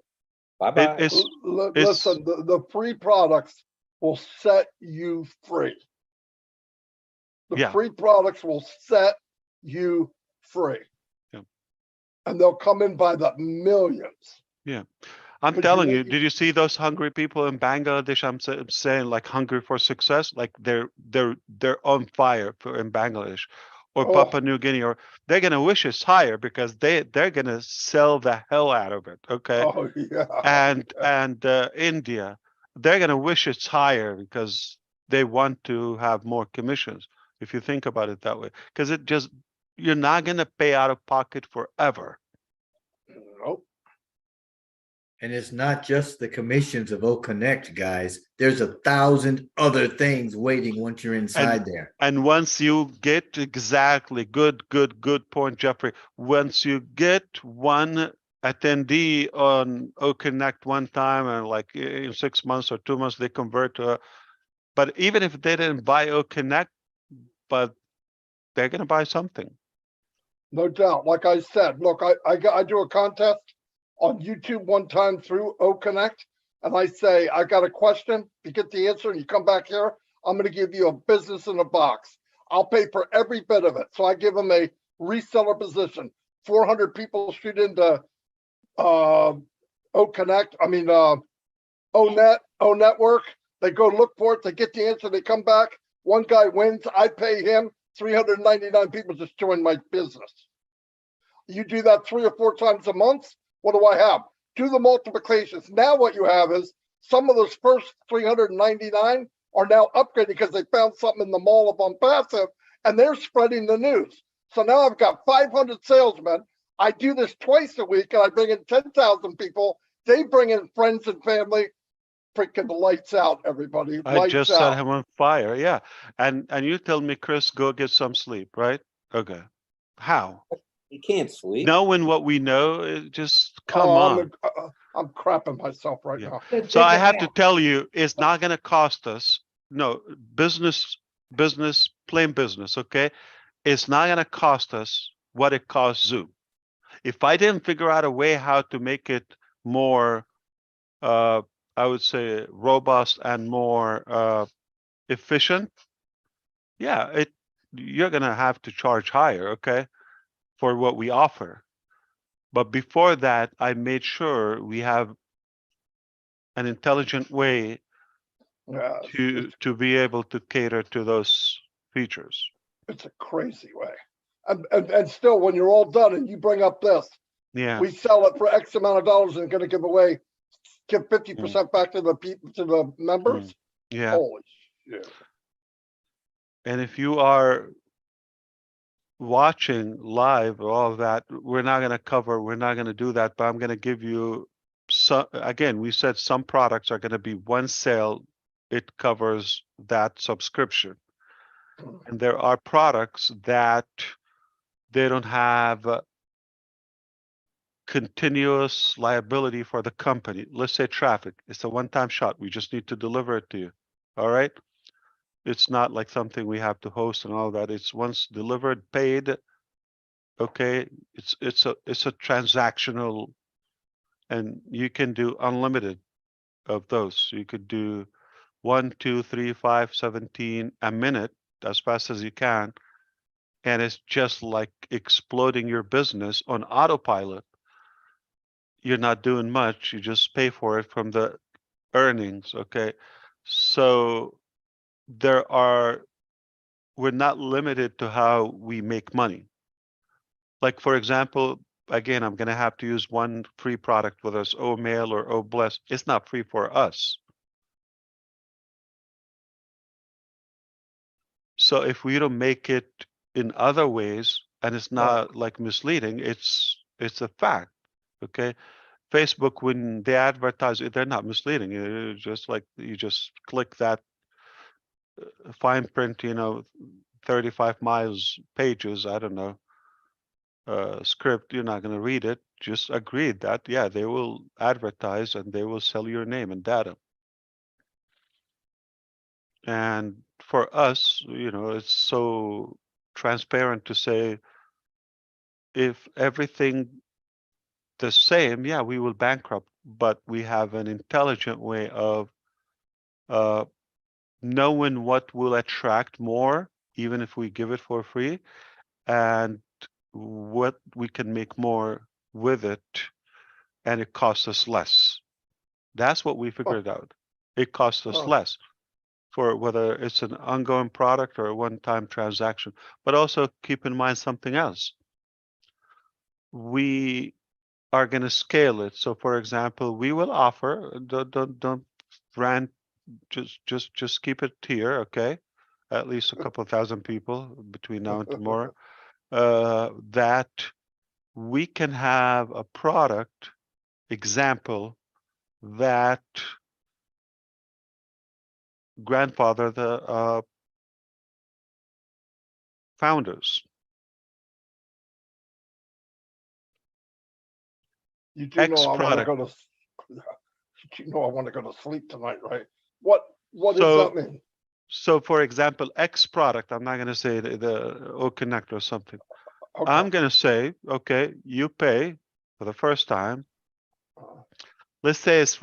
Bye-bye. Listen, the free products will set you free. The free products will set you free. Yeah. And they'll come in by the millions. Yeah. I'm telling you, did you see those hungry people in Bangladesh? I'm saying like hungry for success, like they're on fire in Bangladesh or Papua New Guinea, or they're gonna wish it's higher because they're gonna sell the hell out of it. Okay. Oh yeah. And India, they're gonna wish it's higher because they want to have more commissions. If you think about it that way, because you're not gonna pay out of pocket forever. Nope. And it's not just the commissions of OConnect, guys. There's 1,000 other things waiting once you're inside there. And once you get exactly good point, Jeffrey. Once you get one attendee on OConnect one time and like in 6 months or 2 months, they convert to but even if they didn't buy OConnect, but they're going to buy something. No doubt. Like I said, look, I do a contest on YouTube one time through OConnect, and I say, I got a question. You get the answer and you come back here, I'm going to give you a business in a box. I'll pay for every bit of it. So I give them a reseller position. 400 people shoot into OConnect, O-Network. They go look for it. They get the answer. They come back. One guy wins. I pay him. 399 people just joined my business. You do that 3 or 4 times a month. What do I have? Do the multiplications. Now what you have is some of those first 399 are now upgraded because they found something in the mall of ONPASSIVE and they're spreading the news. So now I've got 500 salesmen. I do this twice a week and I bring in 10,000 people. They bring in friends and family. Freaking the lights out, everybody. I just set him on fire. Yeah. And you tell me, Chris, go get some sleep, right? Okay. How? You can't sleep. Knowing what we know, just come on. I'm crapping myself right now. So I have to tell you, it's not going to cost us. No, plain business, okay? It's not going to cost us what it costs Zoom. If I didn't figure out a way how to make it more, I would say, robust and more efficient, yeah, you're going to have to charge higher, okay, for what we offer. But before that, I made sure we have an intelligent way to be able to cater to those features. It's a crazy way. And still, when you're all done and you bring up this, we sell it for X amount of dollars and going to give 50% back to the people, to the members. Yeah. Holy shit. And if you are watching live all of that, we're not going to do that, but I'm going to give you some. Again, we said some products are going to be one sale, it covers that subscription, and there are products that they don't have continuous liability for the company. Let's say traffic, it's a one-time shot, we just need to deliver it to you. All right, it's not like something we have to host and all that. It's once delivered, paid. Okay, it's a transactional, and you can do unlimited of those. You could do 1, 2, 3, 5, 17 a minute, as fast as you can, and it's just like exploding your business on autopilot. You're not doing much. You just pay for it from the earnings. Okay. So we're not limited to how we make money. Like, for example, again, I'm going to have to use one free product, whether it's O Mail or O Bless. It's not free for us. So if we don't make it in other ways, and it's not like misleading, it's a fact. Okay. Facebook, when they advertise, they're not misleading. It's just like you just click that fine print, 35 miles pages, I don't know, script, you're not going to read it. Just agree that, yeah, they will advertise and they will sell your name and data. And for us, it's so transparent to say, if everything the same, yeah, we will bankrupt, but we have an intelligent way of knowing what will attract more, even if we give it for free, and what we can make more with it, and it costs us less. That's what we figured out. It costs us less for whether it's an ongoing product or a one-time transaction. But also keep in mind something else. We are going to scale it. So, for example, we will offer, don't rant, just keep it here, okay? At least a couple of thousand people between now and tomorrow. That we can have a product example that grandfather the founders. You do know I want to go to. You know I want to go to sleep tonight, right? What does that mean? So, for example, X product. I'm not going to say the O Connect or something. Okay. I'm going to say, okay, you pay for the first time. Let's say it's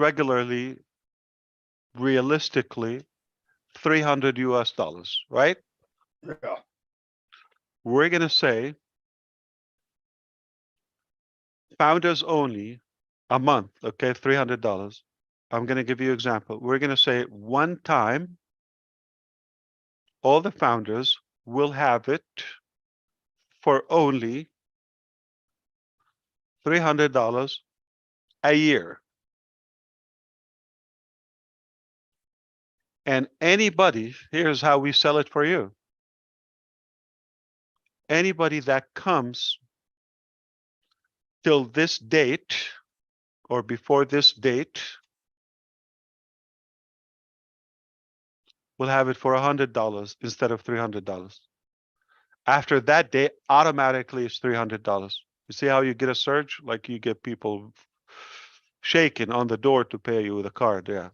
realistically, $300 US, right? Yeah. We're going to say founders only a month, okay, $300. I'm going to give you an example. We're going to say one time, all the founders will have it for only $300 a year. And anybody, here's how we sell it for you. Anybody that comes till this date or before this date will have it for $100 instead of $300. After that day, automatically it's $300. You see how you get a surge? Like you get people shaking on the door to pay you with a card. Yeah.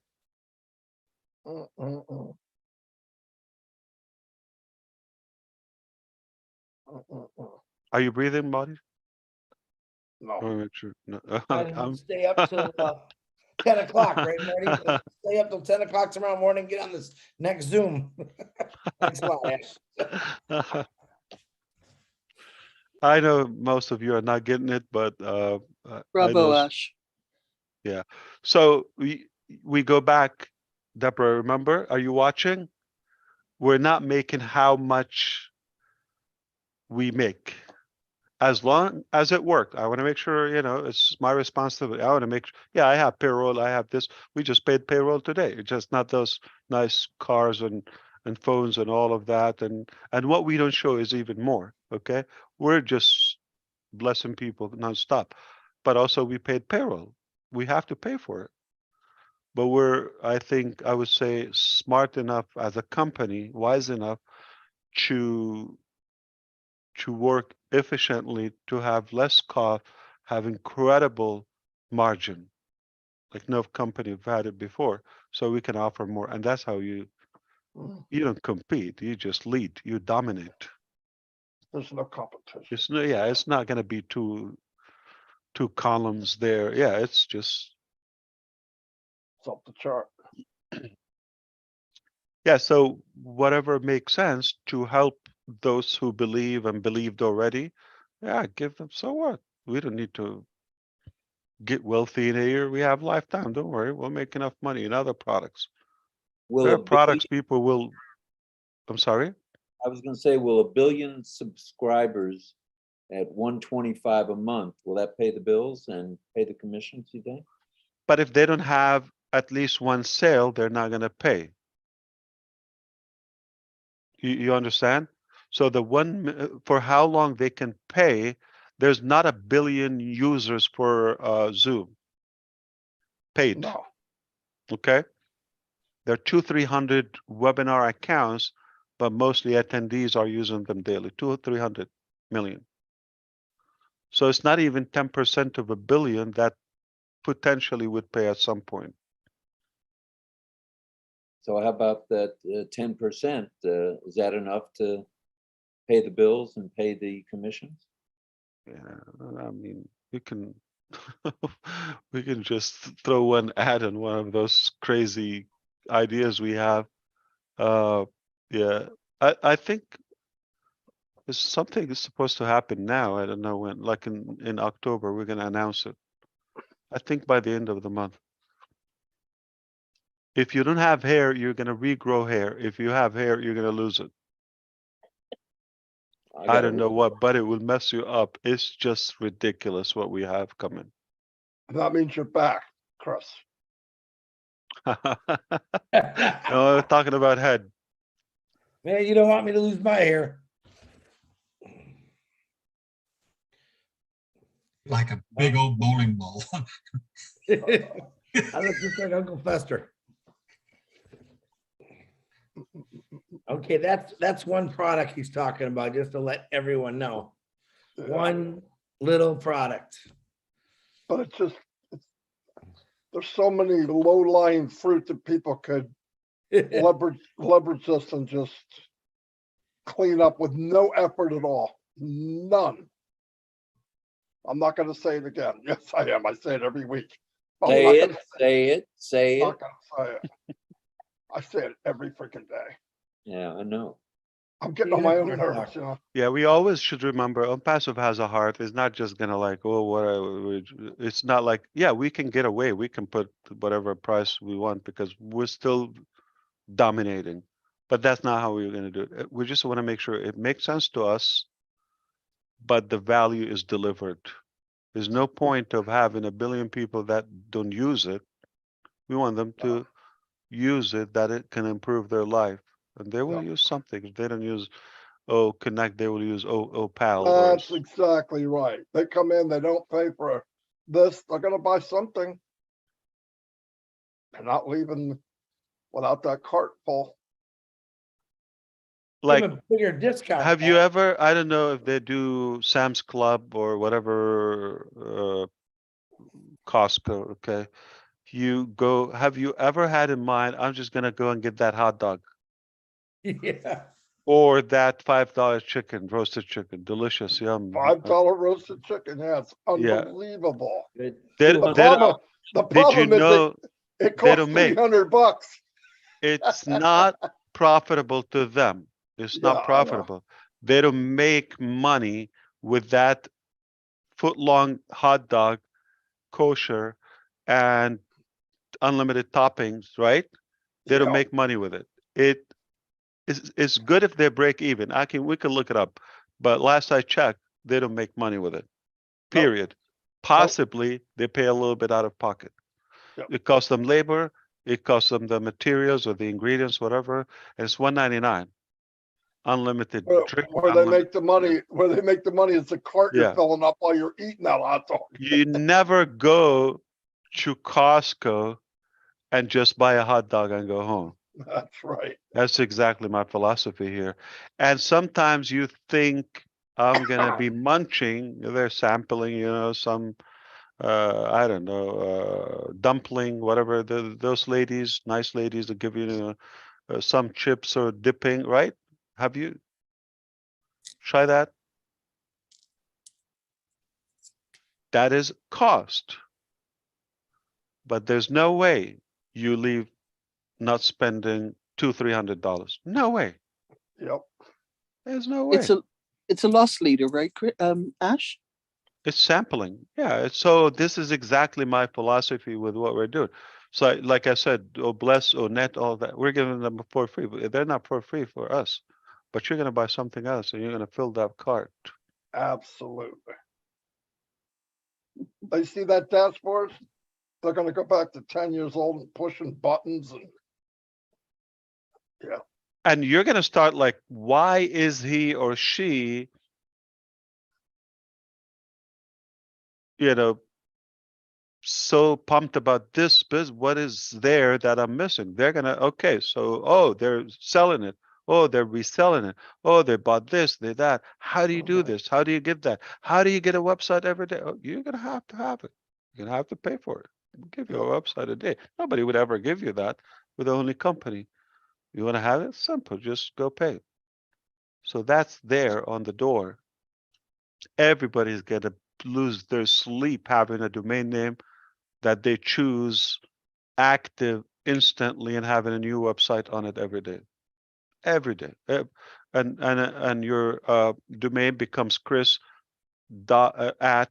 Are you breathing, buddy? No. Make sure. No. I'm stay up till 10 o'clock, right, Marty? Stay up till 10 o'clock tomorrow morning. Get on this next Zoom. Thanks a lot, Ash. I know most of you are not getting it, but Bravo, Ash. Yeah. So we go back, Deborah, remember? Are you watching? We're not making how much we make. As long as it worked. I want to make sure, it's my responsibility. I want to make sure, yeah, I have payroll, I have this. We just paid payroll today. It's just not those nice cars and phones and all of that. And what we don't show is even more. Okay. We're just blessing people nonstop. But also we paid payroll. We have to pay for it. But I think I would say smart enough as a company, wise enough to work efficiently, to have less cost, have incredible margin, like no company have had it before. So we can offer more, and that's how you don't compete. You just lead. You dominate. There's no competition. It's not going to be two columns there. Yeah, it's just it's off the chart. Yeah, so whatever makes sense to help those who believe and believed already, yeah, give them. So what? We don't need to get wealthy in a year. We have lifetime. Don't worry. We'll make enough money in other products. Will There a are products billion, people will. I'm sorry. I was gonna say, will 1 billion subscribers at 125 a month, will that pay the bills and pay the commissions, you think? But if they don't have at least one sale, they're not going to pay. You understand? So the for how long they can pay, there's not 1 billion users for Zoom paid. No. Okay. There are 200-300 webinar accounts, but mostly attendees are using them daily, 200-300 million. So it's not even 10% of 1 billion that potentially would pay at some point. So how about that 10%? Is that enough to pay the bills and pay the commissions? Yeah, I mean, we can we can just throw one ad on one of those crazy ideas we have. Yeah, I think there's something is supposed to happen now. I don't know when, like in October, we're gonna announce it. I think by the end of the month. If you don't have hair, you're gonna regrow hair. If you have hair, you're gonna lose it. I don't know what, but it will mess you up. It's just ridiculous what we have coming. That means you're back, Chris. No, I'm talking about head. Man, you don't want me to lose my hair. Like a big old bowling ball. I look just like Uncle Fester. Okay, that's one product he's talking about, just to let everyone know. One little product. But it's just, there's so many low-lying fruit that people could leverage this and just clean up with no effort at all. None. I'm not going to say it again. Yes, I am. I say it every week. Say it, say I'm it. not going to say it. I say it every freaking day. Yeah, I know. I'm getting on my own nerves, you know. Yeah, we always should remember ONPASSIVE has a heart. It's not just gonna like, oh, it's not like, yeah, we can get away. We can put whatever price we want because we're still dominating. But that's not how we're gonna do it. We just want to make sure it makes sense to us, but the value is delivered. There's no point of having 1 billion people that don't use it. We want them to use it, that it can improve their life. And they will use something. If they don't use Connect, they will use Pal. That's exactly right. They come in, they don't pay for this, they're gonna buy something. They're not leaving without that cart full. Like, bigger discount. have you ever, I don't know if they do Sam's Club or whatever, Costco, okay? Have you ever had in mind, I'm just gonna go and get that hot dog Yeah. or that $5 chicken, roasted chicken, delicious, yum. $5 roasted chicken, yeah, it's Yeah. unbelievable. They The don't- problem did you is know it they costs don't make, $300. it's not profitable to them. It's Yeah, I not know. profitable. They don't make money with that foot-long hot dog, kosher, and unlimited toppings, right? They don't Yeah. make money with it. It's good if they break even. We can look it up, but last I checked, they don't make money with it. Period. Possibly they pay a little bit out of pocket. Yep. It costs them labor, it costs them the materials or the ingredients, whatever, and it's $1.99. Unlimited drink. Where they make the money is the cart Yeah. you're filling up while you're eating that hot dog. You never go to Costco and just buy a hot dog and go home. That's right. That's exactly my philosophy here. And sometimes you think I'm gonna be munching, they're sampling, some I don't know, dumpling, whatever, those ladies, nice ladies that give you some chips or dipping, right? Have you tried that? That is cost. But there's no way you leave not spending $200-300. No way. Yep. There's no way. It's a loss leader, right, Ash? It's sampling. Yeah. So this is exactly my philosophy with what we're doing. So like I said, bless, net, all that, we're giving them for free. But they're not for free for us. But you're going to buy something else and you're going to fill that cart. Absolutely. They see that dashboard, they're gonna go back to 10 years old and pushing buttons and yeah. And you're going to start like, why is he or she, so pumped about this business? What is there that I'm missing? They're going to, okay, so, oh, they're selling it. Oh, they're reselling it. Oh, they bought this, they that. How do you do this? How do you get that? How do you get a website every day? Oh, you're going to have it. You're going to have to pay for it. We'll give you a website a day. Nobody would ever give you that with the only company. You want to have it? Simple. Just go pay. So that's there on the door. Everybody's going to lose their sleep having a domain name that they choose active instantly and having a new website on it every day. Every day. And your domain becomes Chris at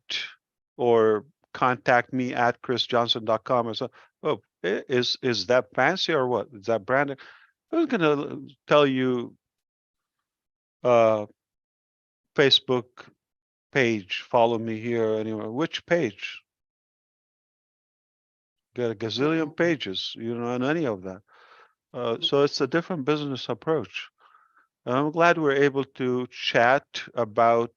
or contact me at chrisjohnson.com or so. Oh, is that fancy or what? Is that branded? Who's gonna tell you Facebook page, follow me here anywhere? Which page? Got a gazillion pages, you don't know any of that. So it's a different business approach. And I'm glad we're able to chat about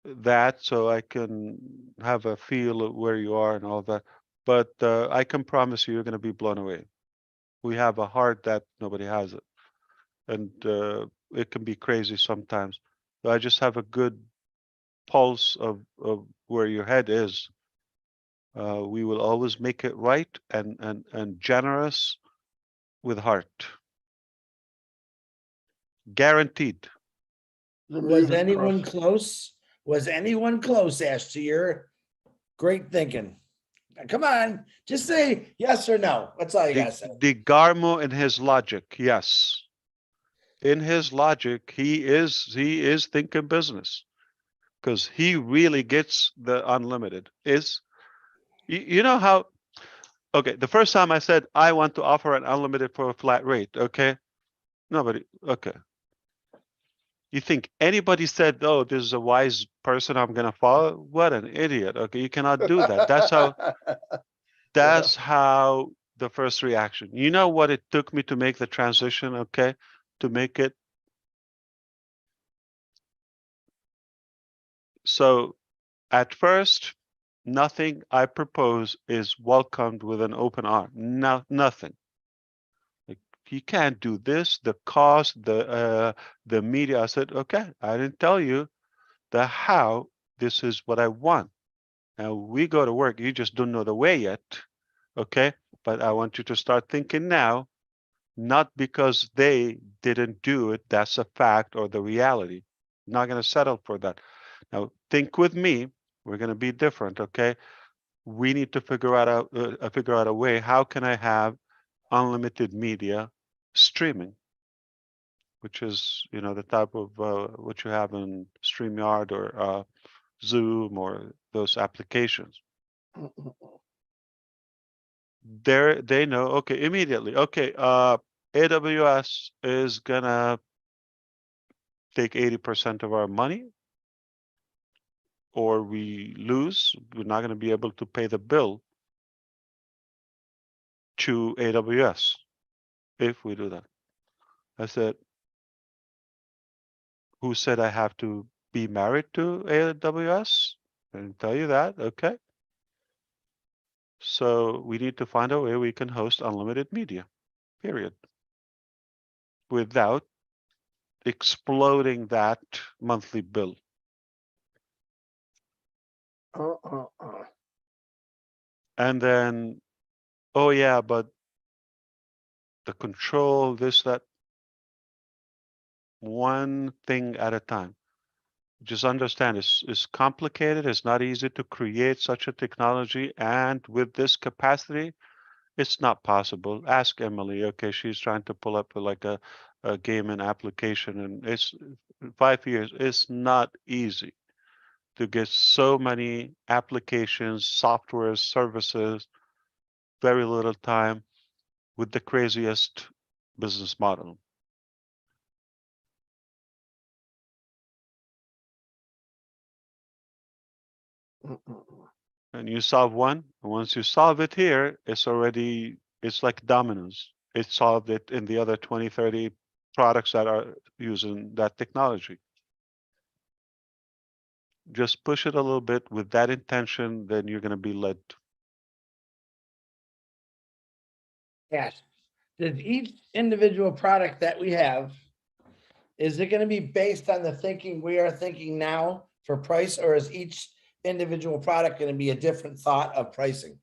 that so I can have a feel of where you are and all that. But I can promise you're going to be blown away. We have a heart that nobody has it. And it can be crazy sometimes. So I just have a good pulse of where your head is. We will always make it right and generous with heart. Guaranteed. Was anyone close? Was anyone close, Ash, to your great thinking? Come on, just say yes or no. That's all you gotta say. DeGarmo in his logic, yes. In his logic, he is thinking business because he really gets the unlimited. You know how? Okay, the first time I said I want to offer an unlimited for a flat rate. Okay, nobody. Okay. You think anybody said, "Oh, this is a wise person I'm gonna follow"? What an idiot! Okay, you cannot do that. That's how. That's how the first reaction. You know what it took me to make the transition, okay? To make it. So at first, nothing I propose is welcomed with an open arm. No, nothing. Like, you can't do this, the cost, the media. I said, okay, I didn't tell you the how. This is what I want. Now we go to work. You just don't know the way yet. Okay. But I want you to start thinking now. Not because they didn't do it, that's a fact or the reality. I'm not going to settle for that. Now, think with me. We're going to be different, okay? We need to figure out a way. How can I have unlimited media streaming, which is the type of what you have in StreamYard or Zoom or those applications. They know, okay, immediately. Okay, AWS is gonna take 80% of our money, or we lose. We're not gonna be able to pay the bill to AWS if we do that. I said, who said I have to be married to AWS? I didn't tell you that, okay? So we need to find a way we can host unlimited media, period. Without exploding that monthly bill. And then, oh yeah, but the control, this, that, one thing at a time. Just understand it's complicated. It's not easy to create such a technology. And with this capacity, it's not possible. Ask Emily. Okay, she's trying to pull up like a game and application, and it's 5 years. It's not easy to get so many applications, software, services, very little time with the craziest business model. And you solve one, and once you solve it here, it's like dominoes. It solved it in the other 20, 30 products that are using that technology. Just push it a little bit with that intention, then you're going to be led. Yes. Does each individual product that we have, is it going to be based on the thinking we are thinking now for price, or is each individual product going to be a different thought of pricing?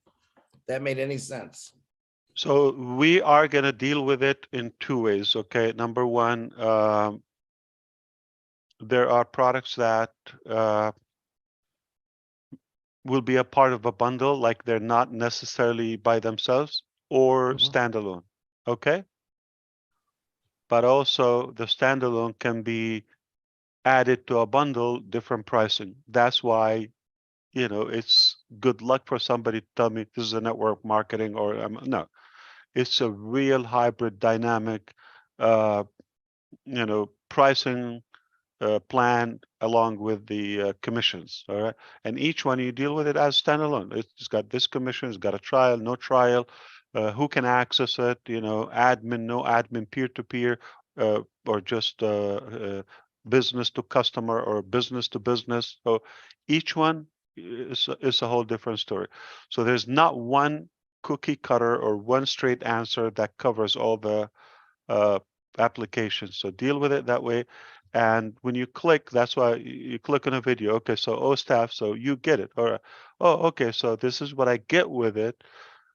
That made any sense? So we are going to deal with it in two ways. Okay. Number one, there are products that will be a part of a bundle, like they're not necessarily by themselves or standalone. Okay. But also the standalone can be added to a bundle, different pricing. That's why, you know, it's good luck for somebody to tell me this is a network marketing or no. It's a real hybrid dynamic, you know, pricing plan along with the commissions. All right. And each one you deal with it as standalone. It's got this commission, it's got a trial, no trial, who can access it, you know, admin, no admin, peer-to-peer, or just business to customer or business to business. So each one is a whole different story. So there's not one cookie cutter or one straight answer that covers all the applications. So deal with it that way. And when you click, that's why you click on a video. Okay, so OSTAF, so you get it. Or, oh, okay, so this is what I get with it,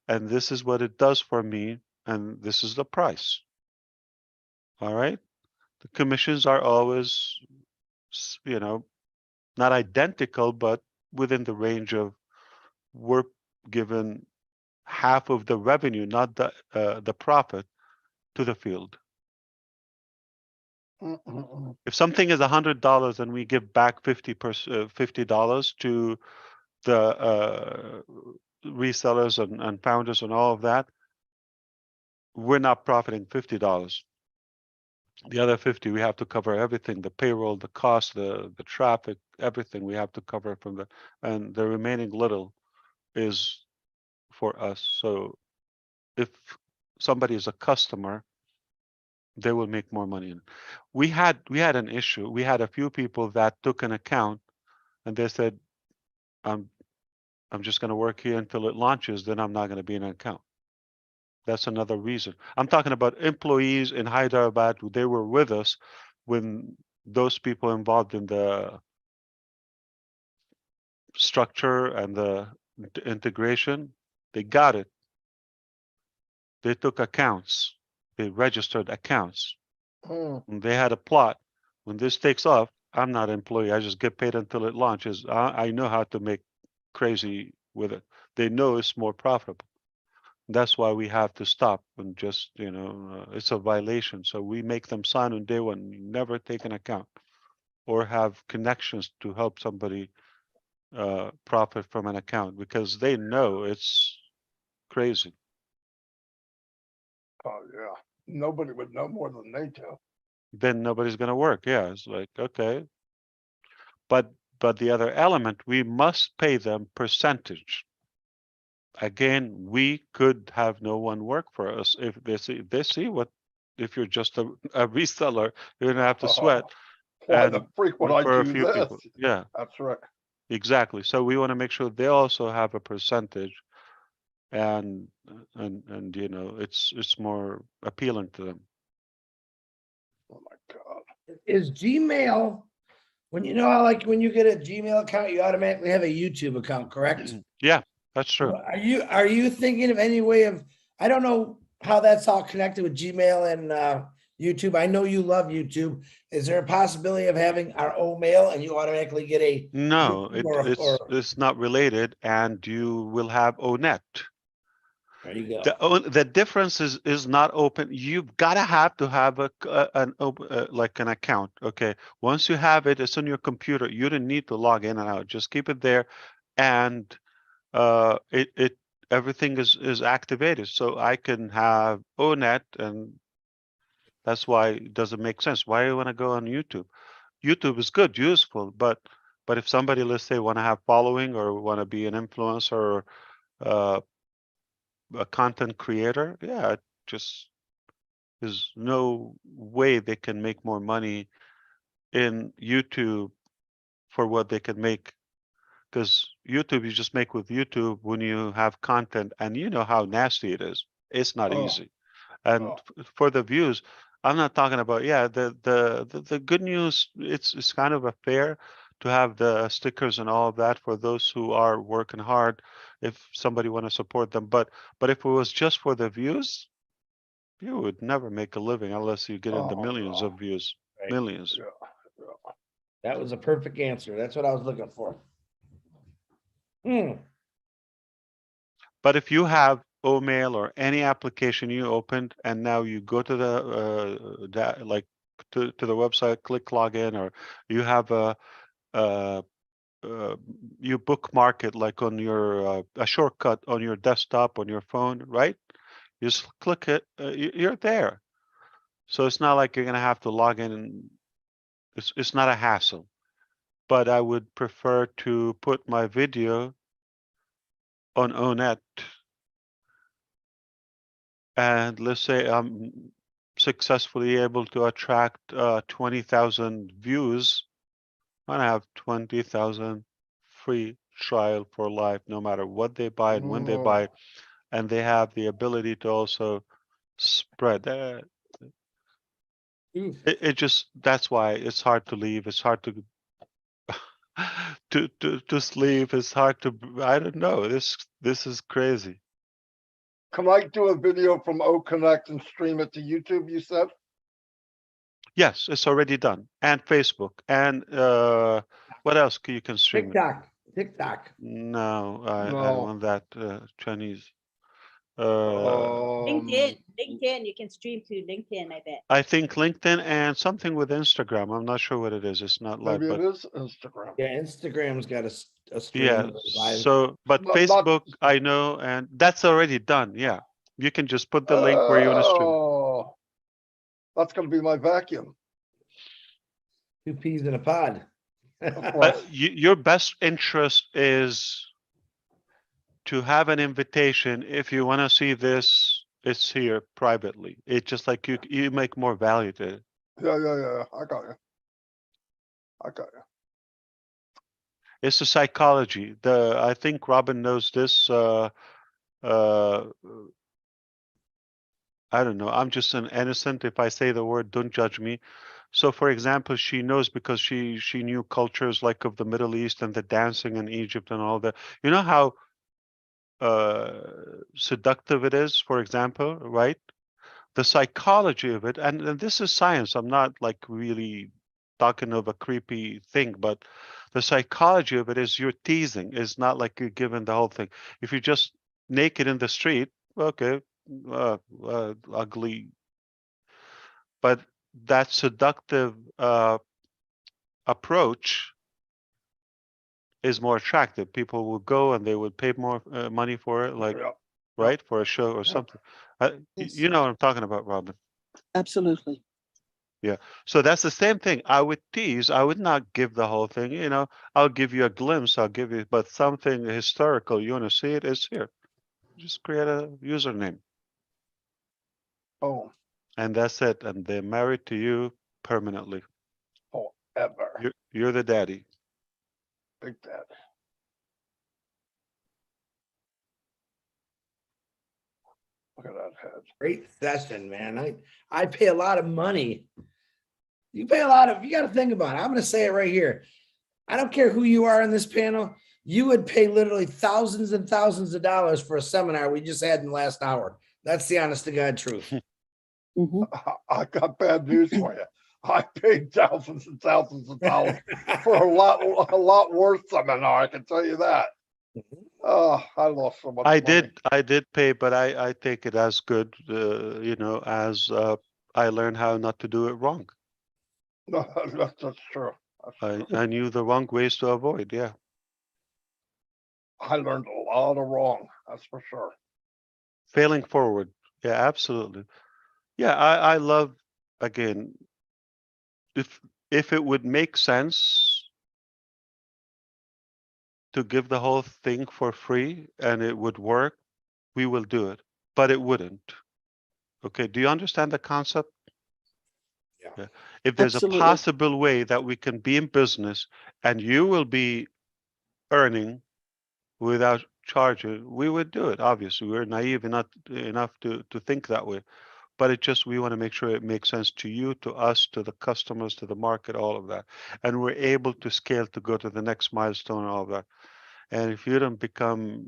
and this is what it does for me, and this is the price. All right. The commissions are always, you know, not identical, but within the range of we're given half of the revenue, not the profit, to the field. If something is $100 and we give back $50 to the resellers and founders and all of that, we're not profiting $50. The other 50, we have to cover everything, the payroll, the cost, the traffic, everything we have to cover from the, and the remaining little is for us. So if somebody is a customer, they will make more money. We had an issue. We had a few people that took an account and they said, I'm just going to work here until it launches, then I'm not going to be in an account. That's another reason. I'm talking about employees in Hyderabad. They were with us when those people involved in the structure and the integration, they got it. They took accounts. They registered accounts. They had a plot. When this takes off, I'm not an employee. I just get paid until it launches. I know how to make crazy with it. They know it's more profitable. That's why we have to stop and just, you know, it's a violation. So we make them sign on day one, never take an account or have connections to help somebody profit from an account because they know it's crazy. Oh, yeah. Nobody would know more than they do. Then nobody's going to work. Yeah, it's like, okay. But the other element, we must pay them percentage. Again, we could have no one work for us if they see what, if you're just a reseller, you're gonna have to sweat. Why and the freak would I for a do few this? people. Yeah, That's right. exactly. So we want to make sure they also have a percentage, and you know, it's more appealing to them. Oh my God. Is Gmail, when you know how like when you get a Gmail account, you automatically have a YouTube account, correct? Yeah, that's true. Are you thinking of any way of, I don't know how that's all connected with Gmail and YouTube. I know you love YouTube. Is there a possibility of having our own mail and you automatically get a No, YouTube or it's not related, and you will have ONET. There you go. The difference is not open. You've got to have an open like an account. Okay. Once you have it, it's on your computer. You don't need to log in and out. Just keep it there, and it everything is activated. So I can have ONET, and that's why it doesn't make sense. Why do you want to go on YouTube? YouTube is good, useful, but if somebody, let's say, want to have following or want to be an influencer or a content creator, yeah, it just there's no way they can make more money in YouTube for what they can make, because YouTube you just make with YouTube when you have content, and you know how nasty it is. It's not easy. And for the views, I'm not talking about, yeah, the good news, it's kind of a fair to have the stickers and all of that for those who are working hard, if somebody want to support them. But if it was just for the views, you would never make a living unless you get into millions of views. Right. Millions. That was a perfect answer. That's what I was looking for. But if you have OMail or any application you opened, and now you go to the like to the website, click login, or you have you bookmark it like on your a shortcut on your desktop on your phone, right? You just click it, you're there. So it's not like you're gonna have to log in, and it's not a hassle. But I would prefer to put my video on ONET, and let's say I'm successfully able to attract 20,000 views, and I have 20,000 free trial for life, no matter what they buy and when they buy it, and they have the ability to also spread that. It just, that's why it's hard to leave. It's hard to to sleep. It's hard to, I don't know. This is crazy. Can I do a video from O Connect and stream it to YouTube, you said? Yes, it's already done. And Facebook. And what else you can stream it? TikTok. No, I don't No. want that Chinese. LinkedIn, you can stream to LinkedIn, I bet. I think LinkedIn and something with Instagram. I'm not sure what it is. It's not live, Maybe it but is Instagram. Yeah, Instagram's got a stream. yeah. live. So, but Not- Facebook, I know, and that's already done. Yeah, you can just put the link where you want to stream. Oh, that's gonna be my vacuum. 2 peas in a pod. Your best interest is to have an invitation. If you want to see this, it's here privately. It's just like you make more value to it. Yeah. I got you. It's the psychology. I think Robin knows this. I don't know. I'm just an innocent. If I say the word, don't judge me. So, for example, she knows because she knew cultures like of the Middle East and the dancing in Egypt and all that. You know how seductive it is, for example, right? The psychology of it, and this is science. I'm not like really talking of a creepy thing, but the psychology of it is you're teasing. It's not like you're given the whole thing. If you're just naked in the street, okay, ugly, but that seductive approach is more attractive. People will go and they would pay more money for it, like right, for a show or something. You know what I'm talking about, Robin? Absolutely. Yeah. So that's the same thing. I would tease. I would not give the whole thing. You know, I'll give you a glimpse. I'll give you, but something historical. You want to see it? It's here. Just create a username. Oh. And that's it. And they're married to you permanently. Forever. You're the daddy. Big Dad. Look at that head. Great session, man. I pay a lot of money. You pay a lot of, you got to think about it. I'm going to say it right here. I don't care who you are in this panel. You would pay literally thousands and thousands of dollars for a seminar we just had in the last hour. That's the honest to God truth. I got bad news for you. I paid thousands and thousands of dollars for a lot worse seminar. I can tell you that. Oh, I lost so much I money. did pay, but I take it as good, you know, as I learned how not to do it wrong. No, that's true. I knew the wrong ways to avoid. Yeah. I learned a lot of wrong. That's for sure. Failing forward. Yeah, absolutely. Yeah, I love, again, if it would make sense to give the whole thing for free and it would work, we will do it, but it wouldn't. Okay, do you understand the concept? Yeah. If there's a Absolutely. possible way that we can be in business and you will be earning without charging, we would do it. Obviously, we're naive enough to think that way. But it just, we want to make sure it makes sense to you, to us, to the customers, to the market, all of that. And we're able to scale to go to the next milestone, all of that. And if you don't become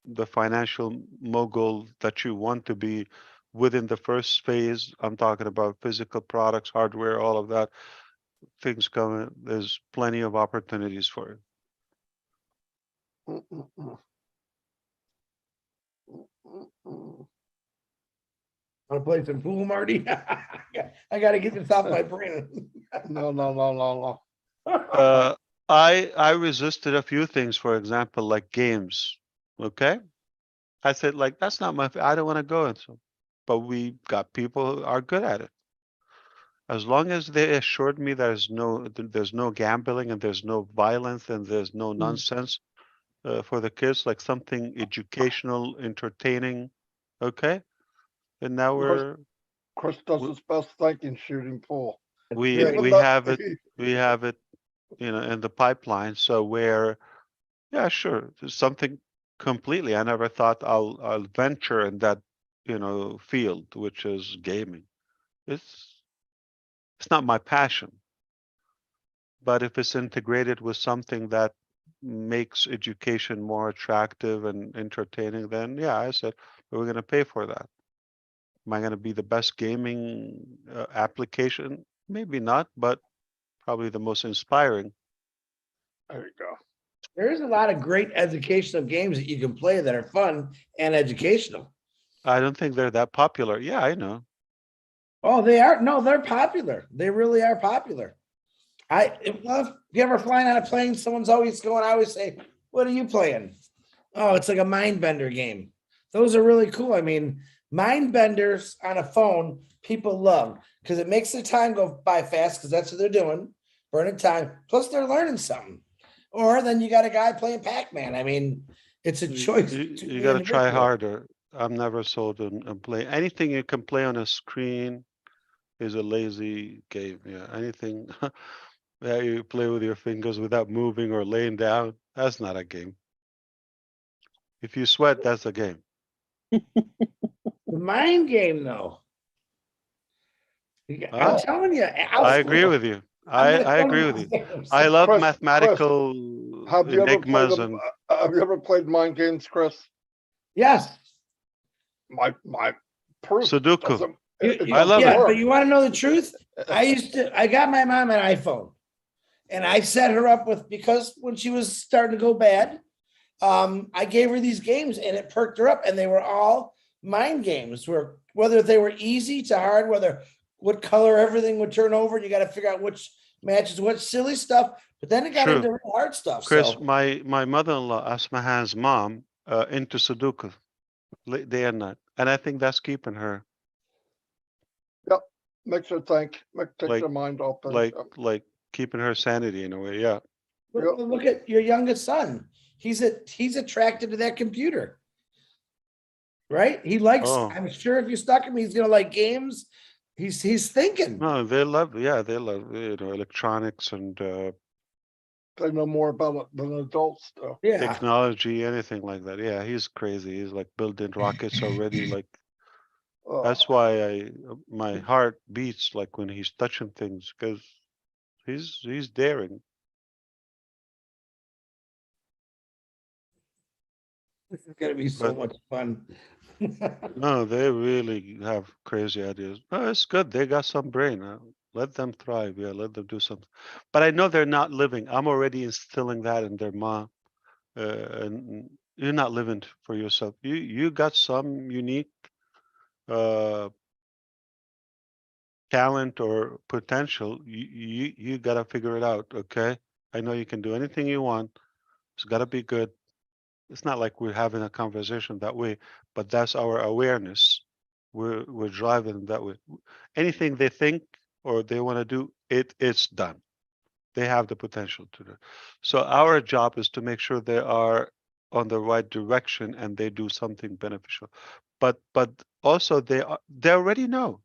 the financial mogul that you want to be within the first phase, I'm talking about physical products, hardware, all of that, things coming, there's plenty of opportunities for it. Want to play some pool, Marty? I got to get this off my brain. No. I resisted a few things, for example, like games. Okay. I said, like, that's not my, I don't want to go into, but we got people who are good at it. As long as they assured me there's no gambling and there's no violence and there's no nonsense for the kids, like something educational, entertaining. Okay. And now Chris does his best thinking shooting pool. we have it, you know, in the pipeline. So where, yeah, sure, there's something completely. I never thought I'll venture in that, you know, field, which is gaming. It's not my passion, but if it's integrated with something that makes education more attractive and entertaining, then yeah, I said, we're going to pay for that. Am I going to be the best gaming application? Maybe not, but probably the most inspiring. There you go. There's a lot of great educational games that you can play that are fun and educational. I don't think they're that popular. Yeah, I know. Oh, they are. No, they're popular. They really are popular. If you ever flying on a plane, someone's always going, I always say, what are you playing? Oh, it's like a mind bender game. Those are really cool. I mean, mind benders on a phone, people love because it makes their time go by fast because that's what they're doing, burning time. Plus, they're learning something. Or then you got a guy playing Pac-Man. I mean, it's a choice. You got to try harder. I'm never sold on play. Anything you can play on a screen is a lazy game. Yeah, anything that you play with your fingers without moving or laying down, that's not a game. If you sweat, that's a game. The mind game, though. I'm telling you, I agree with you. I agree with you. I love mathematical enigmas and. Have you ever played mind games, Chris? Yes. My proof. Sudoku. I love it. But you want to know the truth? I got my mom an iPhone and I set her up with, because when she was starting to go bad, I gave her these games and it perked her up, and they were all mind games, whether they were easy to hard, whether what color everything would turn over, and you got to figure out which matches what, silly stuff. But then it got into real hard stuff. Chris, my mother-in-law, Asmahan's mom, into Sudoku day and night, and I think that's keeping her. Yep, makes her think, takes her mind off. Like keeping her sanity in a way. Yeah. Look at your youngest son. He's attracted to that computer, right? He likes. I'm sure if you stuck him, he's gonna like games. He's thinking. No, they love electronics and. They know more about it than adults do. Yeah. Technology, anything like that. Yeah, he's crazy. He's like building rockets already. Like that's why my heart beats like when he's touching things, because he's daring. This is gonna be so much fun. No, they really have crazy ideas. No, it's good. They got some brain. Let them thrive. Yeah, let them do something. But I know they're not living. I'm already instilling that in their mom. and you're not living for yourself. You got some unique talent or potential. You got to figure it out. Okay. I know you can do anything you want. It's got to be good. It's not like we're having a conversation that way, but that's our awareness. We're driving that way. Anything they think or they want to do, it's done. They have the potential to do. So our job is to make sure they are on the right direction and they do something beneficial. But also they already know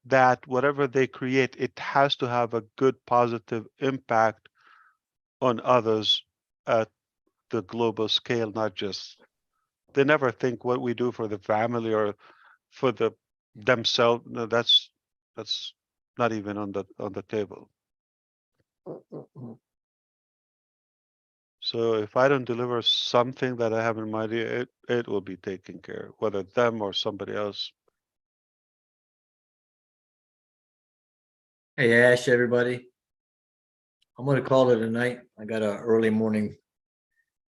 that whatever they create, it has to have a good positive impact on others at the global scale, not just they never think what we do for the family or for themselves. No, that's not even on the table. So if I don't deliver something that I have in mind, it will be taken care of, whether them or somebody else. Hey, Ash, everybody. I'm going to call it a night. I got an early morning,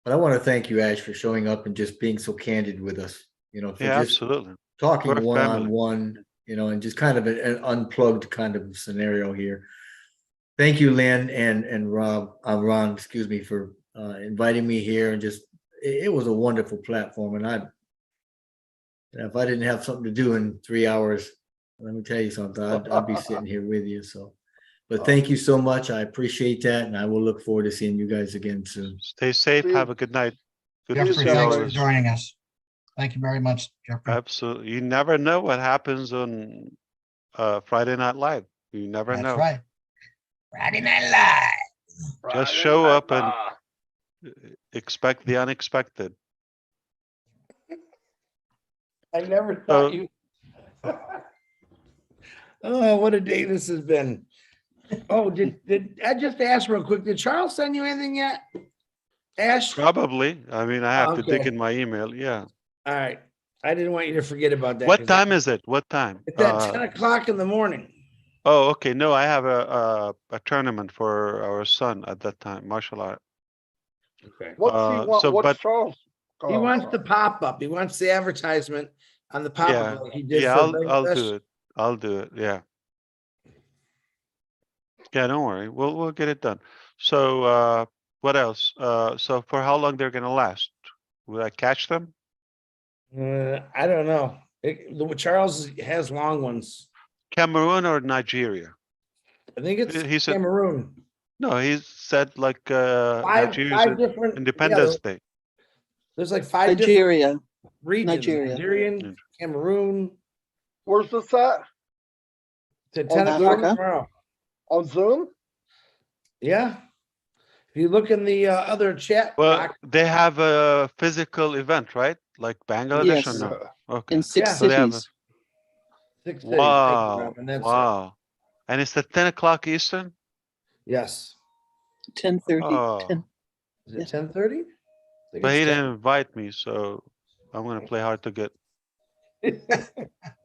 but I want to thank you, Ash, for showing up and just being so candid with us, for Yeah, just absolutely. talking We're a family. one-on-one, and just kind of an unplugged kind of scenario here. Thank you, Lynn and Ron, excuse me, for inviting me here, and just it was a wonderful platform. And if I didn't have something to do in 3 hours, let me tell you something, I'd be sitting here with you. So, but thank you so much. I appreciate that, and I will look forward to seeing you guys again soon. Stay safe. Have a good night. Good to Jeffrey, see you thanks for always. joining us. Thank you very much, Jeffrey. Absolutely. You never know what happens on Friday Night Live. You never That's know. right. Friday Night Live. Just show up and expect the unexpected. I never thought you. Oh, what a day this has been. Oh, did I just ask real quick? Did Charles send you anything yet? Ash? Probably. I mean, I have to dig Okay. in my email. Yeah. All right. I didn't want you to forget about that. What 'cause time is it? What time? It's at 10 o'clock in the morning. Oh, okay. No, I have a tournament for our son at that time, martial art. Okay. What's he want? So, What's but Charles? He wants the pop-up. He wants the advertisement on the yeah, pop-up like he did yeah, for I'll do Bangladesh. it. I'll do it. Yeah. Yeah, don't worry. We'll get it done. So, what else? So for how long they're gonna last? Will I catch them? I don't know. Charles has long ones. Cameroon or Nigeria? I think it's He said Cameroon. no. He said like Five Nigeria's different Independence Day. There's like 5 Nigeria. different regions. Nigeria. Nigerian, Cameroon. Where's this at? To On 10 o'clock Africa? tomorrow. On Zoom? Yeah. If you look in the other chat Well, box, they have a physical event, right? Like Bangladesh or Yes. no? Okay. In 6 Yeah. So they have a cities. 6 cities. Thank you, wow, Robin. That's it. wow. And it's at 10 o'clock Eastern? Yes. 10:30. Oh, 10. Is it 10:30? but he didn't invite me, so I'm gonna play hard to get. Didn't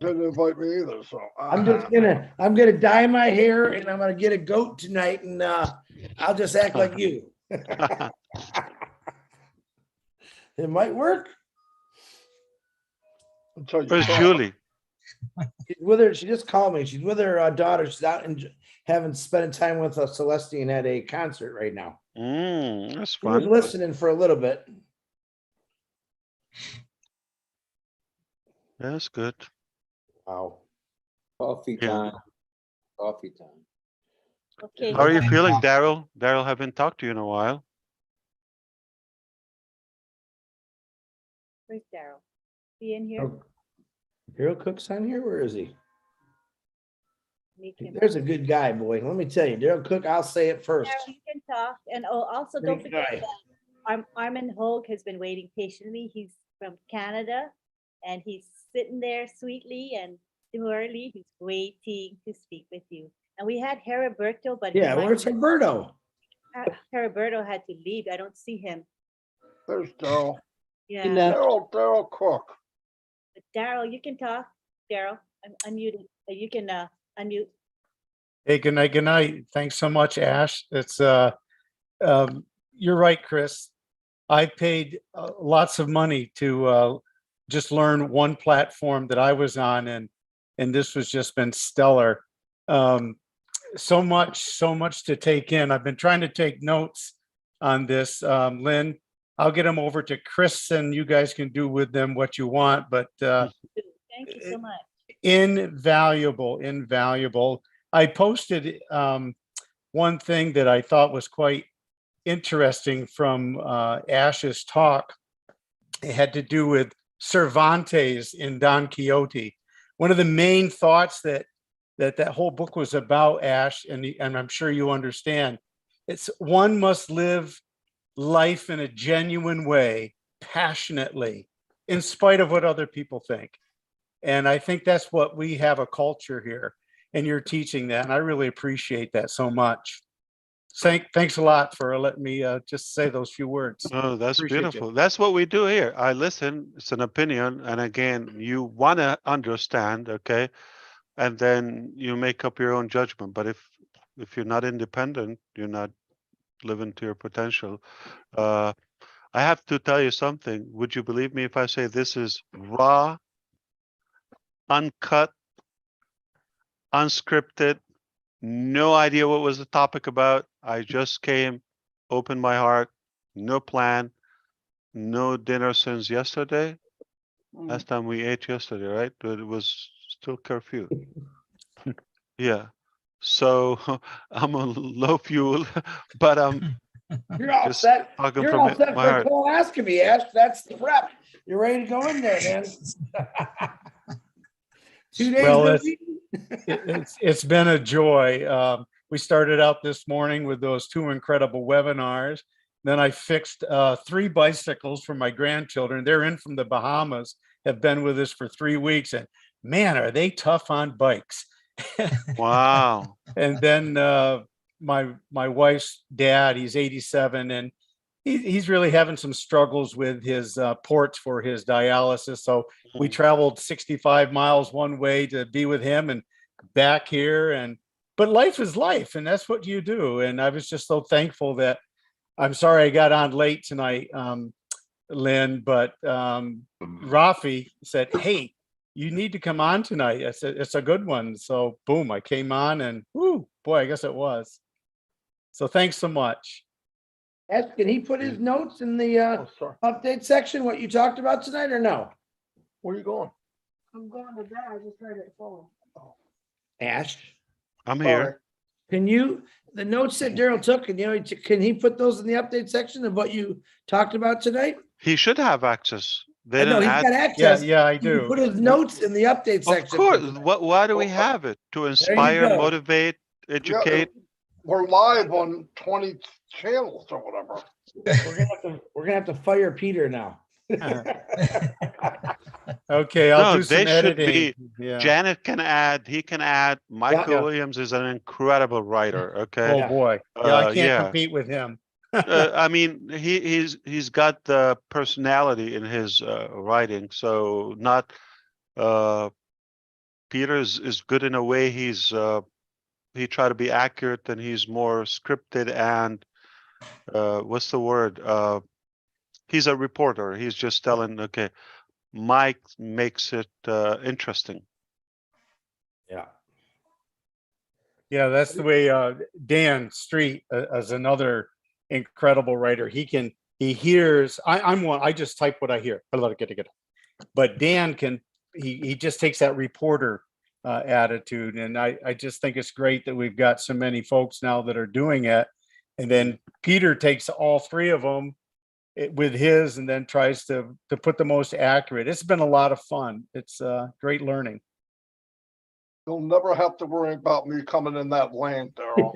invite me either, so. I'm gonna dye my hair and I'm gonna get a goat tonight and I'll just act like you. It might work. Until you Where's call. Julie? She's with her. She just called me. She's with her daughter. She's out and spending time with Celestine at a concert right now. That's She was fun. listening for a little bit. That's good. Wow. Coffee Yeah. time. Coffee time. Okay. How are you Thank feeling, you. Daryl? Daryl, haven't talked to you in a while. Where's Daryl? He in here? Daryl Cook's on here. Where is he? Make him- There's a good guy, boy. Let me tell you, Daryl Cook. I'll say it first. Daryl, you can talk. And also don't Great forget guy. that Armin Hogue has been waiting patiently. He's from Canada and he's sitting there sweetly and demurely. He's waiting to speak with you. And we had Heriberto, but Yeah, where's Humberto? Heriberto had to leave. I don't see him. There's Daryl. Yeah. Daryl Cook. But Daryl, you can talk. Daryl, I'm unmuted. You can unmute. Hey, good night. Good night. Thanks so much, Ash. It's you're right, Chris. I paid lots of money to just learn one platform that I was on, and this was just been stellar. So much to take in. I've been trying to take notes on this. Lynn, I'll get them over to Chris, and you guys can do with them what you want. But Thank you so much. invaluable. I posted one thing that I thought was quite interesting from Ash's talk. It had to do with Cervantes in Don Quixote. One of the main thoughts that whole book was about, Ash, and I'm sure you understand, it's one must live life in a genuine way, passionately, in spite of what other people think. And I think that's what we have a culture here, and you're teaching that, and I really appreciate that so much. Thanks a lot for letting me just say those few words. Oh, that's Appreciate beautiful. you. That's what we do here. I listen, it's an opinion, and again, you want to understand, okay? And then you make up your own judgment. But if you're not independent, you're not living to your potential. I have to tell you something. Would you believe me if I say this is raw, uncut, unscripted, no idea what was the topic about? I just came, opened my heart, no plan, no dinner since yesterday. Last time we ate yesterday, right? But it was still curfew. Yeah. So I'm on low fuel, but You're all just set. talking You're from all set my for heart. colonoscopy, Ash. That's the prep. You're ready to go in there, man. 2 days. Well, no it's been a joy. We started out this morning with those 2 incredible webinars. Then I fixed 3 bicycles for my grandchildren. They're in from the Bahamas, have been with us for 3 weeks, and man, are they tough on bikes. Wow. And then my wife's dad, he's 87, and he's really having some struggles with his ports for his dialysis. So we traveled 65 miles one way to be with him and back here. But life is life, and that's what you do. And I was just so thankful that, I'm sorry I got on late tonight, Lynn, but Rafi said, hey, you need to come on tonight. I said, it's a good one. So boom, I came on, and whoo, boy, I guess it was. So thanks so much. Ash, can he put his notes in the update section, what you talked about tonight, or no? Where are you going? I'm going to bed. I just heard it fall. Ash, I'm here. can you, the notes that Daryl took, can he put those in the update section of what you talked about tonight? He should have access. They I know didn't he's add. got access. Yeah, I He can do. put his notes in the update Of section. course. Why do we have it? To inspire, go. motivate, educate? We're live on 20 channels or whatever. We're gonna have to fire Peter now. Okay, I'll No, do some they should editing. be. Yeah. Janet can add. He can add. Michael Williams is an incredible writer. Okay. Oh boy. Yeah, I can't yeah. compete with him. I mean, he's got the personality in his writing. So not Peter is good in a way. He tried to be accurate, and he's more scripted and what's the word? He's a reporter. He's just telling. Okay, Mike makes it interesting. Yeah. Yeah, that's the way Dan Street is another incredible writer. He hears, I'm one, I just type what I hear. But Dan he just takes that reporter attitude. And I just think it's great that we've got so many folks now that are doing it. And then Peter takes all 3 of them with his, and then tries to put the most accurate. It's been a lot of fun. It's great learning. You'll never have to worry about me coming in that lane, Daryl.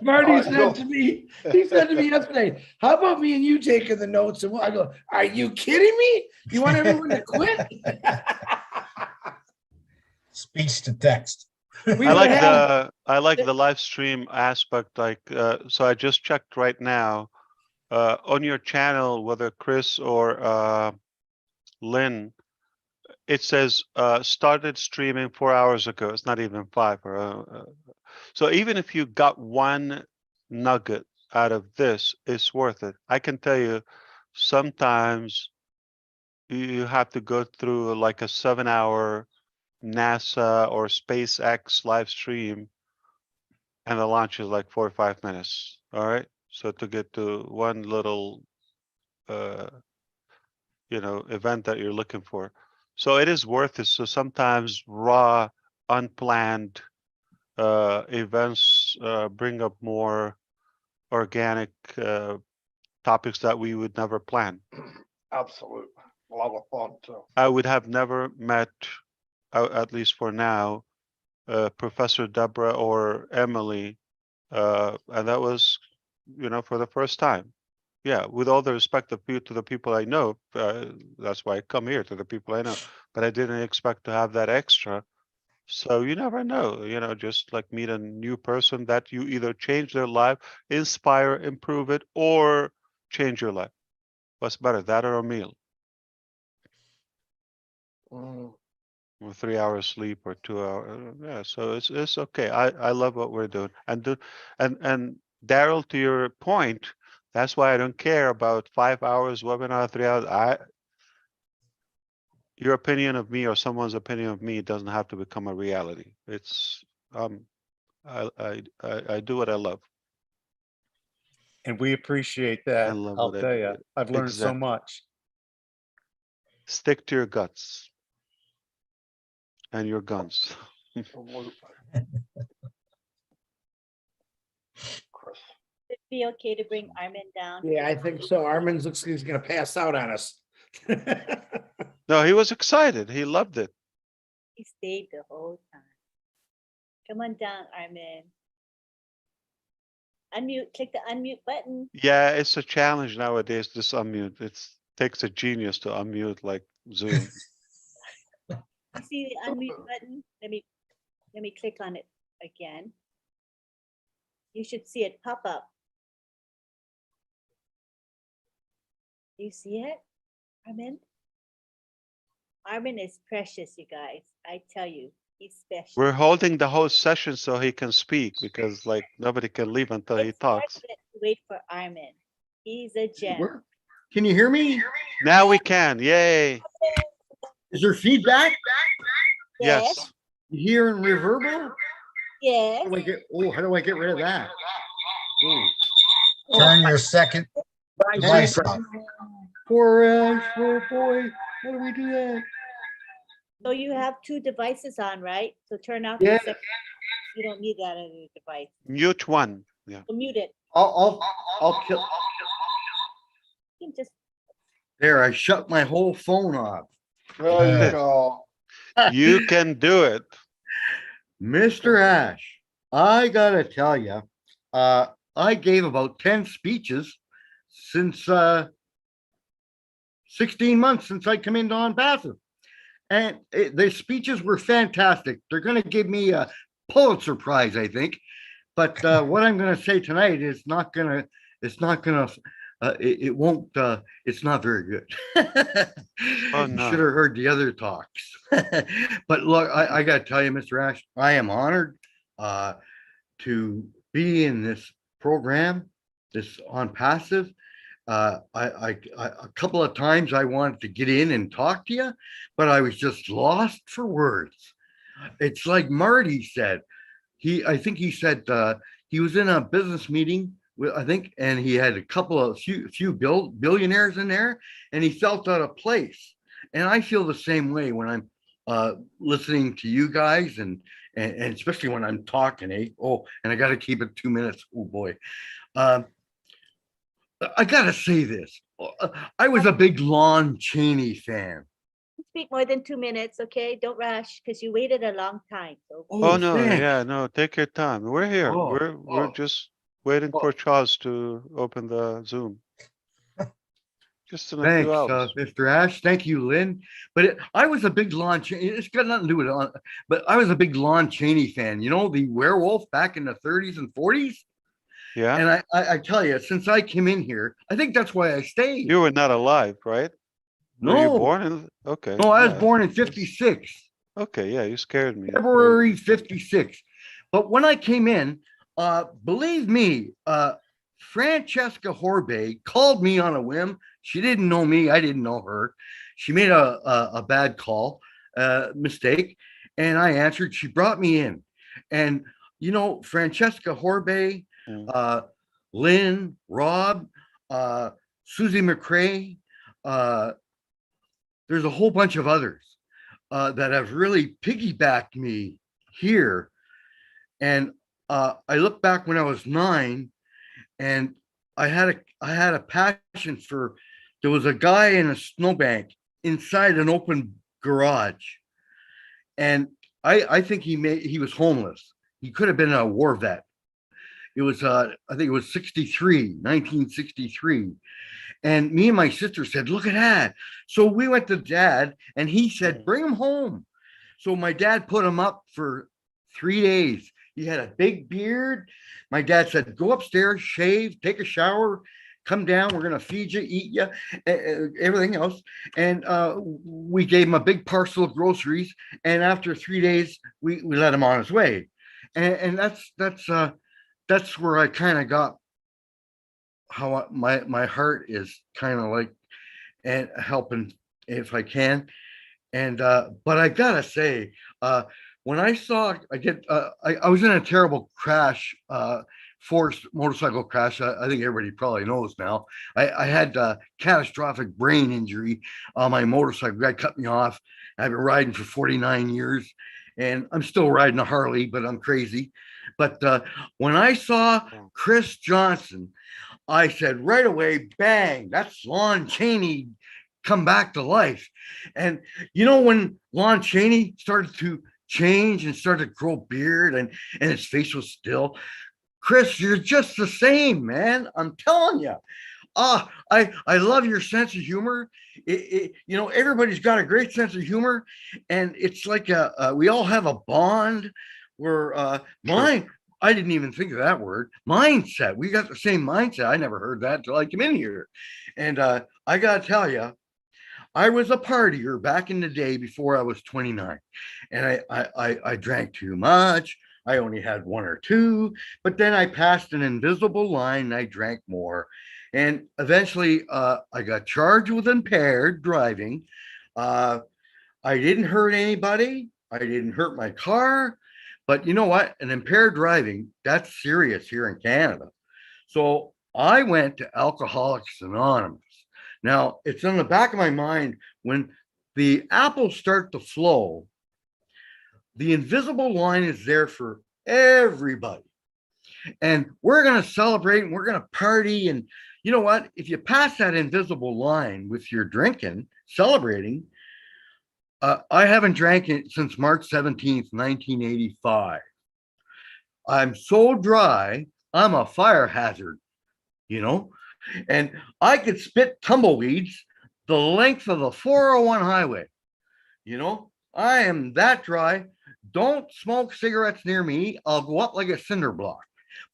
Marty said to me, he said to me yesterday, how about me and you taking the notes? And I go, are you kidding me? You want everyone to quit? Speech to text. I like the live stream aspect. Like, so I just checked right now on your channel, whether Chris or Lynn, it says started streaming 4 hours ago. It's not even 5. So even if you got one nugget out of this is worth it. I can tell you, sometimes you have to go through like a 7-hour NASA or SpaceX live stream, and the launch is like 4 or 5 minutes. All right. So to get to one little, event that you're looking for. So it is worth it. So sometimes raw, unplanned events bring up more organic topics that we would never plan. Absolutely. A lot of fun too. I would have never met, at least for now, Professor Deborah or Emily, and that was, for the first time. Yeah, with all the respect of to the people I know, that's why I come here, to the people I know. But I didn't expect to have that extra. So you never know, just like meet a new person that you either change their life, inspire, improve it, or change your life. What's better, that or a meal? Or 3 hours sleep or 2 hours. Yeah, so it's okay. I love what we're doing. And Daryl, to your point, that's why I don't care about 5 hours webinar, 3 hours. Your opinion of me or someone's opinion of me doesn't have to become a reality. It's I do what I love. And we appreciate that. I love I'll what I tell do. you, I've learned so Exactly. much. Stick to your guts and your guns. Chris. Would it be okay to bring Armin down? Yeah, I think so. Armin looks like he's gonna pass out on us. No, he was excited. He loved it. He stayed the whole time. Come on down, Armin. Unmute, click the unmute button. Yeah, it's a challenge nowadays, this unmute. It takes a genius to unmute like Zoom. You see the unmute button? Let me click on it again. You should see it pop up. You see it, Armin? Armin is precious, you guys. I tell you, he's special. We're holding the whole session so he can speak, because like nobody can leave until he talks. Wait for Armin. He's a gem. Can you hear me? Now we can. Yay. Is there feedback? Yes. You hear in reverber? Yes. How do I get rid of that? Turn your second device off. Poor Ash, poor boy. How do we do that? So you have two devices on, right? So turn off Yeah. your second. You don't need that other device. Mute one. Yeah. So mute it. I'll kill. You can just There, I shut my whole phone off. There you go. You can do it. Mr. Ash, I gotta tell you, I gave about 10 speeches since 16 months since I come into ONPASSIVE. And the speeches were fantastic. They're going to give me a Pulitzer Prize, I think. But what I'm going to say tonight is it won't, it's not very good. Oh, You no. should have heard the other talks. But look, I got to tell you, Mr. Ash, I am honored to be in this program, this ONPASSIVE. A couple of times I wanted to get in and talk to you, but I was just lost for words. It's like Marty said. I think he said he was in a business meeting, I think, and he had a few billionaires in there, and he felt out of place. And I feel the same way when I'm listening to you guys, and especially when I'm talking. Oh, and I got to keep it 2 minutes. Oh boy. I gotta say this. I was a big Lon Chaney fan. speak more than 2 minutes, okay? Don't rush because you waited a long time. So Oh, no, thanks. yeah, no, take your time. We're here. We're just waiting for Charles to open the Zoom. Just in a Thanks, few hours. Mr. Ash. Thank you, Lynn. But I was a big Lon Chaney. It's got nothing to do with it. But I was a big Lon Chaney fan. You know, the werewolf back in the 30s and 40s. Yeah. And I tell you, since I came in here, I think that's why I stayed. You were not alive, right? Were you No. born in? Okay. No, I was yeah. born in 56. Okay, yeah, you scared me. February 56. But when I came in, believe me, Francesca Horbe called me on a whim. She didn't know me. I didn't know her. She made a bad call, mistake, and I answered. She brought me in. And, you know, Francesca Horbe, Lynn, Rob, Susie McRae, there's a whole bunch of others that have really piggybacked me here. And I look back when I was 9, and I had a passion for. There was a guy in a snowbank inside an open garage, and I think he was homeless. He could have been a war vet. It was I think it was 1963. And me and my sister said, look at that. So we went to Dad, and he said, bring him home. So my dad put him up for 3 days. He had a big beard. My dad said, go upstairs, shave, take a shower, come down. We're going to feed you, eat you, everything else. And we gave him a big parcel of groceries. And after 3 days, we let him on his way. And that's where I kind of got how my heart is kind of like, and helping if I can. And but I gotta say, when I saw I was in a terrible crash, forced motorcycle crash. I think everybody probably knows now. I had catastrophic brain injury on my motorcycle. Guy cut me off. I've been riding for 49 years, and I'm still riding a Harley, but I'm crazy. But when I saw Chris Johnson, I said right away, bang, that's Lon Chaney come back to life. And you know, when Lon Chaney started to change and started to grow beard, and his face was still, Chris, you're just the same, man. I'm telling you. I love your sense of humor. You know, everybody's got a great sense of humor, and it's like we all have a bond where mine. I didn't even think of that word. Mindset. We got the same mindset. I never heard that till I came in here. And I got to tell you, I was a partier back in the day before I was 29. And I drank too much. I only had 1 or 2. But then I passed an invisible line and I drank more. And eventually I got charged with impaired driving. I didn't hurt anybody. I didn't hurt my car. But you know what? An impaired driving, that's serious here in Canada. So I went to Alcoholics Anonymous. Now, it's on the back of my mind, when the apples start to flow, the invisible line is there for everybody. And we're going to celebrate and we're going to party. And you know what? If you pass that invisible line with your drinking, celebrating, I haven't drank it since March 17th, 1985. I'm so dry, I'm a fire hazard, you know, and I could spit tumbleweeds the length of the 401 highway. You know, I am that dry. Don't smoke cigarettes near me. I'll go up like a cinder block.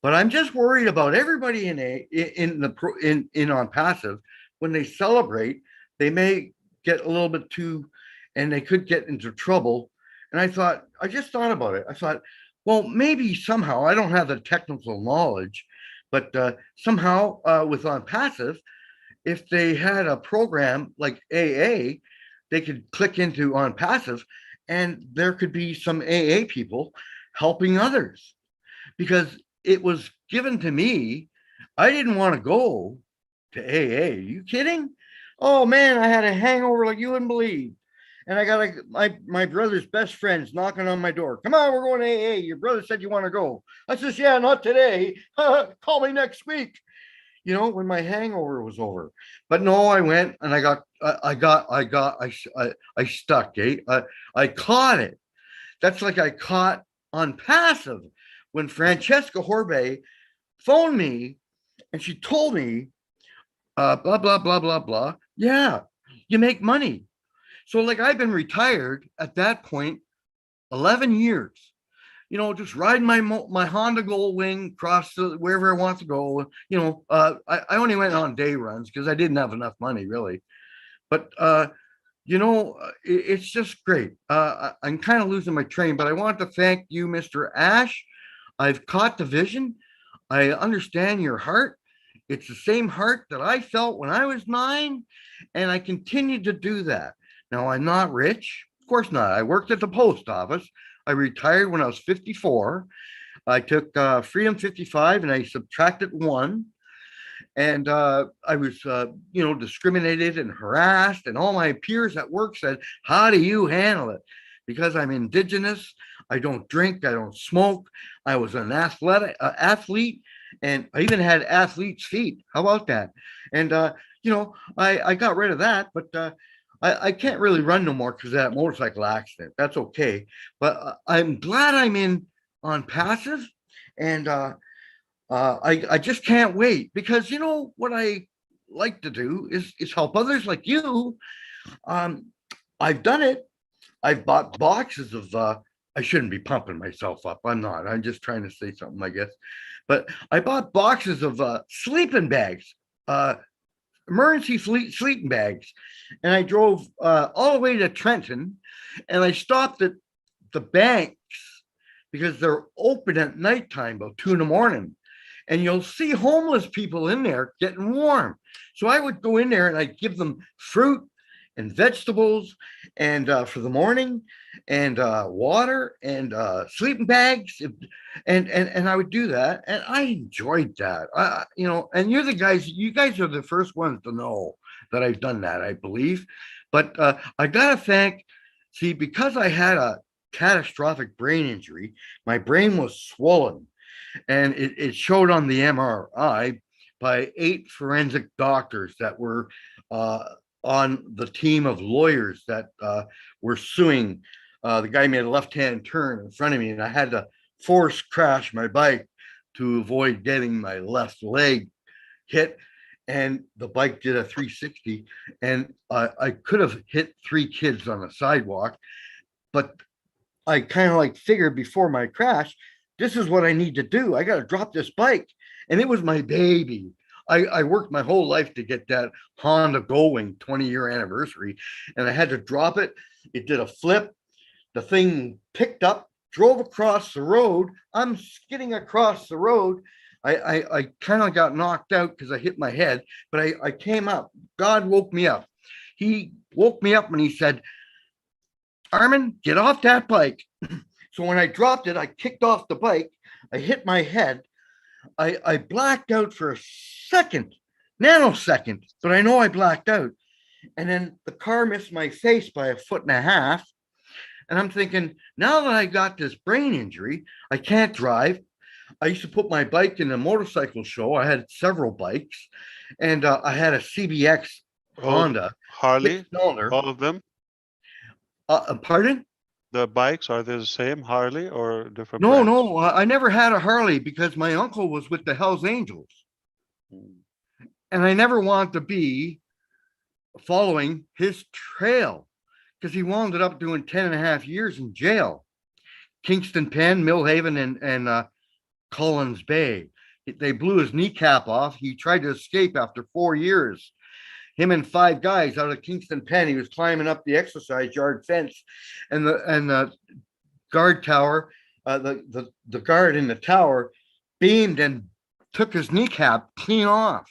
But I'm just worried about everybody in ONPASSIVE. When they celebrate, they may get a little bit too, and they could get into trouble. And I just thought about it. I thought, well, maybe somehow, I don't have the technical knowledge, but somehow with ONPASSIVE, if they had a program like AA, they could click into ONPASSIVE, and there could be some AA people helping others. Because it was given to me, I didn't want to go to AA. Are you kidding? Oh man, I had a hangover like you wouldn't believe. And I got my brother's best friends knocking on my door. Come on, we're going to AA. Your brother said you want to go. I says, yeah, not today. Call me next week. You know, when my hangover was over. But no, I went and I stuck. I caught it. That's like I caught ONPASSIVE when Francesca Horbe phoned me and she told me, blah, blah, blah, blah, blah. Yeah, you make money. So like I've been retired at that point 11 years, you know, just riding my Honda Goldwing across wherever I want to go. You know, I only went on day runs because I didn't have enough money really. But, you know, it's just great. I'm kind of losing my train, but I want to thank you, Mr. Ash. I've caught the vision. I understand your heart. It's the same heart that I felt when I was 9, and I continue to do that. Now, I'm not rich. Of course not. I worked at the post office. I retired when I was 54. I took Freedom 55 and I subtracted 1. And I was, discriminated and harassed. And all my peers at work said, how do you handle it? Because I'm Indigenous, I don't drink, I don't smoke. I was an athlete, and I even had athlete's feet. How about that? And, I got rid of that, but I can't really run no more because of that motorcycle accident. That's okay. But I'm glad I'm in on passive, and I just can't wait, because what I like to do is help others like you. I've done it. I've bought boxes of I shouldn't be pumping myself up. I'm not. I'm just trying to say something, I guess. But I bought boxes of sleeping bags, emergency sleeping bags, and I drove all the way to Trenton, and I stopped at the banks because they're open at nighttime, about 2 a.m. And you'll see homeless people in there getting warm. So I would go in there and I'd give them fruit and vegetables, and for the morning, and water, and sleeping bags, and I would do that, and I enjoyed that. And you guys are the first ones to know that I've done that, I believe. But I gotta because I had a catastrophic brain injury, my brain was swollen, and it showed on the MRI by 8 forensic doctors that were on the team of lawyers that were suing. The guy made a left-hand turn in front of me, and I had to force crash my bike to avoid getting my left leg hit. And the bike did a 360, and I could have hit 3 kids on the sidewalk, but I kind of figured before my crash, this is what I need to do. I got to drop this bike. And it was my baby. I worked my whole life to get that Honda Goldwing 20-year anniversary, and I had to drop it. It did a flip. The thing picked up, drove across the road. I'm skidding across the road. I kind of got knocked out because I hit my head, but I came up. God woke me up. He woke me up and he said, Armin, get off that bike. So when I dropped it, I kicked off the bike. I hit my head. I blacked out for a second, nanosecond, but I know I blacked out. And then the car missed my face by 1.5 feet. And I'm thinking, now that I got this brain injury, I can't drive. I used to put my bike in a motorcycle show. I had several bikes, and I had a CBX Honda. Harley, all of them? Pardon? The bikes, are they the same Harley or different No, brands? no, I never had a Harley because my uncle was with the Hells Angels. And I never wanted to be following his trail because he wound up doing 10.5 years in jail. Kingston Pen, Millhaven, and Collins Bay. They blew his kneecap off. He tried to escape after 4 years. Him and 5 guys out of Kingston Pen. He was climbing up the exercise yard fence, and the guard tower, the guard in the tower beamed and took his kneecap clean off.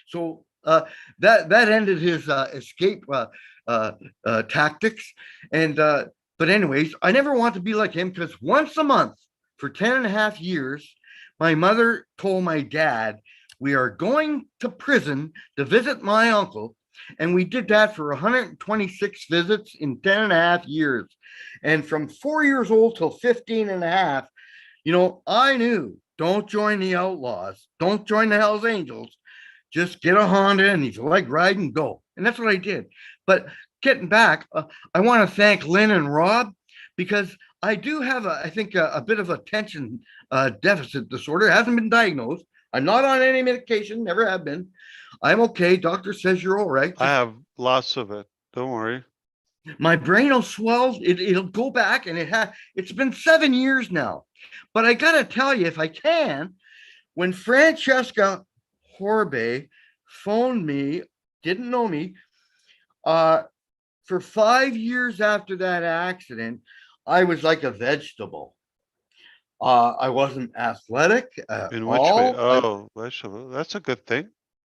So that ended his escape tactics. And but anyways, I never want to be like him, because once a month for 10.5 years, my mother told my dad, we are going to prison to visit my uncle. And we did that for 126 visits in 10.5 years. And from 4 years old till 15.5, I knew, don't join the outlaws. Don't join the Hells Angels. Just get a Honda, and if you like riding, go. And that's what I did. But getting back, I want to thank Lynn and Rob, because I do have, I think, a bit of attention deficit disorder. It hasn't been diagnosed. I'm not on any medication, never have been. I'm okay. Doctor says you're all right. I have lots of it. Don't worry. My brain will swell. It'll go back, and it's been 7 years now. But I got to tell you, if I can, when Francesca Horbe phoned me, didn't know me, for 5 years after that accident, I was like a vegetable. I wasn't athletic at In which way? all. Oh, vegetable. That's a good thing.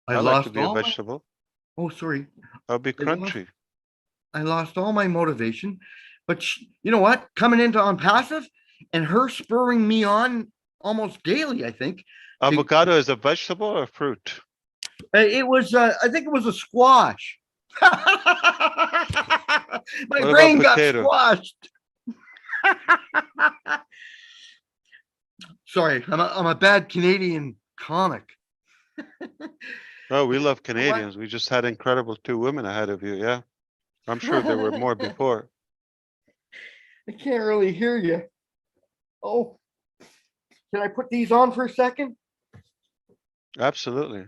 I like to be a vegetable. Oh, sorry. I'll be crunchy. I lost all my motivation, but you know what? Coming into ONPASSIVE and her spurring me on almost daily, I think. Avocado is a vegetable or fruit? It was, I think it was a squash. My What brain about got potato? squashed. Sorry, I'm a bad Canadian comic. Oh, we love Canadians. We just had incredible 2 women ahead of you. Yeah. I'm sure there were more before. I can't really hear you. Oh, can I put these on for a second? Absolutely.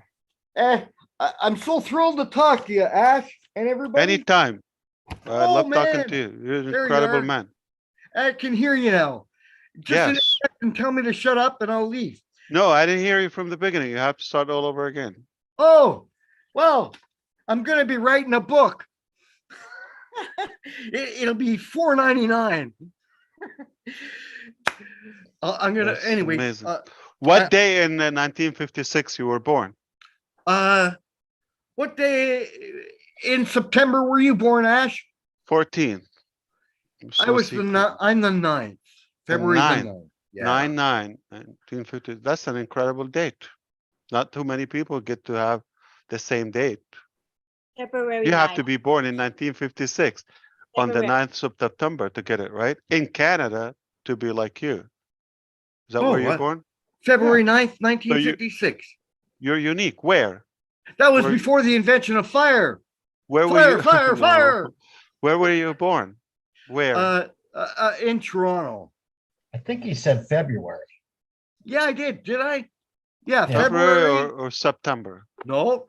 I'm so thrilled to talk to you, Ash, and everybody. Anytime. I Oh, love talking man. to you. You're an There you incredible are. man. I can hear you now. Just Yes. and tell me to shut up and I'll leave. No, I didn't hear you from the beginning. You have to start all over again. Oh, well, I'm going to be writing a book. It'll be $4.99. I'm going That's to, anyway. amazing. What day in 1956 you were born? What day in September were you born, Ash? 14. I'm the 9th. February the 9th. Yeah. 1950. That's an incredible date. Not too many people get to have the same date. February You have 9th. to be born in 1956 on the February. 9th of September to get it, right? In Canada to be like you. Is that Oh, where you're what? born? February Yeah. 9th, 1956. You're unique. Where? That was before the invention of fire. Where were Fire, you? fire, No. fire. Where were you born? Where? In Toronto. I think he said February. Yeah, I did. Did I? Yeah, February February. or September? No,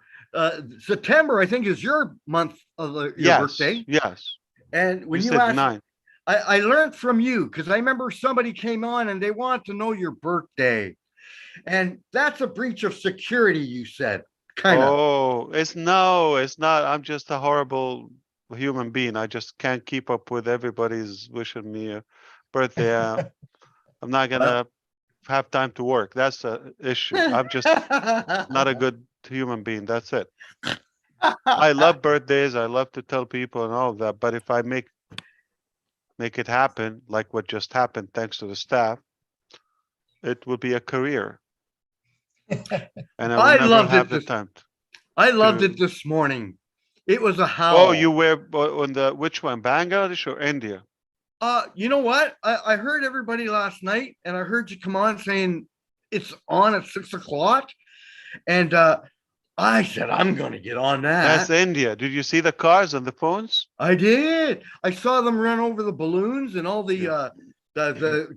September, I think, is your month of your Yes. birthday. Yes. And when you said asked, 9. I learned from you because I remember somebody came on and they want to know your birthday. And that's a breach of security, you said. Kind of. Oh, it's not. I'm just a horrible human being. I just can't keep up with everybody's wishing me a birthday. I'm not gonna have time to work. That's the issue. I'm just not a good human being. That's it. I love birthdays. I love to tell people and all of that. But if I make it happen, like what just happened, thanks to the staff, it will be a career. And I will never have the time. I loved it this morning. It was a howl. Oh, you were on which one, Bangladesh or India? You know what? I heard everybody last night, and I heard you come on saying it's on at 6 o'clock, and I said I'm going to get on that. That's India. Did you see the cars and the phones? I did. I saw them run over the balloons and all the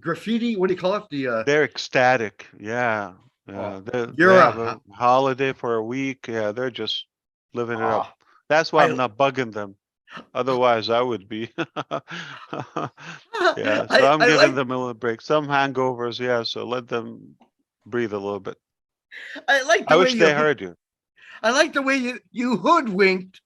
graffiti. What do you call it? They're ecstatic. Yeah. They have a holiday for a week. Yeah, they're just living it up. That's why I'm not bugging them. Otherwise, I would be. Yeah, so I'm giving them a little break. Some hangovers, yeah. So let them breathe a little bit. I wish they heard you. I like the way you hoodwinked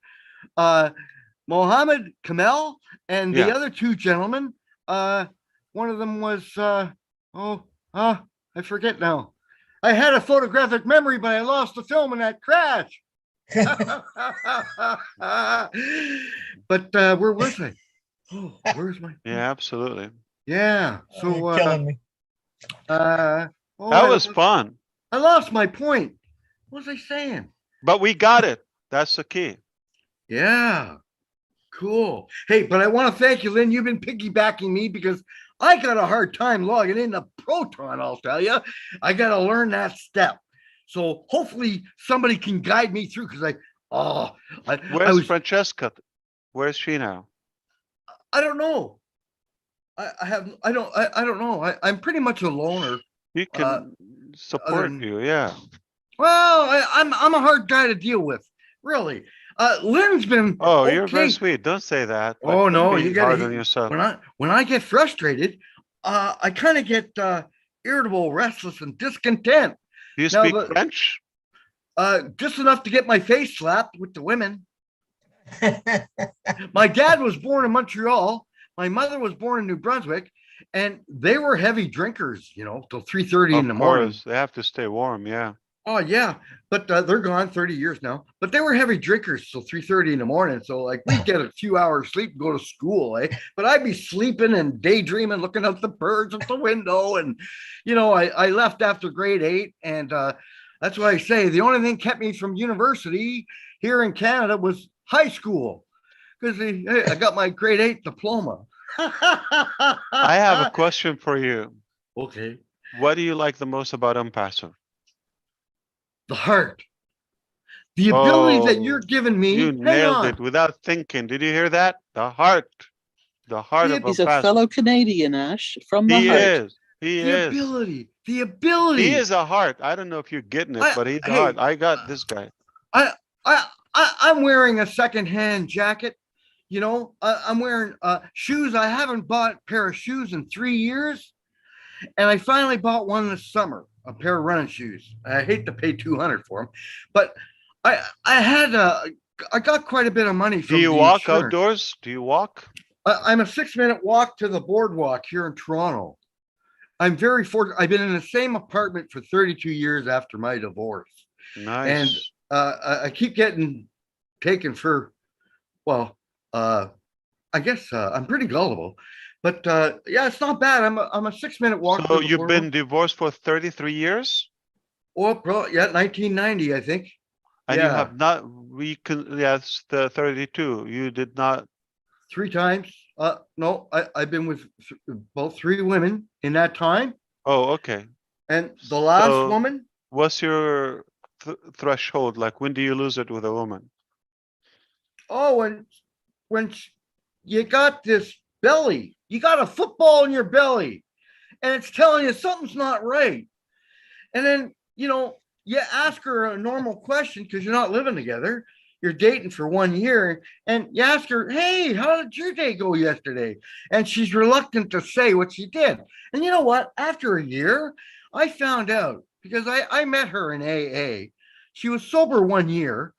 Mohammed Kamel and the other 2 gentlemen. One of them was I forget now. I had a photographic memory, but I lost the film in that crash. But where was I? Oh, where's my? Yeah, absolutely. Yeah. So You're killing me. That was fun. I lost my point. What was I saying? But we got it. That's the key. Yeah. Cool. Hey, but I want to thank you, Lynn. You've been piggybacking me because I got a hard time logging into Proton, I'll tell you. I got to learn that step. So hopefully somebody can guide me through because Where's Francesca? Where's she now? I don't know. I don't know. I'm pretty much a loner. He can support you, yeah. Well, I'm a hard guy to deal with, really. Lynn's been you're very sweet. Don't say that. Oh no, you hard gotta on yourself. When I get frustrated, I kind of get irritable, restless, and discontent. Do you speak French? Just enough to get my face slapped with the women. My dad was born in Montreal. My mother was born in New Brunswick, and they were heavy drinkers, till 3:30 in the morning. They have to stay warm, yeah. Oh yeah, but they're gone 30 years now. But they were heavy drinkers till 3:30 in the morning. So like we'd get a few hours sleep and go to school, eh? But I'd be sleeping and daydreaming, looking out the birds at the window. And I left after grade 8, and that's why I say the only thing kept me from university here in Canada was high school, because I got my grade 8 diploma. I have a question for you. Okay. What do you like the most about ONPASSIVE? The heart. The ability that you're Oh, giving me. you Hang nailed on. it without thinking. Did you hear that? The heart. The heart of He's a ONPASSIVE. fellow Canadian, Ash, from the He heart. is. He The is. ability. The ability. He is a heart. I don't know if you're getting it, but he's a heart. I got this guy. I'm wearing a secondhand jacket. I'm wearing shoes. I haven't bought a pair of shoes in 3 years, and I finally bought one this summer, a pair of running shoes. I hate to pay $200 for them, but I got quite a bit of money Do from you the walk insurance. outdoors? Do you walk? I'm a 6-minute walk to the boardwalk here in Toronto. I'm very fortunate. I've been in the same apartment for 32 years after my divorce. Nice. And I keep getting taken for, well, I guess I'm pretty gullible, but yeah, it's not bad. I'm a 6-minute walk. So you've been divorced for 33 years? Oh, bro, yeah, 1990, I think. And you have not yes, the 32. You did not. 3 times. No, I've been with both 3 women in that time. Oh, okay. And the last So woman. what's your threshold? Like, when do you lose it with a woman? Oh, when you got this belly, you got a football in your belly, and it's telling you something's not right. And then, you ask her a normal question because you're not living together. You're dating for 1 year, and you ask her, hey, how did your day go yesterday? And she's reluctant to say what she did. And you know what? After a year, I found out, because I met her in AA. She was sober 1 year,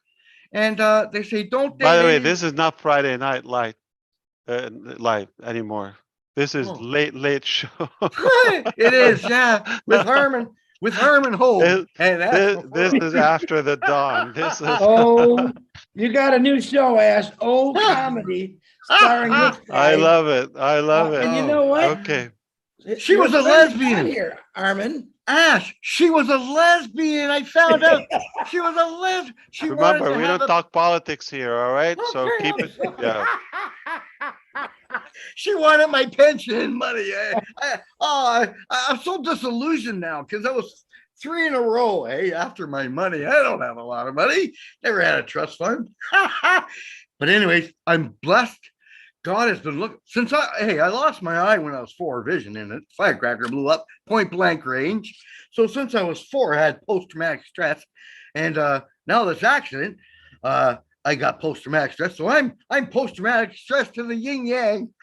and they say, don't date. By the way, this is not Friday Night Live anymore. This is late show. It is, yeah, with Harmon Hope. This is after the dawn. This is. Oh, you got a new show, Ash. Old comedy starring this guy. I love it. I love it. And you know what? Okay. She was a lesbian. Here, Armin. Ash, she was a lesbian. I found out she was a lesbian. Remember, we don't talk politics here, all right? So keep it. Yeah. She wanted my pension money. I'm so disillusioned now because that was 3 in a row. After my money, I don't have a lot of money. Never had a trust fund. But anyways, I'm blessed. God has been looking since I lost my eye when I was 4, vision in it. Firecracker blew up, point blank range. So since I was 4, I had post-traumatic stress, and now this accident, I got post-traumatic stress. So I'm post-traumatic stress to the yin yang.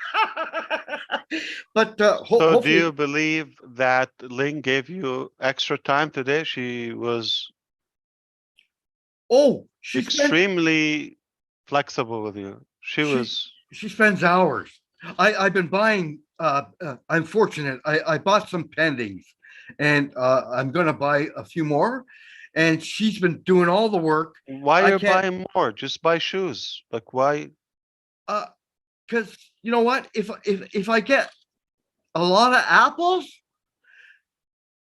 But so do you believe that Ling gave you extra time today? She was extremely flexible with you. She spends hours. I've been buying. I'm fortunate. I bought some pendings, and I'm going to buy a few more. And she's been doing all the work. Why are you buying more? Just buy shoes. Like, why? Because you know what? If I get a lot of apples,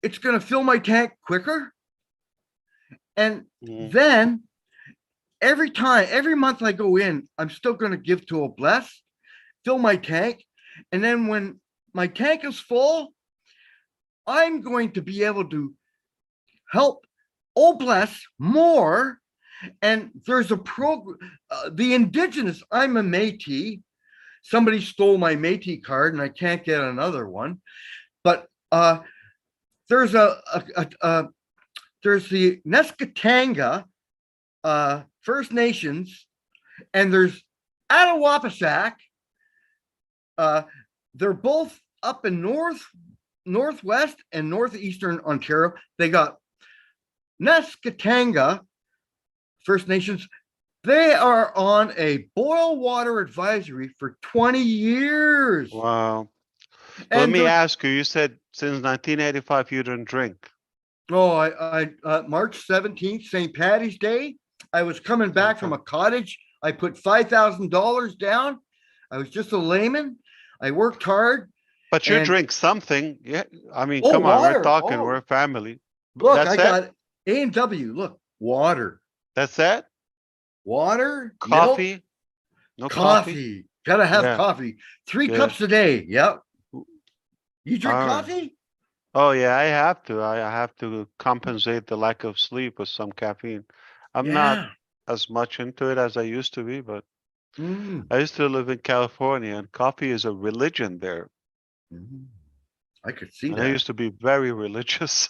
it's going to fill my tank quicker. And then every month I go in, I'm still going to give to a bless, fill my tank. And then when my tank is full, I'm going to be able to help Obless more. And there's a program, the indigenous, I'm a Métis. Somebody stole my Métis card and I can't get another one. But there's there's the Neskatanga First Nations, and there's Attawapassack. They're both up in northwest and northeastern Ontario. They got Neskatanga First Nations. They are on a boil water advisory for 20 years. Wow. Let me ask you, you said since 1985 you don't drink. Oh, March 17th, St. Patty's Day. I was coming back from a cottage. I put $5,000 down. I was just a layman. I worked hard. But you and- drink something. Yeah. I mean, Oh, come on, we're water. talking, Oh. we're a family. Look, That's I it? got A&W. Look, water, That's it? water, Coffee? milk, No coffee. Gotta have Yeah. coffee. 3 Good. cups a day. Yep. You drink All right. coffee? Oh yeah, I have to. I have to compensate the lack of sleep with some caffeine. I'm not Yeah. as much into it as I used to be, but Mm, I used to live in California and coffee is a religion there. I could see And I that. used to be very religious.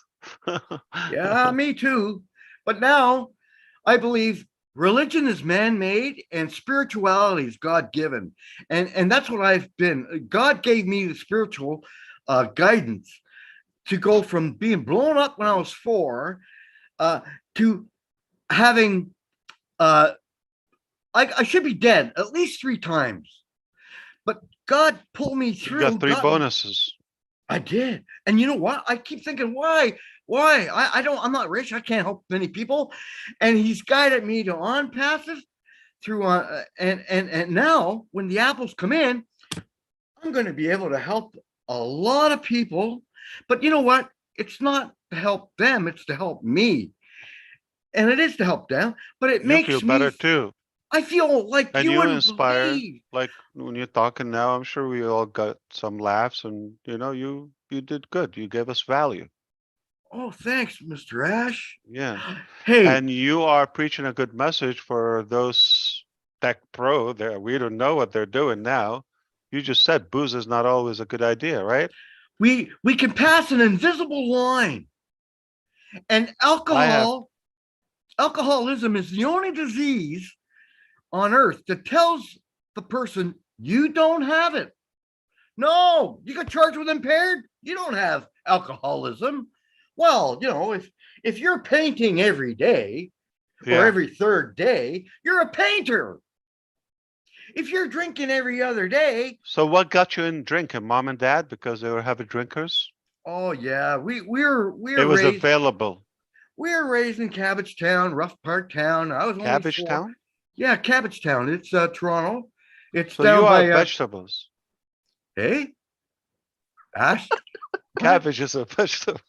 Yeah, me too. But now I believe religion is man-made and spirituality is God-given. And that's what I've been. God gave me the spiritual guidance to go from being blown up when I was 4 to having I should be dead at least 3 times. But God pulled me You through. got 3 God- bonuses. I did. And you know what? I keep thinking, why? Why? I'm not rich. I can't help many people. And he's guided me to ONPASSIVE through and now when the apples come in, I'm going to be able to help a lot of people. But you know what? It's not to help them, it's to help me. And it is to help them, but it You makes feel me better too. I feel like And you you wouldn't inspire, believe. like when you're talking now, I'm sure we all got some laughs and you did good. You gave us value. Oh, thanks, Mr. Ash. Yeah. Hey, And you are preaching a good message for those tech pro there. We don't know what they're doing now. You just said booze is not always a good idea, right? we can pass an invisible line. And alcoholism is the only disease on earth that tells the person you don't have it. No, you got charged with impaired. You don't have alcoholism. Well, if you're painting every day or Yeah. every 3rd day, you're a painter. If you're drinking every other day, So what got you in drinking, mom and dad, because they were heavy drinkers? oh yeah, we're It was raised available. we were raised in Cabbage Town, rough part town. I was only Cabbage 4. Town? Yeah, Cabbage Town. It's Toronto. It's So down you are by vegetables. hey, Ash. Cabbage is a vegetable.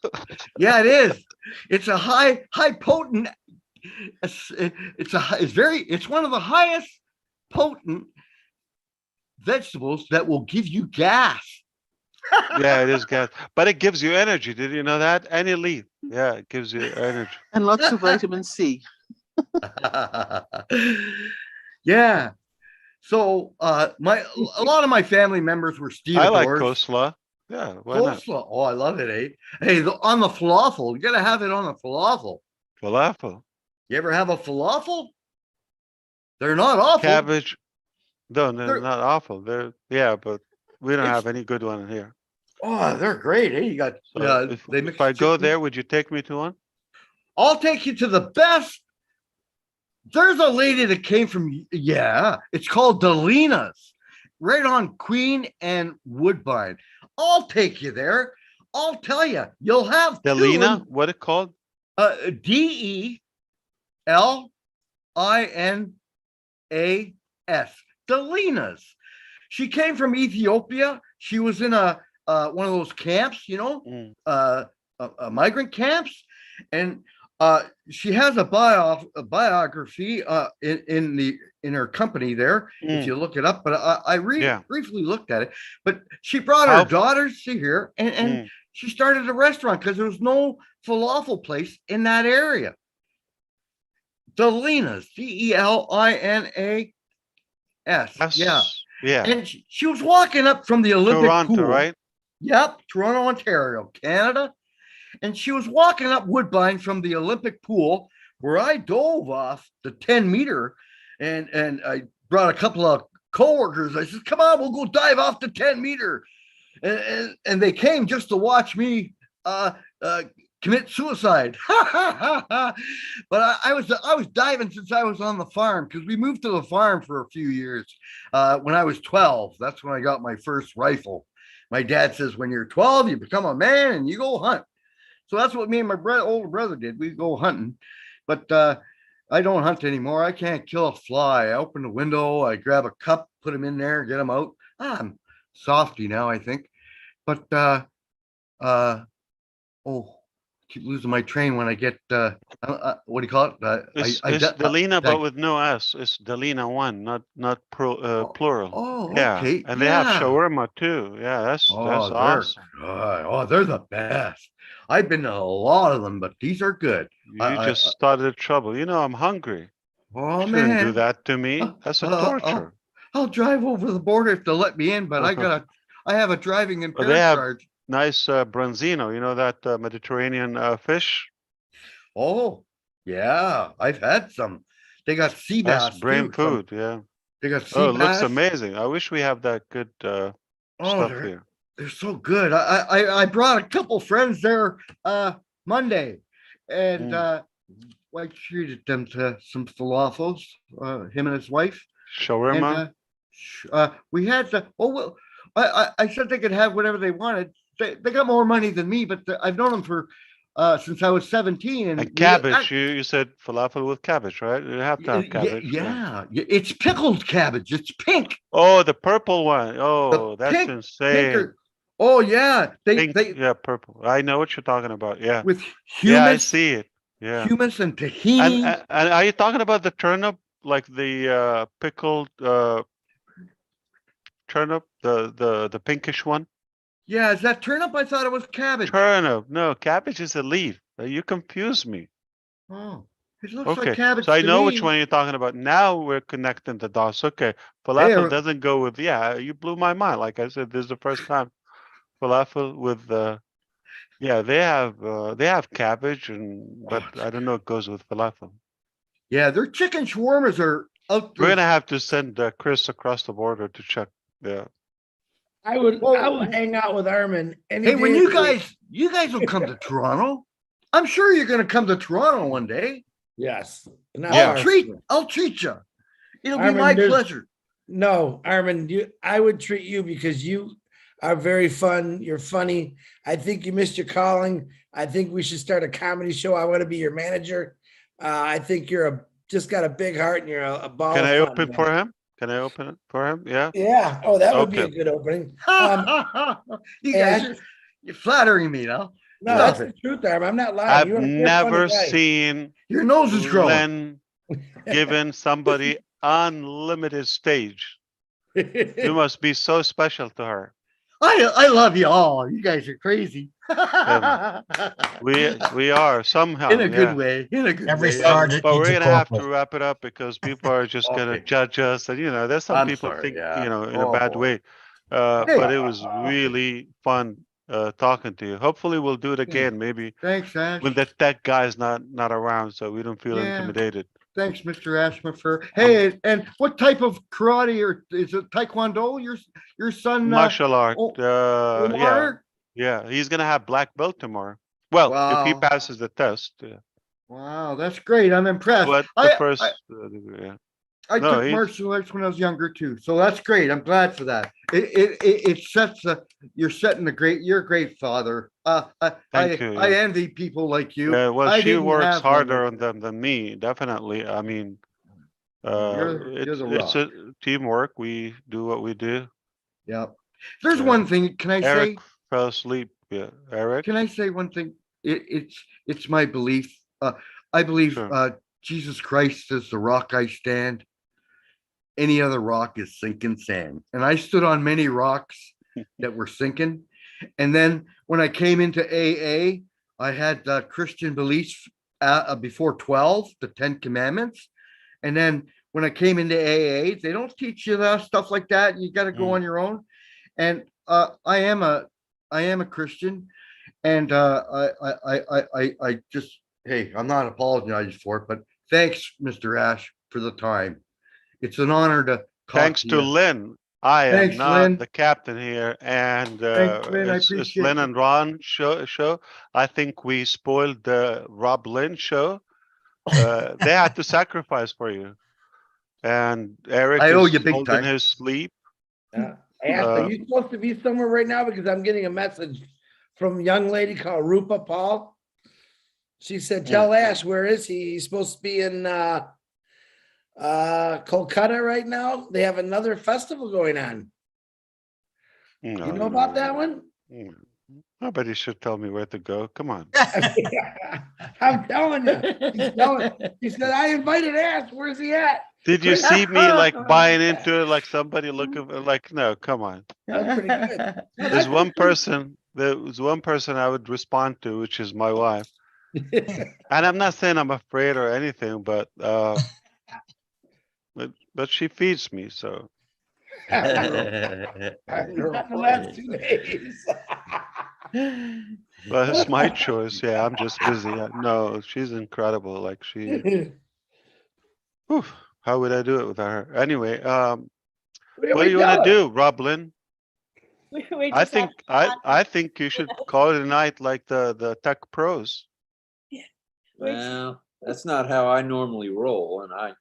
Yeah, it is. It's a high potent. It's one of the highest potent vegetables that will give you gas. Yeah, it is gas, but it gives you energy. Did you know that? Any leaf, yeah, it gives you energy. And lots of vitamin C. Yeah. So a lot of my family members were I like stevedores. coleslaw. Yeah, why not? Coleslaw. Oh, I love it, eh? Hey, on the falafel, you gotta have it on the falafel. Falafel. You ever have a falafel? They're not awful. Cabbage. No, they're They're- not awful. Yeah, but we don't It's- have any good one here. Oh, they're great, eh? You got So if I go there, would you take me to one? I'll take you to the best. There's a lady that came from, it's called Delina's, right on Queen and Woodbine. I'll take you there. I'll tell you, you'll have Delina, what it called? Delina's. Delina's. She came from Ethiopia. She was in one of those camps, migrant camps, and she has a biography in her company there. If you look it up, but I briefly looked at it. But she brought her daughters to here, and she started a restaurant because there was no falafel place in that area. Delina's, Delina's. Yeah. Yeah. And she was walking up from the Olympic Toronto, pool. right? Yep, Toronto, Ontario, Canada. And she was walking up Woodbine from the Olympic pool where I dove off the 10-meter and I brought a couple of coworkers. I said, come on, we'll go dive off the 10-meter. And they came just to watch me commit suicide. But I was diving since I was on the farm because we moved to the farm for a few years. When I was 12, that's when I got my first rifle. My dad says, when you're 12, you become a man and you go hunt. So that's what me and my older brother did. We go hunting, but I don't hunt anymore. I can't kill a fly. I open the window, I grab a cup, put them in there, get them out. I'm softy now, I think. But oh, keep losing my train when I get what do you call it? It's Delina, but with no S. It's Delina one, not plural. Oh, Yeah, okay. and they have Yeah. shawarma too. Yeah, that's Oh, they're awesome. good. Oh, they're the best. I've been to a lot of them, but these are good. You just started trouble. You know, I'm hungry. Oh Shouldn't do man, that to me. That's a torture. I'll drive over the border if they'll let me in, but I have a driving They impaired have charge. nice branzino. You know that Mediterranean fish. Oh, yeah, I've had some. They got sea That's bass brain too. food. Yeah. They got Oh, sea it looks bass. amazing. I wish we have that good Oh, stuff here. they're so good. I brought a couple friends there Monday, and I treated them to some falafels. Him and his wife. Shawarma. And we had the I said they could have whatever they wanted. They got more money than me, but I've known them for since I was 17. And cabbage. You said falafel with cabbage, right? You have to have cabbage. Yeah, it's pickled cabbage. It's pink. Oh, the purple one. Oh, that's insane. Oh yeah, yeah, purple. I know what you're talking about. Yeah. With hummus. Yeah, I see it. Yeah. Hummus and tahini. And are you talking about the turnip, like the pickled turnip, the pinkish one? Yeah, is that turnip? I thought it was cabbage. Turnip. No, cabbage is a leaf. You confuse me. Oh, it looks like Okay, cabbage. so I to know me. which one you're talking about. Now we're connecting the dots. Okay, falafel doesn't go with. Yeah, you blew my mind. Like I said, this is the first time falafel with. Yeah, they have cabbage but I don't know it goes with falafel. Yeah, their chicken shawarmas are out. We're gonna have to send Chris across the border to check. Yeah. I would hang out with Armin any Hey, when day you of the week. guys will come to Toronto. I'm sure you're going to come to Toronto one day. Yes. I'll treat you. It'll be my pleasure. No, Armin, I would treat you because you are very fun. You're funny. I think you missed your calling. I think we should start a comedy show. I want to be your manager. I think you're just got a big heart and you're a ball. Can I of fun, open man. for him? Can I open it for him? Yeah. Yeah. Oh, that would be a good opening. You guys, you're flattering me now. No, that's the truth, Armin. I'm not lying. I've You're a never funny guy. seen your nose is growing. Len giving somebody unlimited stage. You must be so special to her. I love you all. You guys are crazy. We are somehow in a good way. In a good Every way. sergeant But needs we're a gonna have to corporal. wrap it up because people are just gonna judge us, and there's some I'm people sorry, think yeah. in Oh, a bad boy. way. But it was really fun talking to you. Hopefully, we'll do it again. Maybe Thanks, Ash. when the tech guy's not around, so we don't feel Yeah. intimidated. Thanks, Mr. Ashmafer. Hey, and what type of karate or is it Taekwondo? Your son? Martial art. Yeah, Omar? yeah. He's gonna have black belt tomorrow. Well, if he Wow. passes the test. Yeah. Wow, that's great. I'm impressed. But the first, yeah. I No, took he's- martial arts when I was younger too, so that's great. I'm glad for that. It sets you're setting you're a great father. Thank you, I yeah. envy people like you. Yeah, well, I she didn't works have one harder like on them than me, definitely. I mean, You're the it's a teamwork. We do what we do. Yeah. There's one thing. Can I Eric say? fell asleep. Yeah, Eric. Can I say one thing? It's my belief. I believe Jesus Christ is the rock I stand. Any other rock is sinking sand. And I stood on many rocks that were sinking. And then when I came into AA, I had Christian beliefs before 12, the 10 Commandments. And then when I came into AA, they don't teach you that stuff like that. You got to go on your own. And I am a Christian. And I just, hey, I'm not apologizing for it, but thanks, Mr. Ash, for the time. It's an honor to talk Thanks to to you. Lynn. I am Thanks, not Lynn. the captain here, and Thanks, Lynn. I it's appreciate Lynn it. and Ron show. I think we spoiled the Rob Lynn show. They had to sacrifice for you, and Eric I owe is you big holding time. his sleep. Ash, are you supposed to be somewhere right now? Because I'm getting a message from a young lady called Rupa Paul. She said, tell Ash, where is he? He's supposed to be in Kolkata right now. They have another festival going on. You know about that one? I bet you should tell me where to go. Come on. I'm telling you. He said, I invited Ash. Where's he at? Did you see me like buying into it, like somebody looking like, no, come on. That's pretty good. No, There's that's one person, there was one person I would respond to, which is my wife. And I'm not saying I'm afraid or anything, but she feeds me, so. The last 2 days. But it's my choice. Yeah, I'm just busy. No, she's incredible. Like she, whew, how would I do it without her? Anyway, what do you want to do, Roblin? I think you should call it a night like the tech pros. Well, that's not how I normally roll, and I'm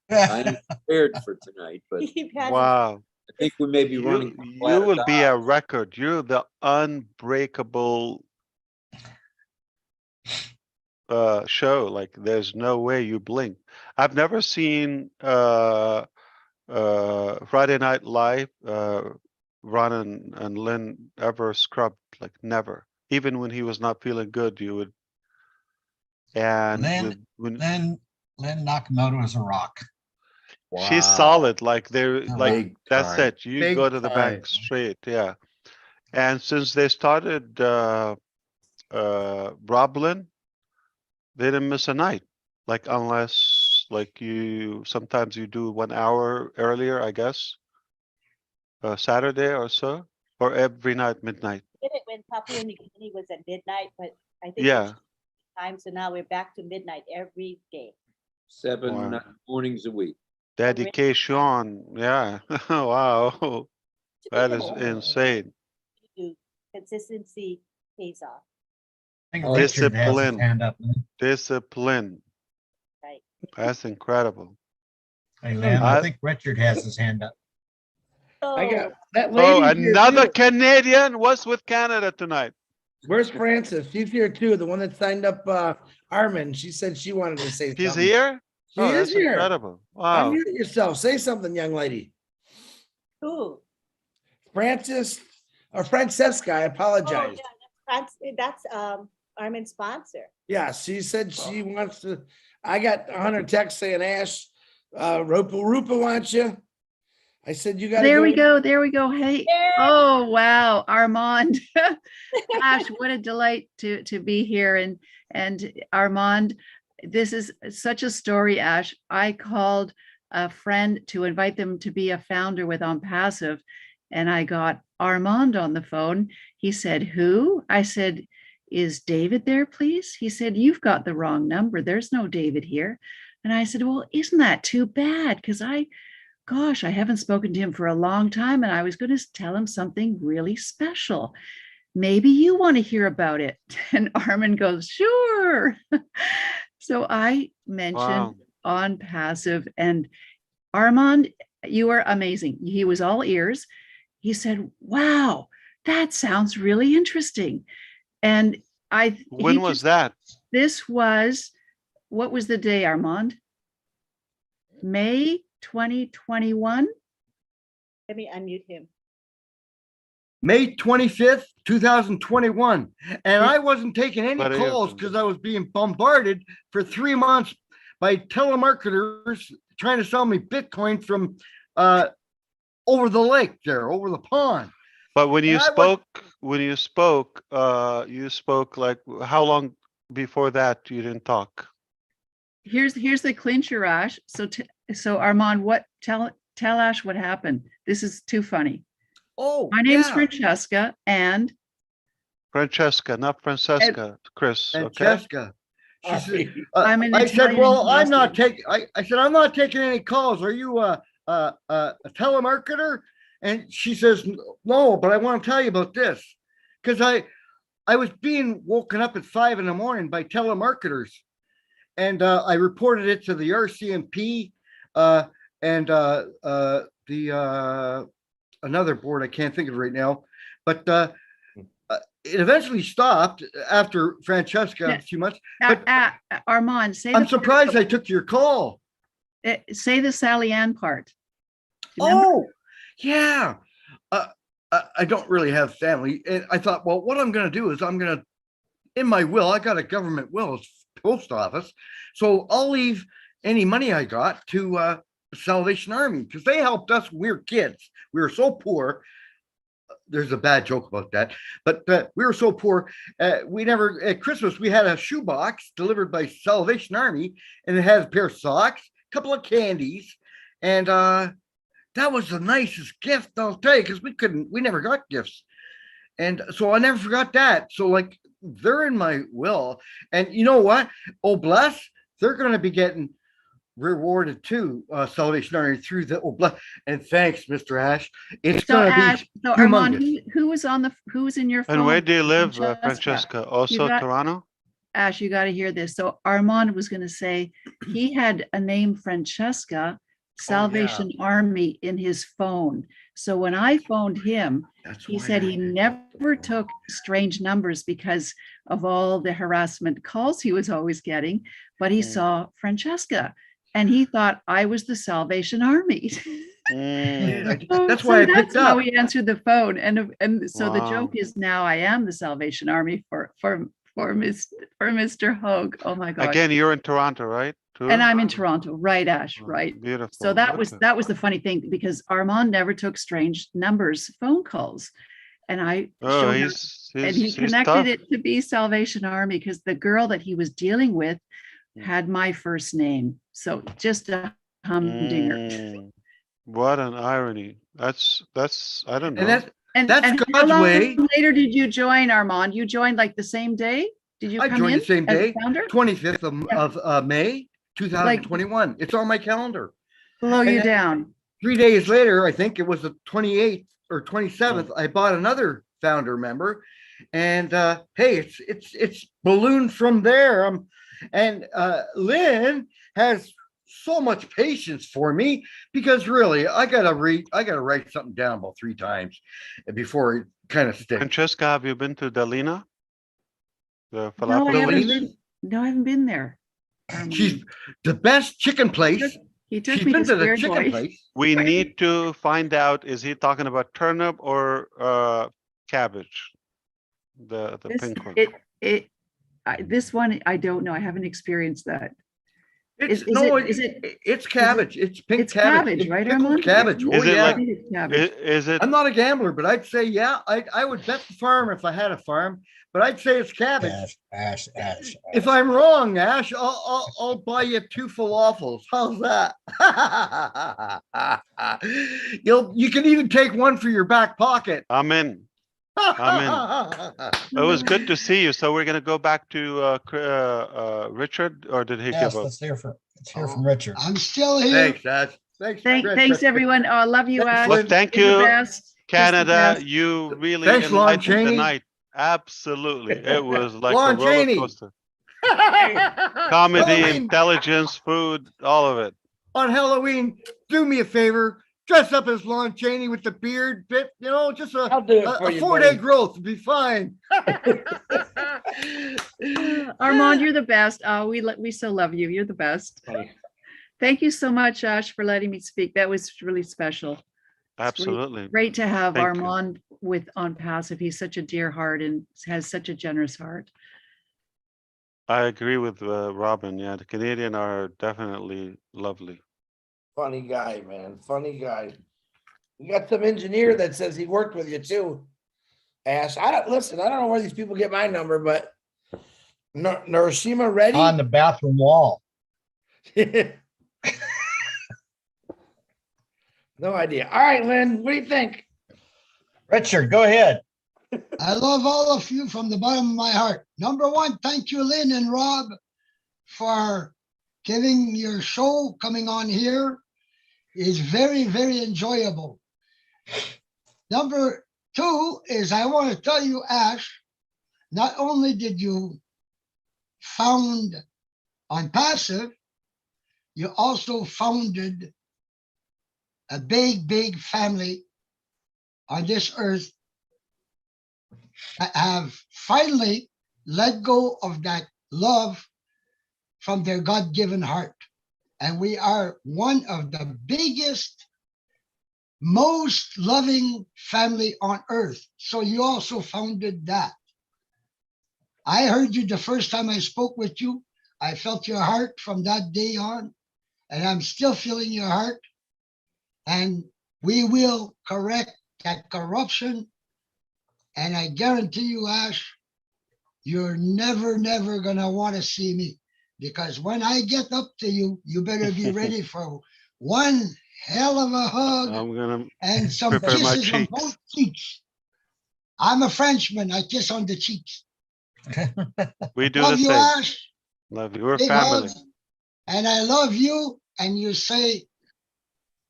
prepared for tonight, but Wow. I think we may be running. You will be a record. You're the unbreakable show. Like there's no way you blink. I've never seen Friday Night Live, Ron and Lynn ever scrubbed, like never. Even when he was not feeling good, you would. And Lynn Nakamoto is a rock. She's solid. Like they're like Big that's time. it. You Big go to the bank time. straight. Yeah. And since they started Roblin, they didn't miss a night. Like unless like sometimes you do 1 hour earlier, I guess. Saturday or so, or every night midnight. Did it when Papua New Guinea was at midnight, but I think Yeah. time, so now we're back to midnight every day. 7 Wow. mornings a week. Dedication. Yeah. Wow. That is insane. Consistency pays off. I think Richard has his Discipline. hand up. Discipline. Right. That's incredible. Hey, Lynn, I think Richard has his hand up. I got that lady. Oh, here, another too. Canadian. What's with Canada tonight? Where's Francis? She's here too. The one that signed up Armin. She said she wanted to say something. He's here? She Oh, is that's here. incredible. Wow. Unmute yourself. Say something, young lady. Who? Francis or Francesca. I apologize. Oh, yeah, that's Armin's sponsor. Yeah, she said she wants to. I got 100 texts saying, Ash, Rupa wants you. I said, you got to There we go. There we go. Hey. Oh, wow. Armand. Gosh, what a delight to be here. And Armand, this is such a story, Ash. I called a friend to invite them to be a founder with ONPASSIVE, and I got Armand on the phone. He said, who? I said, is David there, please? He said, you've got the wrong number. There's no David here. And I said, well, isn't that too bad? Because gosh, I haven't spoken to him for a long time, and I was going to tell him something really special. Maybe you want to hear about it. And Armin goes, sure. So I mentioned ONPASSIVE, and Armand, you are amazing. He was all ears. He said, wow, that sounds really interesting. And when was that? This was, what was the day, Armand? May 2021. Let me unmute him. May 25th, 2021. And I wasn't taking any calls because I was being bombarded for 3 months by telemarketers trying to sell me Bitcoin from over the lake there, over the pond. But when you spoke, you spoke like how long before that you didn't talk? Here's the clincher, Ash. So Armand, tell Ash what happened. This is too funny. Oh, my name's Francesca, and Francesca, not Francesca, Chris. Francesca. Okay. She said, I'm an I said, Italian well, I'm not ambassador. taking. I said, I'm not taking any calls. Are you a telemarketer? And she says, no, but I want to tell you about this because I was being woken up at 5 a.m. by telemarketers, and I reported it to the RCMP and the another board I can't think of right now, but it eventually stopped after Francesca Yeah. a few months. But Armand, say I'm the surprised I took your call. say the Sally Ann part. Remember? Oh, yeah. I don't really have family. And I thought, well, what I'm going to do is in my will, I got a government will, it's post office. So I'll leave any money I got to Salvation Army because they helped us. We were kids. We were so poor. There's a bad joke about that, but we were so poor. We never, at Christmas, we had a shoebox delivered by Salvation Army, and it had a pair of socks, a couple of candies, and that was the nicest gift, I'll tell you, because we never got gifts. And so I never forgot that. So like they're in my will. And you know what? Oh, bless, they're going to be getting rewarded too, Salvation Army through the bless. And thanks, Mr. Ash. It's So going to Ash, be so humongous. Armand, who was in your phone? And where do you live, Francesca. Francesca? Also Toronto? Ash, you got to hear this. So Armand was going to say he had a name Francesca, Salvation Army in his phone. So when I phoned him, he said he never took strange numbers because of all the harassment calls he was always getting, but he saw Francesca and he thought I was the Salvation Army. That's why I picked that's how up. he answered the phone. And so the Wow. joke is now I am the Salvation Army for Mr. Hogue. Oh my God. Again, you're in Toronto, right? Too? And I'm in Toronto, right, Ash, right. Beautiful. So that was the funny thing because Armand never took strange numbers phone calls. And I showed him, and he connected it to be Salvation Army because the girl that he was dealing with had my first name. So just a humdinger. What an irony. That's I don't know. And that's how God's long way. later did you join, Armand? You joined like the same day? Did you I come joined in the same as a day, founder? 25th of May, 2021. It's on my calendar. Blow And you then down. 3 days later, I think it was the 28th or 27th, I bought another founder member. And hey, it's ballooned from there. And Lynn has so much patience for me because really I gotta write something down about 3 times before it kind of sticks. Francesca, have you been to Dalina? The No, I falafel haven't place? been. No, I haven't been there. She's the best chicken place. He took She's me been to to the Spirit chicken Boy. place. We need to find out, is he talking about turnip or cabbage? The pink one. This one, I don't know. I haven't experienced that. It's It's cabbage. It's pink it's cabbage, right, pickled Armand? cabbage. Is Oh, it yeah. like- Cabbage. Is it? I'm not a gambler, but I'd say, yeah, I would bet the farm if I had a farm, but I'd say it's cabbage. Ash. If I'm wrong, Ash, I'll buy you 2 falafels. How's that? You can even take one for your back pocket. I'm in. It was good to see you. So we're gonna go back to Richard, or did he Yes, give up? let's hear from Richard. I'm still here. Thanks, Ash. Thanks, everyone. Oh, I love you, Ash. Well, thank You're the you, best. Just the Canada. best. You really Thanks, Lon enlightened the Chaney. night. Absolutely, it was like Lon a roller Chaney. coaster. Comedy, Halloween. intelligence, food, all of it. On Halloween, do me a favor. Dress up as Lon Chaney with the beard bit, just I'll do it for a you, 4-day buddy. growth would be fine. Armand, you're the best. We so love you. You're the best. Thank you so much, Ash, for letting me speak. That was really special. Absolutely. Great to have Thank you. Armand with ONPASSIVE. He's such a dear heart and has such a generous heart. I agree with Robin. Yeah, the Canadian are definitely lovely. Funny guy, man. Funny guy. You got some engineer that says he worked with you too. Ash, I don't know where these people get my number, but Hiroshima ready? On the bathroom wall. No idea. All right, Lynn, what do you think? Richard, go ahead. I love all of you from the bottom of my heart. Number one, thank you, Lynn and Rob, for giving your show coming on here. Is very, very enjoyable. Number two is I want to tell you, Ash, not only did you found ONPASSIVE, you also founded a big, big family on this earth that have finally let go of that love from their God-given heart. And we are one of the biggest, most loving family on earth. So you also founded that. I heard you the first time I spoke with you. I felt your heart from that day on, and I'm still feeling your heart. And we will correct that corruption. And I guarantee you, Ash, you're never, never going to want to see me, because when I get up to you, you better be ready for one hell of a hug I'm gonna and some prepare my kisses on cheeks. both cheeks. I'm a Frenchman. I kiss on the cheeks. We do Love the you, same. Ash. Love you. We're Big family. hugs. And I love you. And you say,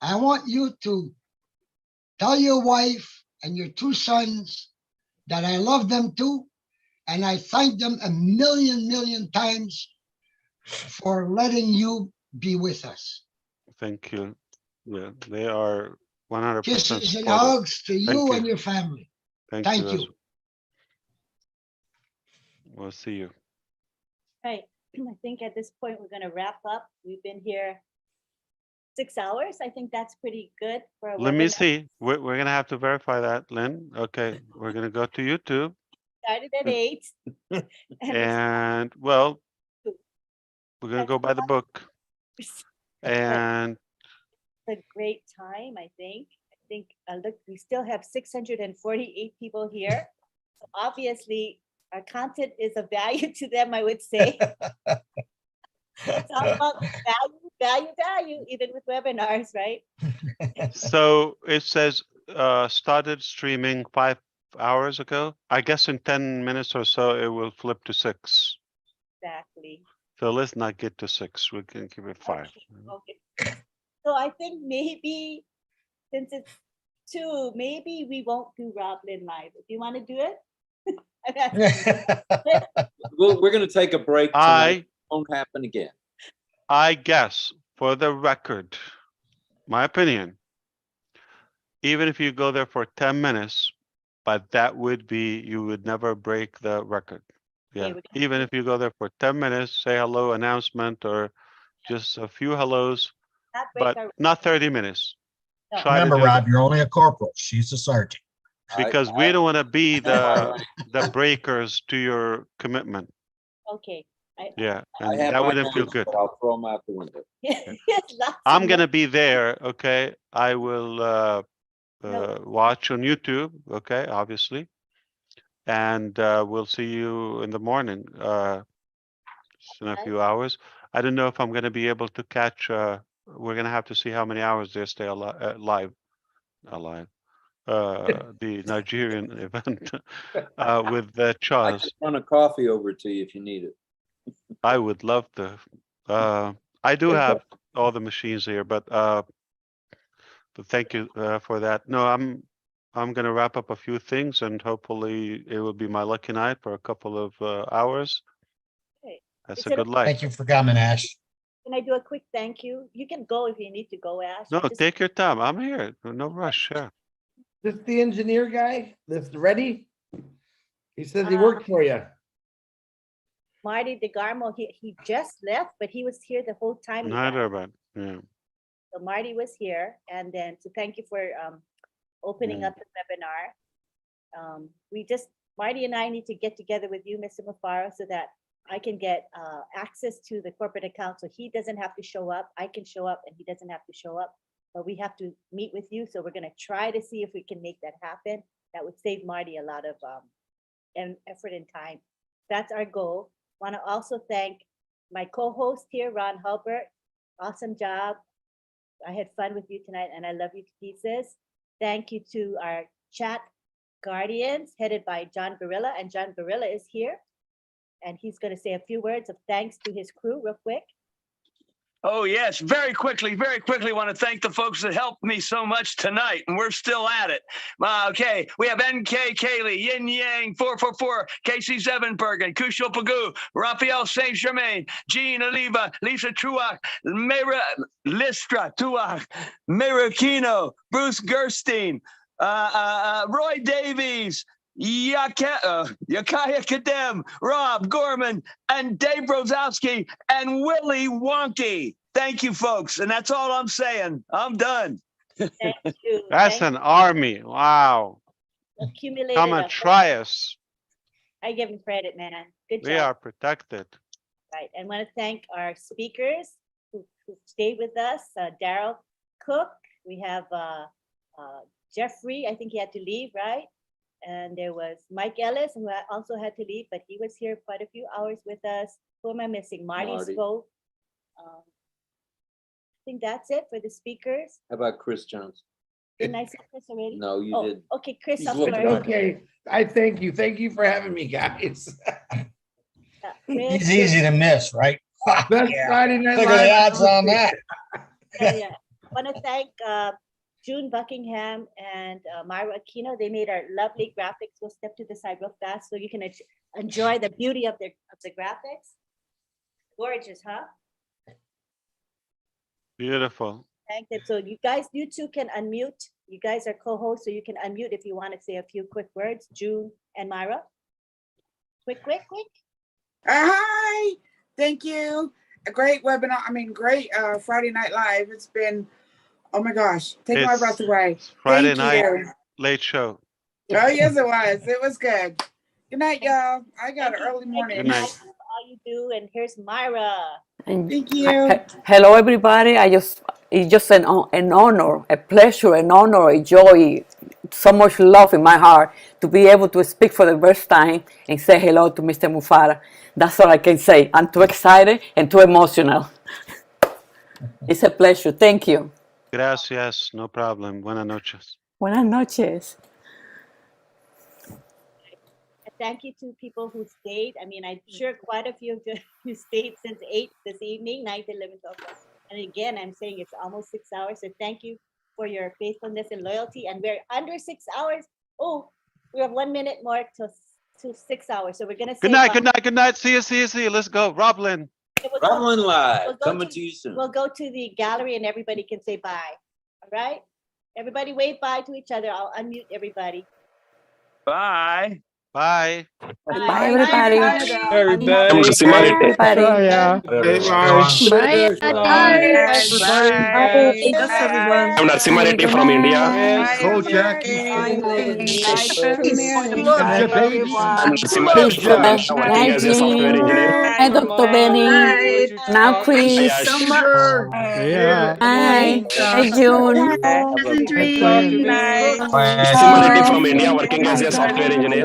I want you to tell your wife and your two sons that I love them too. And I thank them a million times for letting you be with us. Thank you. Yeah, they are 100% Kisses and supportive. hugs to Thank you you. and your family. Thank Thank you. you. We'll see you. Right. I think at this point, we're going to wrap up. We've been here 6 hours. I think that's pretty good for a Let me webinar. see. We're gonna have to verify that, Lynn. Okay, we're gonna go to YouTube, Started at 8. and well, we're gonna go by the book. And It's a great time, I think. Look, we still have 648 people here. So obviously, our content is of value to them, I would say. It's all about value, even with webinars, right? so it says started streaming 5 hours ago. I guess in 10 minutes or so it will flip to 6. Exactly. So let's not get to 6. We can keep it 5. Okay. So I think maybe since it's 2, maybe we won't do Roblin live. If you want to do it. We're going to take a break tonight. It won't happen again. I guess, for the record, my opinion, even if you go there for 10 minutes, but that would be, you would never break the record. Yeah, even if you go there for 10 minutes, say hello, announcement, or just a few hellos, but not 30 minutes. No. Try to Remember, do Rob, that. you're only a corporal. She's a sergeant. Because we don't want to be the breakers to your commitment. Okay. Yeah, and I have that my wouldn't feel hands, good. but I'll throw them out the window. I'm gonna be there, okay? I will watch on YouTube, okay, obviously. And we'll see you in the morning, in a few hours. I don't know if I'm gonna be able to catch, we're gonna have to see how many hours they stay alive. The Nigerian event with I Charles. can run a coffee over to you if you need it. I would love to. I do have all the machines here, but thank you for that. No, I'm gonna wrap up a few things, and hopefully it will be my lucky night for a couple of hours. Okay. That's a good life. Thank you for coming, Ash. Can I do a quick thank you? You can go if you need to go, Ash. No, Just- take your time. I'm here. No rush. Yeah. This the engineer guy that's ready? He says he worked for you. Marty DeGarmo, he just left, but he was here the whole time. you Not guys. about. Yeah. So Marty was here, and then to thank you for opening up the webinar. Marty and I need to get together with you, Mr. Mufara, so that I can get access to the corporate account, so he doesn't have to show up. I can show up, and he doesn't have to show up. But we have to meet with you, so we're going to try to see if we can make that happen. That would save Marty a lot of effort and time. That's our goal. Want to also thank my co-host here, Ron Hulbert. Awesome job. I had fun with you tonight, and I love you to pieces. Thank you to our chat guardians, headed by John Barilla, and John Barilla is here, and he's going to say a few words of thanks to his crew real quick. Oh, yes. Very quickly want to thank the folks that helped me so much tonight, and we're still at it. Okay, we have NK Kaylee, Yin Yang 444, Casey Zevenbergen, Kushal Pagu, Raphael Saint Germain, Jean Oliva, Lisa Truach, Mera Listra Tuach, Mira Kino, Bruce Gerstein, Roy Davies, Yakaya Kadem, Rob Gorman, and Dave Brozowski, and Willie Wonky. Thank you, folks. And that's all I'm saying. I'm done. Thank you. That's Thank an army. Wow. you. Accumulated. Come and try us. I give him credit, man. Good We job. are protected. Right. And want to thank our speakers who stayed with us. Daryl Cook. We have Jeffrey. I think he had to leave, right? And there was Mike Ellis, who also had to leave, but he was here quite a few hours with us. Who am I missing? Marty spoke. I think that's it for the speakers. How about Chris Johnson? Didn't I say Chris already? No, you didn't. Okay, Chris. He's I'll looking start. up. Okay, I thank you. Thank you for having me, guys. He's easy to miss, right? Best Friday Night Look at the Live odds on that. Yeah. Want to thank June Buckingham and Myra Aquino. They made our lovely graphics. We'll step to the side real fast so you can enjoy the beauty of the graphics. Gorgeous, huh? Beautiful. Thank you. So you guys, you two can unmute. You guys are co-hosts, so you can unmute if you want to say a few quick words. June and Myra. Quick. Hi. Thank you. A great webinar. I mean, great Friday Night Live. It's been, oh my gosh, take my breath away. Friday Thank night you. late show. Oh, yes, it was. It was good. Good night, y'all. I got an early morning. Good night. All you do, and here's Myra. Thank you. Hello, everybody. It's just an honor, a pleasure, an honor, a joy, so much love in my heart to be able to speak for the first time and say hello to Mr. Mufara. That's all I can say. I'm too excited and too emotional. It's a pleasure. Thank you. Gracias. No problem. Buenas noches. Buenas noches. Thank you to people who stayed. I mean, I'm sure quite a few of you who stayed since 8 this evening, 9, 11, 12. And again, I'm saying it's almost 6 hours. So thank you for your faithfulness and loyalty. And we're under 6 hours. Oh, we have 1 minute more to 6 hours. So we're going to say Good night. See you. Let's go. Roblin. Roblin Live, coming to you soon. We'll go to the gallery and everybody can say bye. All right? Everybody wave bye to each other. I'll unmute everybody. Bye. Bye. Bye, everybody. Everybody. Bye, everybody. That's everyone. I'm Narsimha Reddy from India. Go, Jackie. I'm Peace, Narsimha Reddy from India, working as a software engineer. Hi, Dr. Benny. Now, Chris. Yeah. Hi. Hi, June. Narsimha Reddy from India, working as a software engineer.